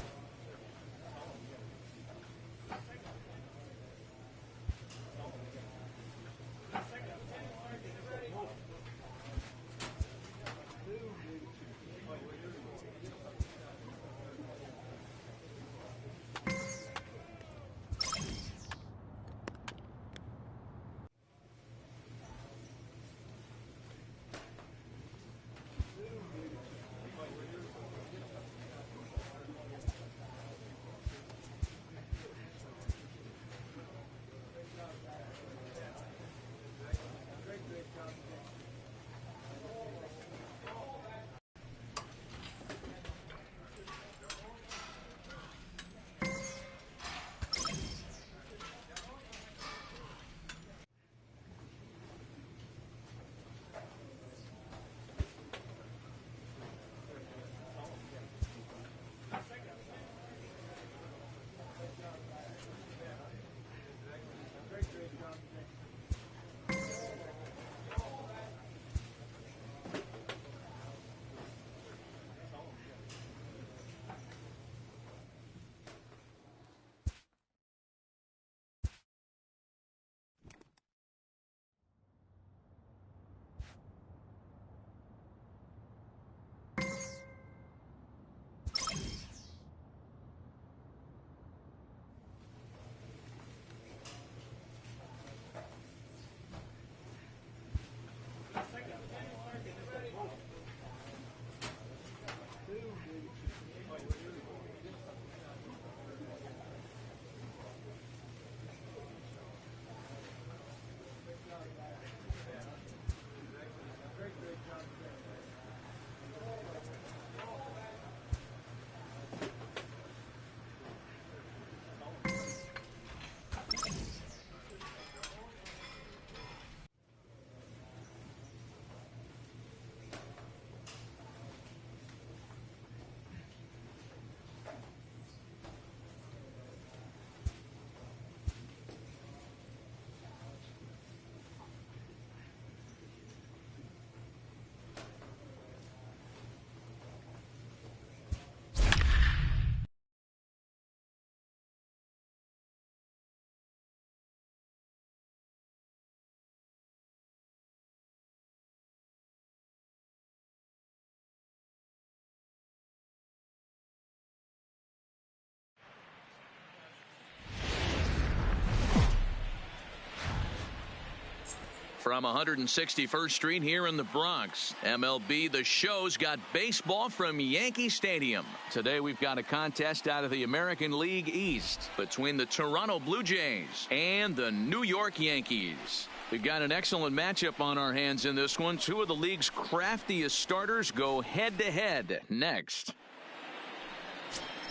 From 161st Street here in the Bronx, MLB The Show's got baseball from Yankee Stadium. Today we've got a contest out of the American League East between the Toronto Blue Jays and the New York Yankees. We've got an excellent matchup on our hands in this one. Two of the league's craftiest starters go head-to-head next.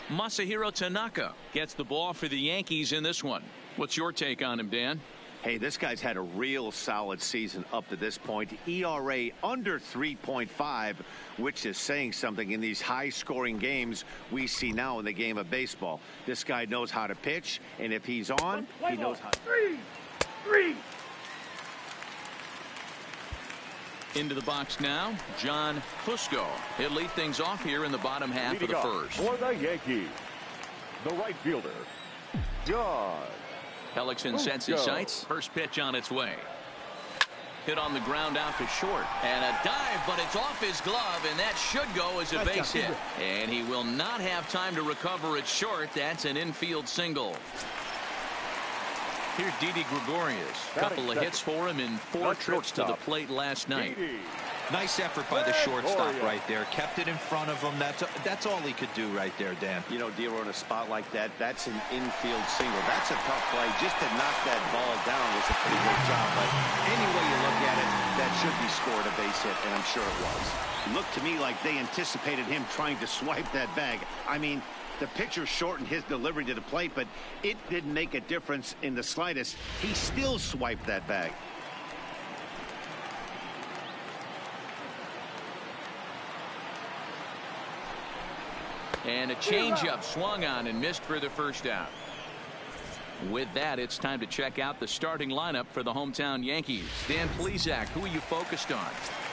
Masahiro Tanaka gets the ball for the Yankees in this one. What's your take on him, Dan? Hey, this guy's had a real solid season up to this point. ERA under 3.5, which is saying something in these high-scoring games we see now in the game of baseball. This guy knows how to pitch, and if he's on, he knows how to... Three. Into the box now, John Fusco. He'll lead things off here in the bottom half of the first. For the Yankees, the right fielder, John Hellickson sets his sights. First pitch on its way. Hit on the ground out to short. And a dive, but it's off his glove, and that should go as a base hit. And he will not have time to recover it short. That's an infield single. Here's Didi Gregorius. Couple of hits for him in 4 trips to the plate last night. Nice effort by the shortstop right there. Kept it in front of him. That's all he could do right there, Dan. You know, Dero, in a spot like that, that's an infield single. That's a tough play. Just to knock that ball down was a pretty good job. But any way you look at it, that should be scored a base hit, and I'm sure it was. Looked to me like they anticipated him trying to swipe that bag. I mean, the pitcher shortened his delivery to the plate, but it didn't make a difference in the slightest. He still swiped that bag. And a changeup swung on and missed for the first out. With that, it's time to check out the starting lineup for the hometown Yankees. Dan Plesac, who are you focused on?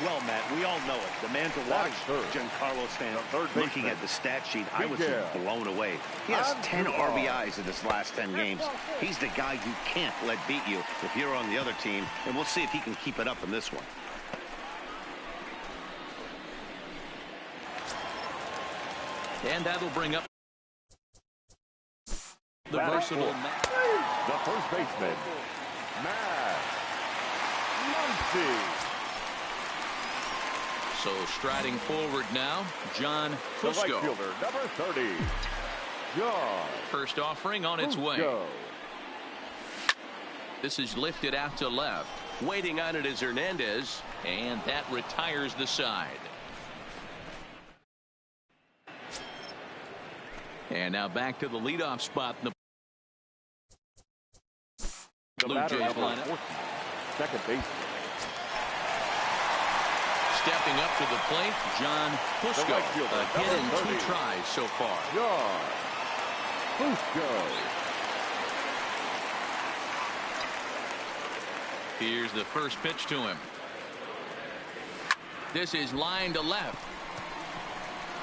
Well, Matt, we all know it. The man to watch, Giancarlo Stanton. Looking at the stat sheet, I was blown away. He has 10 RBIs in his last 10 games. He's the guy you can't let beat you if you're on the other team, and we'll see if he can keep it up in this one. And that'll bring up the versatile the first baseman, Matt Muncy. So striding forward now, John Fusco. The right fielder, number 30, John. First offering on its way. This is lifted out to left. Waiting on it is Hernandez, and that retires the side. And now back to the leadoff spot in the Blue Jays lineup. Second baseman. Stepping up to the plate, John Fusco. A hit in 2 tries so far. John Fusco. Here's the first pitch to him. This is line to left.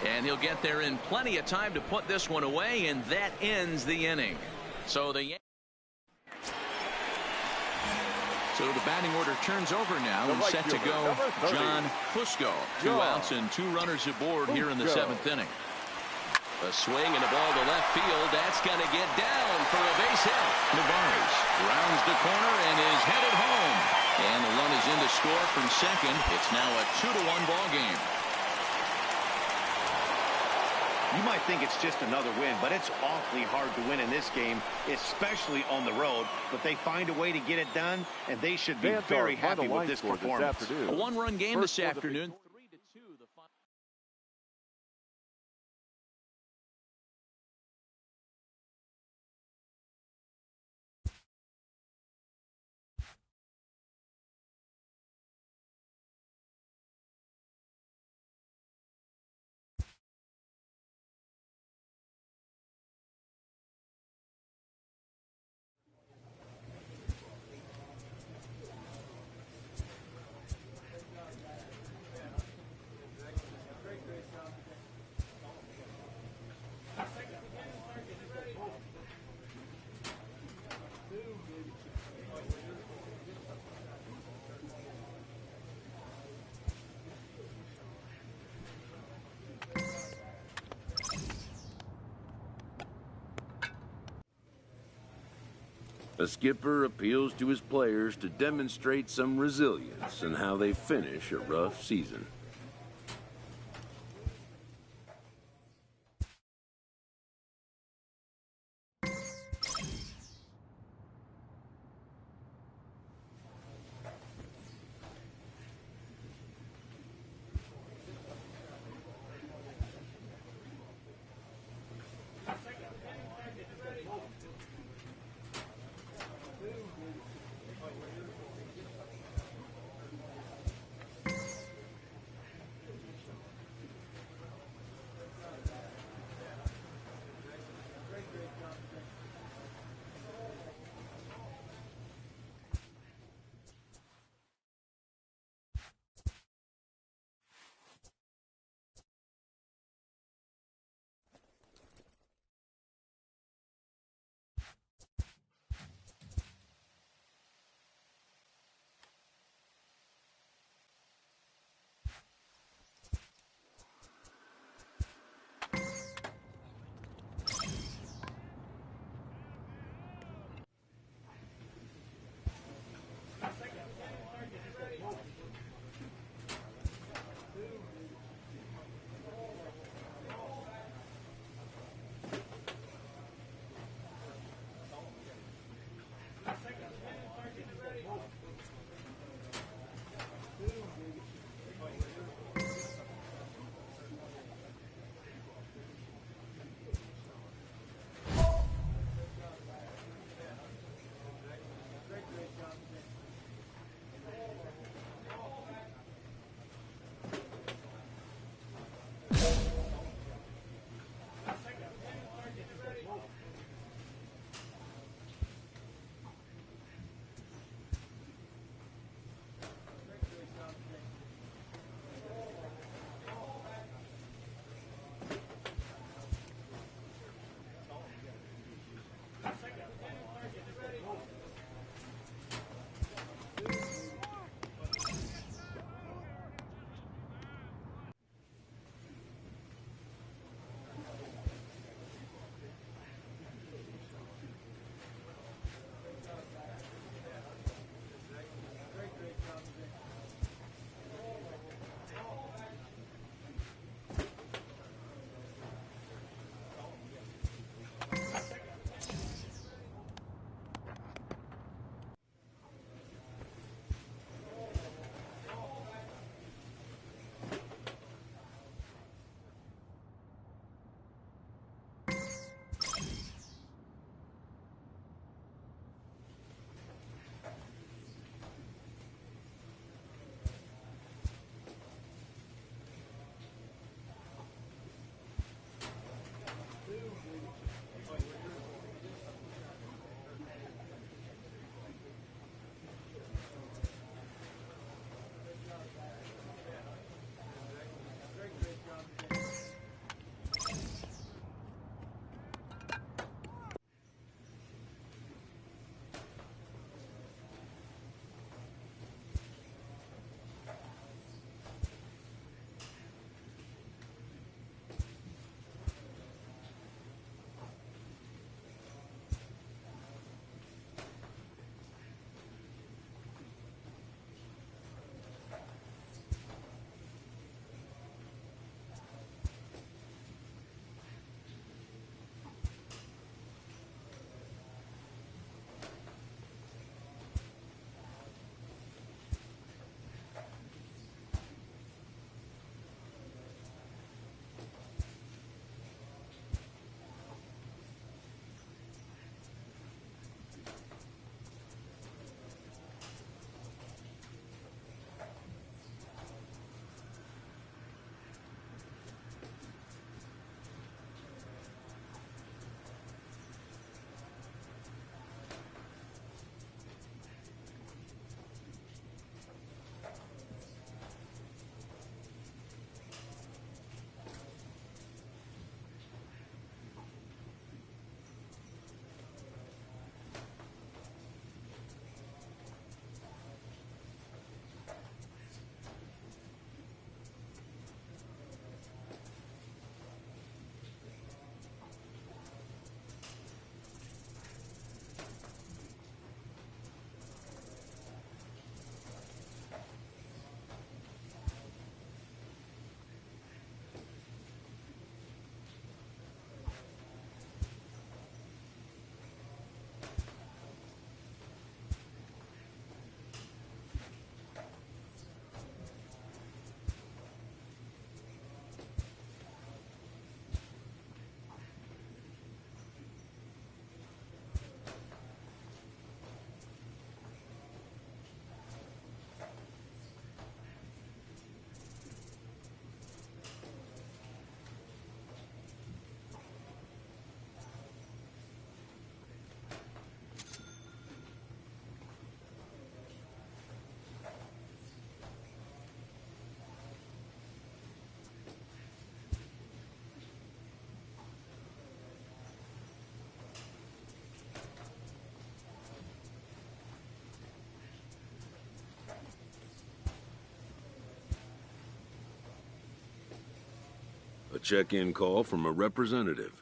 And he'll get there in plenty of time to put this one away, and that ends the inning. So the batting order turns over now and set to go John Fusco. 2 outs and 2 runners aboard here in the 7th inning. A swing and a ball to left field. That's going to get down for a base hit. Nevarez rounds the corner and is headed home. And the run is in to score from second. It's now a 2-1 ball game. You might think it's just another win, but it's awfully hard to win in this game, especially on the road. But they find a way to get it done, and they should be very happy with this performance. A 1-run game this afternoon. A skipper appeals to his players to demonstrate some resilience in how they finish a rough season. check-in call from a representative.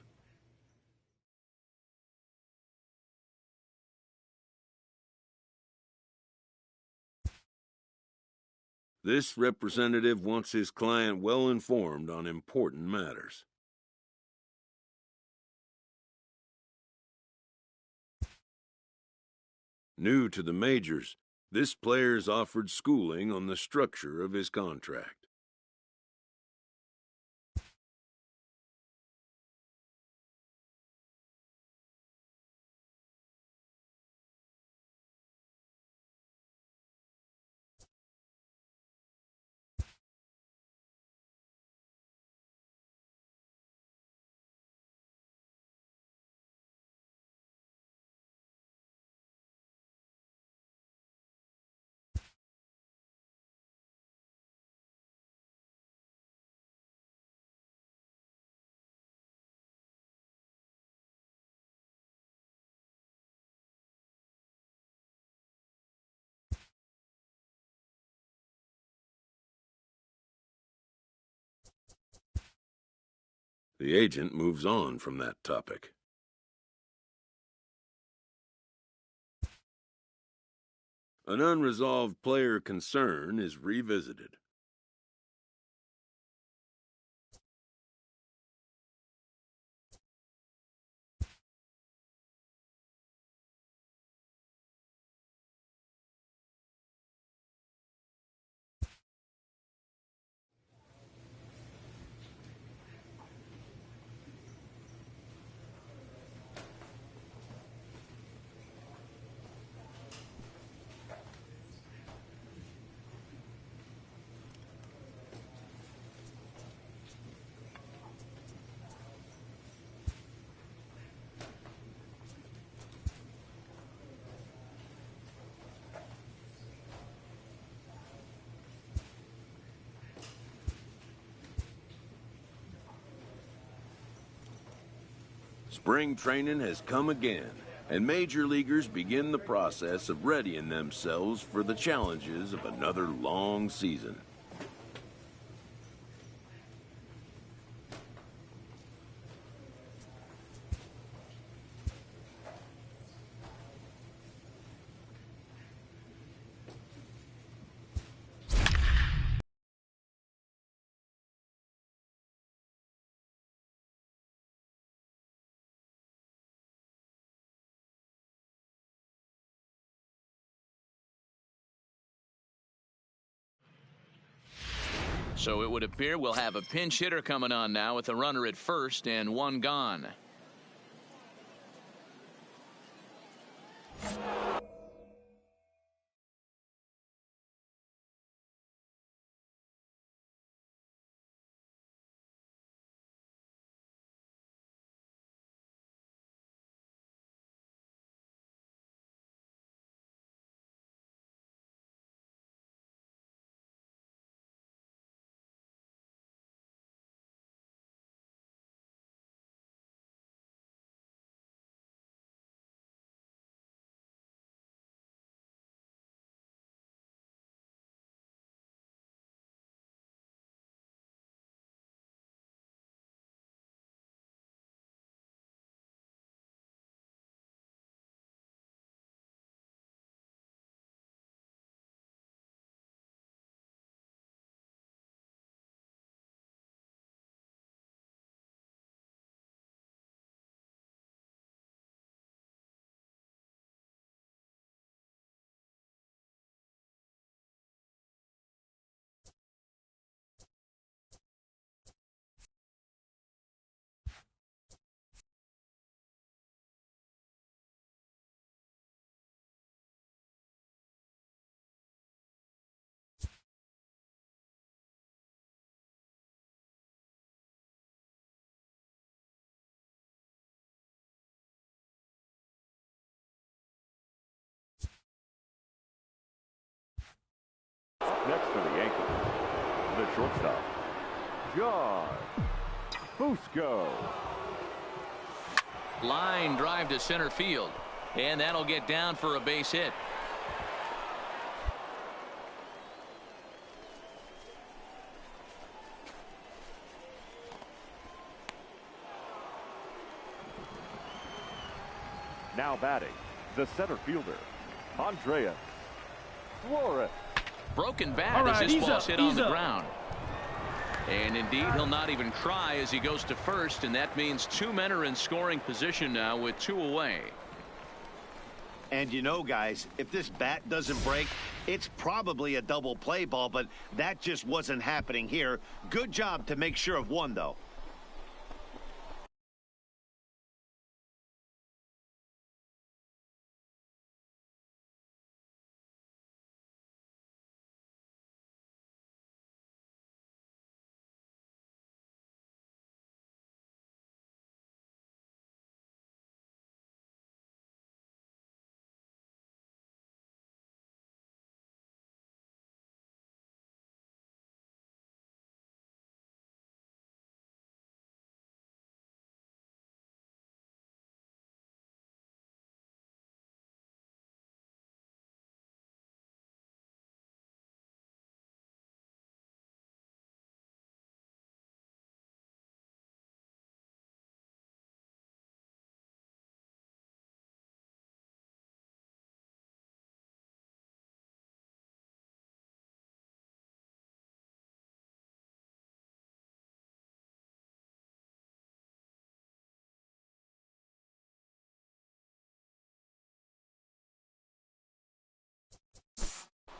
This representative wants his client well informed on important matters. New to the majors, this player is offered schooling on the structure of his contract. The agent moves on from that topic. An unresolved player concern is revisited. Spring training has come again, and major leaguers begin the process of readying themselves for the challenges of another long season. So it would appear we'll have a pinch hitter coming on now with a runner at first and one gone. Next for the Yankees, the shortstop, John Fusco. Line drive to center field, and that'll get down for a base hit. Now batting, the center fielder, Andreas Flores. Broken bat as this ball's hit on the ground. And indeed, he'll not even try as he goes to first, and that means 2 men are in scoring position now with 2 away. And you know, guys, if this bat doesn't break, it's probably a double play ball, but that just wasn't happening here. Good job to make sure of one, though.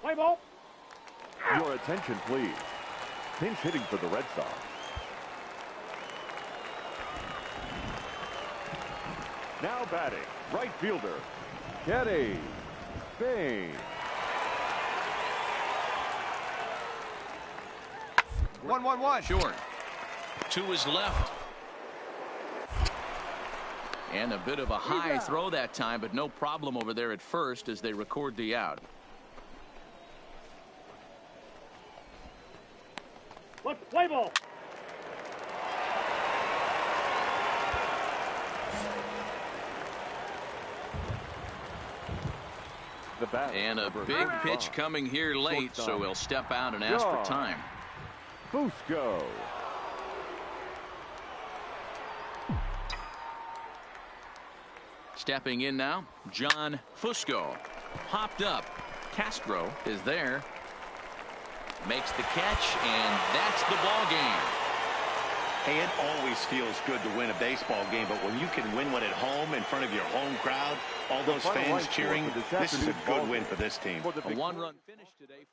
Play ball. Your attention, please. Pinch hitting for the Red Sox. Now batting, right fielder, Kenny Bain. 1-1-1. Short. To his left. And a bit of a high throw that time, but no problem over there at first as they record the out. Let's play ball. The bat. And a big pitch coming here late, so he'll step out and ask for time. Fusco. Stepping in now, John Fusco. Hopped up. Castro is there. Makes the catch, and that's the ball game. Hey, it always feels good to win a baseball game, but when you can win one at home in front of your home crowd, all those fans cheering, this is a good win for this team. A 1-run finish today.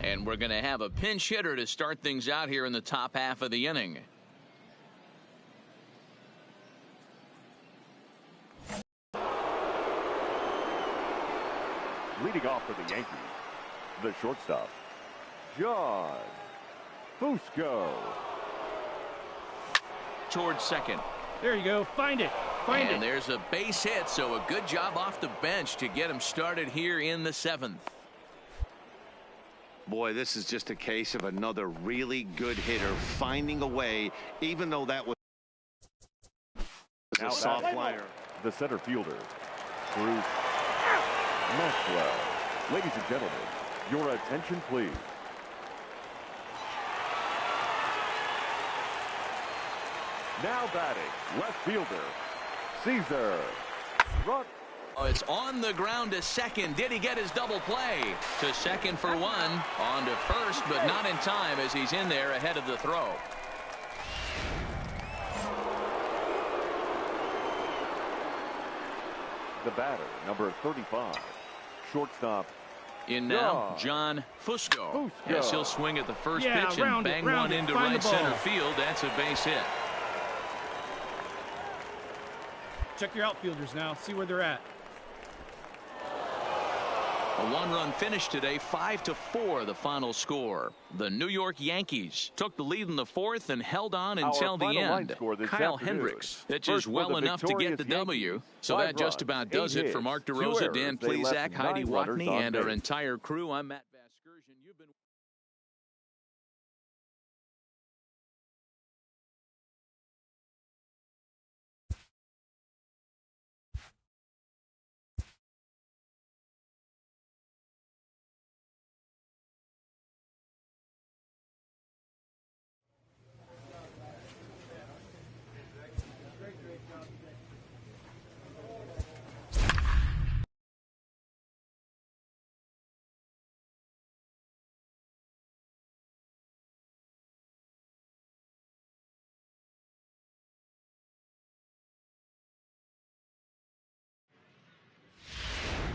And we're going to have a pinch hitter to start things out here in the top half of the inning. Leading off for the Yankees, the shortstop, John Fusco. Towards second. There you go. Find it. Find it. And there's a base hit, so a good job off the bench to get him started here in the 7th. Boy, this is just a case of another really good hitter finding a way, even though that was a soft flyer. The center fielder, Bruce Maxwell. Ladies and gentlemen, your attention, please. Now batting, left fielder, Caesar. Oh, it's on the ground to second. Did he get his double play? To second for one. On to first, but not in time as he's in there ahead of the throw. The batter, number 35, shortstop. In now, John Fusco. Yes, he'll swing at the first pitch and bang one into right center field. That's a base hit. Check your outfielders now. See where they're at. A one-run finish today, 5-4 the final score. The New York Yankees took the lead in the 4th and held on until the end. Kyle Hendricks pitches well enough to get the W. So that just about does it for Mark DeRosa, Dan Plesac, Heidi Watney, and our entire crew. I'm Matt.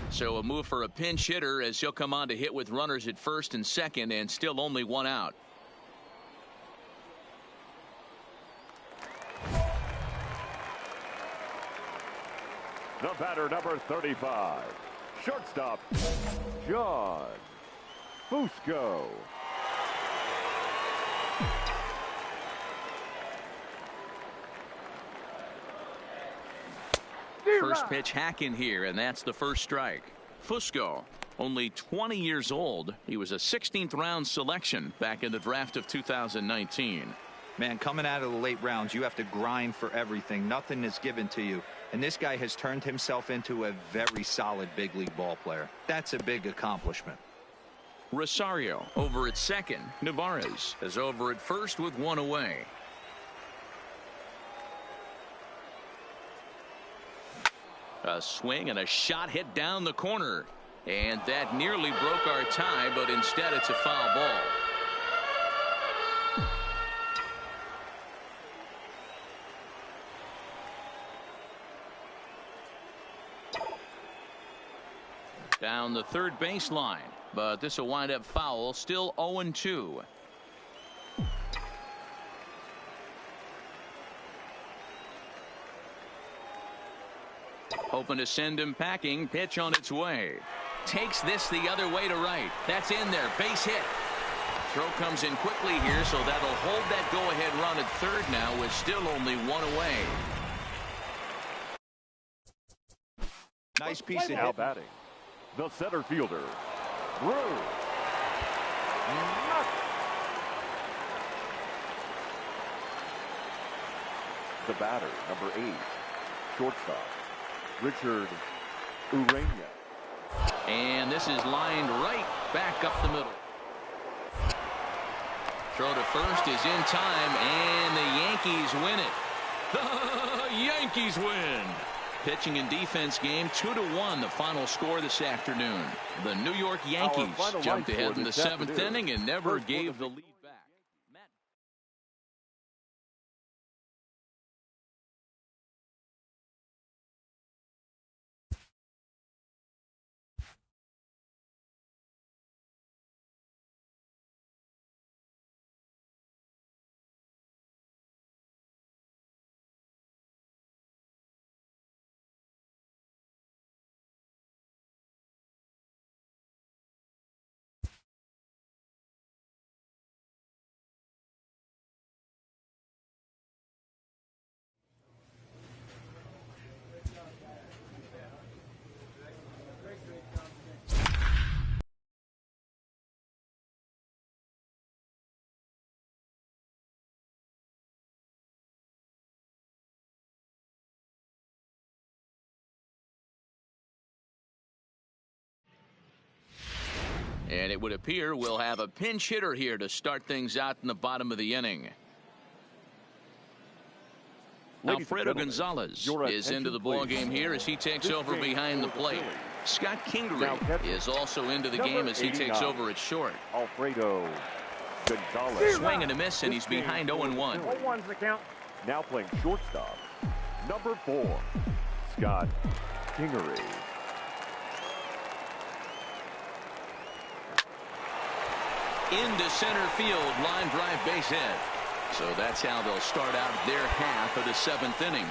So a move for a pinch hitter as he'll come on to hit with runners at first and second and still only one out. The batter, number 35, shortstop, John Fusco. First pitch hack in here, and that's the first strike. Fusco, only 20 years old. He was a 16th round selection back in the draft of 2019. Man, coming out of the late rounds, you have to grind for everything. Nothing is given to you. And this guy has turned himself into a very solid big league ball player. That's a big accomplishment. Rosario over at second. Navarez is over at first with one away. A swing and a shot hit down the corner. And that nearly broke our tie, but instead it's a foul ball. Down the third baseline, but this will wind up foul. Still 0-2. Hoping to send him packing. Pitch on its way. Takes this the other way to right. That's in there. Base hit. Throw comes in quickly here, so that'll hold that go-ahead run at third now with still only one away. Nice piece of hit. Now batting, the center fielder, Bruce. The batter, number 8, shortstop, Richard Urania. And this is lined right back up the middle. Throw to first is in time, and the Yankees win it. The Yankees win. Pitching and defense game 2-1 the final score this afternoon. The New York Yankees jumped ahead in the 7th inning and never gave the lead. And it would appear we'll have a pinch hitter here to start things out in the bottom of the inning. Alfredo Gonzalez is into the ball game here as he takes over behind the plate. Scott Kingery is also into the game as he takes over at short. Alfredo Gonzalez. Swing and a miss, and he's behind 0-1. 0-1's the count. Now playing shortstop, number 4, Scott Kingery. Into center field, line drive, base hit. So that's how they'll start out their half of the 7th inning.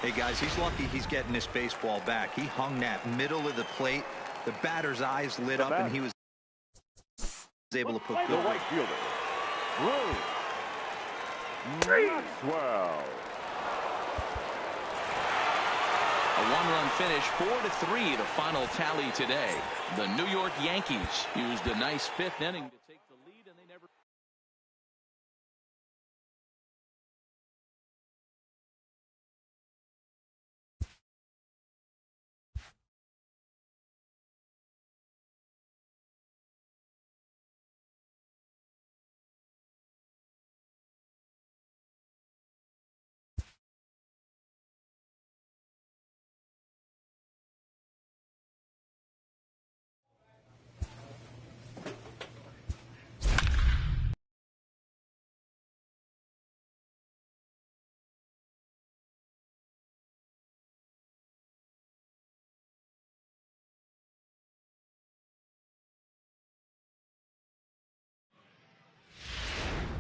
Hey, guys, he's lucky he's getting this baseball back. He hung that middle of the plate. The batter's eyes lit up, and he was able to put the right fielder. Maxwell. A one-run finish, 4-3, the final tally today. The New York Yankees used a nice 5th inning to take the lead, and they never...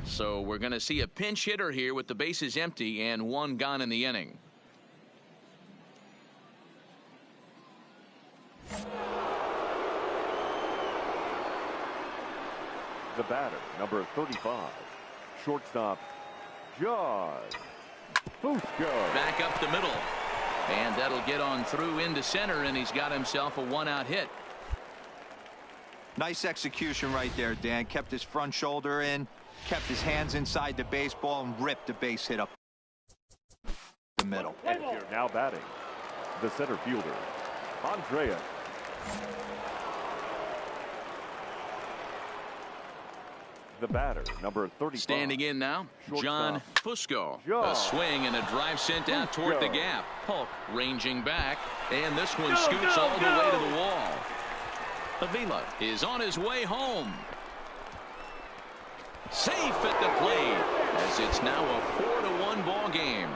So we're going to see a pinch hitter here with the bases empty and 1 gone in the inning. The batter, number 35, shortstop, John Fusco. Back up the middle. And that'll get on through into center, and he's got himself a 1-out hit. Nice execution right there, Dan. Kept his front shoulder in, kept his hands inside the baseball, and ripped the base hit up the middle. And here now batting, the center fielder, Andrea. The batter, number 35. Standing in now, John Fusco. A swing and a drive sent out toward the gap. Polk ranging back, and this one scoots all the way to the wall. Avila is on his way home. Safe at the plate, as it's now a 4-1 ball game.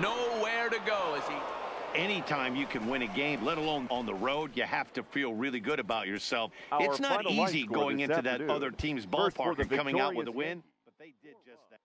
Nowhere to go as he... Anytime you can win a game, let alone on the road, you have to feel really good about yourself. It's not easy going into that other team's ballpark and coming out with a win, but they did just that.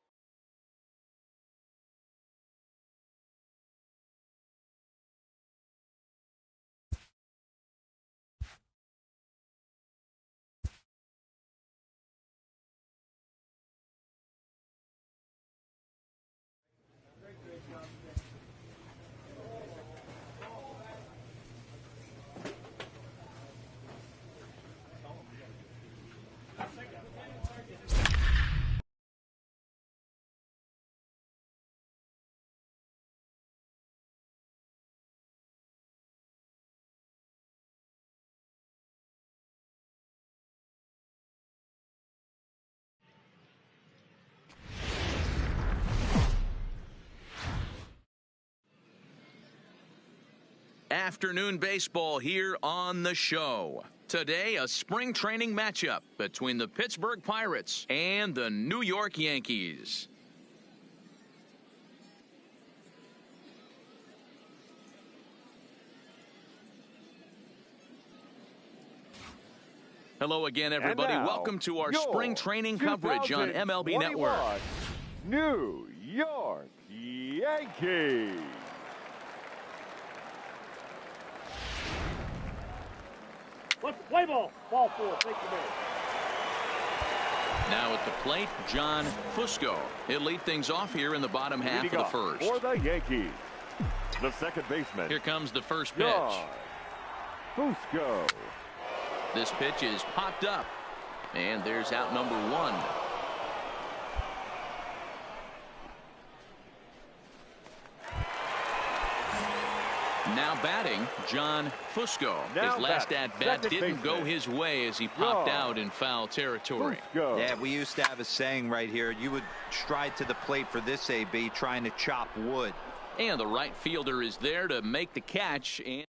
Afternoon baseball here on the show. Today, a spring training matchup between the Pittsburgh Pirates and the New York Yankees. Hello again, everybody. Welcome to our spring training coverage on MLB Network. New York Yankees. Let's play ball. Ball 4. Take the base. Now at the plate, John Fusco. He'll lead things off here in the bottom half of the first. For the Yankees, the second baseman. Here comes the first pitch. John Fusco. This pitch is popped up, and there's out number 1. Now batting, John Fusco. His last at-bat didn't go his way as he popped out in foul territory. Yeah, we used to have a saying right here. You would stride to the plate for this AB, trying to chop wood. And the right fielder is there to make the catch. And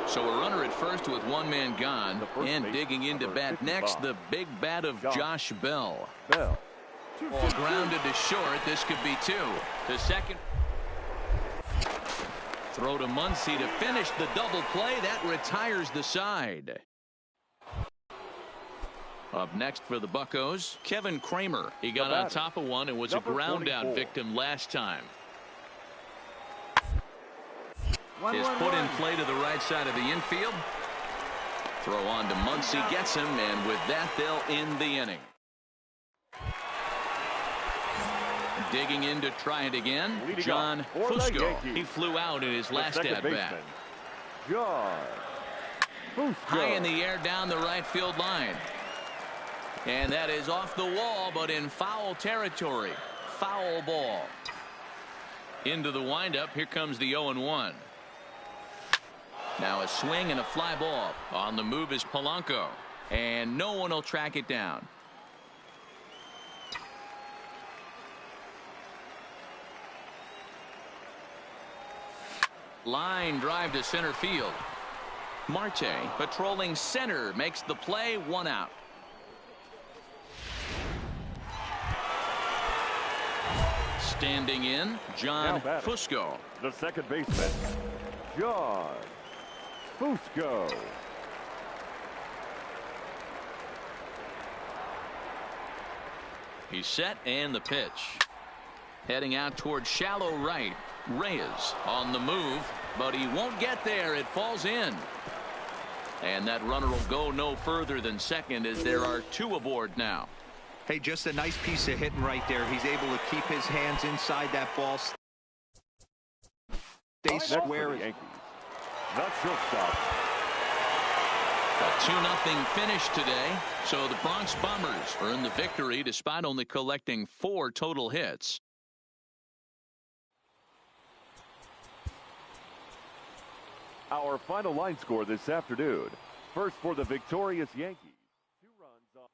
so a runner at first with one man gone. And digging into bat next, the big bat of Josh Bell. Ball grounded to short. This could be two. The second. Throw to Muncy to finish the double play. That retires the side. Up next for the Buccos, Kevin Kramer. He got on top of one and was a ground out victim last time. Is put in play to the right side of the infield. Throw on to Muncy, gets him, and with that they'll end the inning. Digging in to try it again, John Fusco. He flew out in his last at-bat. High in the air down the right field line. And that is off the wall, but in foul territory. Foul ball. Into the windup. Here comes the 0-1. Now a swing and a fly ball. On the move is Polanco. And no one will track it down. Line drive to center field. Marte patrolling center makes the play. One out. Standing in, John Fusco. The second baseman, John Fusco. He's set and the pitch. Heading out towards shallow right. Reyes on the move, but he won't get there. It falls in. And that runner will go no further than second as there are two aboard now. Hey, just a nice piece of hitting right there. He's able to keep his hands inside that ball. Stay square. Yankees. Not shortstop. A 2-0 finish today. So the Bronx Bombers earn the victory despite only collecting 4 total hits. Our final line score this afternoon. First for the victorious Yankees. 2 runs on.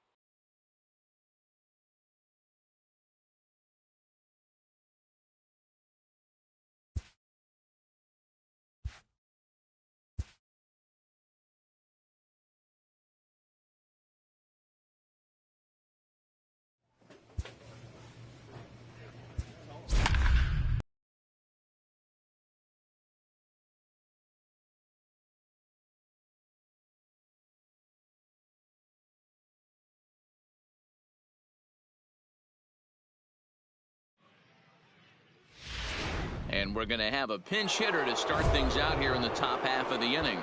And we're going to have a pinch hitter to start things out here in the top half of the inning.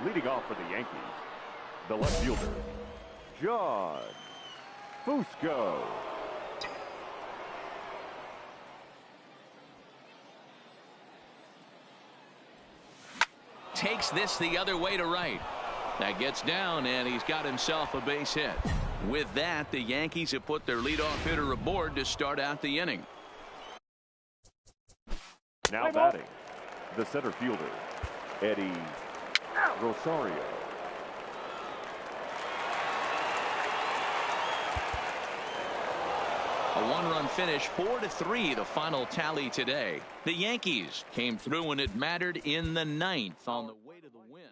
Leading off for the Yankees, the left fielder, John Fusco. Takes this the other way to right. That gets down, and he's got himself a base hit. With that, the Yankees have put their leadoff hitter aboard to start out the inning. Now batting, the center fielder, Eddie Rosario. A 1-run finish, 4-3, the final tally today. The Yankees came through when it mattered in the 9th on the way to the win.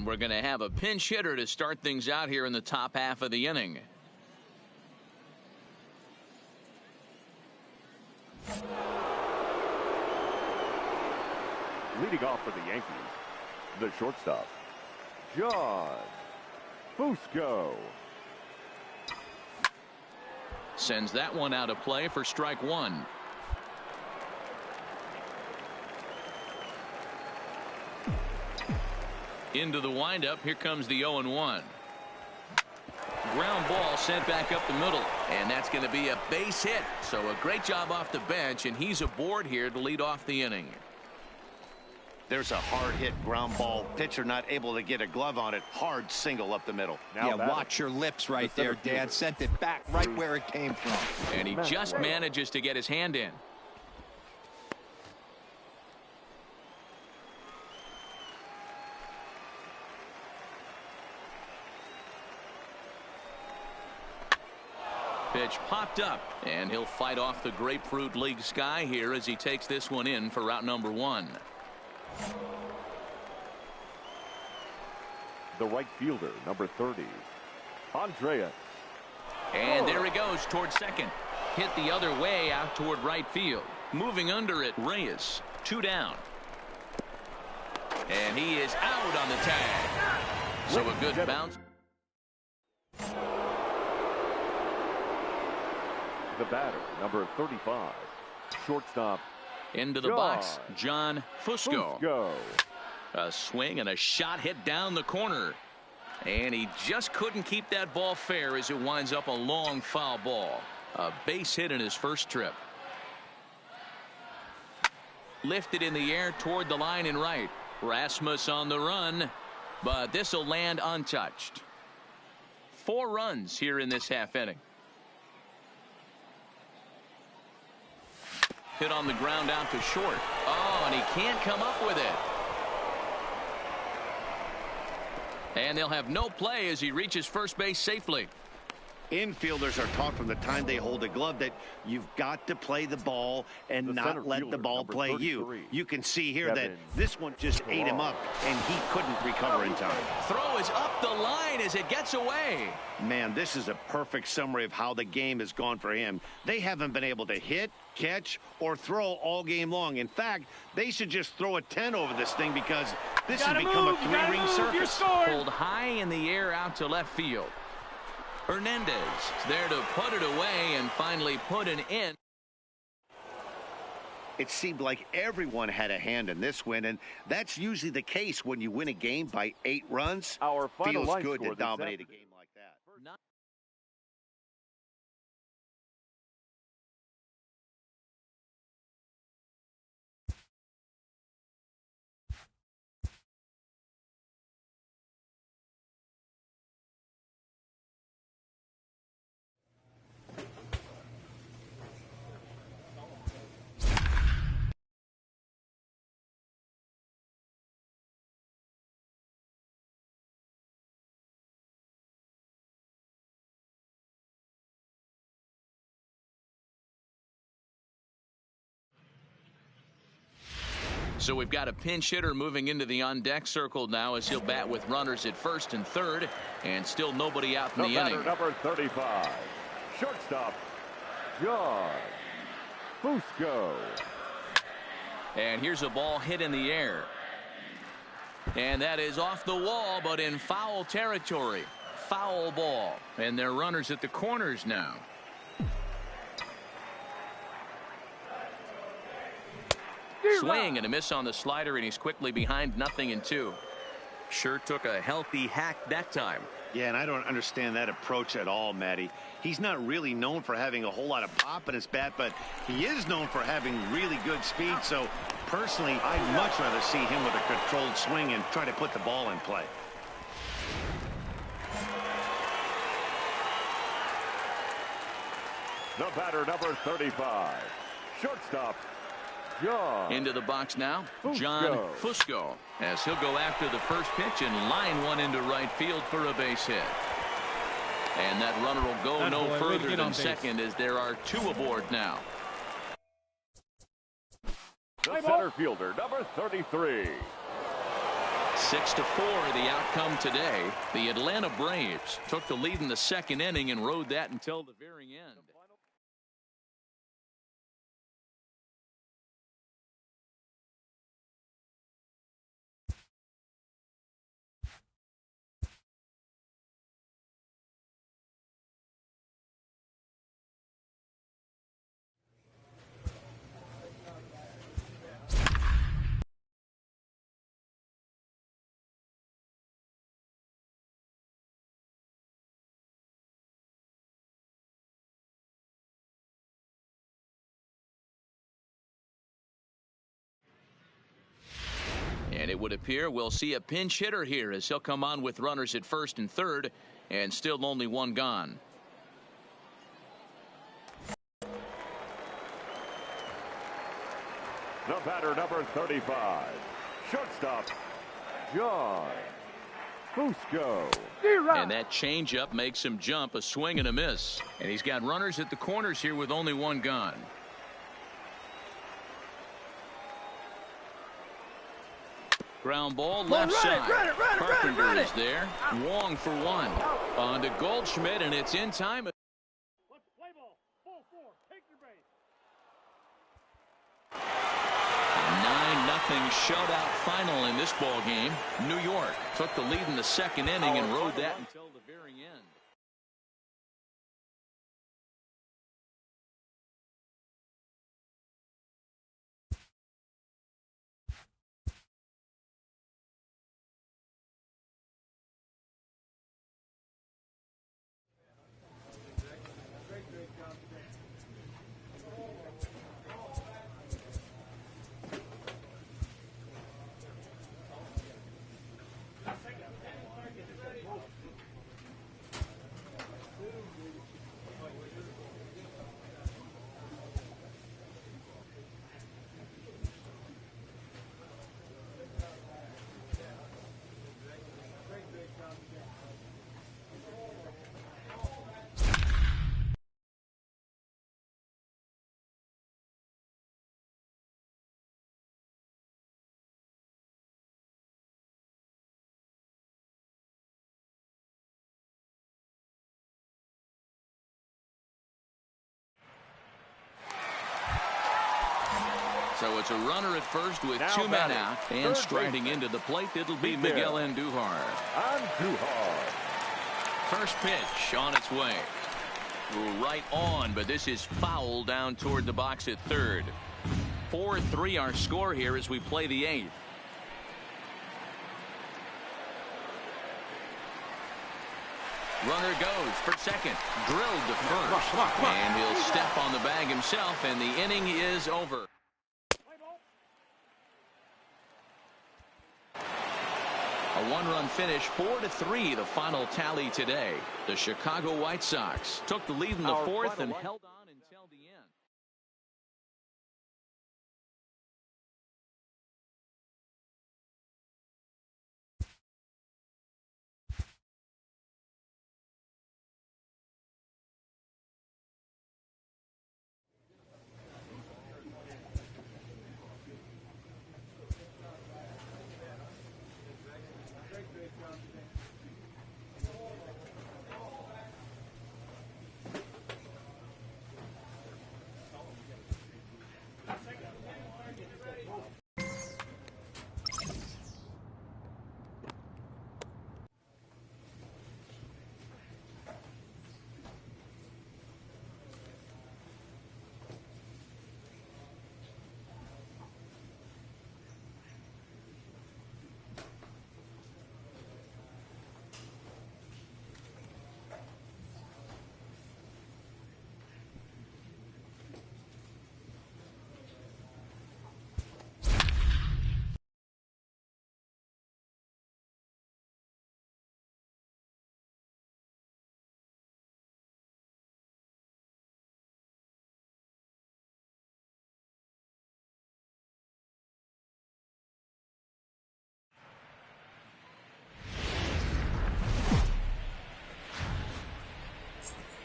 we're going to have a pinch hitter to start things out here in the top half of the inning. Leading off for the Yankees, the shortstop, John Fusco. Sends that one out of play for strike one. Into the windup. Here comes the 0-1. Ground ball sent back up the middle, and that's going to be a base hit. So a great job off the bench, and he's aboard here to lead off the inning. There's a hard hit ground ball. Pitcher not able to get a glove on it. Hard single up the middle. Yeah, watch your lips right there, Dan. Sent it back right where it came from. And he just manages to get his hand in. Pitch popped up, and he'll fight off the Grapefruit League sky here as he takes this one in for route number one. The right fielder, number 30, Andreas. And there he goes towards second. Hit the other way out toward right field. Moving under it, Reyes. 2 down. And he is out on the tag. So a good bounce. The batter, number 35, shortstop. Into the box, John Fusco. A swing and a shot hit down the corner. And he just couldn't keep that ball fair as it winds up a long foul ball. A base hit in his first trip. Lifted in the air toward the line and right. Rasmus on the run, but this will land untouched. 4 runs here in this half inning. Hit on the ground out to short. Oh, and he can't come up with it. And they'll have no play as he reaches first base safely. Infielders are taught from the time they hold a glove that you've got to play the ball and not let the ball play you. You can see here that this one just ate him up, and he couldn't recover in time. Throw is up the line as it gets away. Man, this is a perfect summary of how the game has gone for him. They haven't been able to hit, catch, or throw all game long. In fact, they should just throw a 10 over this thing because this has become a 3-ring circus. Pulled high in the air out to left field. Hernandez there to put it away and finally put an end. It seemed like everyone had a hand in this win, and that's usually the case when you win a game by 8 runs. Our final feels good to dominate a game like that. So we've got a pinch hitter moving into the on-deck circle now as he'll bat with runners at first and third, and still nobody out in the inning. Number 35, shortstop, John Fusco. And here's a ball hit in the air. And that is off the wall, but in foul territory. Foul ball. And they're runners at the corners now. Swing and a miss on the slider, and he's quickly behind 0-2. Sure took a healthy hack that time. Yeah, and I don't understand that approach at all, Matty. He's not really known for having a whole lot of pop in his bat, but he is known for having really good speed. So, personally, I'd much rather see him with a controlled swing and try to put the ball in play. The batter, number 35, shortstop, John. Into the box now, Fusco. John Fusco, as he'll go after the first pitch and line one into right field for a base hit. And that runner will go no further than second as there are 2 aboard now. The center fielder, number 33, 6-4 the outcome today. The Atlanta Braves took the lead in the second inning and rode that until the very end. And it would appear we'll see a pinch hitter here as he'll come on with runners at first and third, and still only one gone. The batter, number 35, shortstop, John Fusco. And that changeup makes him jump, a swing and a miss. And he's got runners at the corners here with only one gone. Ground ball left side. Carpenter is there. Wong for one. On to Goldschmidt, and it's in time. Let's play ball. Ball 4. Take your base. 9-0 shutout final in this ball game. New York took the lead in the second inning and rode that until the very end. So it's a runner at first with now 2 men out, and striding into the plate, it'll be Miguel Andujar. First pitch on its way. Right on, but this is foul down toward the box at third. 4-3 our score here as we play the 8th. Runner goes for second. Drilled to first. And he'll step on the bag himself, and the inning is over. A one-run finish, 4-3, the final tally today. The Chicago White Sox took the lead in the fourth and held on until the end.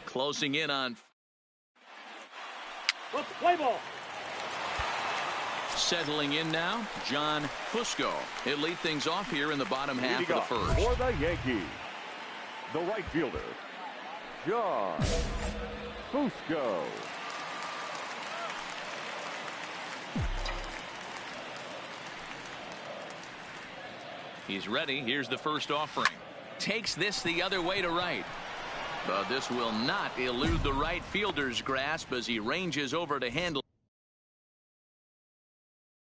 Closing in on. Let's play ball. Settling in now, John Fusco. He'll lead things off here in the bottom half of the first. For the Yankees, the right fielder, John Fusco. He's ready. Here's the first offering. Takes this the other way to right. But this will not elude the right fielder's grasp as he ranges over to handle.